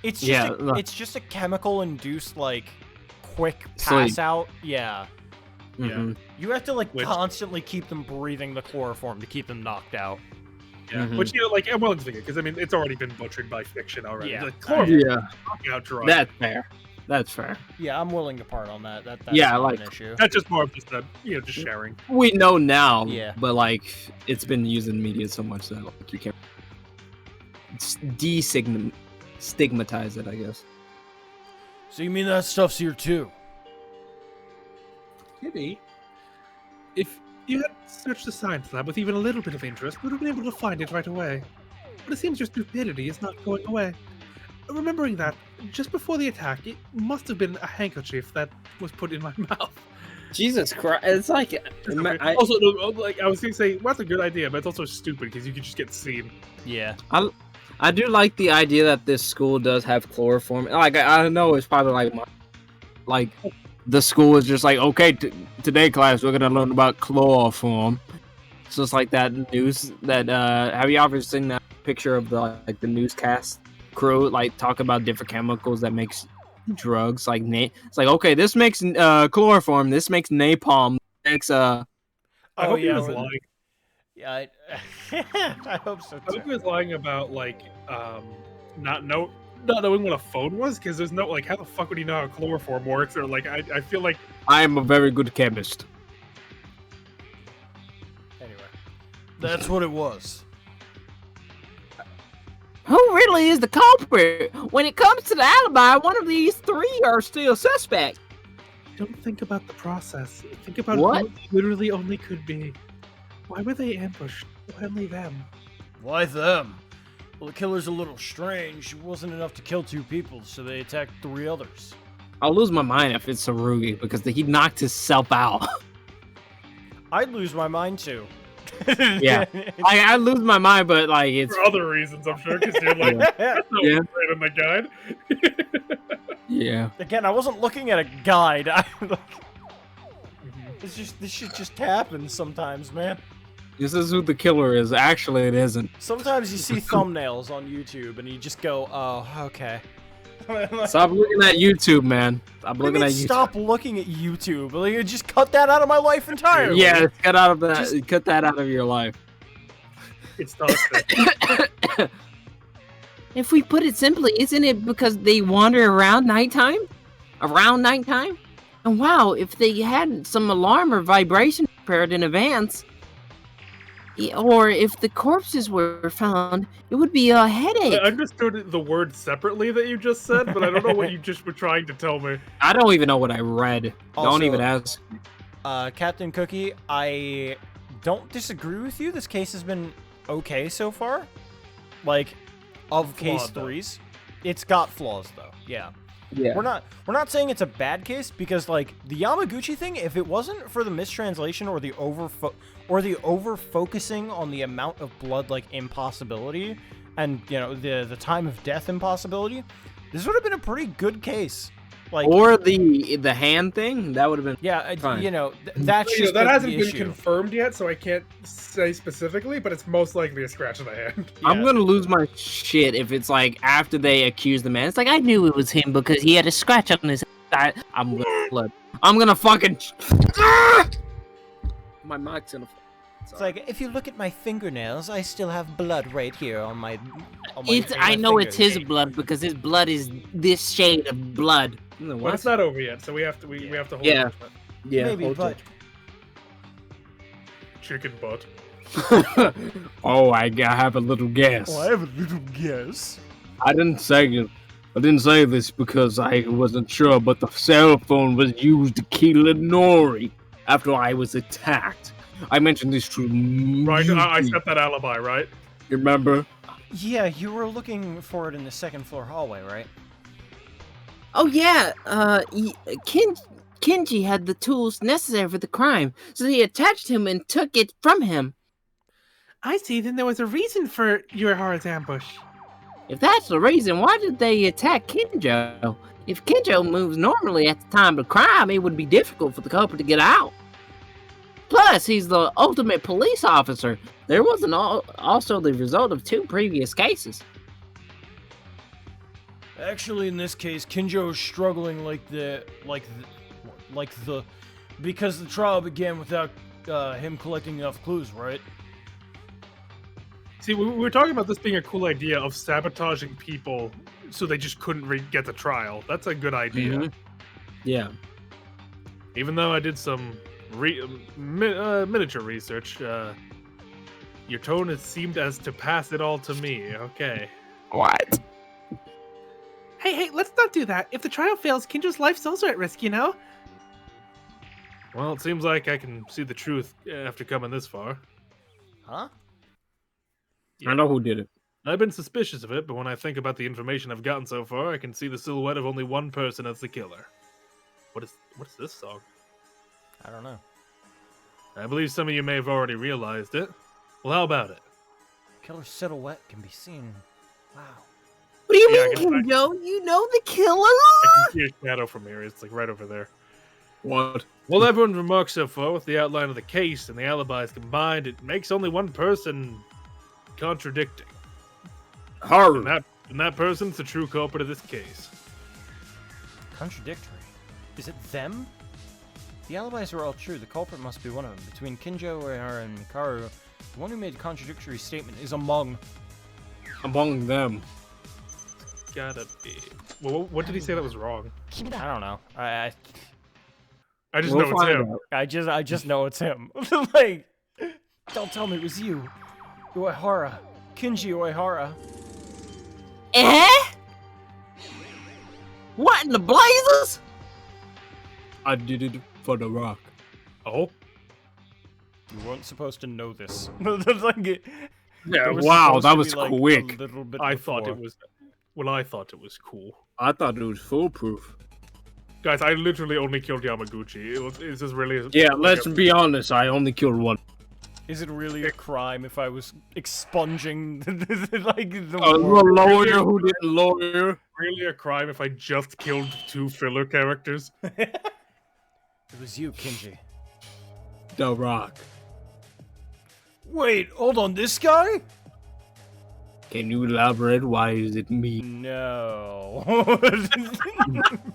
It's just Yeah, a, it's just a chemical induced like quick Sleep. pass out. Yeah. Mhm. You have to like Which- constantly keep them breathing the chloroform to keep them knocked out. Yeah, Mhm. which like I'm willing to think it because I mean it's already been butchered by fiction already. Yeah. The chloroform Yeah, knockout drug. that's fair. That's fair. Yeah, I'm willing to part on that. That's Yeah, not like- an issue. That's just more of just a just sharing. We know now. Yeah. But like, it's been used in media so much that like you can't stigmatize it. I guess. So you mean that stuff's here too? Maybe if you had searched the science lab with even a little bit of interest, would have been able to find it right away. But it seems your stupidity is not going away. Remembering that, just before the attack, it must have been a handkerchief that was put in my mouth. Jesus Christ! It's like I, Also, no, like I was gonna say, well, that's a good idea, but it's also stupid because you could just get seen. Yeah. I do like the idea that this school does have chloroform. Like I know it's probably like the school is just like, okay, today class we're gonna learn about chloroform. It's just like that news that have you ever seen that picture of the newscast crew like talk about different chemicals that makes drugs like it's like, okay, this makes chloroform, this makes napalm, makes I Oh, hope yeah, he was when- lying. Yeah, I hope so I too. hope he was lying about not knowing what a phone was because there's no how the fuck would he know how chloroform works or I feel like I am a very good chemist. Anyway, that's what it was. Who really is the culprit? When it comes to the alibi, one of these three are still suspect. don't think about the process. Think about What? who it literally only could be. Why were they ambushed? Why only them? Why them? Well, the killer's a little strange. It wasn't enough to kill 2 people, so they attacked 3 others. I'll lose my mind if it's Sarugi because he knocked himself out. I'd lose my mind too. Yeah. I lose my mind, but like it's For other reasons, I'm sure, because you're like, that's not Yeah. right in the guide. yeah. Again, I wasn't looking at a guide. This shit just happens sometimes, man. This is who the killer is. Actually, it isn't. Sometimes you see thumbnails on YouTube and you just go, "Oh, okay." Stop looking at YouTube, man. Stop What do you looking mean at YouTube. stop looking at YouTube? Like, you just cut that out of my life entirely. Yeah, cut out of that. Just- Cut that out of your life. It's toxic. If we put it simply, isn't it because they wander around nighttime? Around nighttime? And wow, if they had some alarm or vibration prepared in advance, or if the corpses were found, it would be a I headache. understood the word separately that you just said, but I don't know what you just were trying to tell me. I don't even know what I read. Also- Don't even ask. Captain Cookie, I don't disagree with you. This case has been okay so far. Like, of case Flawed, though. 3s. It's got flaws, though. Yeah. Yeah. We're not saying it's a bad case because like the Yamaguchi thing, if it wasn't for the mistranslation or the over focusing on the amount of blood like impossibility and the time of death impossibility, this would have been a pretty good case. Like Or the hand thing. That would have been. yeah, fine. that's just that the hasn't been issue. confirmed yet, so I can't say specifically, but it's most likely a scratch of the hand. I'm Yeah. gonna lose my shit if it's like after they accuse the man. It's like I knew it was him because he had a scratch on his. I'm gonna fucking. My mic's gonna. It's like, if you look at my fingernails, I still have blood right here on my. I know it's his blood because his blood is this shade of blood. But it's not over yet, so we have to we have to hold Yeah. judgment. Yeah, Maybe, hold but Chicken butt. Oh, I have a little guess. I have a little guess. I didn't say it. I didn't say this because I wasn't sure, but the cell phone was used to kill Inori after I was attacked. I mentioned this to Right, I Yuki. set that alibi, right? Remember? Yeah, you were looking for it in the second floor hallway, right? Oh yeah, Kenji had the tools necessary for the crime, so he attached him and took it from him. I see. Then there was a reason for Uehara's ambush. If that's the reason, why did they attack Kinjo? If Kinjo moves normally at the time of crime, it would be difficult for the culprit to get out. Plus, he's the ultimate police officer. There was also the result of 2 previous cases. Actually, in this case, Kinjo's struggling because the trial began without him collecting enough clues, right? See, we were talking about this being a cool idea of sabotaging people so they just couldn't get the trial. That's a good idea. Mhm. Yeah. Even though I did some miniature research, your tone has seemed as to pass it all to me. Okay. What? Hey, let's not do that. If the trial fails, Kinjo's life's also at risk, you know? Well, it seems like I can see the truth after coming this far. Huh? I know who did it. I've been suspicious of it, but when I think about the information I've gotten so far, I can see the silhouette of only one person as the killer. What is this song? I don't know. I believe some of you may have already realized it. Well, how about it? Killer's silhouette can be seen. Wow. What do you Yeah, I mean, can- Kinjo? You know the killer? I can see a shadow from here. It's like right over there. What? Well, everyone's remarks so far with the outline of the case and the alibis combined, it makes only one person contradicting. Haru. And that person's the true culprit of this case. Contradictory. Is it them? The alibis are all true. The culprit must be one of them. Between Kinjo, Uehara, and Mikaru, the one who made a contradictory statement is among. Among them. Gotta be. Well, what did he say that was wrong? I don't know. I I just We'll know it's find him. out. I just know it's him. Like, don't tell me it was you. Uehara. Kinji Uehara. Eh? What in the blazes? I did it for the rock. Oh, You weren't supposed to know this. Like, yeah. it was Wow, supposed that to was be, like, quick. a little bit I thought before. it was. Well, I thought it was cool. I thought it was foolproof. Guys, I literally only killed Yamaguchi. Is this really? Yeah, like let's a- be honest. I only killed one. Is it really a crime if I was expunging like the A world? lawyer who didn't lawyer. really a crime if I just killed 2 filler characters. It was you, Kinji. The rock. Wait, hold on, this guy? Can you elaborate? Why is it me? No.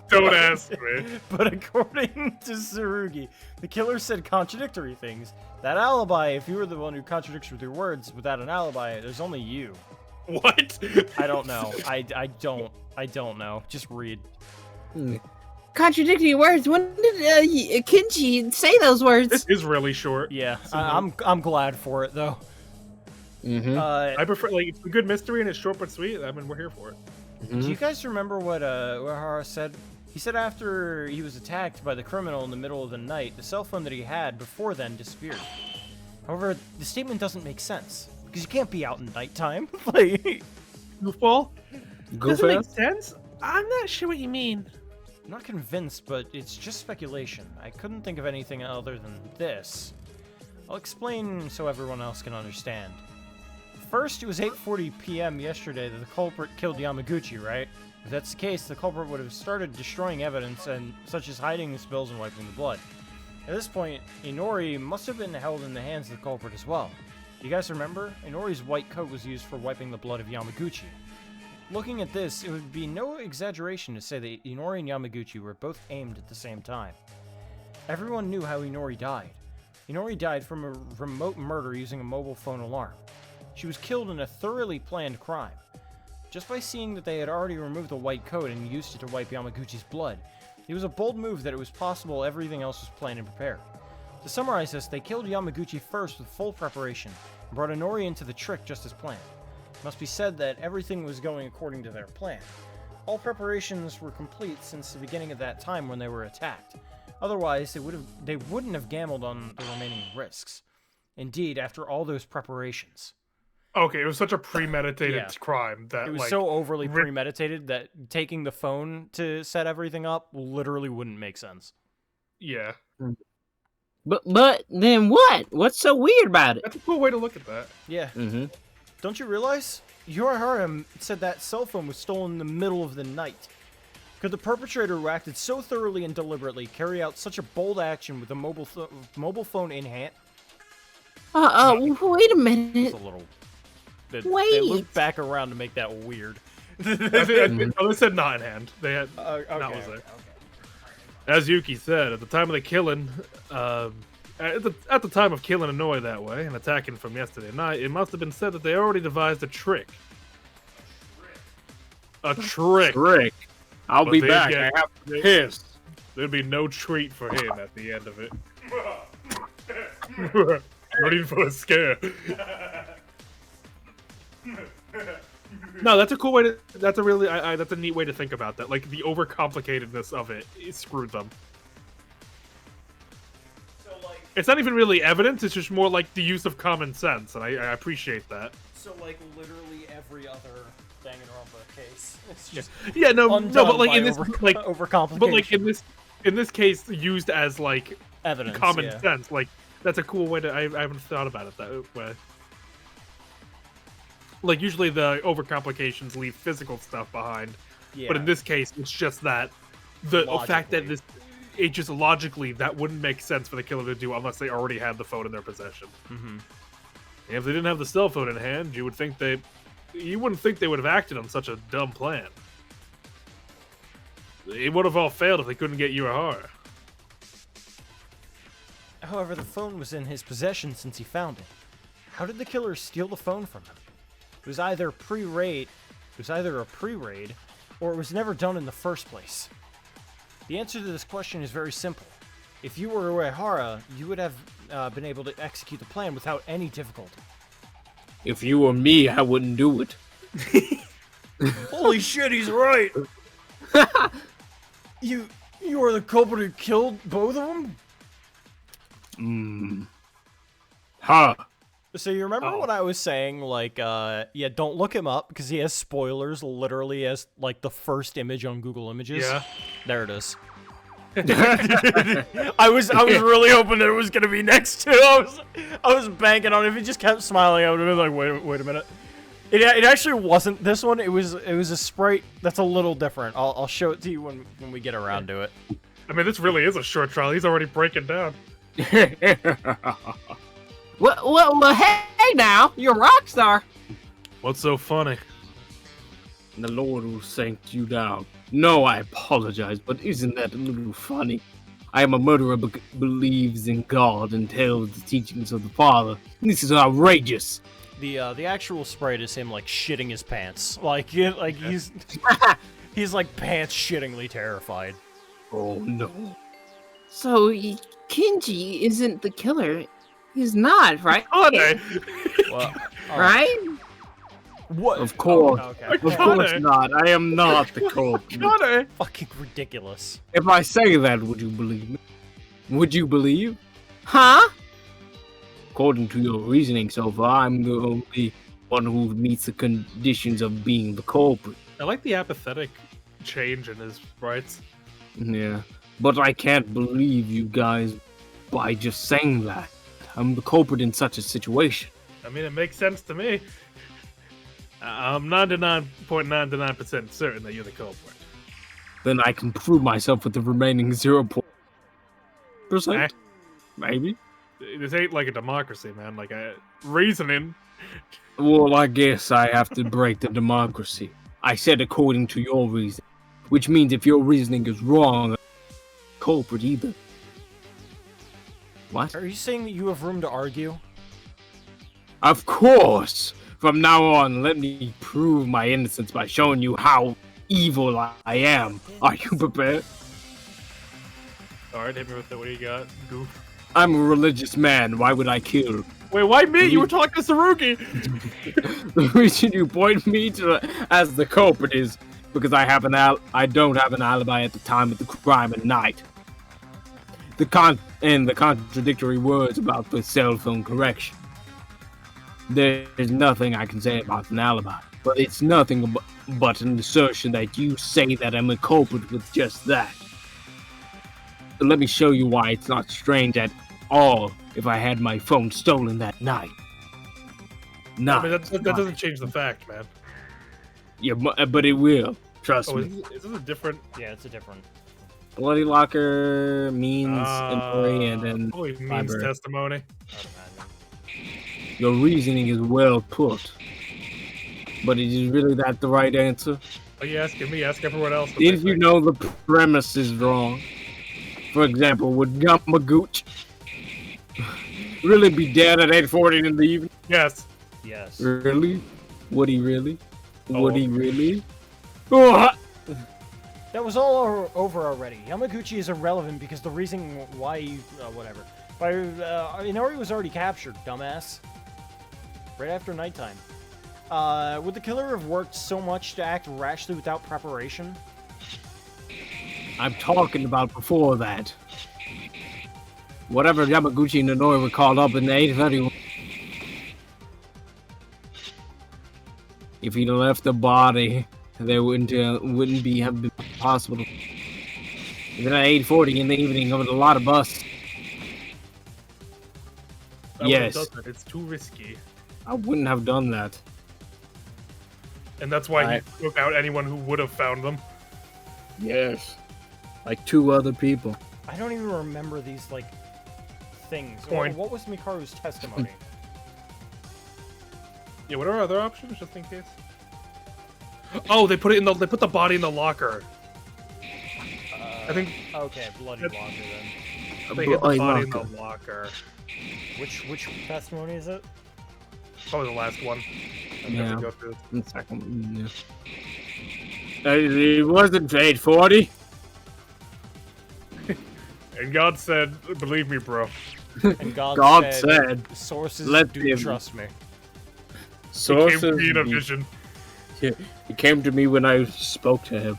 Don't ask me. But according to Tsurugi, the killer said contradictory things. That alibi, if you were the one who contradicts with your words without an alibi, there's only you. What? I don't know. I don't know. Just read. Contradictory words. When did Kinji say those words? This is really short. Yeah, I'm glad for it though. Mm-hmm. I prefer it's a good mystery and it's short but sweet. I mean, we're here for it. Do you guys remember what Uehara said? He said after he was attacked by the criminal in the middle of the night, the cell phone that he had before then disappeared. However, the statement doesn't make sense because you can't be out in nighttime. Like, Goofball? Go Doesn't make fast. sense? I'm not sure what you mean. I'm not convinced, but it's just speculation. I couldn't think of anything other than this. I'll explain so everyone else can understand. First, it was 8:40 p.m. yesterday that the culprit killed Yamaguchi, right? If that's the case, the culprit would have started destroying evidence, and such as hiding the spills and wiping the blood. At this point, Inori must have been held in the hands of the culprit as well. You guys remember? Inori's white coat was used for wiping the blood of Yamaguchi. Looking at this, it would be no exaggeration to say that Inori and Yamaguchi were both aimed at the same time. Everyone knew how Inori died. Inori died from a remote murder using a mobile phone alarm. She was killed in a thoroughly planned crime. Just by seeing that they had already removed the white coat and used it to wipe Yamaguchi's blood, it was a bold move that it was possible everything else was planned and prepared. To summarize this, they killed Yamaguchi first with full preparation, and brought Inori into the trick just as planned. It must be said that everything was going according to their plan. All preparations were complete since the beginning of that time when they were attacked. Otherwise, they wouldn't have gambled on the remaining risks. Indeed, after all those preparations. Okay, it was such a premeditated Yeah. crime that It was like so overly ri- premeditated that taking the phone to set everything up literally wouldn't make sense. yeah. But then what? What's so weird about it? That's a cool way to look at that. Yeah. Mm-hmm. Don't you realize? Yorihara said that cell phone was stolen in the middle of the night. Could the perpetrator who acted so thoroughly and deliberately carry out such a bold action with a mobile phone in hand? Wait a It's minute. a little... They Wait. looped back around to make that weird. Oh, they said not in hand. They had Okay, Not was there. okay. As Yuki said, at the time of the killing, at the time of killing Inoi that way and attacking from yesterday night, it must have been said that they already devised a trick. A trick. Trick. I'll But be they back. get- I have to piss. There'd be no treat for him at the end of it. Not even for a scare. No, that's a cool way to. That's a really. That's a neat way to think about that. Like the overcomplicatedness of it screwed them. So, like, It's not even really evidence. It's just more like the use of common sense, and I appreciate that. literally every other Danganronpa case. It's just Yeah, no, undone but like by in this, like, overcomplication. but like in this case, used as like evidence. common yeah. sense. Like that's a cool way to. I haven't thought about it that way. Like usually the overcomplications leave physical stuff behind, Yeah. but in this case, it's just that the fact that Logically. it just logically that wouldn't make sense for the killer to do unless they already had the phone in their possession. Mm-hmm. And if they didn't have the cell phone in hand, you wouldn't think they would have acted on such a dumb plan. It would have all failed if they couldn't get Urahara. However, the phone was in his possession since he found it. How did the killer steal the phone from him? It was either a pre-raid, or it was never done in the first place. The answer to this question is very simple. If you were Uehara, you would have been able to execute the plan without any difficulty. If you were me, I wouldn't do it. Holy shit, he's right! You are the culprit who killed both of them? Ha! So you remember what I was saying? Like, yeah, don't look him up because he has spoilers literally as like the first image on Google Images. Yeah. There it is. I was really hoping that it was gonna be next to. I was banking on it. If he just kept smiling, I would have been like, wait a minute. It actually wasn't this one. It was a sprite that's a little different. I'll show it to you when we get around to it. I mean, this really is a short trial. He's already breaking down. Well, hey now, you're a rock star. What's so funny? The Lord will sink you down. No, I apologize, but isn't that a little funny? I am a murderer who believes in God and tells the teachings of the Father. This is outrageous. The actual sprite is him like shitting his pants. He's he's like pants shittingly terrified. Oh no. So Kinji isn't the killer. He's not, right? Funny. Well, Right? what? Of course. Oh, okay. Of course not. I am not the culprit. Funny. Fucking ridiculous. If I say that, would you believe me? Would you believe? Huh? According to your reasoning so far, I'm the only one who meets the conditions of being the culprit. I like the apathetic change in his rights. Yeah. But I can't believe you guys by just saying that. I'm the culprit in such a situation. I mean, it makes sense to me. I'm 99.99% certain that you're the culprit. Then I can prove myself with the remaining 0%. Maybe. This ain't like a democracy, man. Like a reasoning. Well, I guess I have to break the democracy. I said according to your reason, which means if your reasoning is wrong, I'm the culprit either. What? Are you saying that you have room to argue? Of course! From now on, let me prove my innocence by showing you how evil I am. Are you prepared? All right, hit me with it. What do you got? Goof. I'm a religious man. Why would I kill? Wait, why me? You were talking to Sarugi. The reason you point me to as the culprit is because I don't have an alibi at the time of the crime at night. The contradictory words about the cell phone correction. There's nothing I can say about an alibi, but it's nothing but an assertion that you say that I'm a culprit with just that. But let me show you why it's not strange at all if I had my phone stolen that night. No, I mean, that doesn't change the fact, man. yeah, but it will. Trust Oh, me. is this a different? Yeah, it's a different. Bloody Locker means employee and then Oh, it means library. testimony. I'd imagine. Your reasoning is well put. But is really that the right answer? Oh, you asking me? Ask everyone else. what If they you think. know the premise is wrong. For example, would Yamaguchi really be dead at 8:40 in the evening? Yes. Yes. Really? Would he really? Oh. Would he really? Oh, That was all over already. Yamaguchi is irrelevant because the reason why you... whatever. Why, Inori was already captured, dumbass. Right after nighttime. Would the killer have worked so much to act rashly without preparation? I'm talking about before that. Whatever Yamaguchi and Inori were called up in the 8:30. If he'd left the body, there wouldn't have been possible. Even at 8:40 in the evening over the lot of bus. That Yes. one doesn't. It's too risky, I wouldn't have done that. and that's why Right. he took out anyone who would have found them. Yes. Like 2 other people. I don't even remember these, like, things. Point. What was Mikaru's testimony? Yeah. What are other options, just in case? Oh, they put the body in the locker. I think Okay, bloody Yep. locker then. they hit the Bloody body in locker. the locker. Which testimony is it? Probably the last one. I'm Yeah. gonna go through. One second. Yeah. It wasn't 8:40. And God said, "Believe me, bro." And God, God said, sources let do him- trust me. It came Sources. to me in a vision. It came to me when I spoke to him.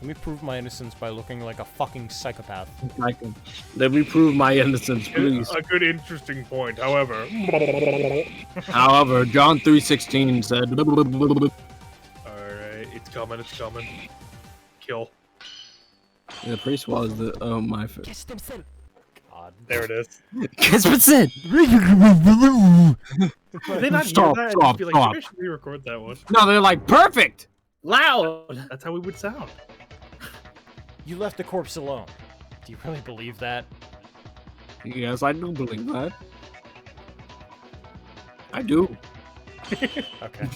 Let me prove my innocence by looking like a fucking psychopath. Let me prove my innocence, please. A good, interesting point. However, However, John 3:16 said, all right, it's coming. It's coming. Kill. the priest was the my God. There it is. Kasperson. Did they not Stop, hear that? stop, Just be like, stop. maybe I should re-record that one. No, they're like perfect, loud. That's how we would sound. You left the corpse alone. Do you really believe that? Yes, I do believe that. I do. Okay.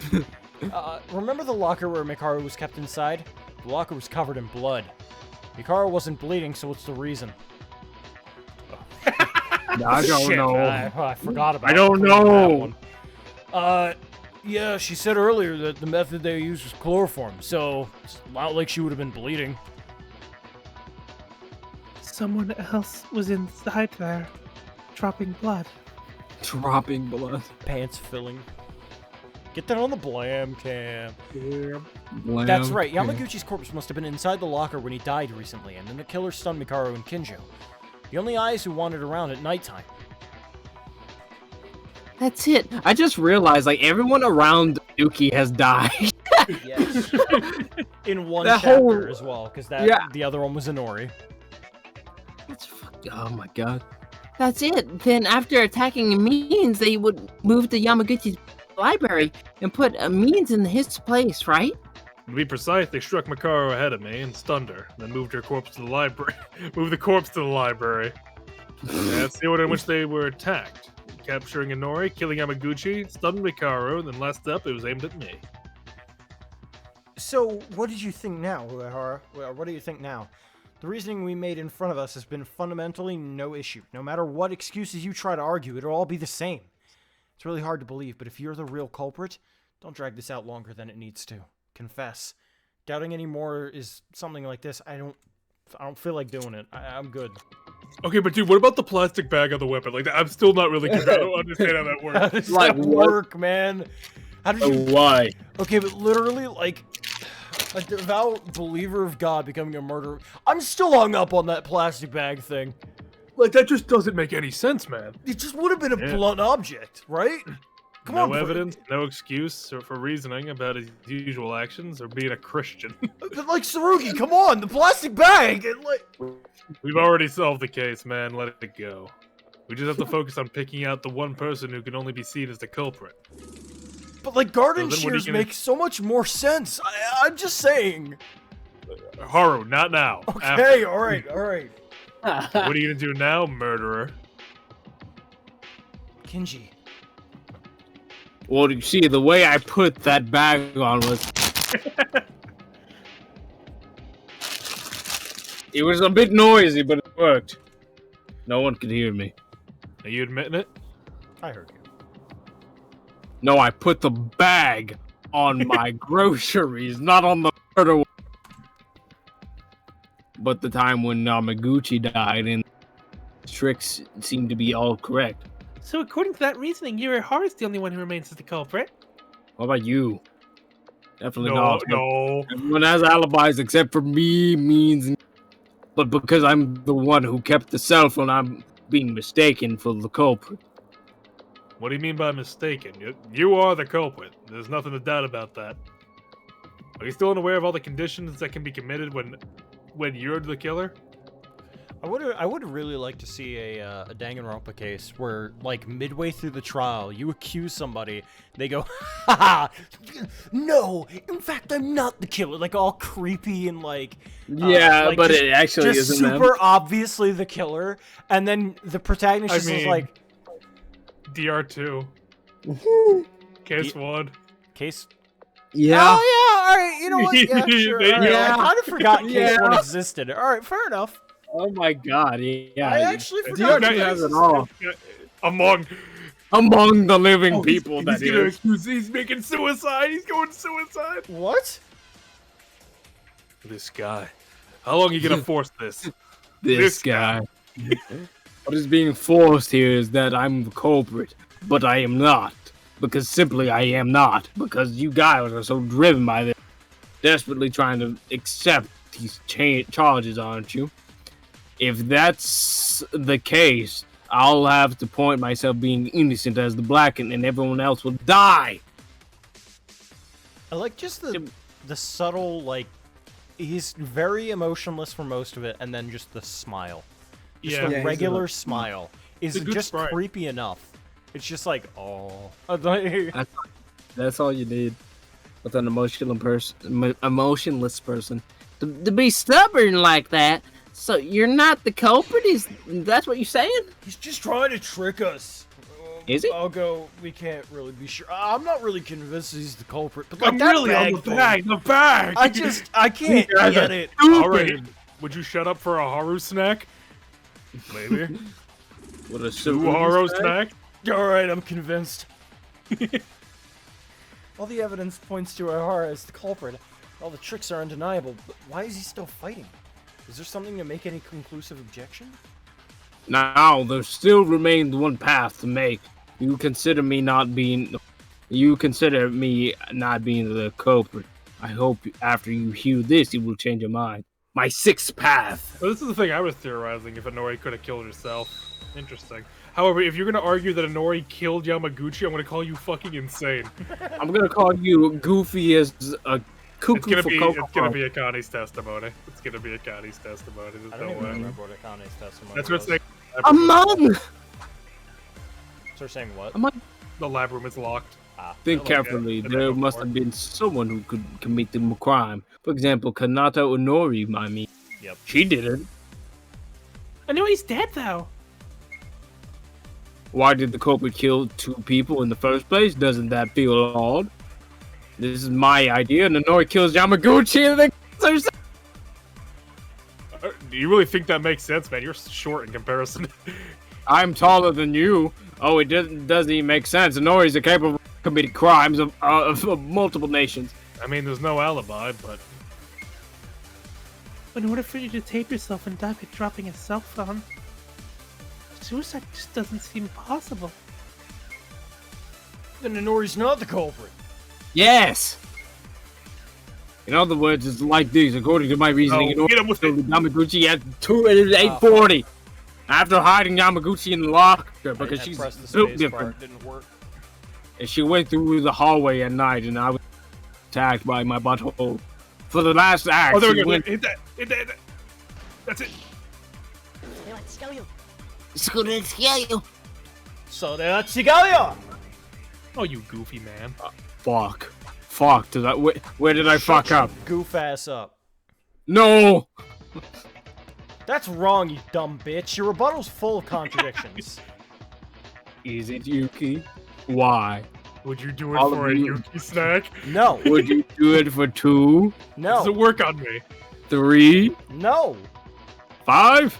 Remember the locker where Mikaru was kept inside? The locker was covered in blood. Mikaru wasn't bleeding, so what's the reason? I don't Shit, know. I forgot about I don't including that know. one. Yeah, she said earlier that the method they used was chloroform, so it's not like she would have been bleeding. Someone else was inside there, dropping blood. Dropping blood. Pants filling. Get that on the blam cam. Blam. That's right, Yamaguchi's corpse must have been inside the locker when he died recently, and then the killer stunned Mikaru and Kinjo. The only eyes who wandered around at nighttime. That's it. I just realized, like, everyone around Yuki has died. Yes. In one That chapter whole- as well, because that Yeah. the other one was Inori. It's oh my god. That's it. Then after attacking Means, they would move to Yamaguchi's library and put Means in his place, right? To be precise, they struck Mikaru ahead of me and stunned her, then moved her corpse to the library. Moved the corpse to the library. That's the order in which they were attacked. Capturing Inori, killing Yamaguchi, stunned Mikaru, then last up, it was aimed at me. So, what did you think now, Uehara? What do you think now? The reasoning we made in front of us has been fundamentally no issue. No matter what excuses you try to argue, it'll all be the same. It's really hard to believe, but if you're the real culprit, don't drag this out longer than it needs to. Confess. Doubting any more is something like this. I don't feel like doing it. I'm good. Okay, but dude, what about the plastic bag on the weapon? Like, I'm still not really. I don't understand how that How works. does Like that what? work, man? How did you? Why? Okay, but literally, like, a devout believer of God becoming a murderer. I'm still hung up on that plastic bag thing. Like, that just doesn't make any sense, man. It just would have been a Yeah. blunt object, right? Come No on, evidence, no excuse for reasoning about his usual actions or being a Christian. But like Sarugi, come on, the plastic bag. And like, We've already solved the case, man. Let it go. We just have to focus on picking out the one person who can only be seen as the culprit. but like garden So then what are you shears gonna- make so much more sense. I'm just saying. Haru, not now. Okay, all right. What are you gonna do now, murderer? Kinji. Well, you see, the way I put that bag on was... It was a bit noisy, but it worked. No one could hear me. Are you admitting it? I heard you. No, I put the bag on my groceries, not on the murder. But the time when Namaguchi died and tricks seemed to be all correct. So according to that reasoning, Yuriharu's the only one who remains as the culprit. What about you? Definitely No, not. no. Everyone has alibis except for me, means. But because I'm the one who kept the cell phone, I'm being mistaken for the culprit. What do you mean by mistaken? You are the culprit. There's nothing to doubt about that. Are you still unaware of all the conditions that can be committed when you're the killer? I would really like to see a Danganronpa case where, like, midway through the trial, you accuse somebody, they go, haha, no, in fact, I'm not the killer, like, all creepy and, like, Yeah, like, but just- it actually just isn't super obviously the killer, and then the protagonist I just is mean- like, DR2. Case 1. case, Yeah. oh, yeah, alright, you know what, yeah, sure, There you all right, go. I kind of forgot case Yeah. 1 existed, alright, fair enough. Oh my god, yeah. I actually DR2 forgot that has case. it all. Among the living Oh, people, he's that gonna is. accuse. He's making suicide. He's going suicide. What? This guy. How long are you gonna force this? This guy. What is being forced here is that I'm the culprit, but I am not. Because simply I am not. Because you guys are so driven by this, desperately trying to accept these charges, aren't you? If that's the case, I'll have to point myself being innocent as the blackened, and everyone else will die. I like just the subtle, like, he's very emotionless for most of it, and then just the smile. Just Yeah. a Yeah, he's regular a- smile is It's a good just sprite. creepy enough. It's just like, oh. That's all you need with an emotionless person. To be stubborn like that. So you're not the culprit? That's what you're saying? He's just trying to trick us. Is he? I'll go, we can't really be sure. I'm not really convinced he's the culprit, but like I'm that really bag on the thing, bag. The bag. I can't guys get are it. All right. Would you shut up for a Haru snack? Maybe. With a Two Haru snack? Alright, I'm convinced. All the evidence points to Ahara as the culprit. All the tricks are undeniable, but why is he still fighting? Is there something to make any conclusive objection? Now, there still remains one path to make. You consider me not being the culprit. I hope after you hear this, you will change your mind. My sixth path. Well, this is the thing I was theorizing. If Inori could have killed herself, interesting. However, if you're gonna argue that Inori killed Yamaguchi, I'm gonna call you fucking insane. I'm gonna call you goofy as a cuckoo It's gonna for be Cocoa. it's gonna be Akani's testimony. It's gonna be Akani's testimony. I There's don't no even way. remember what Akane's testimony That's was. what's saying. Among! So they're saying what? The lab room is locked. Ah, Think Okay, carefully. and There then must have been someone who could commit the crime. For example, Kanata Inori, I mean. Yep. She didn't. I know he's dead though. Why did the culprit kill two people in the first place? Doesn't that feel odd? This is my idea, and Inori kills Yamaguchi and then kills herself. Do You really think that makes sense, man? You're short in comparison. I'm taller than you. Oh, it doesn't even make sense. Inori's are capable of committing crimes of multiple nations. I mean, there's no alibi, but In order for you to tape yourself and die by dropping a cell phone, suicide just doesn't seem possible. Then Inori's not the culprit. Yes. In other words, it's like this. According to my reasoning, Oh, get him with killed it. Yamaguchi at 8:40 after hiding Yamaguchi in the locker because I she's pressed the so space different. bar, it didn't work. And she went through the hallway at night, and I was attacked by my butthole. For the last act, oh, there we she go. went. Hit that. Hit that. Hit that. That's it. So that's Shigalio! Oh, you goofy man. Fuck. Did I? Where did I fuck up? Goof ass up. No. That's wrong, you dumb bitch. Your rebuttal's full of contradictions. Is it Yuki? Why? Would you do it All for of a you. Yuki snack? No. Would you do it for 2, Does it No. work on me? 3, No. 5?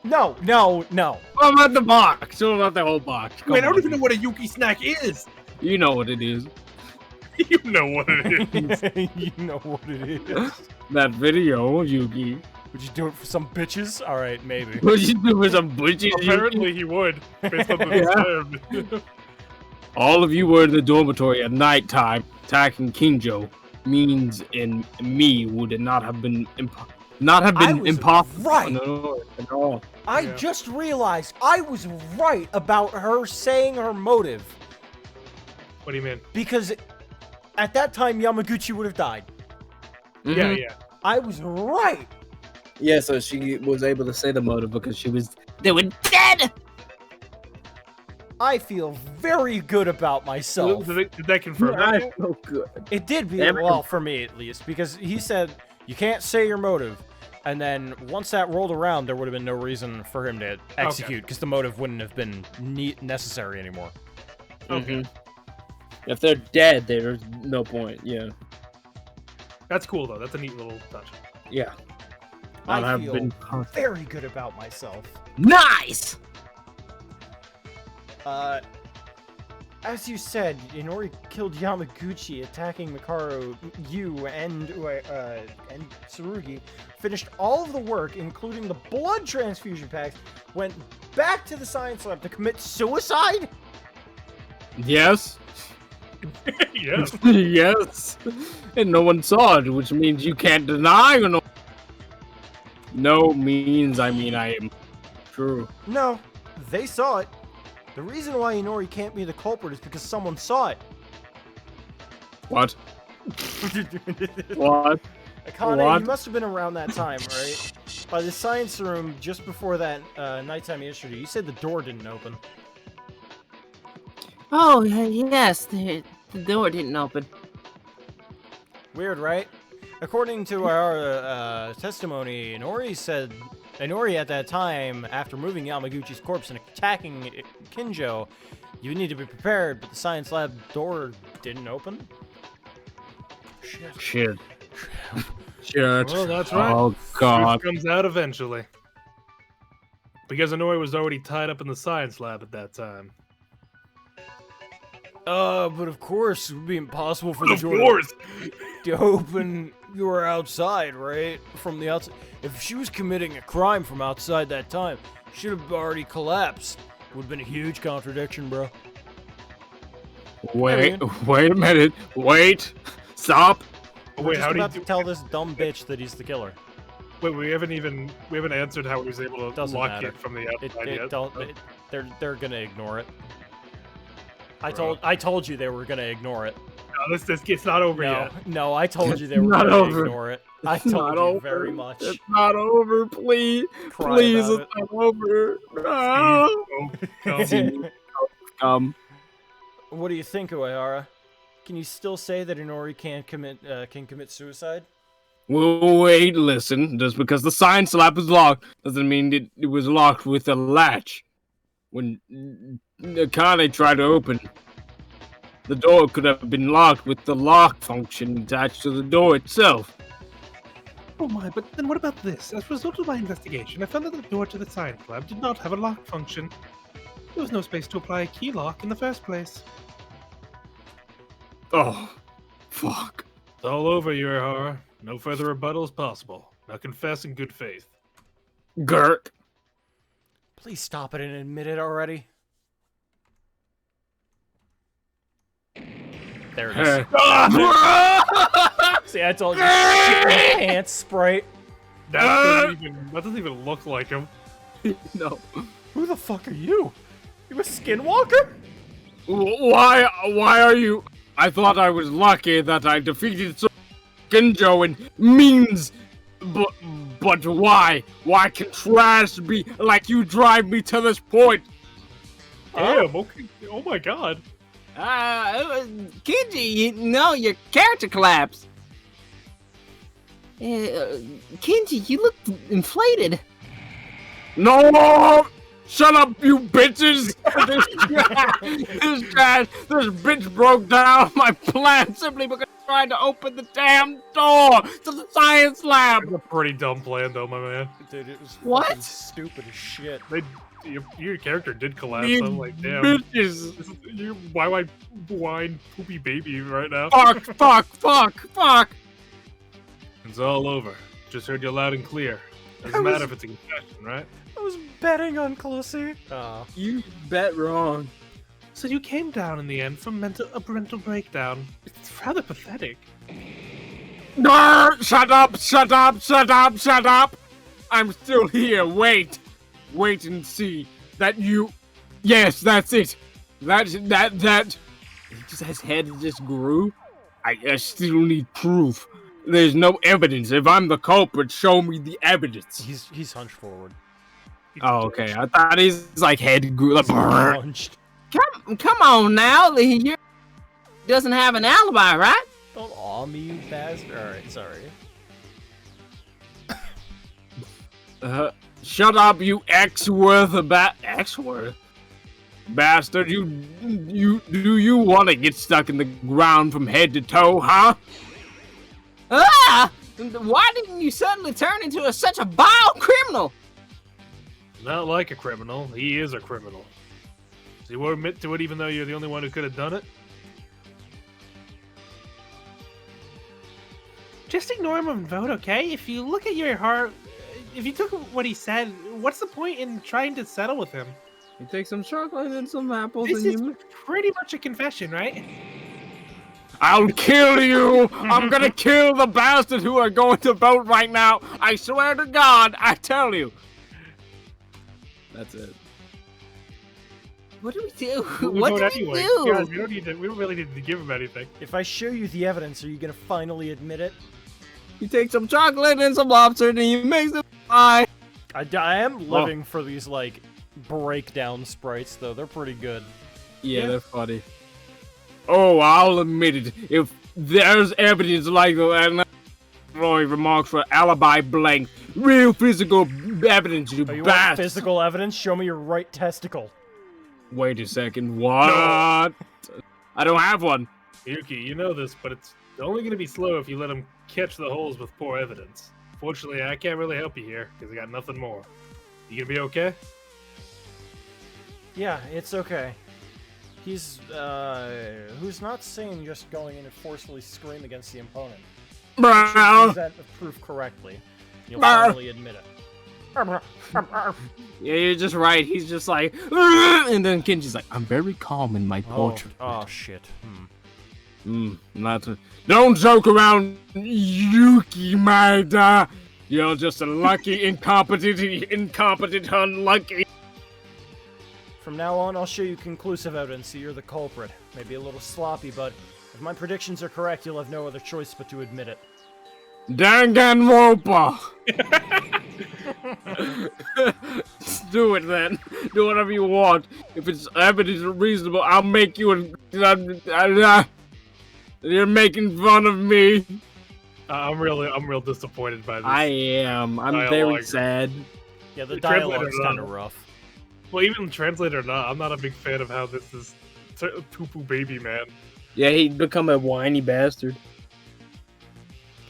No. No. No. What about the box? What about the whole box? Come Wait, I don't on. even know what a Yuki snack is. You know what it is. You know what it is. You know what it is. That video, Yuki. Would you do it for some bitches? Alright, maybe. What you do for some butches? Apparently he would, based on the time. All of you were in the dormitory at nighttime attacking Kinjo. Means in me would not have been I was impossible. right. No, at all. I Yeah. just realized I was right about her saying her motive. What do you mean? Because at that time, Yamaguchi would have died. Yeah, Mhm. yeah. I was right. Yeah, so she was able to say the motive because she was. They were dead! I feel very good about myself. Did that confirm I that? feel good. It did be, Damn it. well, for me at least, because he said, you can't say your motive. And then once that rolled around, there would have been no reason for him to execute, because the motive wouldn't have been necessary anymore. Okay. Mhm. If they're dead, there's no point. Yeah. That's cool, though. That's a neat little touch. Yeah. I have feel been very good about myself. Nice! As you said, Inori killed Yamaguchi, attacking Mikaro, you, and Tsurugi, finished all of the work, including the blood transfusion packs, went back to the science lab to commit suicide? Yes. Yes. Yes. And no one saw it, which means you can't deny or no. No means I mean I am true. No, they saw it. The reason why Inori can't be the culprit is because someone saw it. What? What? Akane, What? you must have been around that time, right? By the science room, just before that nighttime yesterday, you said the door didn't open. Oh, yes, the door didn't open. Weird, right? According to our testimony, Inori at that time, after moving Yamaguchi's corpse and attacking Kinjo, you need to be prepared, but the science lab door didn't open? Shit. Shit. Well, that's right. Oh God. Truth comes out eventually. Because Inori was already tied up in the science lab at that time. But of course, it would be impossible for the Of door course! to open. You were outside, right? From the outside. If she was committing a crime from outside that time, she'd have already collapsed. Would have been a huge contradiction, bro. Wait a minute. Wait. Stop. Oh, We're wait, just how do you about to tell this dumb bitch that he's the killer. Wait, we haven't answered how he was able to Doesn't lock matter. it from the It outside yet. don't. They're gonna ignore it. I told you they were gonna ignore it. No, this it's not over No, yet. no, I told you they were Not gonna over. ignore it. I It's told not you over. very much. It's not over, please. Cry Please, about it's not over. No. it. Come. What do you think, Uehara? Can you still say that Inori can commit suicide? Wait, listen. Just because the science lab is locked doesn't mean it was locked with a latch. When Akane tried to open, the door could have been locked with the lock function attached to the door itself. Oh my, but then what about this? As a result of my investigation, I found that the door to the science lab did not have a lock function. There was no space to apply a key lock in the first place. Oh, fuck. It's all over, Urihara. No further rebuttals possible. Now confess in good faith. Gert. Please stop it and admit it already. There it is. See, I told you. Shit your pants, Sprite. That doesn't even look like him. No. Who the fuck are you? You a skinwalker? Why are you... I thought I was lucky that I defeated Ginjo and means... But why? Why can trash be like you drive me to this point? Damn, okay. Oh my god. Kenji, your character collapsed. Kenji, you look inflated. No! Shut up, you bitches! This bitch broke down my plan simply because I tried to open the damn door to the science lab! That's a pretty dumb plan, though, my man. Dude, it was What? fucking stupid as shit. Your character did collapse. You I'm like, damn. bitches! Why am I whine poopy baby right now? Fuck! It's all over. Just heard you loud and clear. Doesn't matter if it's a confession, right? I was betting on Clussy. You bet wrong. So you came down in the end from a mental breakdown. It's rather pathetic. No! Shut up! I'm still here, wait and see that you... Yes, that's it. That... His head just grew. I still need proof. There's no evidence. If I'm the culprit, show me the evidence. He's hunched forward. Oh, okay. I thought his like head grew like. Hunched. Come on now. He doesn't have an alibi, right? Don't awe me, you bastard. Alright, sorry. Shut up, you Exworth bastard. Do you want to get stuck in the ground from head to toe, huh? Ah! Why didn't you suddenly turn into such a vile criminal? Not like a criminal. He is a criminal. So you won't admit to it even though you're the only one who could have done it? Just ignore him and vote, okay? If you look at your heart, if you took what he said, what's the point in trying to settle with him? You take some chocolate and some apples This and is you... pretty much a confession, right? I'll kill you! I'm gonna kill the bastard who are going to vote right now! I swear to God, I tell you! That's it. What do we do? We What vote do we anyway. do? Yeah, we don't really need to give him anything. If I show you the evidence, are you gonna finally admit it? You take some chocolate and some lobster and you make them fly. I am living for these, like, breakdown sprites, though. They're pretty good. Yeah, they're funny. Oh, I'll admit it. If there's evidence like that, Roy remarks for alibi blank. Real physical evidence, you Oh, you want bastard. physical evidence? Show me your right testicle. Wait a second, what? I don't have one. Yuki, you know this, but it's only going to be slow if you let him catch the holes with poor evidence. Fortunately, I can't really help you here, because I got nothing more. You gonna be okay? Yeah, it's okay. He's, who's not sane just going in and forcefully scream against the opponent. Present the proof correctly. You'll finally admit it. Yeah, you're just right. He's just like, and then Kenji's like, I'm very calm in my portrait. Oh shit. Don't joke around, Yuki Maeda. You're just a lucky, incompetent, unlucky. From now on, I'll show you conclusive evidence that you're the culprit. Maybe a little sloppy, but if my predictions are correct, you'll have no other choice but to admit it. Danganronpa! Do it then. Do whatever you want. If it's evidence reasonable, I'll make you you're making fun of me. I'm real disappointed by this. I am. I'm Dialogue. very sad. Yeah, the The translator dialogue's not- kind of rough. Well, even translated or not, I'm not a big fan of how this is poo-poo baby man. Yeah, he'd become a whiny bastard.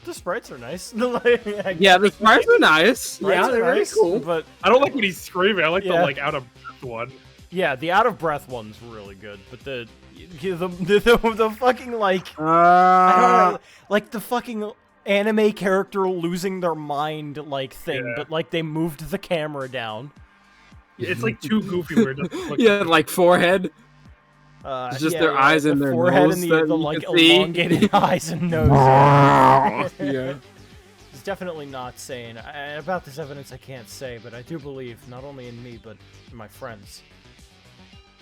The sprites are nice. Like, Yeah, the sprites are nice. Yeah, sprites are they're really nice, cool. But I don't like when he's screaming. I like the Yeah. like out of breath one. yeah, the out of breath one's really good. But the fucking like I don't know, like the fucking anime character losing their mind like thing, Yeah. but like they moved the camera down. It's like too goofy where it doesn't look. Yeah, like forehead. It's just their eyes and the their forehead nose and that the you like can see. elongated eyes and nose. Yeah. Yeah. It's definitely not sane. About this evidence, I can't say, but I do believe not only in me but in my friends.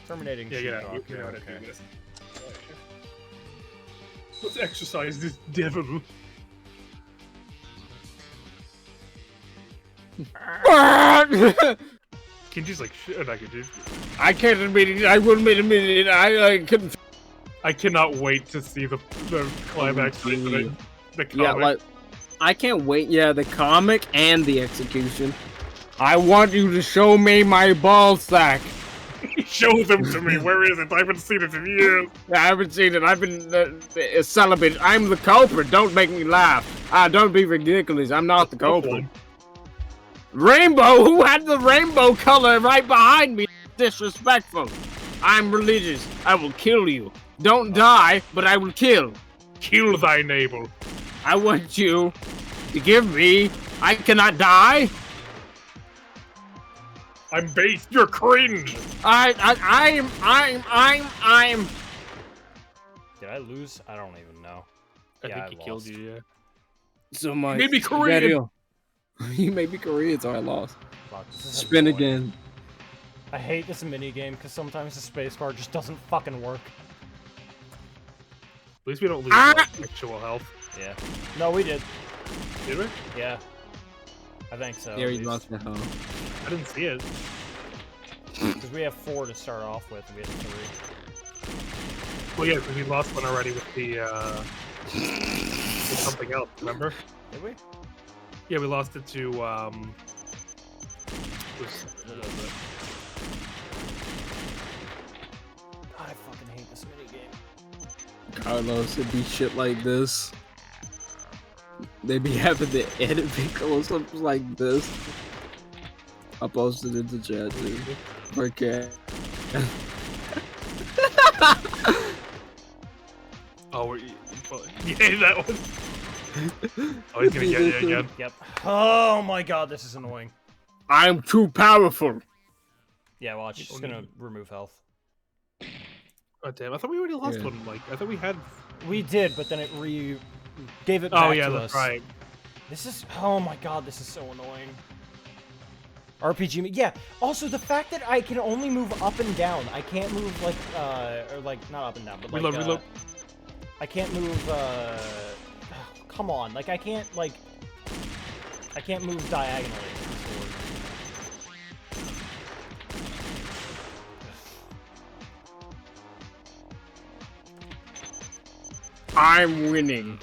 Terminating Yeah, sheepdog. you Yeah, know how to okay. do this. Let's exercise this devil. Kinji's like shit. Not Kinji. I can't admit it. I wouldn't admit it. I couldn't. I cannot wait to see the climax. of the comic. Yeah, like I can't wait. Yeah, the comic and the execution. I want you to show me my ball sack. Show them to me. Where is it? I haven't seen it in years. I haven't seen it. I've been celibate. I'm the culprit. Don't make me laugh. Don't be ridiculous. I'm not the culprit. Rainbow? Who had the rainbow color right behind me? Disrespectful. I'm religious. I will kill you. Don't die, but I will kill. Kill thy neighbor. I want you to give me. I cannot die. I'm based. You're cringe. I'm. Did I lose? I don't even know. I Yeah, think I he killed lost. you. Yeah. So much. Maybe Korean. You made me Korean, so I lost. Fuck, this is Spin annoying. again. I hate this minigame because sometimes the spacebar just doesn't fucking work. At least we don't lose like, actual health. Yeah. No, we did. Did we? Yeah. I think so. Yeah, we lost the hell. I didn't see it. Because we have 4 to start off with. We have 3. Well, yeah, because we lost one already with the with something else. Remember? Did we? Yeah, we lost it to God, I fucking hate this minigame. Carlos, it'd be shit like this. They be having to edit close-ups like this. I posted it to chat, dude. Okay. oh, yeah, that one. Oh, he's gonna get you again. Yep. Oh my god, this is annoying. I'm too powerful. Yeah, watch. It's gonna remove health. Oh damn! I thought we already lost Yeah. one. Like I thought we had. We did, but then it gave it back Oh yeah, to that's us. right. This is. Oh my god, this is so annoying. RPG. Yeah. Also, the fact that I can only move up and down. I can't move like or like not up and down, but like Reload. I can't move. Come on, like I can't move diagonally. with the sword. I'm winning.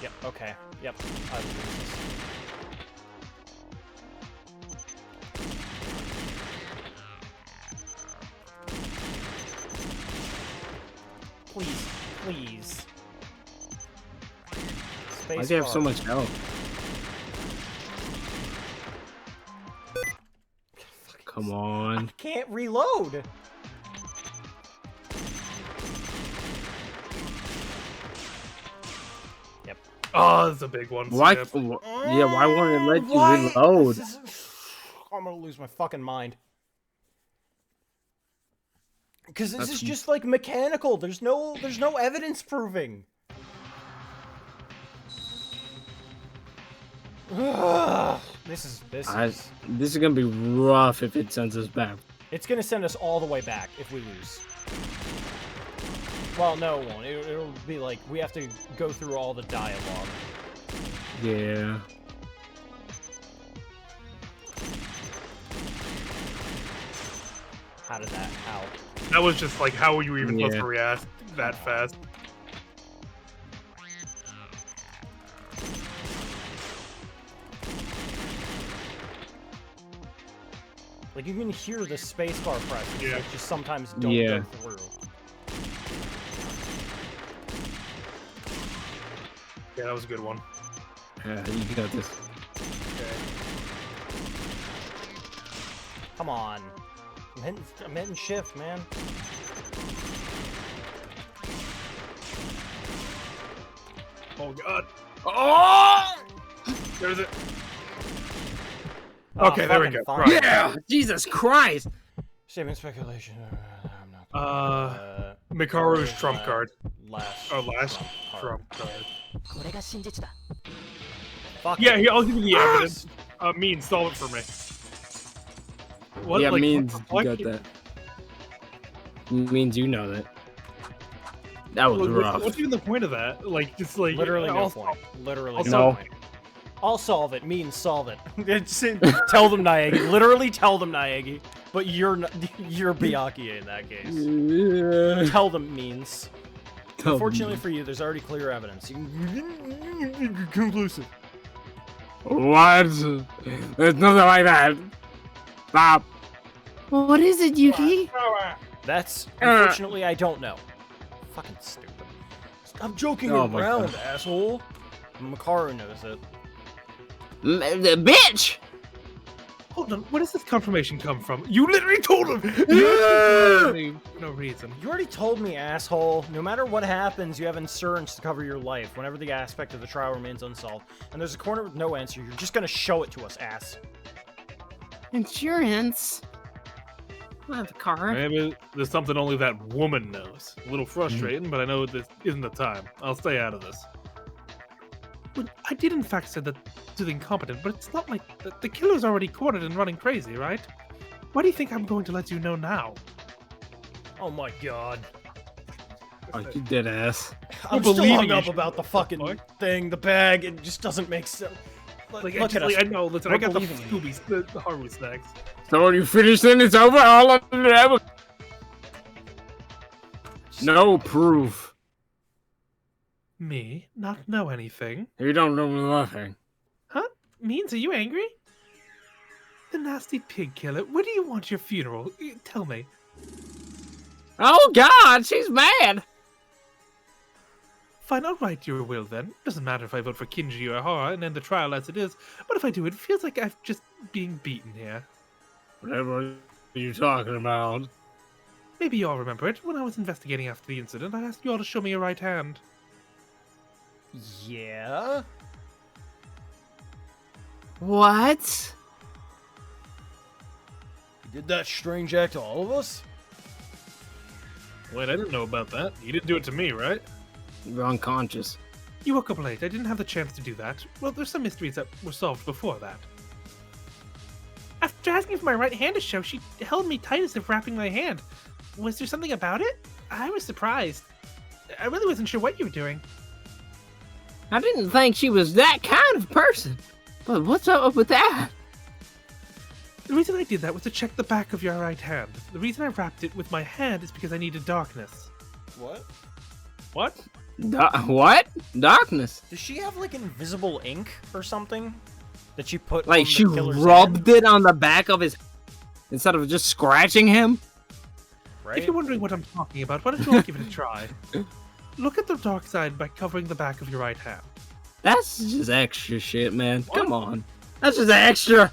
Yep. Okay. Yep. I will lose this. Please, please. Why do you have so much health? Come on. I can't reload. Yep. Oh, that's a big one. Why? Skip. Yeah, why won't it let you Why? reload? This is- I'm gonna lose my fucking mind. Because this is just like mechanical. There's no evidence proving. Ugh. This is This is gonna be rough if it sends us back. It's gonna send us all the way back if we lose. Well, no, it won't. It'll be like we have to go through all the dialogue. Yeah. How did that? How? That was just like, how were you even supposed Yeah. to react that fast? Like you can hear the spacebar presses. Yeah. Like, just sometimes don't Yeah. go through. Yeah, that was a good one. Yeah, you got this. Come on. I'm hitting shift, man. Oh god. Oh! There's it. Oh, Okay, there we fucking go. fine. Right. Yeah, Jesus Christ. Saving speculation. I'm not Mikaru's trump card. Last. Oh, last trump trump card. Fuck Yeah, it. here, I'll give you the evidence. Mean, solve it for me. What? Yeah, like, means what you the got fuck? that. Means you know that. That was Like, rough. what's even the point of that? Like, just like Literally no I'll- point. Literally I'll no solve point. I'll solve it means solve it. Tell them Naegi. Literally tell them Naegi. But you're Byakuya in that case. Yeah. Tell them means. Tell Unfortunately me. for you, there's already clear evidence. Conclusive. What? There's nothing like that. Stop. What is it, Yuki? That's unfortunately I don't know. Fucking stupid. Stop joking Oh my around, God. asshole. Makaru knows it. The bitch! Hold on, where does this confirmation come from? You literally told him! For no reason. You already told me, asshole. No matter what happens, you have insurance to cover your life whenever the aspect of the trial remains unsolved. And there's a corner with no answer. You're just gonna show it to us, ass. Insurance? I have a car. Maybe there's something only that woman knows. A little frustrating, but I know this isn't the time. I'll stay out of this. Well, I did in fact say that to the incompetent, but it's not like the killer's already cornered and running crazy, right? Why do you think I'm going to let you know now? Oh my god. Oh, you dead ass. I'm Well, still believing hung you up should- about the fucking fuck? thing, the bag. It just doesn't make sense. Like, Look at us. I know, listen, I We're got the believing you. Scoobies, the Haru snacks. So when you finish, then it's over. All of them. No proof. Me? Not know anything? You don't know nothing. Huh? Means, are you angry? The nasty pig killer, where do you want your funeral? Tell me. Oh God, she's mad. Fine, I'll write your will then. Doesn't matter if I vote for Kinji or Hara and end the trial as it is, but if I do, it feels like I'm just being beaten here. Whatever are you talking about? Maybe you all remember it. When I was investigating after the incident, I asked you all to show me your right hand. Yeah? What? You did that strange act to all of us? Wait, I didn't know about that. You didn't do it to me, right? You're unconscious. You woke up late. I didn't have the chance to do that. Well, there's some mysteries that were solved before that. After asking for my right hand to show, she held me tight as if wrapping my hand. Was there something about it? I was surprised. I really wasn't sure what you were doing. I didn't think she was that kind of person. But what's up with that? The reason I did that was to check the back of your right hand. The reason I wrapped it with my hand is because I needed darkness. What? What? What? Darkness. Does she have like invisible ink or something that she put on Like the she killer's rubbed hand? it on the back of his instead of just scratching him? Right? If you're wondering what I'm talking about, why don't you all give it a try? Look at the dark side by covering the back of your right hand. That's just extra shit, man. Come on. That's just extra.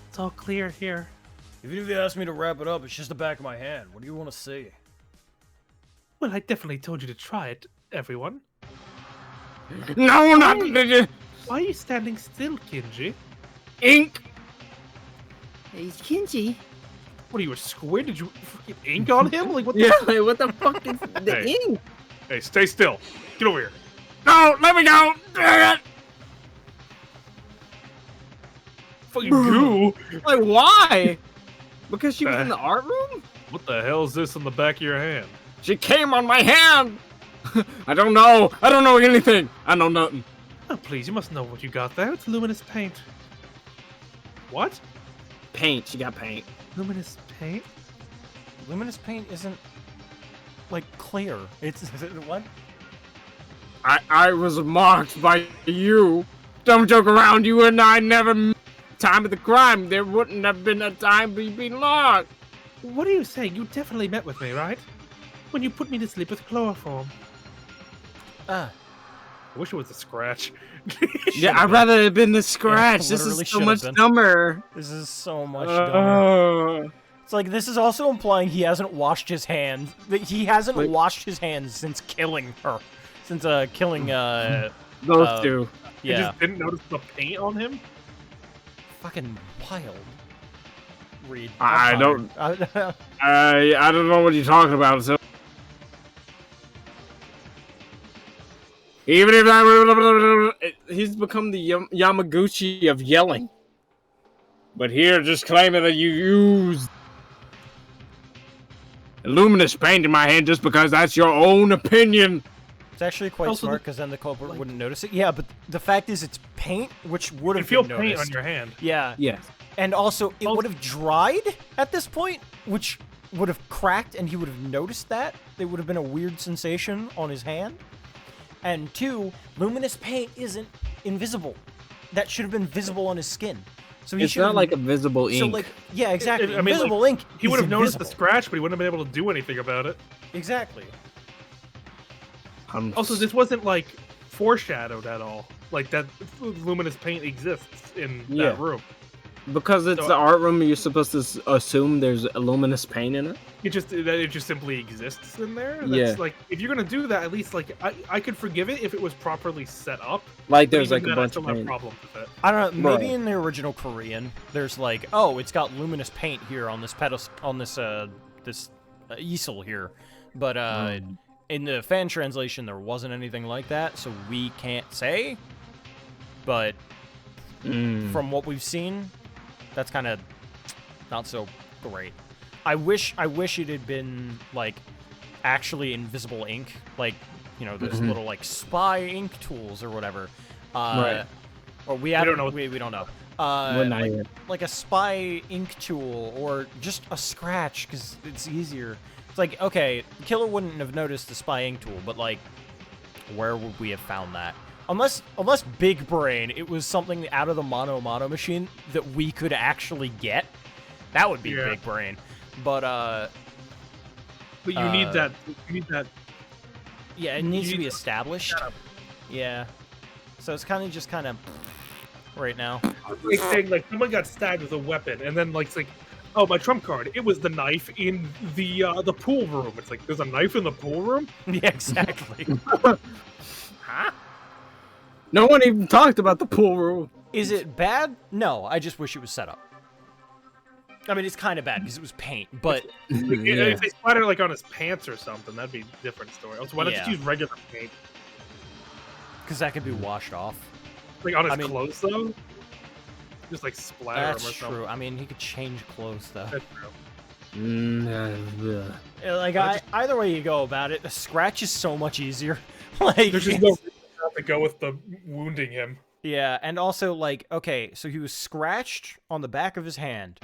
It's all clear here. Even if you ask me to wrap it up, it's just the back of my hand. What do you want to see? Well, I definitely told you to try it, everyone. No, not the Why are you standing still, Kinji? ink. Hey, Kinji. What are you, a squid? Did you freaking ink on him? Like, what the Yeah, like, what the fuck is the Hey. ink? Hey, stay still. Get over here. No, let me go. Fucking goo. Like, why? Because she was in the art room? What the hell is this on the back of your hand? She came on my hand. I don't know. I don't know anything. I know nothing. Oh, please, you must know what you got there. It's luminous paint. What? Paint. She got paint. Luminous paint? Luminous paint isn't like clear. It's what? I was marked by you. Don't joke around. You and I never. Time of the crime. There wouldn't have been a time to be locked. What are you saying? You definitely met with me, right? When you put me to sleep with chloroform. I wish it was a scratch. Yeah, I'd rather it have been the scratch. This literally is so should've much been. dumber. This is so much dumber. Uh, It's like this is also implying he hasn't washed his hands. That he hasn't Wait. washed his hands since killing her. Since killing those two. You yeah. just didn't notice the paint on him? Fucking wild. Reed. I I'm don't- tired. I don't know what you're talking about. So even if he's become the Yamaguchi of yelling, but here just claiming that you used luminous paint in my hand just because that's your own opinion. It's actually quite Also, smart because then the culprit wouldn't notice it. Yeah, but the fact is it's paint, which would You have feel been paint noticed. on your hand. Yeah, Yes. and also it Also- would have dried at this point, which would have cracked, and he would have noticed that. There would have been a weird sensation on his hand. And two, luminous paint isn't invisible. That should have been visible on his skin. So he It's should not have- like a visible ink. So like, yeah, exactly. I mean, like, Invisible ink. He is would have noticed the invisible. scratch, but he wouldn't have been able to do anything about it. Exactly. Also, this wasn't like foreshadowed at all. Like that luminous paint exists in Yeah. that room. because it's So- the art room, you're supposed to assume there's a luminous paint in it. It just simply exists in there. That's Yeah. like if you're gonna do that, at least like I could forgive it if it was properly set up. Like but there's even like a then, I bunch still of have paint. problems with it. I don't know. Maybe Right. in the original Korean, there's like, oh, it's got luminous paint here on this pedestal, on this easel here, but in the fan translation, there wasn't anything like that, so we can't say. But from what we've seen, that's kind of not so great. I wish it had been like actually invisible ink, like those little like spy ink tools or whatever. Right. Or we don't know. We don't know. We're not like, yet. like a spy ink tool or just a scratch because it's easier. It's like, okay, killer wouldn't have noticed the spy ink tool, but like, where would we have found that? Unless Big Brain, it was something out of the Mono machine that we could actually get. That would be Yeah. Big Brain. But But you need that. You need that. yeah, it needs to need be to- established. Yeah. So it's kind of right now. Like saying like someone got stabbed with a weapon, and then like it's like, oh, my trump card. It was the knife in the pool room. It's like there's a knife in the pool room. Yeah, exactly. Huh? No one even talked about the pool room. Is it bad? No, I just wish it was set up. I mean, it's kind of bad because it was paint, but Like, Yeah. If they splatter like on his pants or something, that'd be a different story. Also, why not just Yeah. use regular paint? because that could be washed off. Like on his I mean- clothes though. Just like splatter him or That's something. true. I mean, he could change clothes though. That's true. Like either way you go about it, a scratch is so much easier. Like There's just no reason not to go with the wounding him. yeah, and also like okay, so he was scratched on the back of his hand.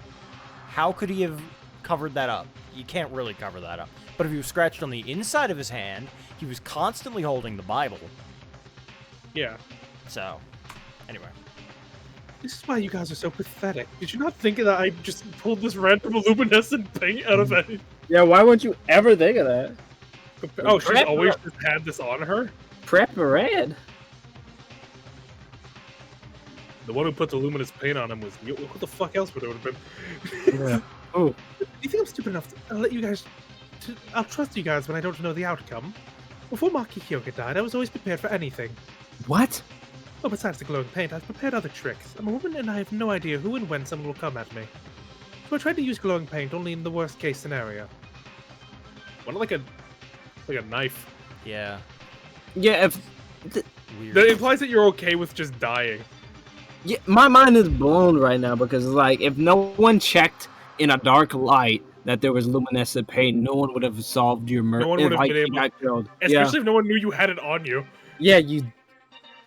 How could he have covered that up? You can't really cover that up. But if he was scratched on the inside of his hand, he was constantly holding the Bible. Yeah. So, anyway. This is why you guys are so pathetic. Did you not think that I just pulled this random luminescent paint out of it? Yeah, why would you ever think of that? Oh, she's Prep- always just had this on her? Prep red. The one who put the luminous paint on him was you. What the fuck else would it have been? Yeah. Oh, Do you think I'm stupid enough to let you guys... I'll trust you guys when I don't know the outcome. Before Maki Hyoga died, I was always prepared for anything. what? Oh, besides the glowing paint, I've prepared other tricks. I'm a woman and I have no idea who and when someone will come at me. So I tried to use glowing paint only in the worst case scenario. What like a knife? Yeah. Yeah, if Weird. That implies that you're okay with just dying. yeah, my mind is blown right now because like if no one checked in a dark light that there was luminescent paint, no one would have solved your murder. No one would have been able- got killed. Especially if no one knew you had it on you. Yeah, you.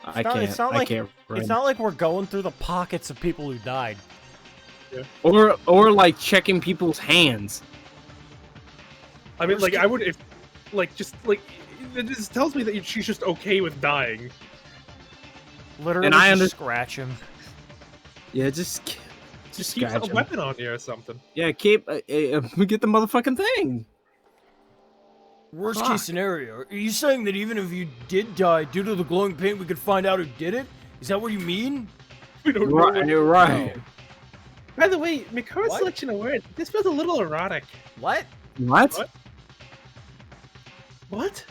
I not- can't. it's not I like- can't. It's not like we're going through the pockets of people who died. Or like checking people's hands. I mean, like I would if, like just like it just tells me that she's just okay with dying. Literally And I just under- scratch him. Yeah, just Just keep scratch a 'em. weapon on you or something. Yeah, keep get the motherfucking thing. Worst Fuck. case scenario, are you saying that even if you did die due to the glowing paint, we could find out who did it? Is that what you mean? We don't know. Right, you're right. By the way, Mikoru's What? selection of words. This feels a little erotic. What? What? What?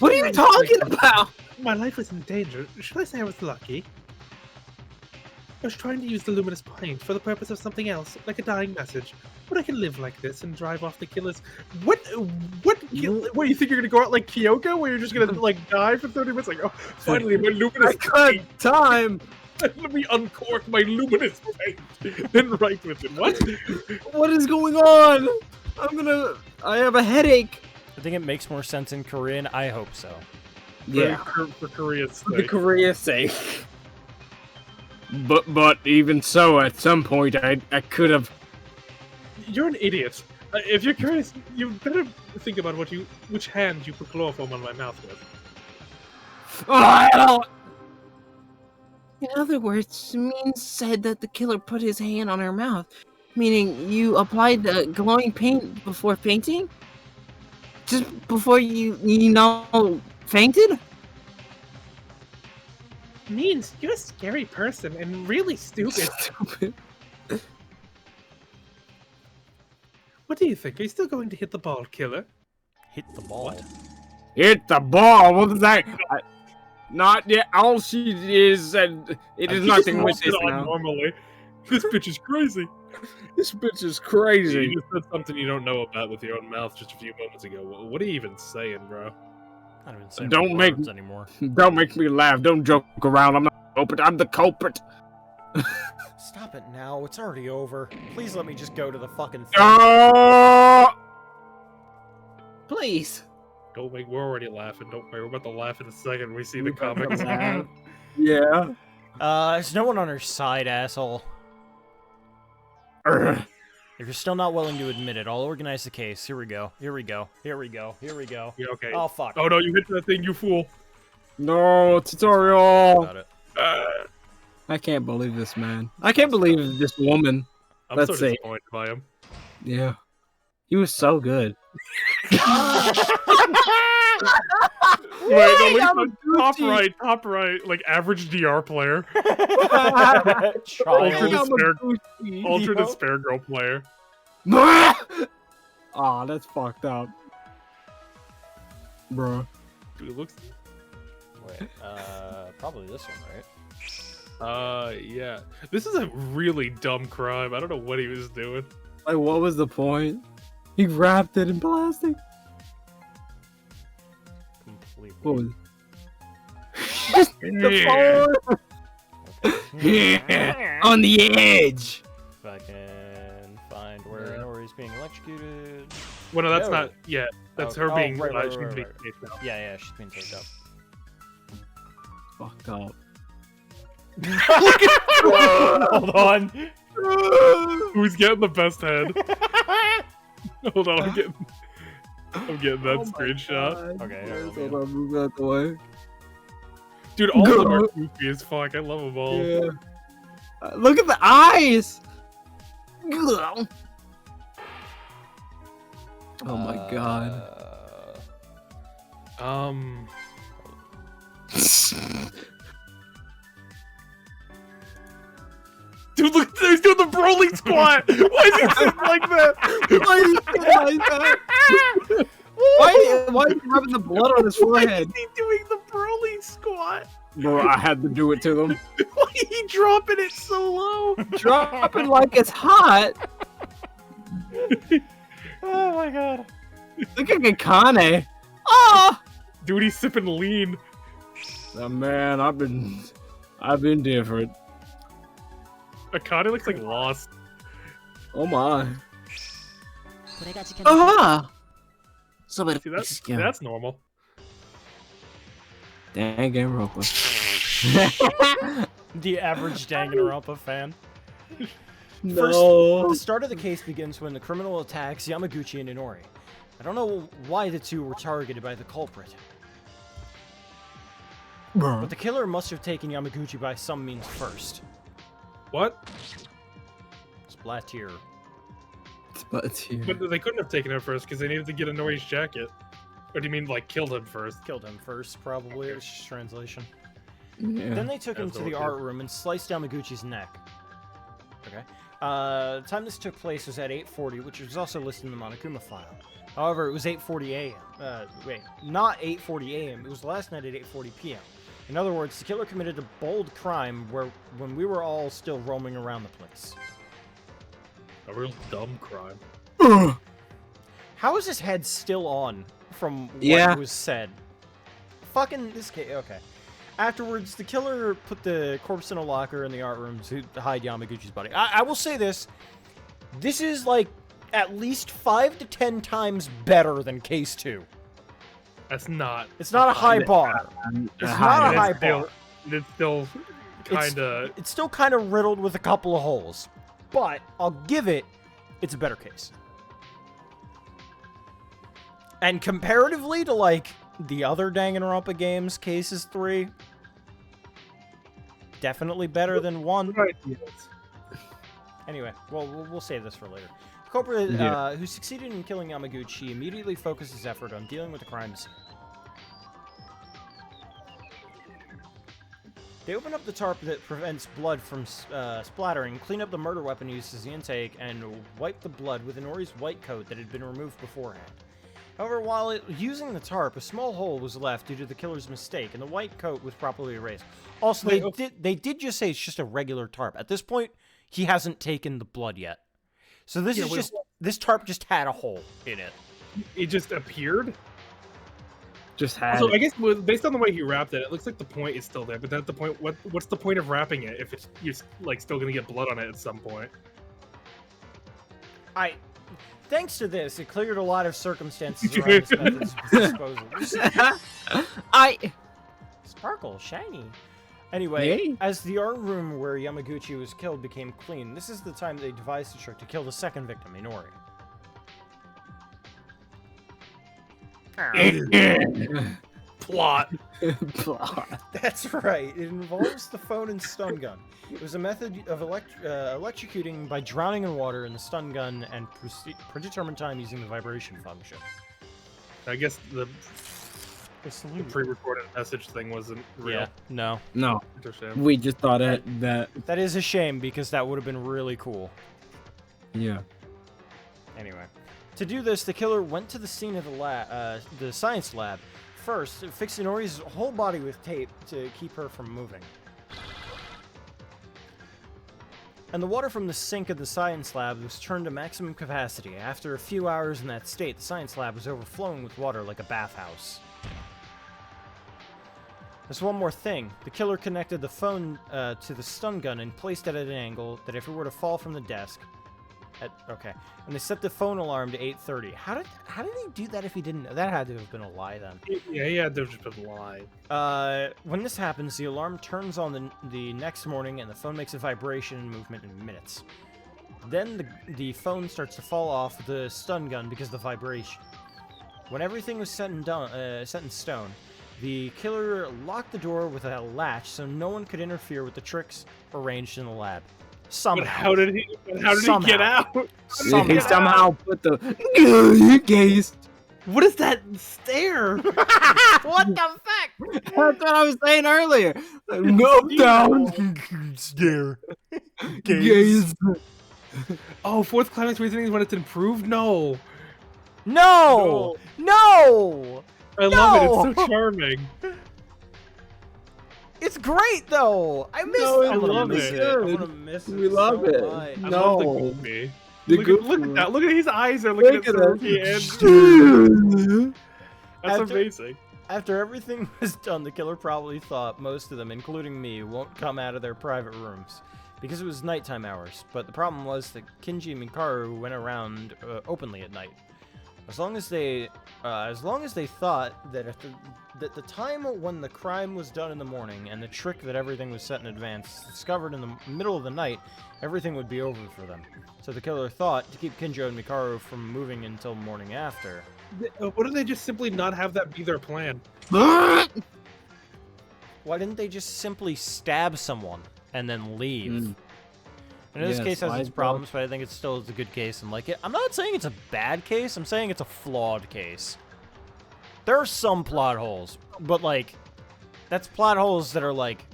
What are you talking about? My life was in danger. Should I say I was lucky? I was trying to use the luminous paint for the purpose of something else, like a dying message. But I can live like this and drive off the killers. What? What? What? You think you're gonna go out like Kyoko, where you're just gonna like die for 30 minutes? Like, oh, finally, my I luminous cut paint. time. Let me uncork my luminous paint, then write with it. What? What is going on? I have a headache. I think it makes more sense in Korean. I hope so. For Korea's For the sake. Korea's sake. But even so, at some point, I could have. You're an idiot. If you're curious, you better think about which hand you put chloroform on my mouth with. I don't. In other words, Min said that the killer put his hand on her mouth, meaning you applied the glowing paint before fainting? Just before you fainted? Means you're a scary person and really stupid. Stupid. What do you think? Are you still going to hit the ball, killer? Hit the ball. Hit the ball. What is that? Not yet. All she is, and it is You just nothing with walked it this on now. normally. This bitch is crazy. This bitch is You crazy. just said something you don't know about with your own mouth just a few moments ago. What are you even saying, bro? I don't even say Don't make- words anymore. Don't make me laugh. Don't joke around. I'm not the culprit. I'm the culprit. Stop it now. It's already over. Please let me just go to the fucking thing. Oh! Please. Don't make. We're already laughing. Don't worry. We're about to laugh in a second when we see the comics. Yeah. There's no one on her side, asshole. Urgh. If you're still not willing to admit it, I'll organize the case. Here we go. Here we go. Here we go. Here we go. Yeah, okay. Oh, fuck. Oh no, you hit that thing, you fool. No, tutorial. Got it. I can't believe this man. I can't believe this woman. I'm Let's so see. disappointed by him. Yeah. He was so good. Wait, no, look at the top right, like average DR player, ultra Child. despair girl player. Aw, that's fucked up. Bro. Dude, it looks. Wait, probably this one, right? Yeah. This is a really dumb crime. I don't know what he was doing. Like, what was the point? He wrapped it in plastic. Completely. What was Yeah. Yeah. On the edge. If I can find where Inori's being electrocuted. Well, no, that's No. not. Yeah, that's Oh, her oh, being. right, right, she's right, being right. chased out. Yeah, yeah, she's being taped up. Fucked up. Hold on. Who's getting the best head? Hold on, I'm getting that screenshot. Okay, here, let me Hold on, move out the way. Dude, all of them are goofy as fuck. I love them all. Yeah. Look at the eyes. Oh my god. Dude, look, he's doing the Broly squat. Why is he sitting like that? Why is he sitting like that? Why is he rubbing the blood on his forehead? Why is he doing the Broly squat? Bro, I had to do it to them. Why is he dropping it so low? Dropping like it's hot. Oh my god. Look at Akane. Oh! Dude, he's sipping lean. Oh, man, I've been different. Akane looks like lost. Oh my. Ah! Somebody. See, that's normal. Dang Ropa. The average Danganronpa fan. No. The start of the case begins when the criminal attacks Yamaguchi and Inori. I don't know why the two were targeted by the culprit, but the killer must have taken Yamaguchi by some means first. What? Splat here. But here. But they couldn't have taken her first because they needed to get Inori's jacket. Or do you mean like killed him first? Killed him first, probably. It's just translation. Yeah. Then they took him That's to the okay. art room and sliced Yamaguchi's neck. Okay. The time this took place was at 8:40, which was also listed in the Monokuma file. However, it was 8:40 a.m. Wait, not 8:40 a.m. It was last night at 8:40 p.m. In other words, the killer committed a bold crime when we were all still roaming around the place. A real dumb crime. How is his head still on from what Yeah. was said? Fucking this case. Okay. Afterwards, the killer put the corpse in a locker in the art room to hide Yamaguchi's body. I will say this. This is like at least 5 to 10 times better than case 2. That's not. It's not a high bar. It's not a high It's still, bar. it's still kind of. It's still kind of riddled with a couple of holes. But I'll give it, it's a better case. And comparatively to, like, the other Danganronpa games, cases 3, definitely better than 1. Anyway, well, we'll save this for later. The culprit, who succeeded in killing Yamaguchi, immediately focused his effort on dealing with the crime scene. They open up the tarp that prevents blood from splattering, clean up the murder weapon used as the intake, and wipe the blood with Inori's white coat that had been removed beforehand. However, while using the tarp, a small hole was left due to the killer's mistake, and the white coat was properly erased. Also, they did just say it's just a regular tarp. At this point, he hasn't taken the blood yet. So this tarp just had a hole in it. It just appeared. Just had. So I guess based on the way he wrapped it, it looks like the point is still there. But at the point, what's the point of wrapping it if it's you're like still gonna get blood on it at some point? Thanks to this, it cleared a lot of circumstances around this method's disposal. Sparkle, shiny. Anyway, Yay. as the art room where Yamaguchi was killed became clean, this is the time they devised the trick to kill the second victim, Inori. Plot. That's right. It involves the phone and stun gun. It was a method of electrocuting by drowning in water in the stun gun and predetermined time using the vibration function. I guess the pre-recorded message thing wasn't real. Yeah, no. No, Interesting. we just thought that. That is a shame because that would have been really cool. Yeah. Anyway, to do this, the killer went to the scene of the science lab. First, fixed Inori's whole body with tape to keep her from moving. And the water from the sink of the science lab was turned to maximum capacity. After a few hours in that state, the science lab was overflowing with water like a bathhouse. There's one more thing. The killer connected the phone to the stun gun and placed it at an angle that if it were to fall from the desk... Okay. And they set the phone alarm to 8:30. How did he do that if he didn't know? That had to have been a lie then. Yeah, there's just a lie. When this happens, the alarm turns on the next morning and the phone makes a vibration and movement in minutes. Then the phone starts to fall off the stun gun because of the vibration. When everything was set in stone, the killer locked the door with a latch so no one could interfere with the tricks arranged in the lab. Somehow. But how did he get out? He somehow put the. You gaze. What is that stare? What the fuck? That's what I was saying earlier. Go down. Stare. Gaze. Oh, fourth climax reasoning is when it's improved? No. No! No! I love it. It's so charming. It's great though. I miss No, it. I'm I gonna love miss it. it. I'm gonna miss it. We love so it. much. I No. love the goofy. The Look at that. Look at his eyes are looking Look at at Soroki it. and that's After- amazing. After everything was done, the killer probably thought most of them, including me, won't come out of their private rooms because it was nighttime hours. But the problem was that Kinji and Mikaru went around openly at night. As long as they thought that at the time when the crime was done in the morning and the trick that everything was set in advance discovered in the middle of the night, everything would be over for them. So the killer thought to keep Kinjo and Mikaru from moving until morning after. Why don't they just simply not have that be their plan? Why didn't they just simply stab someone and then leave? I know this Yes, case has why its is problems, but I think it still is a good case and like it. I'm not saying it's a bad case, I'm saying it's a flawed case. There are some plot holes, but like, that's plot holes that are like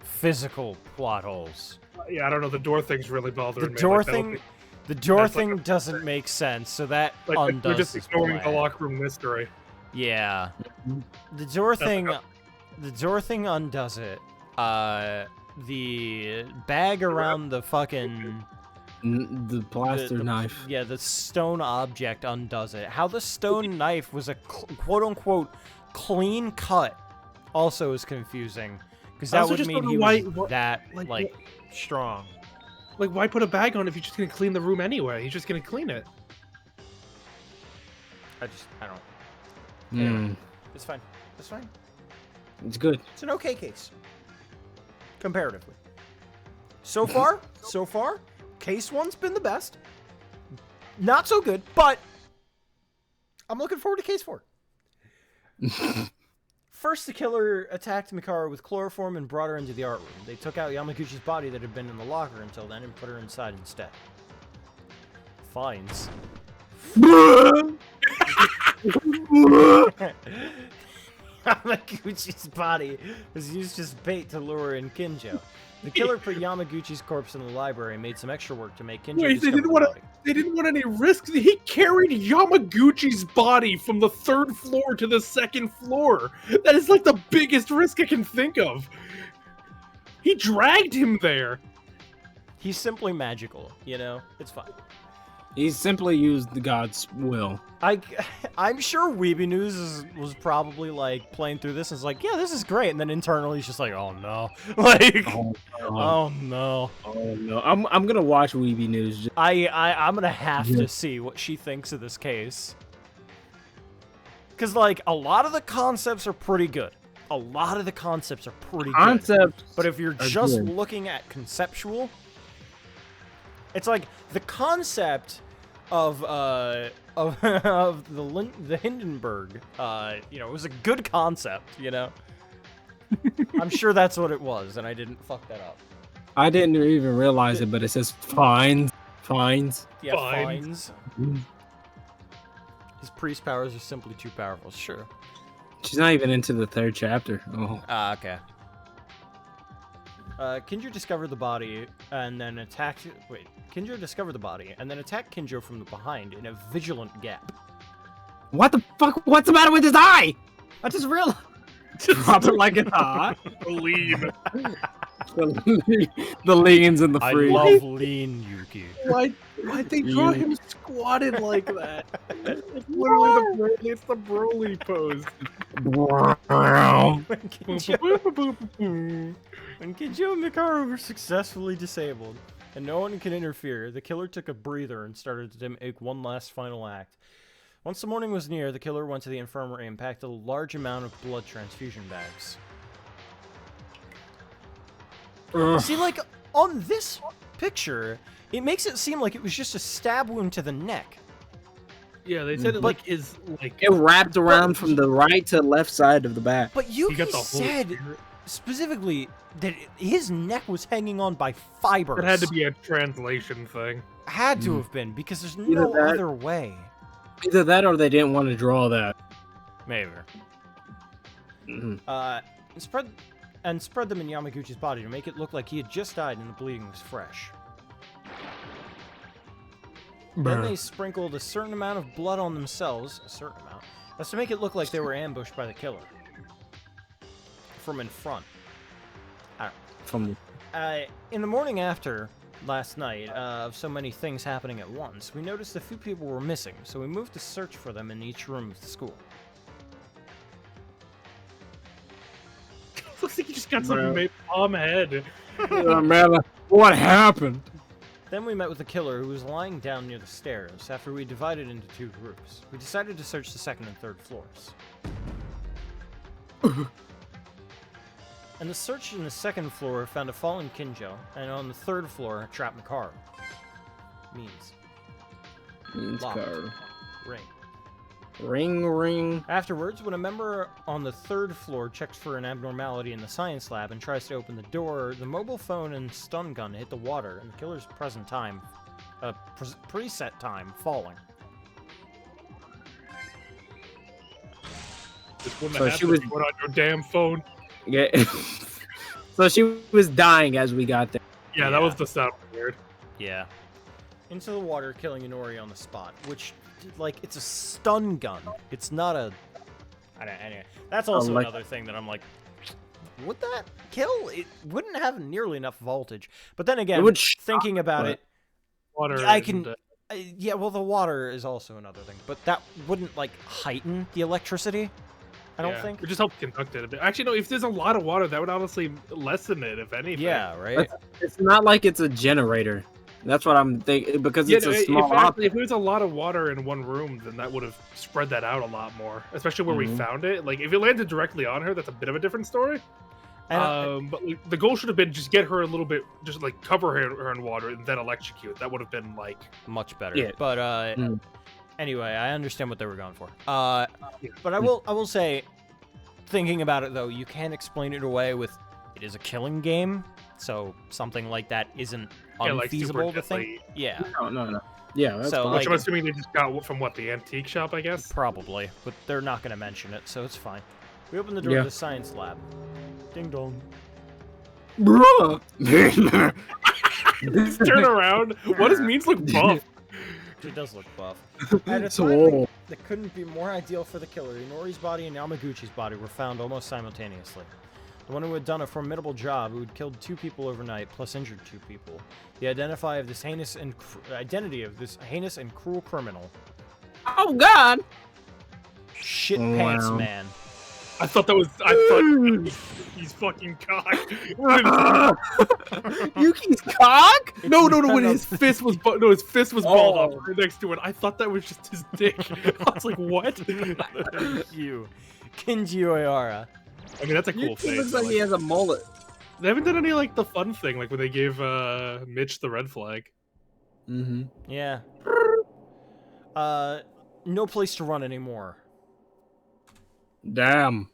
physical plot holes. Yeah, I don't know. The door thing's really bothering The me. door Like, I don't thing, think- the door that's like thing doesn't make sense, so that like they're undoes just this ignoring the plan. locker room mystery. Yeah, the door That's like thing, the door thing undoes it. The bag around the fucking The plaster the- knife. Yeah, the stone object undoes it. How the stone knife was a quote-unquote clean cut also is confusing. Because I that also would just mean don't he know was why- that, like, like, strong. Like, why put a bag on if you're just gonna clean the room anyway? He's just gonna clean it. I don't. Anyway. Hmm. It's fine. It's fine. It's good. It's an okay case. Comparatively. So far, case one's been the best. Not so good, but I'm looking forward to case 4. First, the killer attacked Mikara with chloroform and brought her into the art room. They took out Yamaguchi's body that had been in the locker until then and put her inside instead. Fines. Yamaguchi's body was used as bait to lure in Kinjo. The killer put Yamaguchi's corpse in the library and made some extra work to make Kinjo Wait, they discover didn't the want body. to. They didn't want any risks. He carried Yamaguchi's body from the 3rd floor to the 2nd floor. That is like the biggest risk I can think of. He dragged him there. He's simply magical, you know? It's fine. He simply used the god's will. I'm sure Weeby News was probably like playing through this and was like, yeah, this is great, and then internally he's just like, oh no, like, oh no. Oh no! I'm gonna watch Weeby News. Just, I'm gonna have Yeah. to see what she thinks of this case, because like a lot of the concepts are pretty good. A lot of the concepts are pretty good. concept. But if you're are just good. looking at conceptual, it's like the concept of of the Hindenburg, you know, it was a good concept, you know. I'm sure that's what it was, and I didn't fuck that up. I didn't even realize it, but it says fines. Yeah, Fines. fines. His priest powers are simply too powerful. Sure. She's not even into the 3rd chapter. Oh, Ah, okay. Kinjo discovered the body and then attacked. Wait, Kinjo discovered the body and then attacked Kinjo from the behind in a vigilant gap. what the fuck? What's the matter with his eye? I just realized. Drop it like it's hot. Lean. The leans in the I fridge. love lean Yuki. Why'd they draw You- him squatted like that? It's literally it's the Broly pose. When Kinjo and Mikara were successfully disabled and no one could interfere, the killer took a breather and started to make one last final act. Once the morning was near, the killer went to the infirmary and packed a large amount of blood transfusion bags. See, like, on this picture, it makes it seem like it was just a stab wound to the neck. Yeah, they said it like is like It wrapped around from the right to left side of the back. But he Yuki got the whole said spirit. specifically that his neck was hanging on by fibers. It had to be a translation thing. Had to have been, because there's Either no that- other way. Either that or they didn't want to draw that. Maybe. Mhm. Spread them in Yamaguchi's body to make it look like he had just died and the bleeding was fresh. Then they sprinkled a certain amount of blood on themselves, a certain amount, as to make it look like they were ambushed by the killer. From in front. From In the morning after last night, of so many things happening at once, we noticed a few people were missing, so we moved to search for them in each room of the school. Looks like he just got some Bro. palm head. man, what happened? Then we met with the killer, who was lying down near the stairs, after we divided into 2 groups. We decided to search the 2nd and 3rd floors. And the search in the 2nd floor found a fallen Kinjo, and on the 3rd floor, a trapped Mikaro. Means locked. Ring. Ring. Afterwards, when a member on the 3rd floor checks for an abnormality in the science lab and tries to open the door, the mobile phone and stun gun hit the water, and the killer's preset time falling. This wouldn't So have she happened was- if you went on your damn phone. Yeah. So she was dying as we got there. Yeah, that was the sound weird. Yeah. Into the water, killing Inori on the spot, which, like, it's a stun gun. It's not a... I don't, anyway, that's also like- another thing that I'm like, would that kill? It wouldn't have nearly enough voltage. But then again, would shock, thinking about but- it, Water. yeah, I and, can... yeah, well, the water is also another thing. But that wouldn't, like, heighten the electricity, I don't yeah, think. It just helps conduct it a bit. Actually, no. If there's a lot of water, that would honestly lessen it, if anything. Yeah, right? It's not like it's a generator. That's what I'm thinking because Yeah, it's a if small actually, if object. there was a lot of water in one room, then that would have spread that out a lot more. Especially where we Mhm. found it. Like, if it landed directly on her, that's a bit of a different story. And, But like, the goal should have been just get her a little bit, just like cover her in water and then electrocute. That would have been like, much better. Yeah. But Mm. anyway, I understand what they were going for. But I will say, thinking about it though, you can explain it away with it is a killing game, so something like that isn't yeah, like unfeasible super to think. deadly. Yeah, No. Yeah, that's So, fine. Which like- I'm assuming they just got from what, the antique shop, I guess. probably, but they're not going to mention it, so it's fine. We open the door Yeah. to the science lab. Ding dong. Bruh. Just turn around. What does Means look buff? He does look buff. At a So time old. that couldn't be more ideal for the killer, Inori's body and Yamaguchi's body were found almost simultaneously. The one who had done a formidable job, who had killed 2 people overnight, plus injured 2 people. The identity of this heinous and cruel criminal. Oh God! Shit Oh, pants wow. man. I thought that was he's fucking cock. Yuki's cock? No, when none his of- fist was his fist was balled Oh. up right next to it. I thought that was just his dick. I was like, what? You. Kinji Oihara. I mean, that's a cool Yuki face. looks but, like he has a mullet. They haven't done any like the fun thing, like when they gave Mitch the red flag. Mm-hmm. Yeah. No place to run anymore. Damn.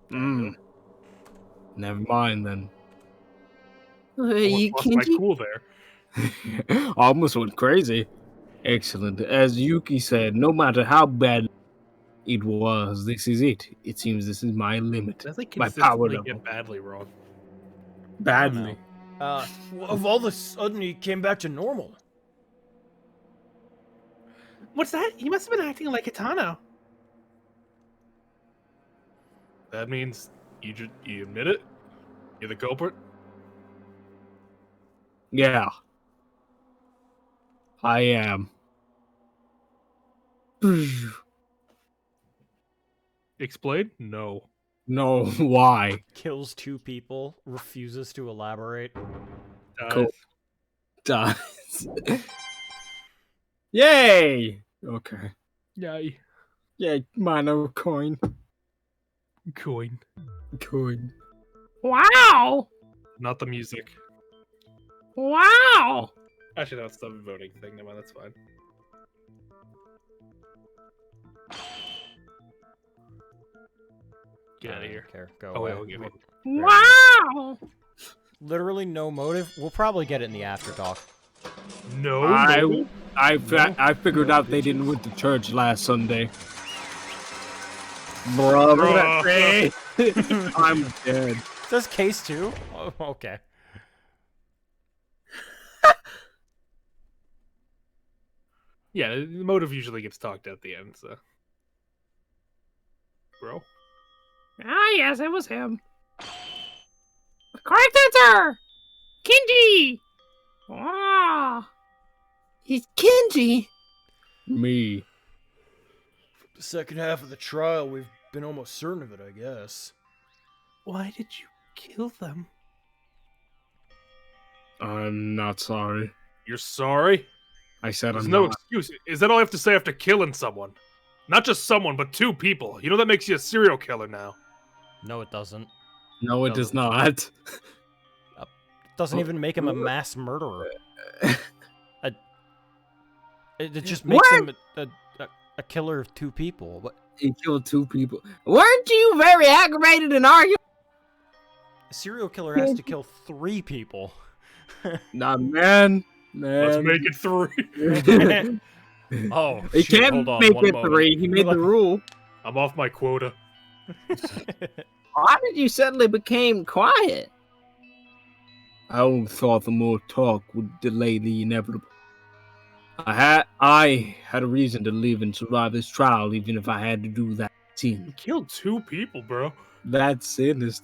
Never mind then. You Lost my Kenji? cool there. Almost went crazy. Excellent. As Yuki said, no matter how bad it was, this is it. It seems this is my limit. That's like My power consistently level. get badly wrong. Badly. Of all of a sudden he came back to normal. What's that? He must have been acting like Kitano. That means you admit it. You're the culprit. Yeah. I am. Explain? No. No, why? Kills 2 people, refuses to elaborate. Cool. Dies. Yay! Okay. Yay. Yeah, mono coin. Coin. Coin. Wow! Not the music. Wow! Actually, no, it's the voting thing. Never mind, that's fine. Get out I of here. don't care. Go Oh, away. wait, I'll give it. Wow! Literally no motive. We'll probably get it in the after talk. No. I figured out they didn't went to church last Sunday. Bruh, look at that face. I'm dead. Says case 2? Oh, okay. Yeah, the motive usually gets talked at the end, so. Bro. Ah, yes, it was him. Correct answer! Kenji! Ah! He's Kenji! Me. The second half of the trial, we've been almost certain of it, I guess. Why did you kill them? I'm not sorry. You're sorry? I said There's I'm no not. excuse. Is that all I have to say after killing someone? Not just someone, but 2 people. You know that makes you a serial killer now. No, it doesn't. No, it does not. Doesn't even make him a mass murderer. It just makes him a killer of 2 people. What? He killed 2 people. Weren't you very aggravated and arguing? A serial killer has to kill 3 people. Nah, man. Let's Man. make it 3. Oh, He shit, can't hold on make one it moment. 3. He made the rule. I'm off my quota. Why did you suddenly became quiet? I only thought the more talk would delay the inevitable. I had a reason to live and survive this trial, even if I had to do that You sin. killed 2 people, bro. That sin is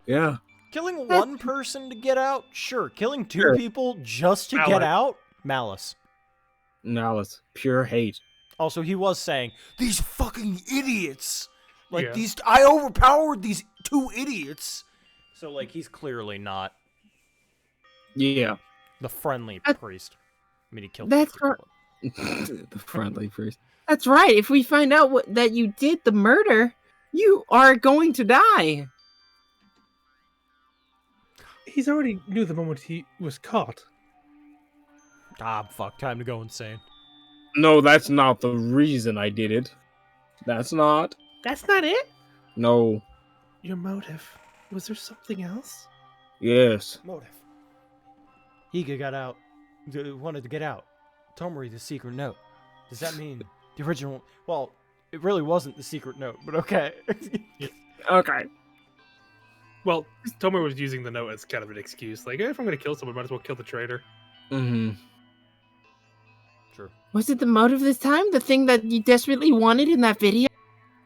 yeah. Killing one person to get out? Sure. Killing 2 Sure. people just to Malice. get out? Malice. Malice, pure hate. Also, he was saying, these fucking idiots! Like, Yeah. I overpowered these 2 idiots! So, like, he's clearly not Yeah. the friendly That- priest. I mean, he killed That's 2 right. people. The friendly priest. That's right. If we find out that you did the murder, you are going to die. He's already knew the moment he was caught. Ah, fuck. Time to go insane. No, that's not the reason I did it. That's not. That's not it? No. Your motive. Was there something else? Yes. Motive. Higa got out. Wanted to get out. Tomori, the secret note. Does that mean the original... Well, it really wasn't the secret note, but okay. Okay. Well, Tomo was using the note as kind of an excuse. Like, if I'm going to kill someone, might as well kill the traitor. Mm-hmm. True. Was it the motive this time? The thing that you desperately wanted in that video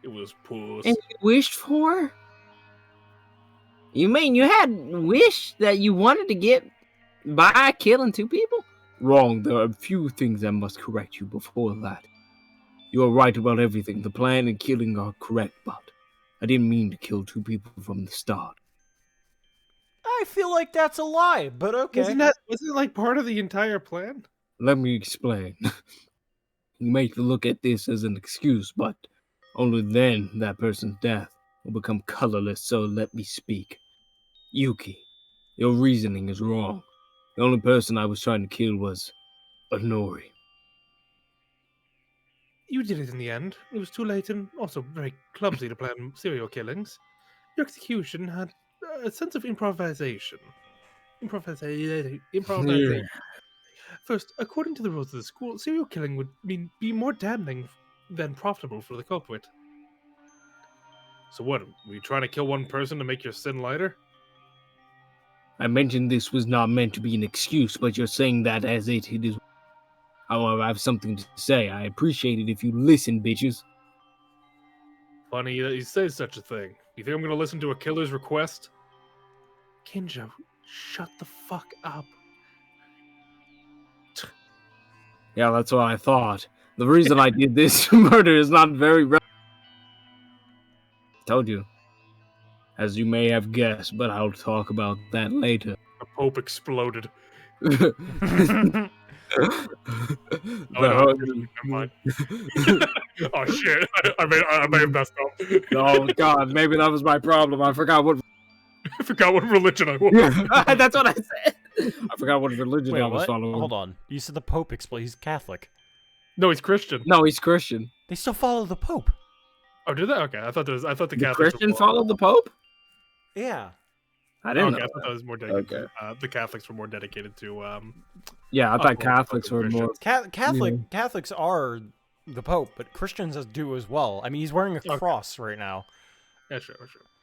It was puss. and you wished for? You mean you had wished that you wanted to get by killing 2 people? Wrong. There are a few things I must correct you before that. You are right about everything. The plan and killing are correct, but I didn't mean to kill 2 people from the start. I feel like that's a lie, but okay. Wasn't it like part of the entire plan? Let me explain. You may look at this as an excuse, but only then that person's death will become colorless, so let me speak. Yuki, your reasoning is wrong. The only person I was trying to kill was Honori. You did it in the end. It was too late and also very clumsy to plan serial killings. Your execution had a sense of improvisation. Improvisation. First, according to the rules of the school, serial killing would be more damning than profitable for the culprit. So what? Were you trying to kill one person to make your sin lighter? I mentioned this was not meant to be an excuse, but you're saying that as it is. However, I have something to say. I appreciate it if you listen, bitches. Funny that you say such a thing. You think I'm going to listen to a killer's request? Kinjo, shut the fuck up. Yeah, that's what I thought. The reason I did this murder is not very... Told you. As you may have guessed, but I'll talk about that later. The Pope exploded. The Oh, no, ho- never mind. Oh shit! I may have messed up. Oh god, maybe that was my problem. I forgot what I forgot what religion I was. That's what I said. I forgot what religion Wait, I was what? following. Hold on. You said the Pope explained he's Catholic. No, he's Christian. No, he's Christian. They still follow the Pope. Oh, did that? Okay, I thought the The Catholics Christian were more, followed the Pope? Yeah. I didn't Okay, know. I thought that was more dedicated. Okay. The Catholics were more dedicated to. Yeah, I thought well, Catholics were fucking more. Catholics are the Pope, but Christians do as well. I mean, he's wearing a Okay. cross right now. Yeah, sure.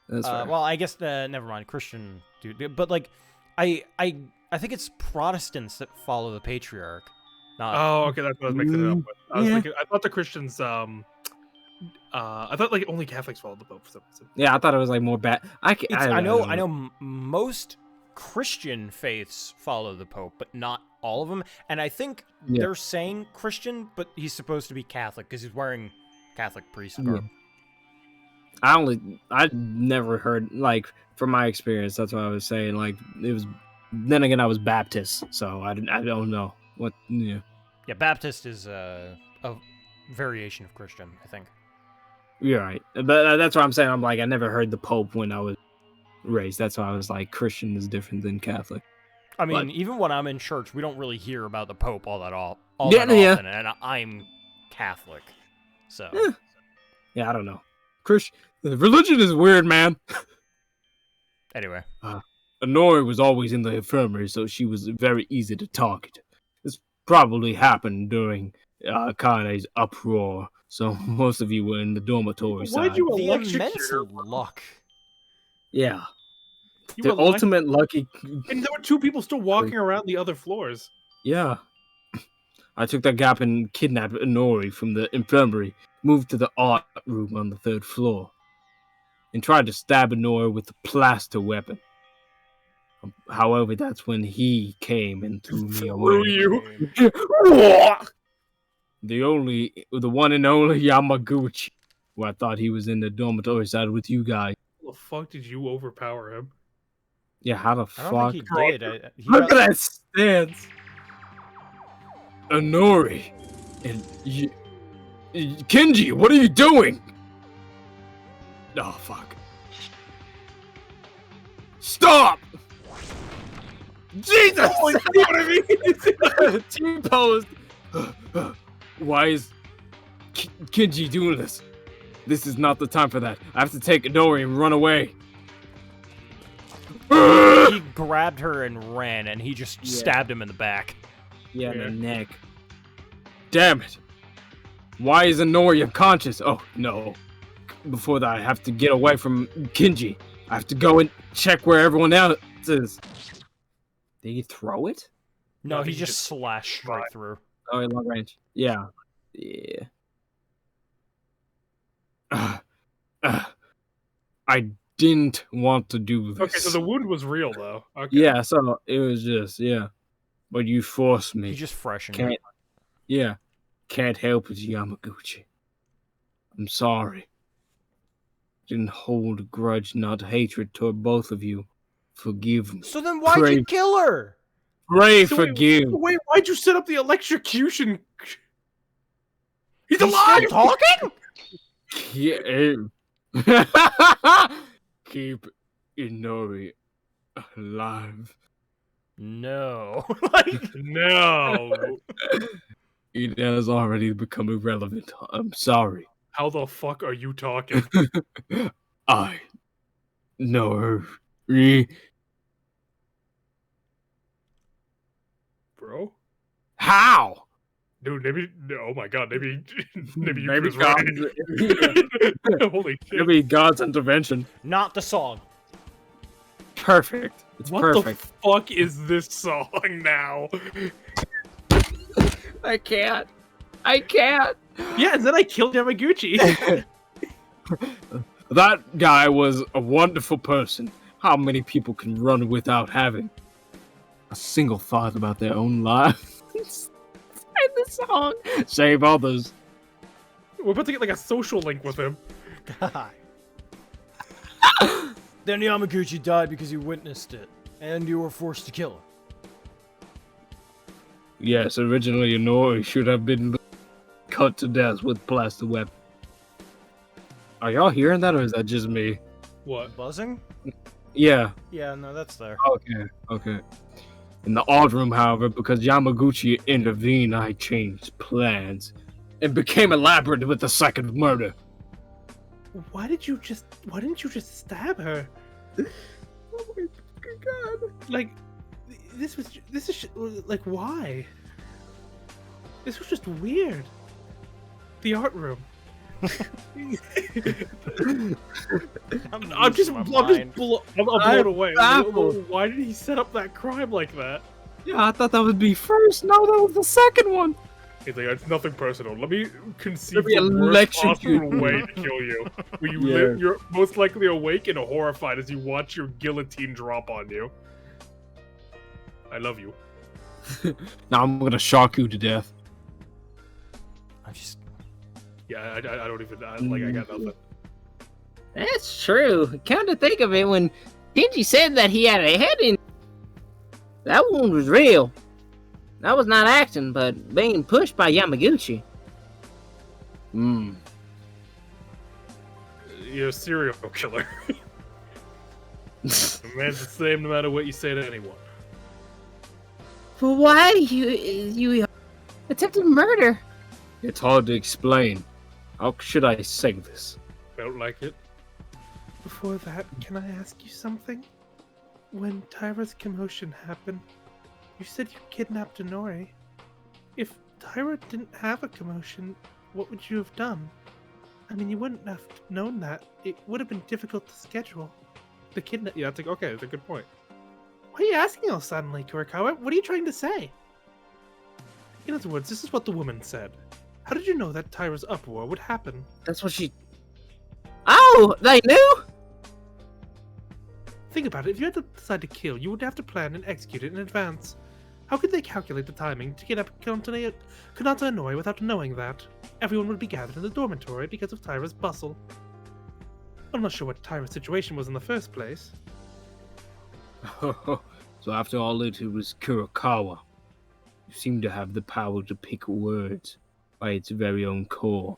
That's fair. Well, I guess never mind. Christian dude, but like, I think it's Protestants that follow the patriarch. Not Oh, okay, that's what I was mixing it up with. I was yeah. thinking. I thought the Christians. I thought like only Catholics followed the Pope for some reason. Yeah, I thought it was like more bad. I know most Christian faiths follow the Pope, but not all of them. And I think Yeah. they're saying Christian, but he's supposed to be Catholic because he's wearing Catholic priest garb. I never heard, like, from my experience, that's what I was saying. Like, it was. Then again, I was Baptist, so I don't know what. Yeah. Yeah, Baptist is a variation of Christian, I think. You're right, but that's what I'm saying. I'm like, I never heard the Pope when I was raised. That's why I was like, Christian is different than Catholic. I mean, But- even when I'm in church, we don't really hear about the Pope all that Yeah, yeah. often, and I'm Catholic, so Yeah. Yeah, I don't know. Religion is weird, man. anyway. Honori was always in the infirmary, so she was very easy to target. This probably happened during Kane's uproar So most of you were in the dormitory Why'd side. you The electrocute immense her? luck. Yeah. You The elect- ultimate lucky. And there were 2 people still walking around the other floors. Yeah. I took that gap and kidnapped Inori from the infirmary, moved to the art room on the 3rd floor, and tried to stab Inori with a plaster weapon. However, that's when he came and threw me Threw away. you. The one and only Yamaguchi, who I thought he was in the dormitory side with you guys. How the fuck did you overpower him? Yeah, how the I don't fuck? think he did. He Look got- at that stance. Inori. And Kenji, what are you doing? Oh, fuck. Stop! Jesus! T-posed. Why is Kenji doing this? This is not the time for that. I have to take Inori and run away. he grabbed her and ran, and he just stabbed him in the back. Yeah, in the neck. Damn it. Why is Inori unconscious? Oh, no. Before that, I have to get away from Kenji. I have to go and check where everyone else is. Did he throw it? No, No, he he just just slashed shot. right through. Oh, in long range. Yeah. Yeah. I didn't want to do this. Okay, so the wound was real though. Okay. Yeah, so it was just, yeah. But you forced me. He just freshened Can't, it. yeah. Can't help it, Yamaguchi. I'm sorry. Didn't hold a grudge, not hatred toward both of you. Forgive me. So then why'd Pray- you kill her? Pray So forgive. Wait, why'd you set up the electrocution? He's He's alive! still talking? Keep Inori alive. No. Like, No. It has already become irrelevant. I'm sorry. How the fuck are you talking? I know her. Bro? How? Dude, maybe. Oh my god, maybe. Maybe you Maybe was right. Holy shit. Maybe God's intervention. not the song. Perfect. It's What perfect. the fuck is this song now? I can't. I can't. Yeah, and then I killed Yamaguchi. That guy was a wonderful person. How many people can run without having a single thought about their own lives? Sing the song. Save others. We're about to get like a social link with him. God. Then Yamaguchi died because you witnessed it, and you were forced to kill him. Yes, originally Inori should have been cut to death with plaster weapon. Are y'all hearing that, or is that just me? What? Buzzing? Yeah. Yeah, no, that's there. Okay. In the art room, however, because Yamaguchi intervened, I changed plans and became elaborate with the second murder. Why didn't you just stab her? Oh my god. Like, this is like, why? This was just weird. The art room. I'm blown away. baffled. Why did he set up that crime like that? Yeah, I thought that would be first. No, that was the second one. He's like, it's nothing personal. Let me conceive Let me the worst electrocute possible you." way to kill you. Where you Yeah. you're most likely awake and horrified as you watch your guillotine drop on you. I love you. Now I'm gonna shock you to death. I'm just. Yeah, I don't even I got nothing. That's true. Come to think of it, when Kenji said that he had a head in, that wound was real. That was not acting, but being pushed by Yamaguchi. You're a serial killer. The man's the same no matter what you say to anyone. But why you attempted murder? It's hard to explain. How should I say this? Felt like it. Before that, can I ask you something? When Tyra's commotion happened, you said you kidnapped Inori. If Tyra didn't have a commotion, what would you have done? I mean, you wouldn't have known that. It would have been difficult to schedule. The kidnap. Yeah, that's okay. That's a good point. Why are you asking all suddenly, Kurikawa? What are you trying to say? In other words, this is what the woman said. How did you know that Tyra's uproar would happen? That's what she. Oh, they knew? Think about it. If you had to decide to kill, you would have to plan and execute it in advance. How could they calculate the timing to get up Konata Inouye without knowing that? Everyone would be gathered in the dormitory because of Tyra's bustle. I'm not sure what Tyra's situation was in the first place. So after all it was Kurikawa. You seem to have the power to pick words by its very own core.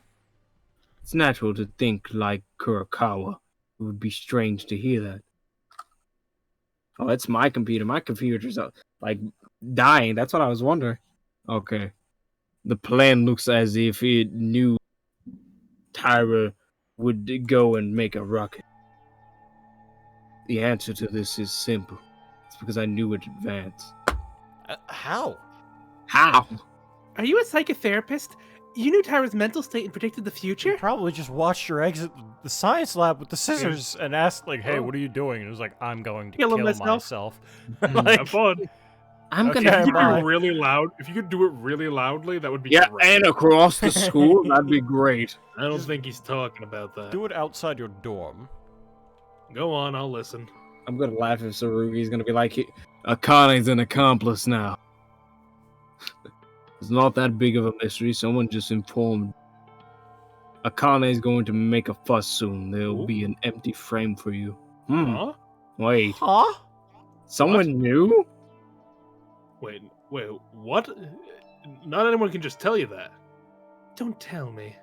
It's natural to think like Kurikawa. It would be strange to hear that. Oh, it's my computer. My computer's like dying. That's what I was wondering. Okay. The plan looks as if it knew Tyra would go and make a rocket. The answer to this is simple. It's because I knew it in advance. How? How? Are you a psychotherapist? You knew Tyra's mental state and predicted the You future? probably just watched her exit the science lab with the scissors and asked, like, hey, Oh. what are you doing? And it was like, I'm going to Kill kill myself. myself. Have fun. I'm Okay, gonna. If you could bye. do it really loud, if you could do it really loudly, that would be Yeah, great. and across the school, that'd be great. I don't think he's talking about that. Do it outside your dorm. Go on, I'll listen. I'm gonna laugh if Sarugi's gonna be like, Akane's an accomplice now. It's not that big of a mystery. Someone just informed. Akane's going to make a fuss soon. There'll Ooh. be an empty frame for you. Huh? Wait, Huh? someone knew? Wait, what? Not anyone can just tell you that. Don't tell me.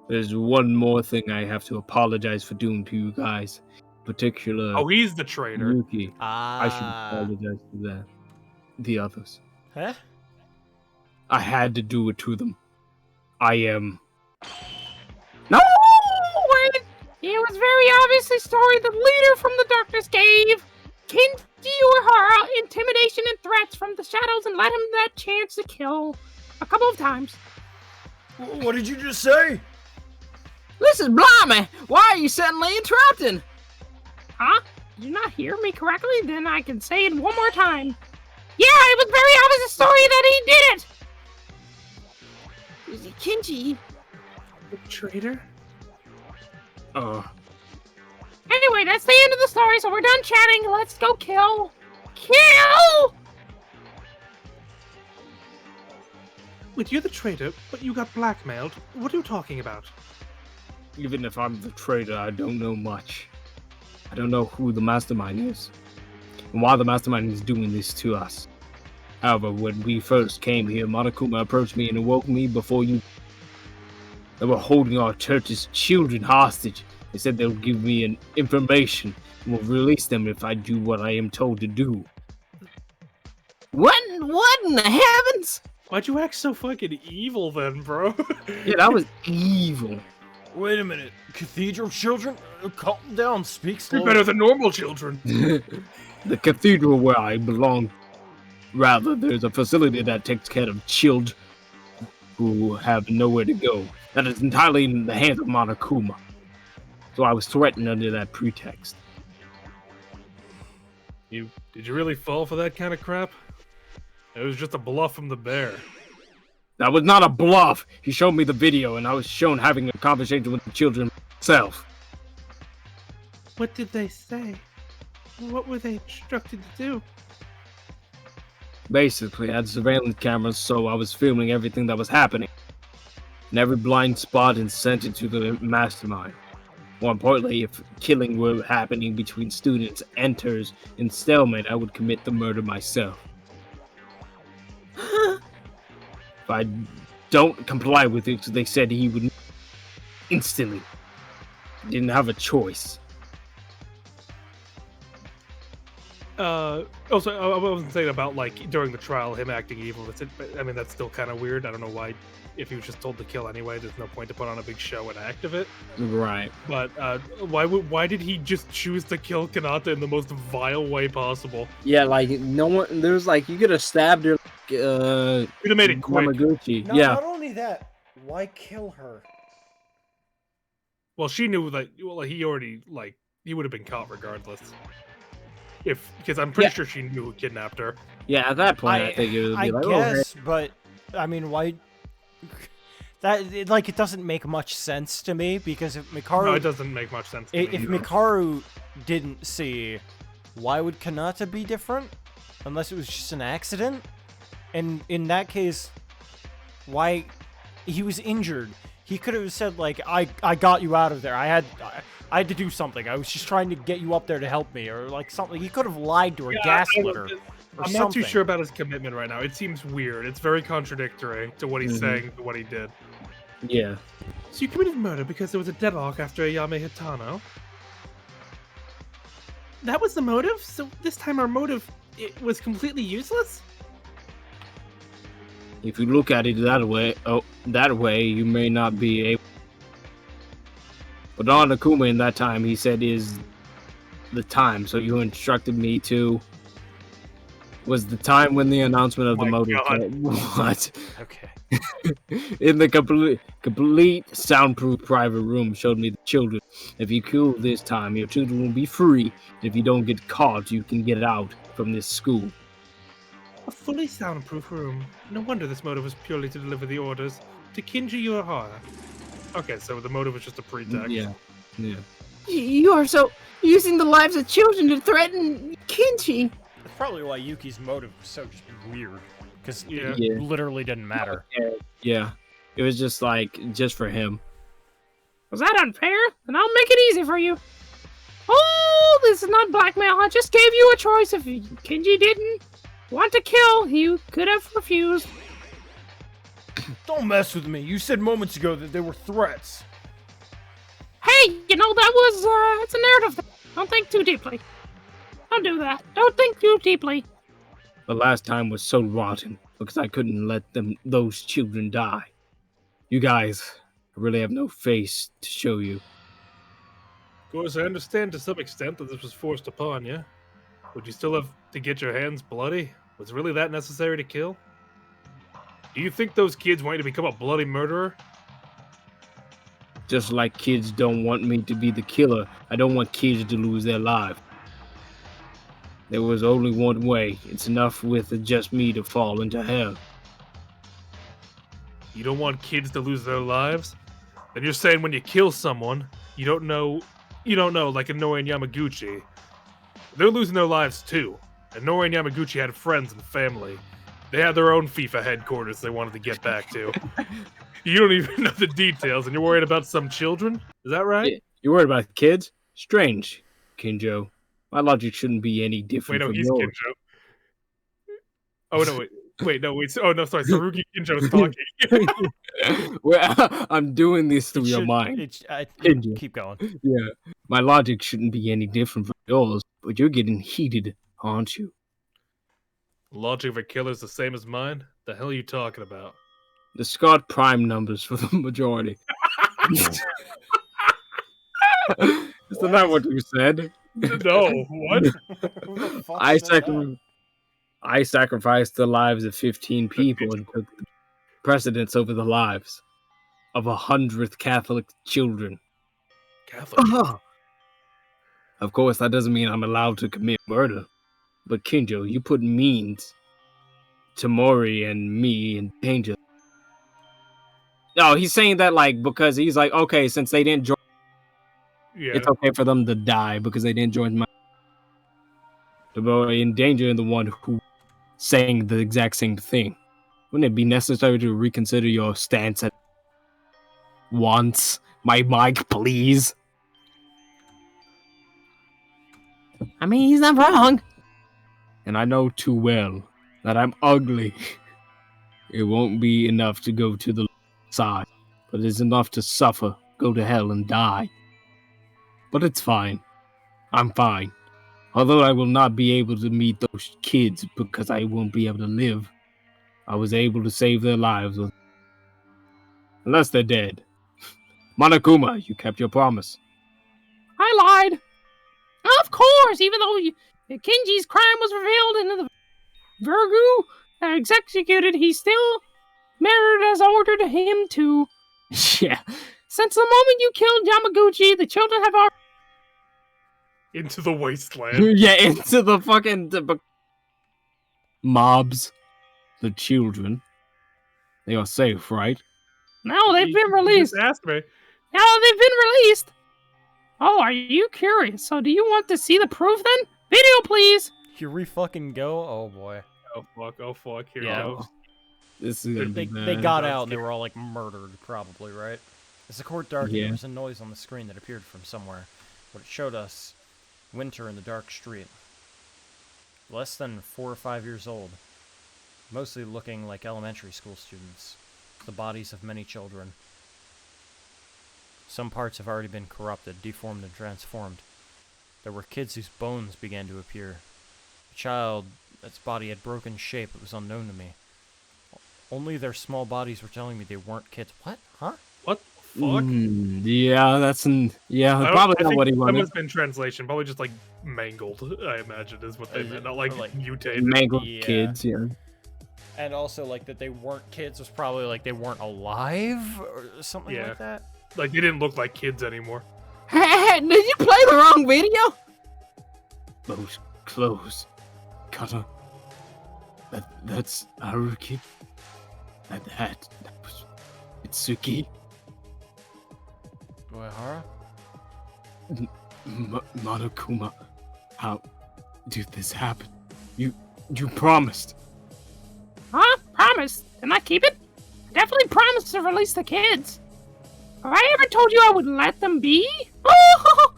There's one more thing I have to apologize for doing to you guys. Particular Oh, he's the traitor. Yuki. I should Ah. apologize to that. The others. Huh? I had to do it to them. I am. No! Wait, it was very obviously story the leader from the darkness gave Kenji Uehara intimidation and threats from the shadows and let him that chance to kill a couple of times. What did you just say? This is Blimey! Why are you suddenly interrupting? Huh? Did you not hear me correctly? Then I can say it one more time. Yeah, it was very obvious story that he did it! Was it Kenji? The traitor? Anyway, that's the end of the story, so we're done chatting. Let's go kill. Kill! Wait, you're the traitor, but you got blackmailed. What are you talking about? Even if I'm the traitor, I don't know much. I don't know who the mastermind is, and why the mastermind is doing this to us. However, when we first came here, Monokuma approached me and awoke me before you. They were holding our church's children hostage. They said they'll give me an information and will release them if I do what I am told to do. What in the heavens? Why'd you act so fucking evil then, bro? Yeah, that was evil. Wait a minute. Cathedral children? Calm down. Speak You're slowly. better than normal children. The cathedral where I belong. Rather, there's a facility that takes care of children who have nowhere to go. That is entirely in the hands of Monokuma. So I was threatened under that pretext. Did you really fall for that kind of crap? It was just a bluff from the bear. That was not a bluff. He showed me the video, and I was shown having a conversation with the children myself. What did they say? What were they instructed to do? Basically, I had surveillance cameras, so I was filming everything that was happening. In every blind spot and sent it to the mastermind. More importantly, if killing were happening between students, enters, and stalemate, I would commit the murder myself. If I don't comply with it, they said he would instantly. Didn't have a choice. Also, I wasn't saying about like during the trial him acting evil. I mean, that's still kind of weird. I don't know why. If he was just told to kill anyway, there's no point to put on a big show and act of it. Right. But why did he just choose to kill Kanata in the most vile way possible? Yeah, like no one. There's like you could have stabbed her. You'd have made it quick. Yamaguchi. No, Yeah. Not only that, Why kill her? Well, she knew that. Well, he already he would have been caught regardless. Because I'm pretty sure she knew who kidnapped her. Yeah, at that point, I think it would be like, guess, but I mean, why? It doesn't make much sense to me because if Mikaru, No, it doesn't make much sense. To me, if Mikaru didn't see, why would Kanata be different? Unless it was just an accident, and in that case, why? He was injured. He could have said like, I got you out of there. I had to do something. I was just trying to get you up there to help me, or like something. He could have lied to her, gaslit her. I'm not too sure about his commitment right now. It seems weird. It's very contradictory to what he's saying to what he did. Yeah. So you committed murder because there was a deadlock after Ayame Hitano? That was the motive? So this time our motive was completely useless? If you look at it that way, you may not be able. But on Akuma in that time, he said is the time. So you instructed me to. Was the time when the announcement of the motive? What? Okay. In the complete soundproof private room showed me the children. If you kill this time, your children will be free. If you don't get caught, you can get out from this school. A fully soundproof room. No wonder this motive was purely to deliver the orders to Kinji Uehara. Okay, so the motive was just a pretext. Yeah. You are so using the lives of children to threaten Kinji. That's probably why Yuki's motive was so just weird, because Yeah. it literally didn't matter. Yeah. It was just for him. Was that unfair? Then I'll make it easy for you. Oh, this is not blackmail. I just gave you a choice. If Kinji didn't want to kill, you could have refused. Don't mess with me. You said moments ago that they were threats. Hey, that was, it's a narrative thing. Don't think too deeply. Don't do that. Don't think too deeply. The last time was so rotten because I couldn't let those children die. You guys really have no face to show you. Of course, I understand to some extent that this was forced upon you. Would you still have to get your hands bloody? Was it really that necessary to kill? Do you think those kids want you to become a bloody murderer? Just like kids don't want me to be the killer, I don't want kids to lose their lives. There was only one way. It's enough with just me to fall into hell. You don't want kids to lose their lives? Then you're saying when you kill someone, you don't know, like Inoue and Yamaguchi. They're losing their lives too. And Inoue and Yamaguchi had friends and family. They had their own FIFA headquarters they wanted to get back to. You don't even know the details, and you're worried about some children? Is that right? Yeah. You're worried about kids? Strange, Kinjo. My logic shouldn't be any different Wait, no, from he's yours. Kinjo. Oh, no, wait, no, wait. Oh, no, sorry, Sarugi Kinjo's talking. Well, I'm doing this through your mind. Kinjo. Keep going. Yeah. My logic shouldn't be any different from yours, but you're getting heated, aren't you? Logic of a killer's the same as mine? The hell are you talking about? Discard prime numbers for the majority. Isn't that what you said? No, what? I sacrificed the lives of 15 people and took precedence over the lives of 100 Catholic children. Catholic? Of course, that doesn't mean I'm allowed to commit murder. But Kinjo, you put means to Mori and me in danger. No, he's saying that because he's like, okay, since they didn't join, it's okay for them to die because they didn't join my. But endangering the one who saying the exact same thing. Wouldn't it be necessary to reconsider your stance at once? My mic, please. I mean, he's not wrong. And I know too well that I'm ugly. It won't be enough to go to the side, but it's enough to suffer, go to hell, and die. But it's fine. I'm fine. Although I will not be able to meet those kids because I won't be able to live, I was able to save their lives. Unless they're dead. Monokuma, you kept your promise. I lied. Of course, even though Kinji's crime was revealed and the Virgu is executed, he still Merit has ordered him to. Yeah. Since the moment you killed Yamaguchi, the children have already. Into the wasteland. Yeah, into the fucking mobs. The children. They are safe, right? No, they've been You released. just asked me. Now they've been released. Oh, are you curious? So do you want to see the proof then? Video, please. Here we fucking go. Oh boy. Oh fuck, here Yeah. we go. This is gonna They be they bad. got out and they were all like murdered, probably, right? As the court darkened, Yeah. there was a noise on the screen that appeared from somewhere. What it showed us, winter in the dark street. Less than 4 or 5 years old. Mostly looking like elementary school students. The bodies of many children. Some parts have already been corrupted, deformed, and transformed. There were kids whose bones began to appear. A child, its body had broken shape, it was unknown to me. Only their small bodies were telling me they weren't kids. What? Huh? What the fuck? Yeah, that's yeah, I probably think not what he that wanted. must have been translation. Probably just like mangled, I imagine, is what they Is meant. it- Not like, or, like, mutated. Mangled Yeah. kids, yeah. And also, like, that they weren't kids was probably like they weren't alive or something Yeah. like that. Like they didn't look like kids anymore. Hey, did you play the wrong video? Those clothes. Kata. That's Haruki. That was Itsuki. Uehara? Monokuma. How did this happen? You promised. Huh? Promise. Didn't I keep it? I definitely promised to release the kids. Have I ever told you I would let them be? Oh!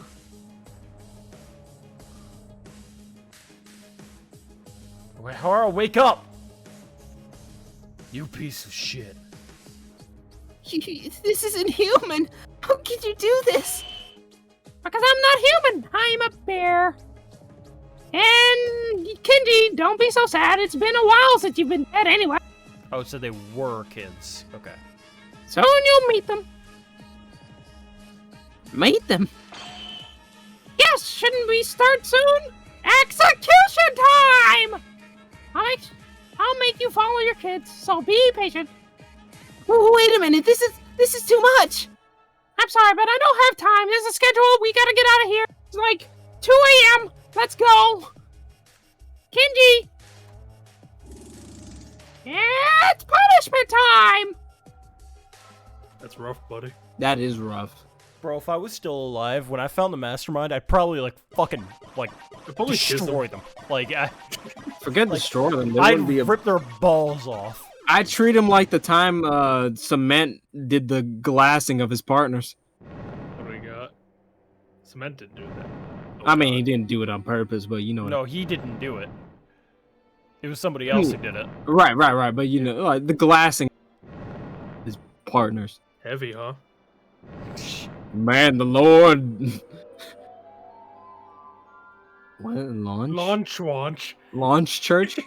Uehara, wake up! You piece of shit. This isn't human. How could you do this? Because I'm not human. I'm a bear. And Kenji, don't be so sad. It's been a while since you've been dead anyway. Oh, so they were kids. Okay. Soon you'll meet them. Meet them? Yes, shouldn't we start soon? Execution time! I'll make you follow your kids, so be patient. Wait a minute, this is too much. I'm sorry, but I don't have time. There's a schedule. We gotta get out of here. It's like 2 a.m. Let's go. Kenji! It's punishment time! That's rough, buddy. That is rough. Bro, if I was still alive when I found the mastermind, I'd probably like fucking like If only kids destroy them. Like Forget destroy them. They I'd wouldn't be rip their balls off. I treat him like the time Cement did the glassing of his partners. What do we got? Cement didn't do that. Oh, I mean, he didn't do it on purpose, but you know. No, he didn't do it. It was somebody else who did it. Right. But you know, like the glassing of his partners. heavy, huh? Man, the Lord. What? Launch? Launch wanch. Launch church?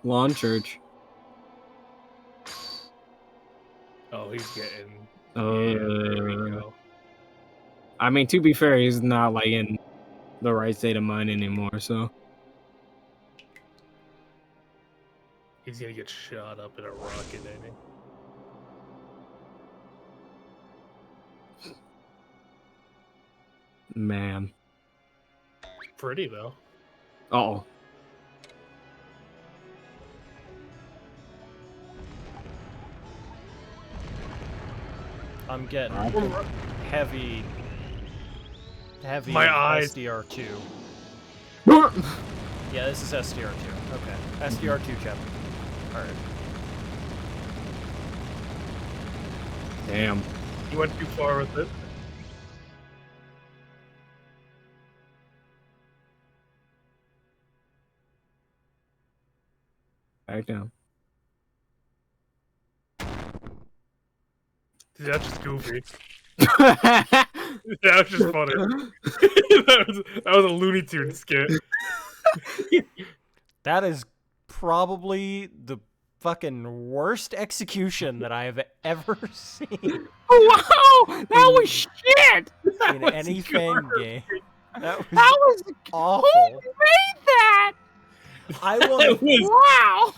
Lawn church. Oh, he's getting. Yeah, there we go. I mean, to be fair, he's not like in the right state of mind anymore, so. He's gonna get shot up in a rocket, ain't he? Man. Pretty though. Uh-oh. I'm getting heavy My eyes. SDR2. Yeah, this is SDR2. Okay. SDR2 chapter. Alright. Damn. He went too far with it. Back down. Dude, that's just goofy. That was just funny. that was a Looney Tunes skit. That is probably the fucking worst execution that I have ever seen Wow, that was shit. in any fan game. That was That was awful. who made that? I will. Wow.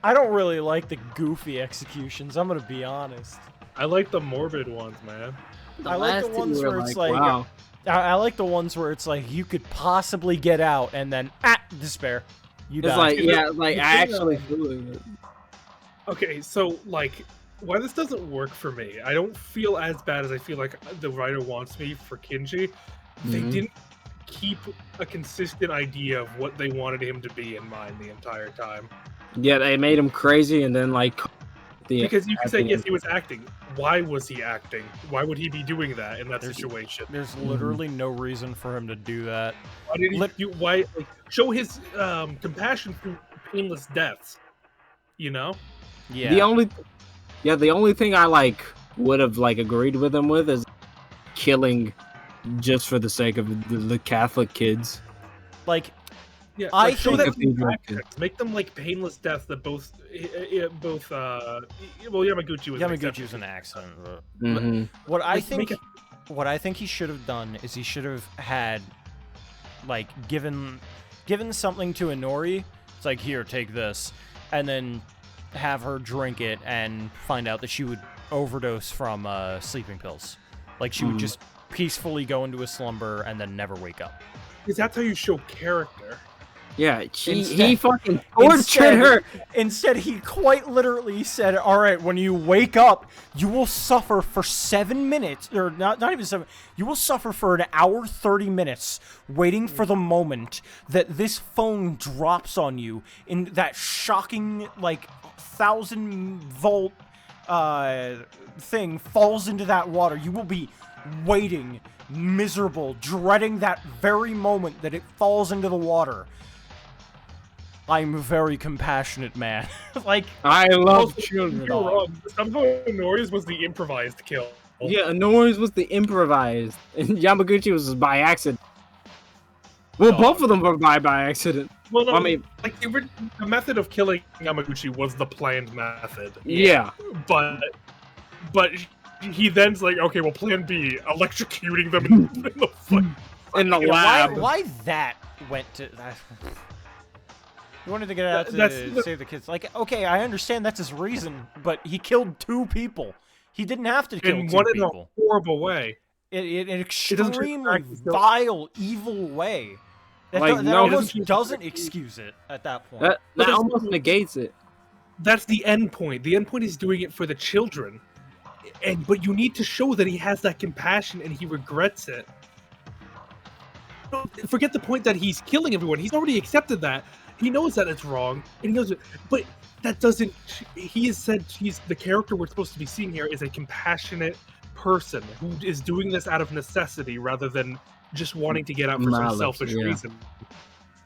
I don't really like the goofy executions. I'm gonna be honest. I like the morbid ones, man. The I like last the two ones were where it's like, wow. I like the ones where it's like you could possibly get out and then despair. You It's die. like, yeah, The like thing, I actually feel it. Okay, so like, why this doesn't work for me? I don't feel as bad as I feel like the writer wants me for Kinji. They Mhm. didn't keep a consistent idea of what they wanted him to be in mind the entire time. Yeah, they made him crazy, and then like Because you can say, acting yes, he was acting. Why was he acting? Why would he be doing that in that There's- situation? There's literally no reason for him to do that. Why did he Lit- why like, show his compassion through painless deaths? You know? Yeah. the only thing I like would have like agreed with him with is killing just for the sake of the Catholic kids. like Yeah, I like, show think- that Cathedral through actions. Make them like painless deaths that both well, Yamaguchi was Yamaguchi was an accident. but- Mhm. What I Like, think, make what I think he should have done is he should have had, like, given something to Inori. It's like, here, take this, and then have her drink it and find out that she would overdose from sleeping pills. Like she would just peacefully go into a slumber and then never wake up. Because that's how you show character. Yeah, he Instead- fucking tortured her. Instead, he quite literally said, "All right, when you wake up, you will suffer for 7 minutes, or not even 7. You will suffer for an hour 30 minutes, waiting for the moment that this phone drops on you in that shocking, like 1,000-volt thing falls into that water. You will be waiting, miserable, dreading that very moment that it falls into the water." I'm a very compassionate man. Like, I love Also, children. you're wrong. Somehow Inori's was the improvised kill. Yeah, Noise was the improvised, and Yamaguchi was by accident. Well, both of them were by accident. Well, no, I mean, like the method of killing Yamaguchi was the planned method. yeah. But he then's like, okay, well, plan B, electrocuting them in the foot. In the why, lab. why that went to that? He wanted to get out to That's- save the kids. Like, okay, I understand that's his reason, but he killed 2 people. He didn't have to kill In 2 one in a people. horrible way. In an doesn't extremely practice kill- vile, evil way. That, Like, that no, almost doesn't- doesn't excuse it at that point. That But it's- almost negates it. That's the end point. The end point is doing it for the children. But you need to show that he has that compassion and he regrets it. Forget the point that he's killing everyone. He's already accepted that. He knows that it's wrong, and he knows it. But that doesn't. He has said he's the character we're supposed to be seeing here is a compassionate person who is doing this out of necessity rather than just wanting to get out for some Malice, selfish yeah. reason.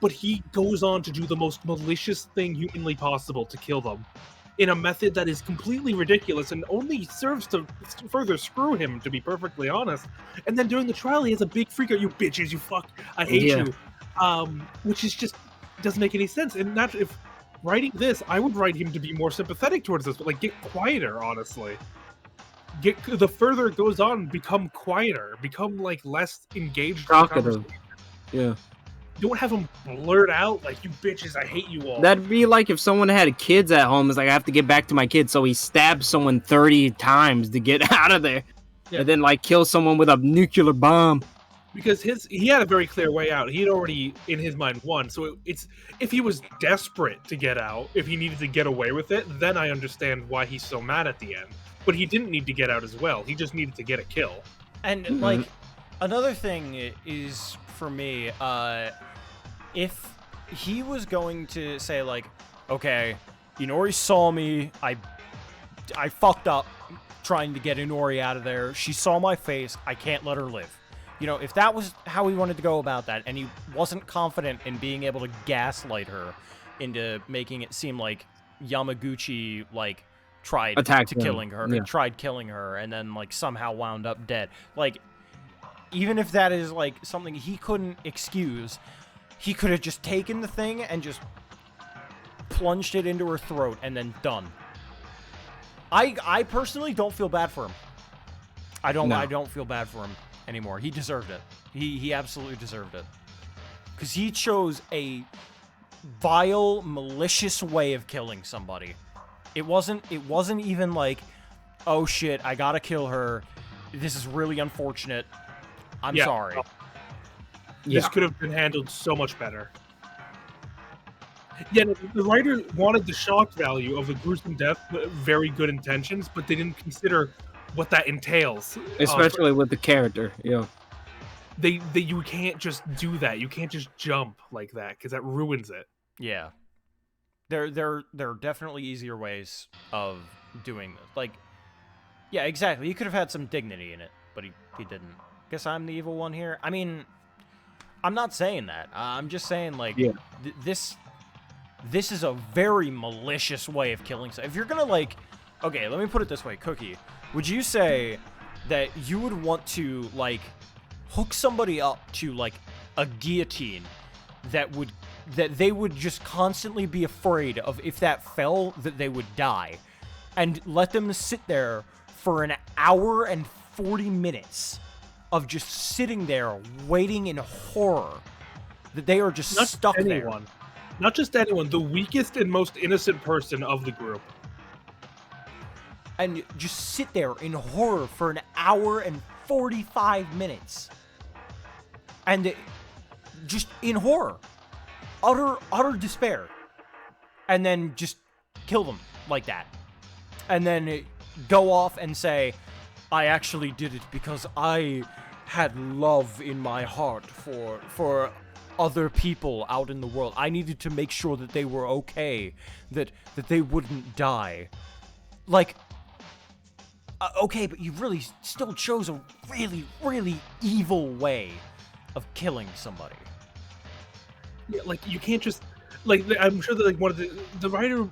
But he goes on to do the most malicious thing humanly possible to kill them in a method that is completely ridiculous and only serves to further screw him, to be perfectly honest. And then during the trial, he has a big freak out, "You bitches, you fuck, I hate Yeah. you," which is just doesn't make any sense. And not if writing this, I would write him to be more sympathetic towards this, but like get quieter, honestly. Get the further it goes on, become quieter, become like less engaged. in Talkative. conversation. Yeah. Don't have him blurt out like, "You bitches, I hate you all." That'd be like if someone had kids at home. It's like, I have to get back to my kids. So he stabs someone 30 times to get out of there. Yeah. And then, like, kills someone with a nuclear bomb. Because he had a very clear way out. He had already in his mind won. So it's if he was desperate to get out, if he needed to get away with it, then I understand why he's so mad at the end. But he didn't need to get out as well. He just needed to get a kill. And like another thing is for me, if he was going to say like, okay, Inori saw me, I fucked up trying to get Inori out of there. She saw my face. I can't let her live. You know, if that was how he wanted to go about that, and he wasn't confident in being able to gaslight her into making it seem like Yamaguchi like tried Attacked to him, killing her, yeah. tried killing her, and then like somehow wound up dead. Like, even if that is like something he couldn't excuse, he could have just taken the thing and just plunged it into her throat and then done. I personally don't feel bad for him. I don't feel bad for him anymore. He deserved it. He absolutely deserved it. Because he chose a vile, malicious way of killing somebody. It wasn't even like, oh shit, I gotta kill her. This is really unfortunate. I'm Yeah. sorry. This could have been handled so much better. Yeah, the writer wanted the shock value of the gruesome death, very good intentions, but they didn't consider what that entails. Especially with the character. Yeah. You can't just do that. You can't just jump like that because that ruins it. Yeah. There are definitely easier ways of doing this. Like, yeah, exactly. He could have had some dignity in it, but he didn't. Guess I'm the evil one here. I mean, I'm not saying that. I'm just saying, like, Yeah. This is a very malicious way of killing. So if you're gonna, like, okay, let me put it this way, Cookie. Would you say that you would want to, like, hook somebody up to, like, a guillotine that they would just constantly be afraid of, if that fell, that they would die, and let them sit there for an hour and 40 minutes of just sitting there waiting in horror that they are just Not stuck anyone. Not just anyone, the weakest and most innocent person of the group. and just sit there in horror for an hour and 45 minutes. And just in horror. Utter despair. And then just kill them like that. And then go off and say, I actually did it because I had love in my heart for other people out in the world. I needed to make sure that they were okay, that they wouldn't die. Like, okay, but you really still chose a really, really evil way of killing somebody. Yeah, like you can't just like I'm sure that like one of the writer.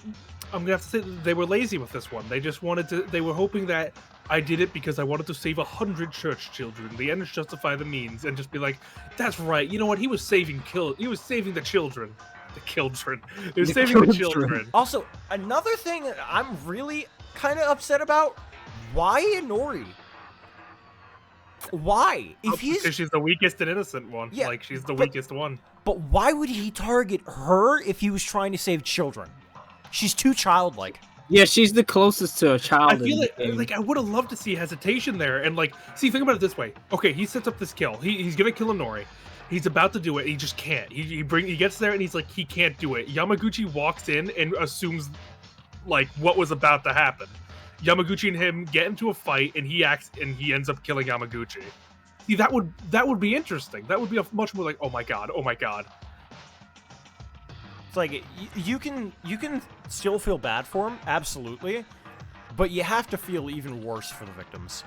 I'm gonna have to say that they were lazy with this one. They just wanted to. They were hoping that I did it because I wanted to save 100 church children. The ends justify the means, and just be like, that's right. You know what? He was saving He was saving the children. The children. He was saving the children. Also, another thing that I'm really kind of upset about: why Inori? Why? If he's Because she's the weakest and innocent one. Yeah, like she's the but- weakest one. But why would he target her if he was trying to save children? She's too childlike. Yeah, she's the closest to a child. I feel in the game. like I would have loved to see hesitation there, and like, see, think about it this way. Okay, he sets up this kill. He's gonna kill Inori. He's about to do it. He just can't. He gets there and he's like, he can't do it. Yamaguchi walks in and assumes like what was about to happen. Yamaguchi and him get into a fight, and he ends up killing Yamaguchi. See, that would be interesting. That would be a much more like, oh my god. It's like you can still feel bad for him, absolutely, but you have to feel even worse for the victims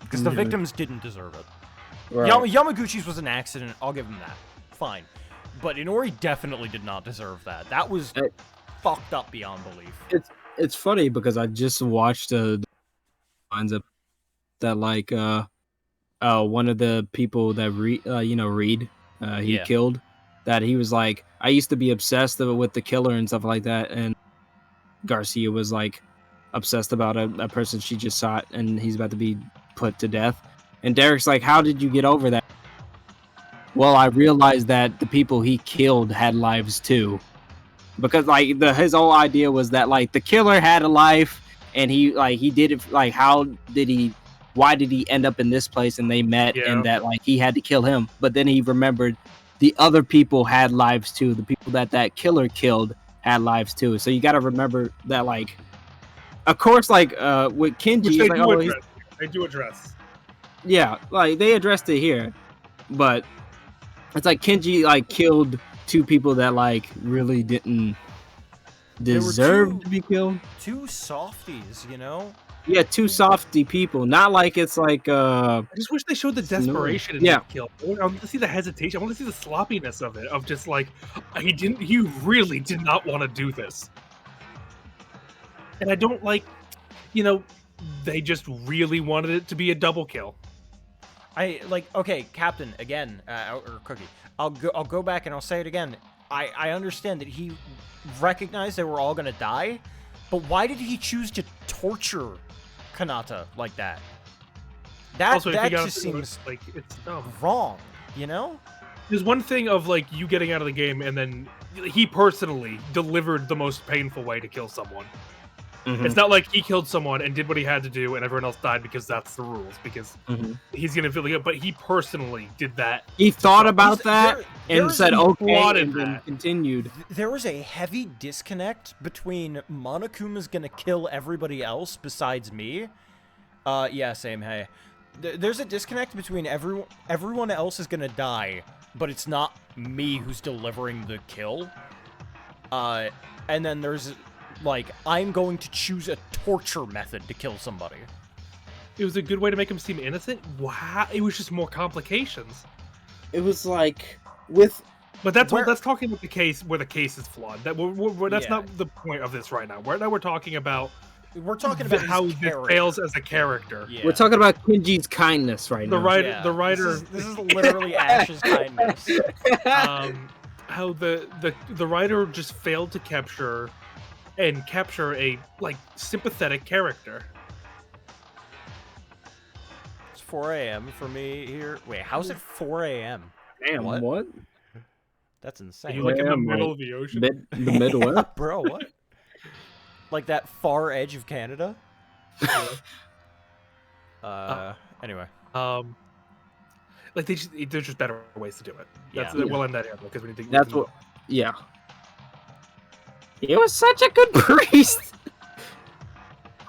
because the Yeah. victims didn't deserve it. Right. Yamaguchi's was an accident. I'll give him that. Fine, but Inori definitely did not deserve that. That was fucked up beyond belief. It's funny because I just watched the lines up that like one of the people that Reed he Yeah. killed, that he was like, I used to be obsessed with the killer and stuff like that, and Garcia was like obsessed about a person she just shot and he's about to be put to death, and Derek's like, how did you get over that? Well, I realized that the people he killed had lives too, because like his whole idea was that like the killer had a life and he did it, like why did he end up in this place and they met, Yeah. and that like he had to kill him, but then he remembered the other people had lives too. The people that killer killed had lives too. So you got to remember that, like, of course, like with Kenji, Which it's they like, do oh, address. They do address. yeah, like they addressed it here, but it's like Kenji like killed two people that like really didn't were deserve two- to be killed. Two softies, you know. Yeah, two softy people. Not like it's like I just wish they showed the It's annoying. desperation in Yeah. that kill. I want to see the hesitation. I want to see the sloppiness of it. Of just like he really did not want to do this. And I don't like, they just really wanted it to be a double kill. Okay, Captain, again, or Cookie. I'll go back and I'll say it again. I understand that he recognized they were all gonna die, but why did he choose to torture Kanata like that? That Also, if you got just seems like it's dumb. wrong, you know? There's one thing of like you getting out of the game and then he personally delivered the most painful way to kill someone. Mhm. It's not like he killed someone and did what he had to do and everyone else died because that's the rules, because Mhm. he's gonna feel good, but he personally did that. He thought about that and there's said, a okay, plotted and then that. continued. There was a heavy disconnect between Monokuma's gonna kill everybody else besides me. Yeah, same. Hey, there's a disconnect between everyone else is gonna die, but it's not me who's delivering the kill. And then there's like I'm going to choose a torture method to kill somebody. It was a good way to make him seem innocent. Wow, it was just more complications. It was like with But that's Where- that's talking about the case where the case is flawed. That's Yeah. not the point of this right now. Right now we're talking about We're talking about how his this character. fails as a character. Yeah. We're talking about Kinji's kindness right The now. writer, Yeah, the writer, This is literally Ash's kindness. how the writer just failed to capture a like sympathetic character. It's 4 a.m. for me here. Wait, how's it 4 a.m.? Damn, What? what? That's Are insane. you like in the I'm middle like of the ocean? The Midwest? Bro, what? Like that far edge of Canada? Anyway. Like there's just better ways to do it. That's Yeah. we'll end that here because we need to. That's what. Yeah. He was such a good priest.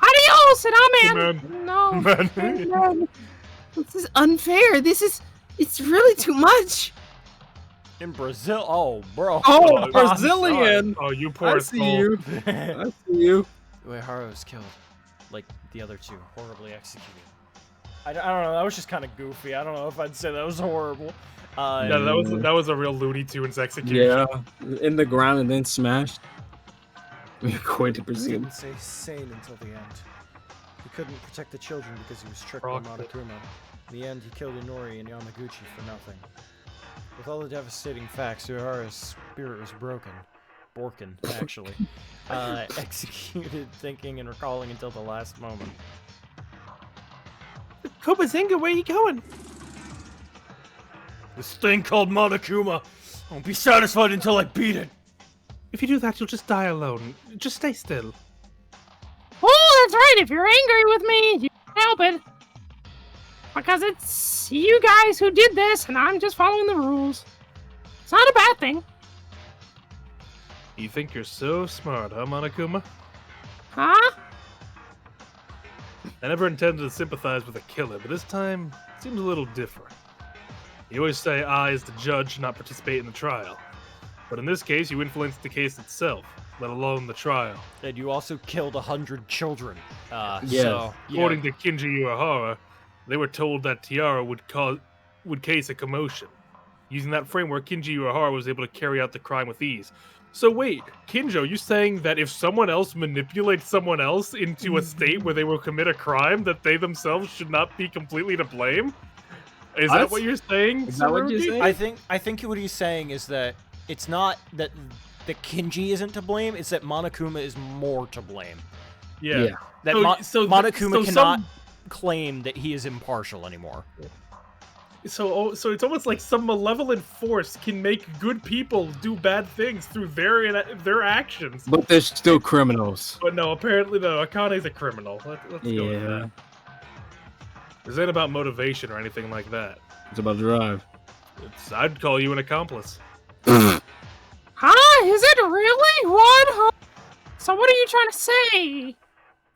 Adios, and amen. Man. No, Man. man. This is unfair. It's really too much. In Brazil? Oh, bro. Oh, I'm Brazilian. Oh, you I poor see soul. you. I see you. Uehara was killed. Like the other two, horribly executed. I don't know, that was just kind of goofy. I don't know if I'd say that was horrible. Yeah, that was a real Looney Tunes execution. Yeah, in the ground and then smashed. We quite to He presume. didn't stay sane until the end. He couldn't protect the children because he was tricked by Rocket. Monokuma. In the end, he killed Inori and Yamaguchi for nothing. With all the devastating facts, Uehara's spirit was broken. Borkin, actually. Executed, thinking and recalling until the last moment. Kobazinga, where you going? This thing called Monokuma! I won't be satisfied until I beat it! If you do that, you'll just die alone. Just stay still. Oh, that's right. If you're angry with me, you can't help it. Because it's you guys who did this, and I'm just following the rules. It's not a bad thing. You think you're so smart, huh, Monokuma? Huh? I never intended to sympathize with a killer, but this time it seems a little different. You always say I, as the judge, should not participate in the trial. But in this case, you influenced the case itself, let alone the trial. And you also killed 100 children. Yeah. So, According to Kinji Uehara, they were told that Tiara would case a commotion. Using that framework, Kinji Uehara was able to carry out the crime with ease. So wait, Kinjo, you saying that if someone else manipulates someone else into a state where they will commit a crime, that they themselves should not be completely to blame? Is that what you're saying? Is that what you're Sarugi? saying? I think what he's saying is that it's not that Kinji isn't to blame, it's that Monokuma is more to blame. Yeah. Yeah. That Monokuma cannot claim that he is impartial anymore. So it's almost like some malevolent force can make good people do bad things through their actions. But they're still criminals. But no, apparently no. Akane's a criminal. Let's go with Yeah. that. This ain't about motivation or anything like that. It's about drive. I'd call you an accomplice. Huh? Is it really? What? Huh? So what are you trying to say?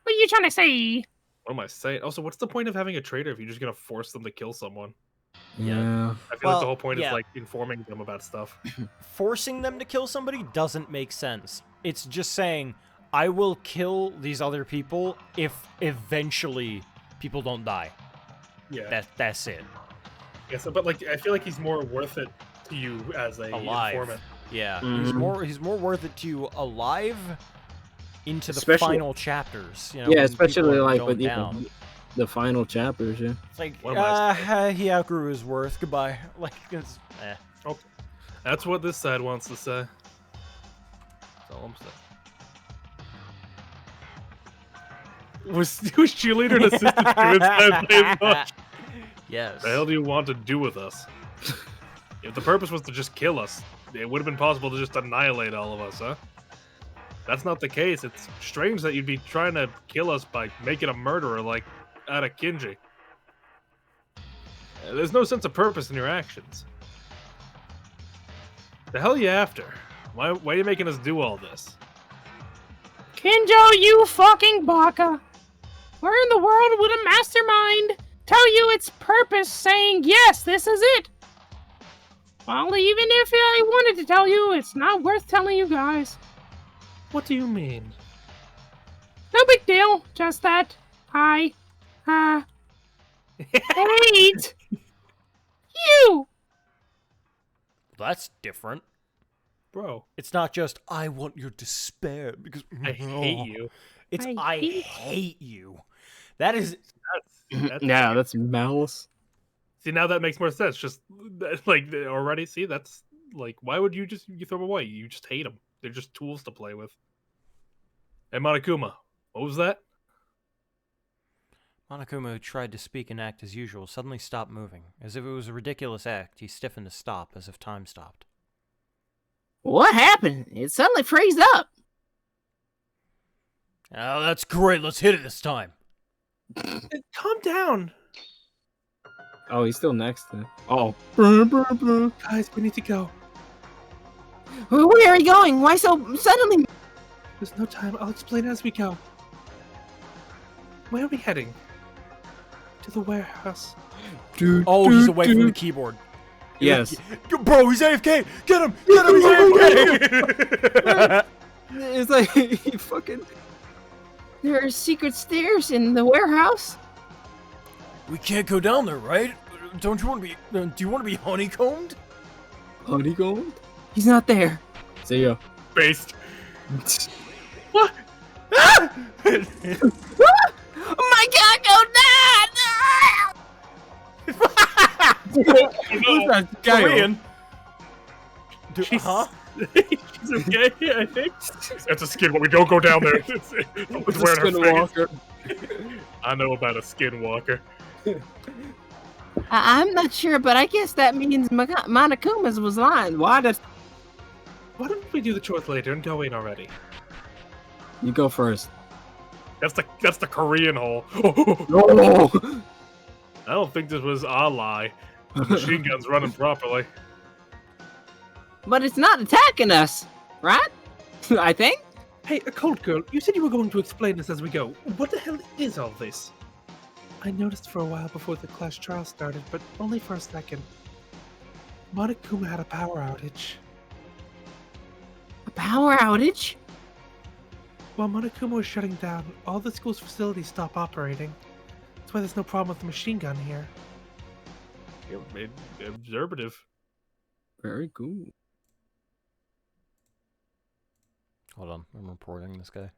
What are you trying to say? What am I saying? Also, what's the point of having a traitor if you're just gonna force them to kill someone? Yeah. I feel like the whole point yeah. is like informing them about stuff. Forcing them to kill somebody doesn't make sense. It's just saying, I will kill these other people if eventually people don't die. Yeah. That's it. Yes, but like I feel like he's more worth it to you as a Alive. informant. Yeah, Mhm. he's more worth it to you alive into the Especially- final chapters. You know, Yeah, when especially people are like going with down. the final chapters. Yeah. It's like, What am I he outgrew his worth. Goodbye. Like, it's, That's what this side wants to say. That's all I'm saying. Was cheerleader an assistant to much? Yes. The hell do you want to do with us? If the purpose was to just kill us, it would have been possible to just annihilate all of us, huh? That's not the case. It's strange that you'd be trying to kill us by making a murderer like Adakinji. There's no sense of purpose in your actions. The hell are you after? Why are you making us do all this? Kinjo, you fucking baka! Where in the world would a mastermind tell you its purpose saying, yes, this is it? Well, even if I wanted to tell you, it's not worth telling you guys. What do you mean? No big deal, just that I, hate you! That's different. Bro, It's not just I want your despair because I hate you. It's I I hate- hate you. That is That's Yeah, that's malice. See, now that makes more sense. Just like already, see, that's like, why would you throw them away? You just hate them. They're just tools to play with. And Monokuma, what was that? Monokuma, who tried to speak and act as usual, suddenly stopped moving. As if it was a ridiculous act, he stiffened to stop, as if time stopped. What happened? It suddenly froze up. Oh, that's great. Let's hit it this time. Calm down. Oh, he's still next to. Oh. Guys, we need to go. Where are you going? Why so suddenly? There's no time. I'll explain as we go. Where are we heading? To the warehouse. Oh, he's away from the keyboard. Yes. Bro, he's AFK! Get him! Get him! He's AFK! It's like he fucking. There are secret stairs in the warehouse. We can't go down there, right? Don't you want to be? Do you want to be honeycombed? Honeycomb? He's not there. See ya. Based. Oh my god, go Who's that guy? Korean. She's- Huh? She's okay, I think. That's a skin. We don't go down there. It's wearing her face. I know about a skinwalker. I'm not sure, but I guess that means Monokuma's was lying. Why does... Why don't we do the chores later and go in already? You go first. That's the Korean hole. No. I don't think this was a lie. The machine gun's running properly. But it's not attacking us, right? I think. Hey, a cold girl, you said you were going to explain this as we go. What the hell is all this? I noticed for a while before the class trial started, but only for a second. Monokuma had a power outage. A power outage? While Monokuma was shutting down, all the school's facilities stopped operating. That's why there's no problem with the machine gun here. Observative. Very cool. Hold on, I'm reporting this guy.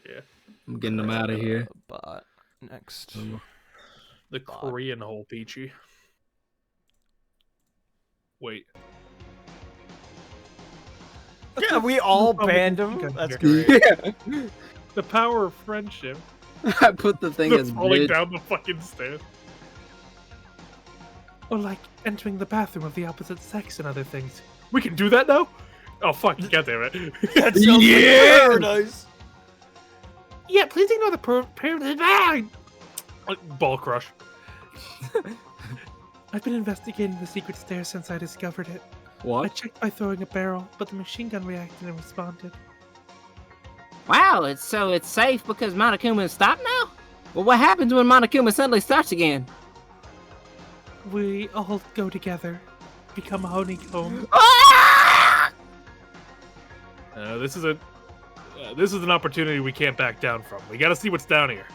Yeah. I'm getting him out of here. But next. The Korean hole, Peachy. Wait. Yeah, we all Oh, banned we him. can That's hear. great. Yeah. The power of friendship. I put the thing as Falling mid. down the fucking stairs. Or like entering the bathroom of the opposite sex and other things. We can do that now? Oh, fuck. God damn it. That sounds like paradise. Yeah, please ignore the Ball crush. I've been investigating the secret stairs since I discovered it. I What? checked by throwing a barrel, but the machine gun reacted and responded. Wow, it's safe because Monokuma is stopped now? Well, what happens when Monokuma suddenly starts again? We all go together, become a honeycomb. Ah! This is an opportunity we can't back down from. We gotta see what's down here.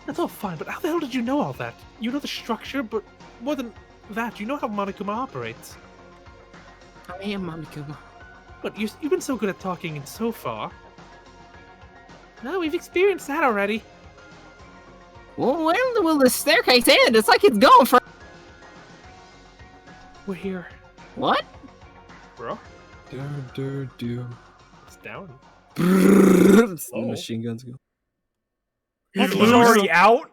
That's all fine, but how the hell did you know all that? You know the structure, but more than that, you know how Monokuma operates. I am Monokuma. But you've been so good at talking and so far. No, we've experienced that already. Well, when will the staircase end? It's like it's going for... We're here. What? Bro, Do. it's down. The Oh. machine guns go. He's already out.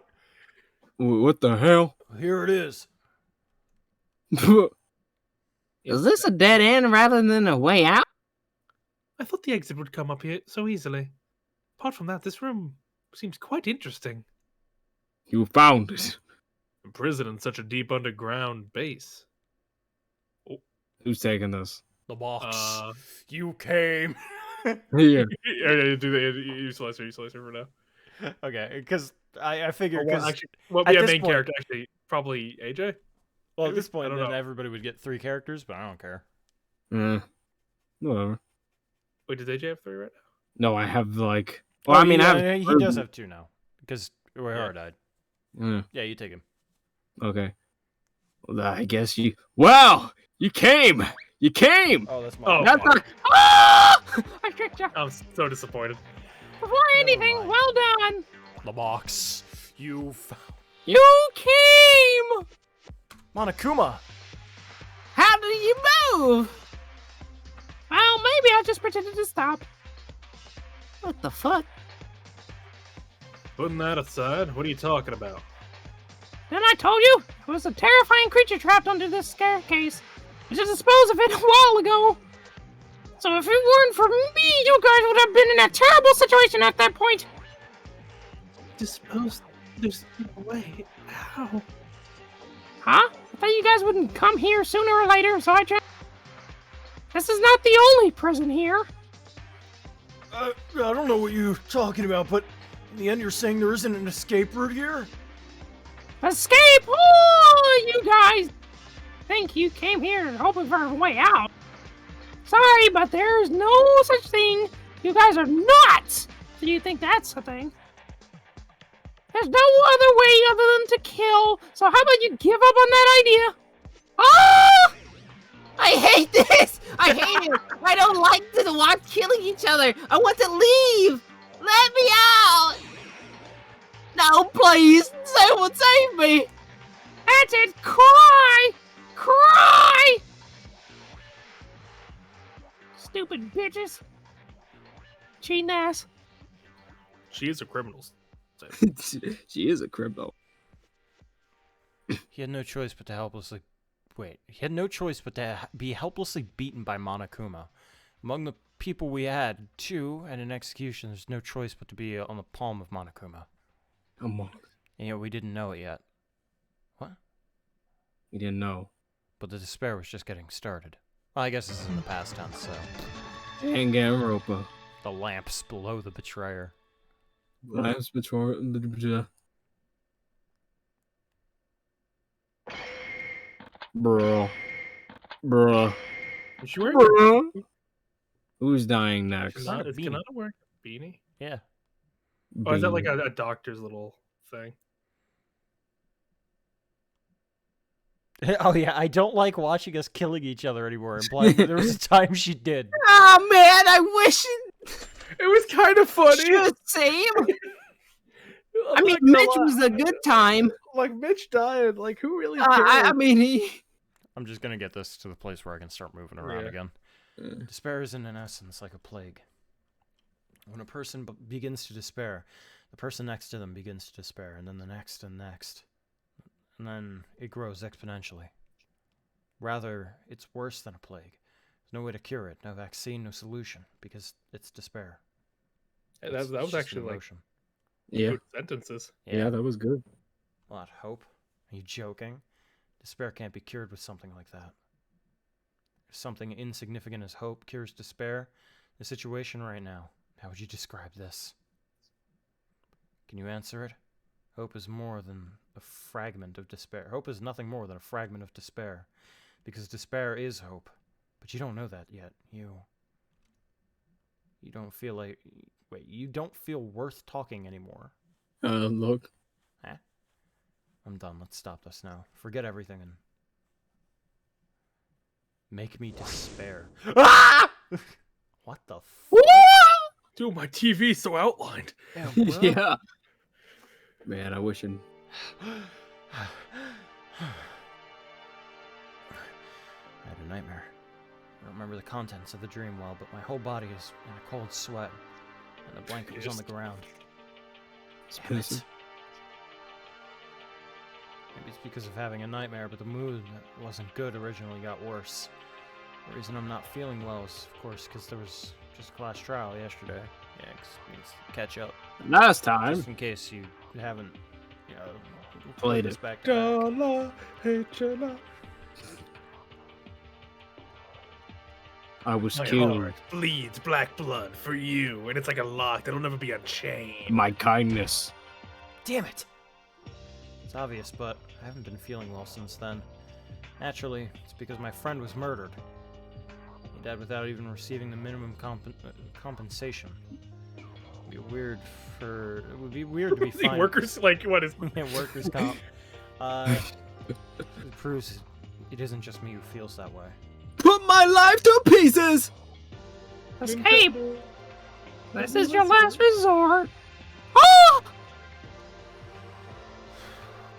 What the hell? Here it is. Is this a dead end rather than a way out? I thought the exit would come up here so easily. Apart from that, this room seems quite interesting. You found it. A prison in such a deep underground base. Who's taking this? The box. Uh, You came. Yeah. yeah, do the you slicer for now. Okay, because I figured Well, because actually, well, at yeah, this main point- character actually probably AJ. well at maybe? this I point don't then know. everybody would get 3 characters, but I don't care. Whatever. Wait, does AJ have 3 right No, I have like. Well, I mean, I have. he does have 2 now because Uehara died. Yeah, you take him. Okay. Well, I guess you. Wow! You came! You came! Oh, that's my. Oh, That's fuck. not. Ah! I tricked you. now? I'm so disappointed. Before anything, mind. well done. The box. You You came. Monokuma. How did you move? Well, maybe I just pretended to stop. What the fuck? Putting that aside, what are you talking about? Then I told you it was a terrifying creature trapped under this staircase. I just disposed of it a while ago. So if it weren't for me, you guys would have been in a terrible situation at that point. Disposed. There's no way. How? Huh? I thought you guys wouldn't come here sooner or later, so I tried. This is not the only prison here. I don't know what you're talking about, but in the end, you're saying there isn't an escape route here? Escape! Oh, you guys think you came here hoping for a way out. Sorry, but there's no such thing. You guys are nuts! So you think that's a thing? There's no other way other than to kill, so how about you give up on that idea? Oh! I hate this! I hate it! I don't like to watch killing each other! I want to leave! Let me out! No, please! Someone save me! That's it! Cry! Cry! Stupid bitches. Cheating ass. She is a criminal. She is a criminal. He had no choice but to helplessly. Wait, he had no choice but to be helplessly beaten by Monokuma. Among the people we had, 2 and an execution, there's no choice but to be on the palm of Monokuma. Come on. And yet we didn't know it yet. What? You didn't know. But the despair was just getting started. Well, I guess this is in the past tense, so. Danganronpa. The lamps below the betrayer. Last between. Bro. Bruh. Is she wearing Bruh. Who's dying a next? not a Is beanie. Kanata wearing a beanie? Yeah. Oh, is that like Beanie. a doctor's little thing? Oh yeah, I don't like watching us killing each other anymore. And Black, there was a time she did. Oh man, I wish it It was kind of funny. should same. I mean, Mitch was a good time. Like Mitch died. Like who really I mean, he. I'm just gonna get this to the place where I can start moving around Yeah. again. Despair is in essence like a plague. When a person begins to despair, the person next to them begins to despair, and then the next and next. And then it grows exponentially. Rather, it's worse than a plague. There's no way to cure it, no vaccine, no solution, because it's despair. That It's was just an actually like emotion. Yeah. good sentences. Yeah, that was good. What, hope? Are you joking? Despair can't be cured with something like that. If something insignificant as hope cures despair, the situation right now, how would you describe this? Can you answer it? Hope is more than a fragment of despair. Hope is nothing more than a fragment of despair. Because despair is hope. But you don't know that yet. You don't feel like... Wait, you don't feel worth talking anymore. Look. I'm done. Let's stop this now. Forget everything and... make me despair. Ah! What the f... Dude, my TV's so outlined. Yeah. Man, I wish it. I had a nightmare. I don't remember the contents of the dream well, but my whole body is in a cold sweat, and the blanket was on the ground. Damn it. Maybe it's because of having a nightmare, but the mood that wasn't good originally got worse. The reason I'm not feeling well is, of course, because there was just a class trial yesterday. Yeah, 'cause it needs to catch up. Last time. Just in case you haven't, Played this it. back to back. Dollar, H&R. I was My killed. heart bleeds black blood for you, and it's like a lock that'll never be unchained. My kindness. Damn it! It's obvious, but I haven't been feeling well since then. Naturally, it's because my friend was murdered. He died without even receiving the minimum compensation. It would be weird to be The fined. workers, like, what is... Yeah, workers' comp. It proves it isn't just me who feels that way. Put my life to pieces! Escape! This is your last resort. Oh!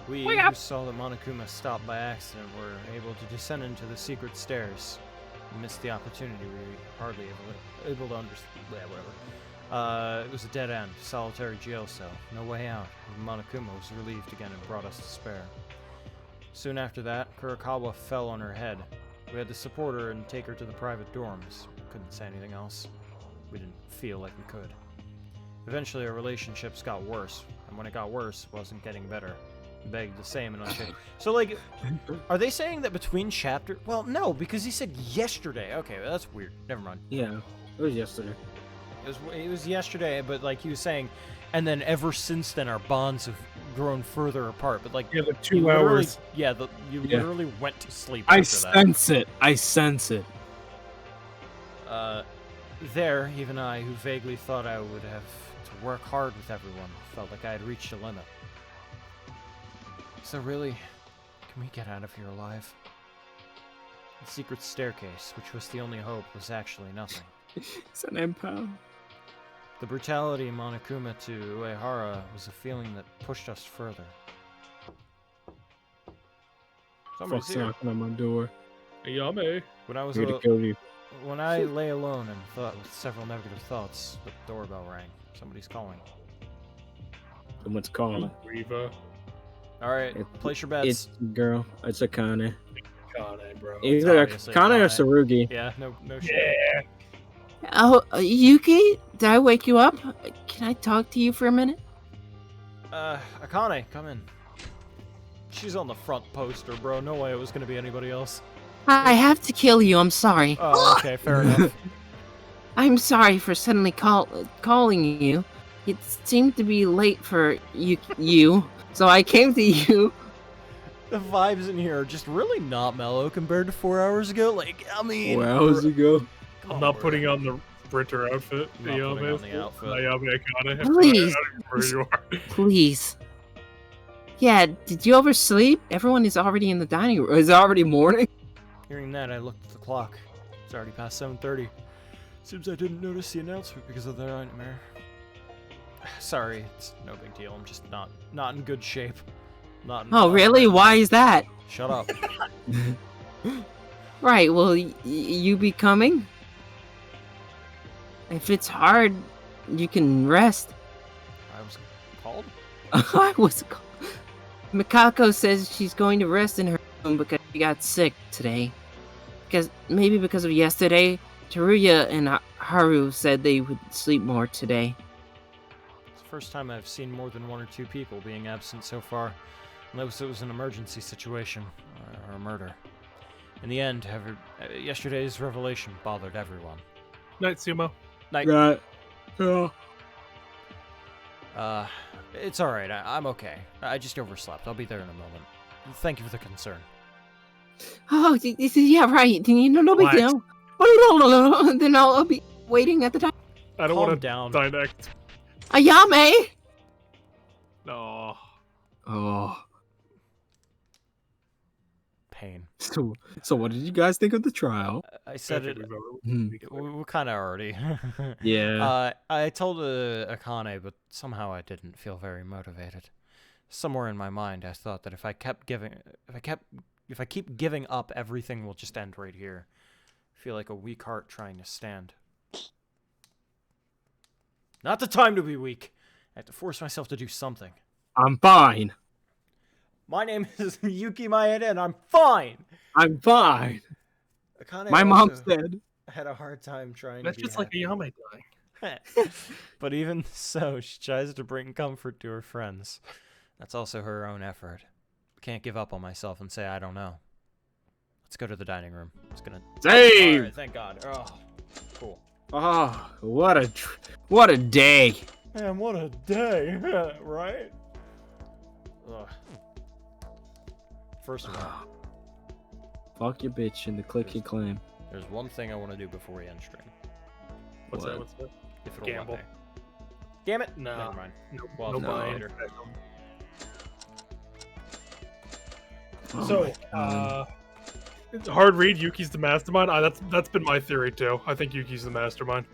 We Wake who up. saw the Monokuma stop by accident were able to descend into the secret stairs. We missed the opportunity. We were hardly able to understand. Yeah, whatever. It was a dead end, solitary jail cell, no way out. Monokuma was relieved again and brought us to spare. Soon after that, Kurakawa fell on her head. We had to support her and take her to the private dorms. Couldn't say anything else. We didn't feel like we could. Eventually, our relationships got worse, and when it got worse, it wasn't getting better. Begged the same and unchanged. So, like, are they saying that between chapter? Well, no, because he said yesterday. Okay, well, that's weird. Never mind. Yeah, it was yesterday. It was yesterday, but like he was saying, and then ever since then, our bonds have grown further apart. But like, Yeah, the you 2 literally- hours. Yeah, you Yeah. literally went to sleep I after that. sense it. I sense it. There, even I, who vaguely thought I would have to work hard with everyone, felt like I had reached a limit. So really, can we get out of here alive? The secret staircase, which was the only hope, was actually nothing. It's an empire. The brutality of Monokuma to Uehara was a feeling that pushed us further. Somebody's Fuck's here. knocking on my door. Yummy. When I was Here to kill you. when I lay alone and thought with several negative thoughts, the doorbell rang. Somebody's calling. Someone's calling. Riva. All right, It's- place your bets. It's girl. It's Akane. Kane, bro. Either obviously Akane or Akane. Sarugi. Yeah, no shit. Yeah. Oh, Yuki, did I wake you up? Can I talk to you for a minute? Akane, come in. She's on the front poster, bro. No way it was gonna be anybody else. I have to kill you. I'm sorry. Oh, okay, fair enough. I'm sorry for suddenly calling you. It seemed to be late for you, so I came to you. The vibes in here are just really not mellow compared to 4 hours ago. Like, I mean, Where else he go? I'm not putting on the sprinter outfit. I'm not putting on the outfit. Ayame Akane. Please. Where you are. Please. Yeah, did you oversleep? Everyone is already in the dining room. Is it already morning? Hearing that, I looked at the clock. It's already past 7:30. Seems I didn't notice the announcement because of the nightmare. Sorry, it's no big deal. I'm just not in good shape. Not. Oh, really? Why is that? Shut up. Right, well, you be coming? If it's hard, you can rest. I was called. I was. Mikako says she's going to rest in her room because she got sick today. Maybe because of yesterday, Teruya and Haru said they would sleep more today. It's the first time I've seen more than 1 or 2 people being absent so far, unless it was an emergency situation or a murder. In the end, yesterday's revelation bothered everyone. Night, Sumo. Night. Right. Yeah. It's all right. I'm okay. I just overslept. I'll be there in a moment. Thank you for the concern. Oh, yeah, right. No big Relax. deal. Then I'll be waiting at the time. I don't Calm want to down. direct. Ayame! No. Oh. Pain. So what did you guys think of the trial? I said it. Hmm. We kind of already. Yeah. I told Akane, but somehow I didn't feel very motivated. Somewhere in my mind, I thought that if I keep giving up, everything will just end right here. I feel like a weak heart trying to stand. Not the time to be weak. I have to force myself to do something. I'm fine. My name is Yuki Maeda, and I'm fine. I'm fine. Akane My mom also said. had a hard time trying That's to be just like a happy. Yame dying. But even so, she tries to bring comfort to her friends. That's also her own effort. Can't give up on myself and say I don't know. Let's go to the dining room. It's gonna. Save! Alright, thank God. Oh, cool. Oh, what a day! Man, what a day, right? Ugh. First of all, Fuck your bitch and the click you claim. there's one thing I want to do before we end stream. What's What? that? What's that? If it'll Gamble. let me. Damn it! No. Never mind. No, Well, no no, buying. later. Oh So, my God. hard read. Yuki's the mastermind. That's been my theory too. I think Yuki's the mastermind.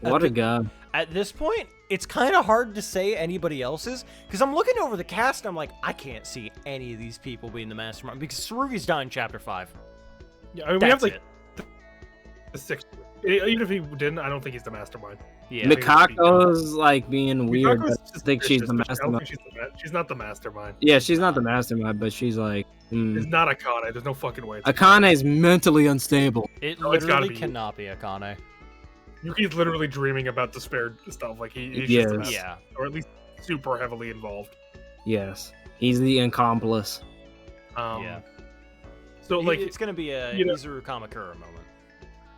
What a guy. At this point, it's kind of hard to say anybody else's because I'm looking over the cast and I'm like, I can't see any of these people being the mastermind because Tsurugi's done in chapter 5. Yeah, I mean, we That's have like it. the 6. Even if he didn't, I don't think he's the mastermind. Yeah. Mikako's like being weird, Mikako's but I think she's the suspicious, but I don't mastermind. think she's not the mastermind. Yeah, she's not the mastermind, but she's like. It's not Akane. There's no fucking way. it's Akane is mentally unstable. It No, it's gotta literally be cannot be Akane. Yuki's literally dreaming about despair stuff. Like he's just Yes. the master- Yeah. or at least super heavily involved. Yes, he's the accomplice. Yeah. So like, it's gonna be a you know- Izuru Kamakura moment.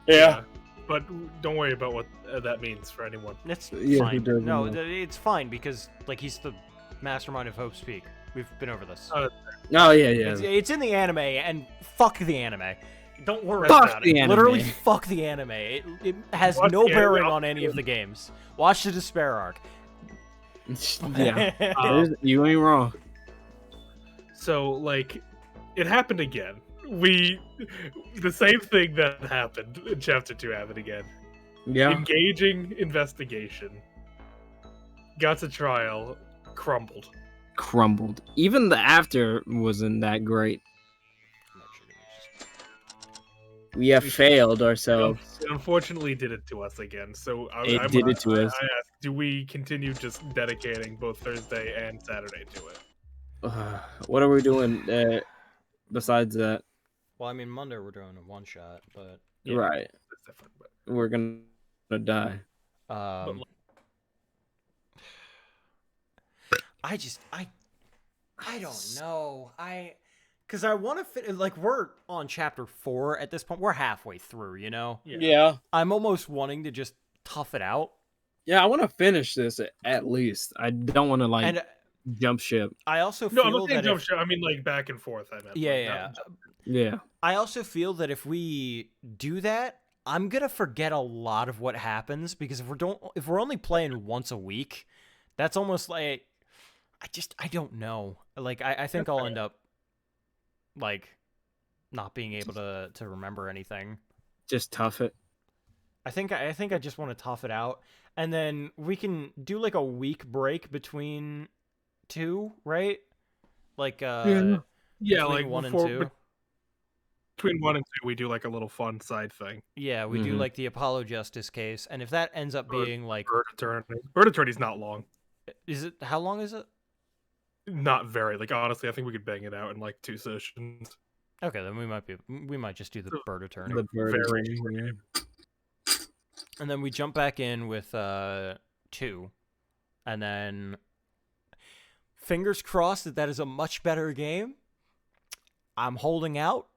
yeah, but don't worry about what that means for anyone. It's Yeah, he fine. doesn't No, know. it's fine because like he's the mastermind of Hope's Peak. We've been over this. Oh yeah, yeah. It's in the anime, and fuck the anime. Don't worry Fuck about the it. anime. Literally, fuck the anime. It has Watch no the anime, bearing I'll on any do of the games. Watch the Despair arc. yeah. You ain't wrong. So like, it happened again. The same thing that happened in chapter 2 happened again. Yeah. Engaging investigation. Got to trial. Crumbled. Crumbled. Even the after wasn't that great. We have failed ourselves. It unfortunately did it to us again. So It did it to us. I ask, do we continue just dedicating both Thursday and Saturday to it? What are we doing besides that? Well, I mean, Monday we're doing a one shot, but Yeah, Right. That's different, but We're gonna die. um, I don't know. Because I want to fit. Like we're on chapter 4 at this point. We're halfway through. You know. Yeah. I'm almost wanting to just tough it out. Yeah, I want to finish this at least. I don't want to like And jump ship. I also no, feel I'm not saying that jump if, shot. I mean like back and forth. I meant. Yeah, like, yeah. not jump- Yeah. I also feel that if we do that, I'm gonna forget a lot of what happens because if we're only playing once a week, that's almost like I don't know. Like I think I'll end up like not being able to remember anything. Just tough it. I think I just want to tough it out, and then we can do like a week break between two, right? Like Yeah, between like 1 and before- 2. Between 1 and 2, we do like a little fun side thing. Yeah, we do Mhm. like the Apollo Justice case, and if that ends up Bird- being like, Bird attorney. Bird attorney's not long. is it how long is it? Not very. Like honestly, I think we could bang it out in like 2 sessions. Okay, then we might just do the bird attorney, The bird Very attorney, yeah. and then we jump back in with 2, and then fingers crossed that is a much better game. I'm holding out.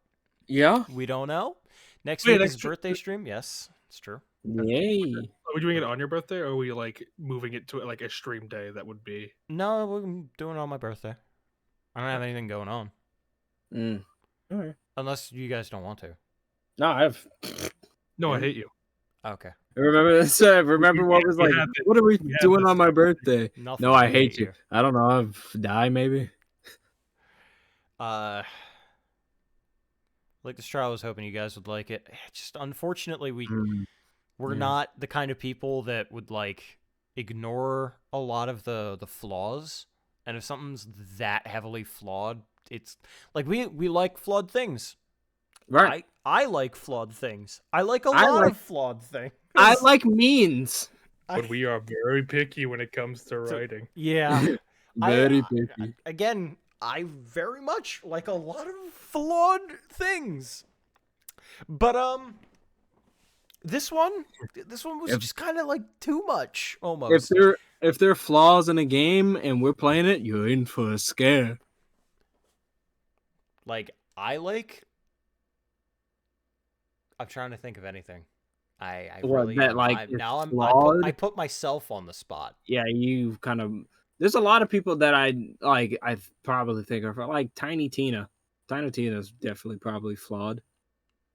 Yeah. We don't know. Next Wait, week next is birthday stream. Yes, it's true. Yay. Are we doing it on your birthday, or are we like moving it to like a stream day? That would be. No, we're doing it on my birthday. I don't have anything going on Mm. All right. unless you guys don't want to. No, I've. No, I hate you. Okay. Remember this? Remember what was we like? had this- What are we we had doing this on my birthday? Nothing. No, I hate you. I don't know. I've die maybe. Like this trial, I was hoping you guys would like it. Just unfortunately, Mm. we're Yeah. not the kind of people that would like ignore a lot of the flaws. And if something's that heavily flawed, it's like we like flawed things. Right. I like flawed things. I like a I lot like- of flawed things. I like means. But we are very picky when it comes to writing. Yeah. Very picky. Again, I very much like a lot of flawed things. But this one was If- just kind of like too much If almost. there are flaws in a game and we're playing it, you're in for a scare. Like I'm trying to think of anything. I What, really that, am. like, I, it's now flawed? I put myself on the spot. Yeah, you kind of. There's a lot of people that I like. I probably think are like Tiny Tina. Tiny Tina's definitely probably flawed,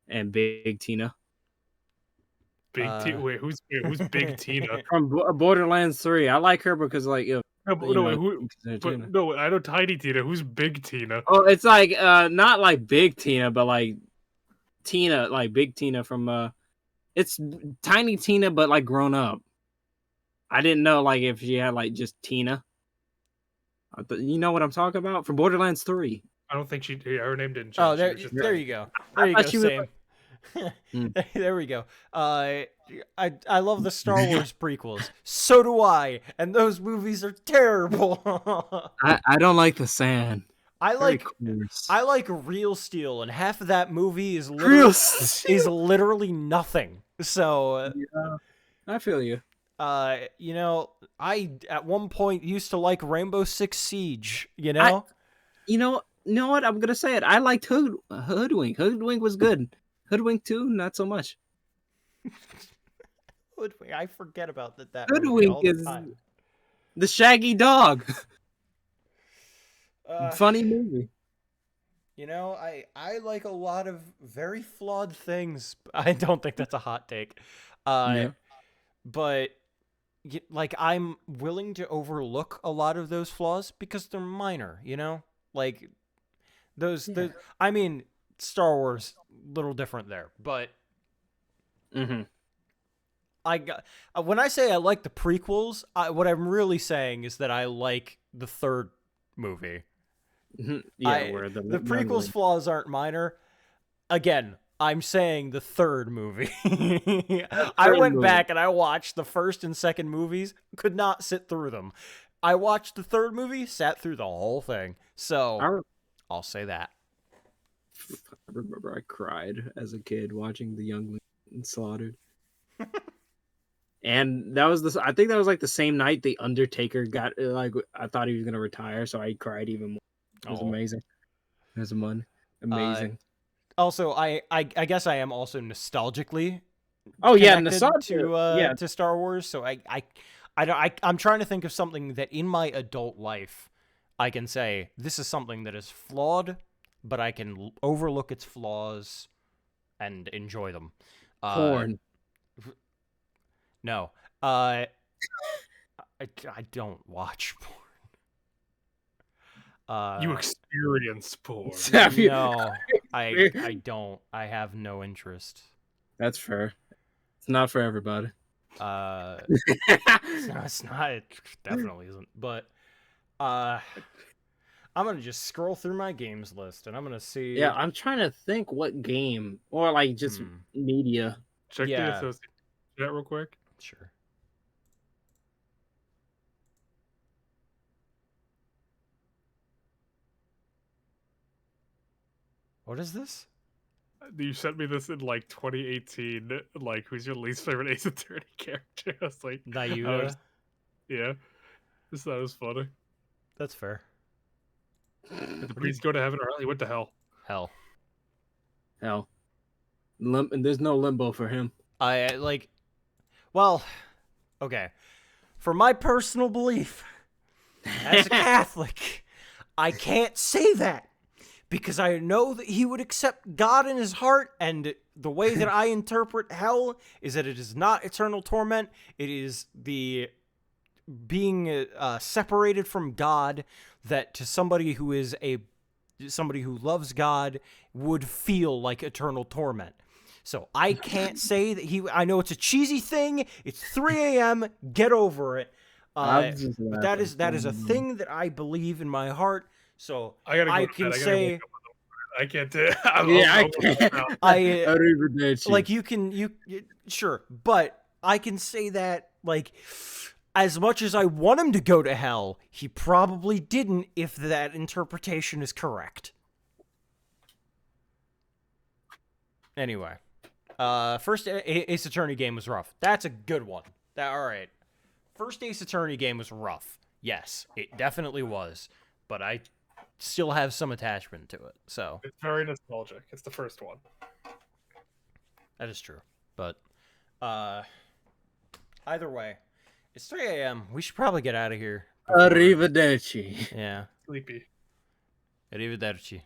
and Big Tina Big Tina. Wait, who's Big Tina? from Borderlands 3. I like her because like No, but, no, wait, who? But, no, I know Tiny Tina. Who's Big Tina? Oh, it's like not like Big Tina, but like Tina, like Big Tina from it's Tiny Tina, but like grown up. I didn't know like if she had like just Tina. You know what I'm talking about from Borderlands 3. I don't think she. Yeah, her name didn't change. Oh, She there, was just- there you go. There you go, thought she was Sam. Mm. There we go. I love the Star Wars prequels. So do I, and those movies are terrible. I don't like the sand. I Very like coarse. I like Real Steel, and half of that movie is Real literally nothing. So, I feel you. you know, I at one point used to like Rainbow Six Siege. You know, You know what? I'm gonna say it. I liked Hoodwink. Hoodwink was good. Hoodwink 2, not so much. I forget about that movie all Hoodwink the is time. the Shaggy Dog. Uh, Funny movie. You know, I like a lot of very flawed things. I don't think that's a hot take. Yeah. But like I'm willing to overlook a lot of those flaws because they're minor, you know? Like those I mean, Star Wars little different there, but Mm-hmm. when I say I like the prequels, what I'm really saying is that I like the third movie. Yeah, where The prequels flaws aren't minor. Again, I'm saying the third movie. I went movie. back and I watched the first and second movies, could not sit through them. I watched the third movie, sat through the whole thing. So, I'll say that. I remember I cried as a kid watching the younglings slaughtered. And that was I think that was like the same night the Undertaker got like I thought he was gonna retire, so I cried even more. It was amazing. It was amazing. Also, I guess I am also nostalgically Oh yeah, connected nostalgia. to Star Wars. So I'm trying to think of something that in my adult life I can say this is something that is flawed, but I can overlook its flaws and enjoy them. Porn. No, I don't watch porn. You experience porn. Have you- No, I don't. I have no interest. That's fair. It's not for everybody. No, it's not. It definitely isn't. But I'm gonna just scroll through my games list and I'm gonna see. Yeah, I'm trying to think what game or like just media. Check Yeah. the associate chat real quick. Sure. What is this? You sent me this in like 2018. Like, who's your least favorite Ace Attorney character? I was like, Nayuda? yeah. This thought was funny. That's fair. Did the priest go to heaven early? What the hell? Hell. Hell, there's no limbo for him. I like. Well, okay. For my personal belief, as a Catholic, I can't say that because I know that he would accept God in his heart, and the way that I interpret hell is that it is not eternal torment. It is the being separated from God that to somebody who is somebody who loves God would feel like eternal torment. So I can't say that I know it's a cheesy thing. It's 3 a.m. Get over it. But that is a thing that I believe in my heart. So I gotta go I to can bed. say I can't do it. I can't. I don't even dare cheat. like you sure, but I can say that like as much as I want him to go to hell, he probably didn't if that interpretation is correct. Anyway, first Ace Attorney game was rough. That's a good one. All right. First Ace Attorney game was rough. Yes, it definitely was. But I still have some attachment to it. So It's very nostalgic. It's the first one. that is true. But either way, it's 3 a.m. We should probably get out of here. Arrivederci. Yeah. Sleepy. Arrivederci.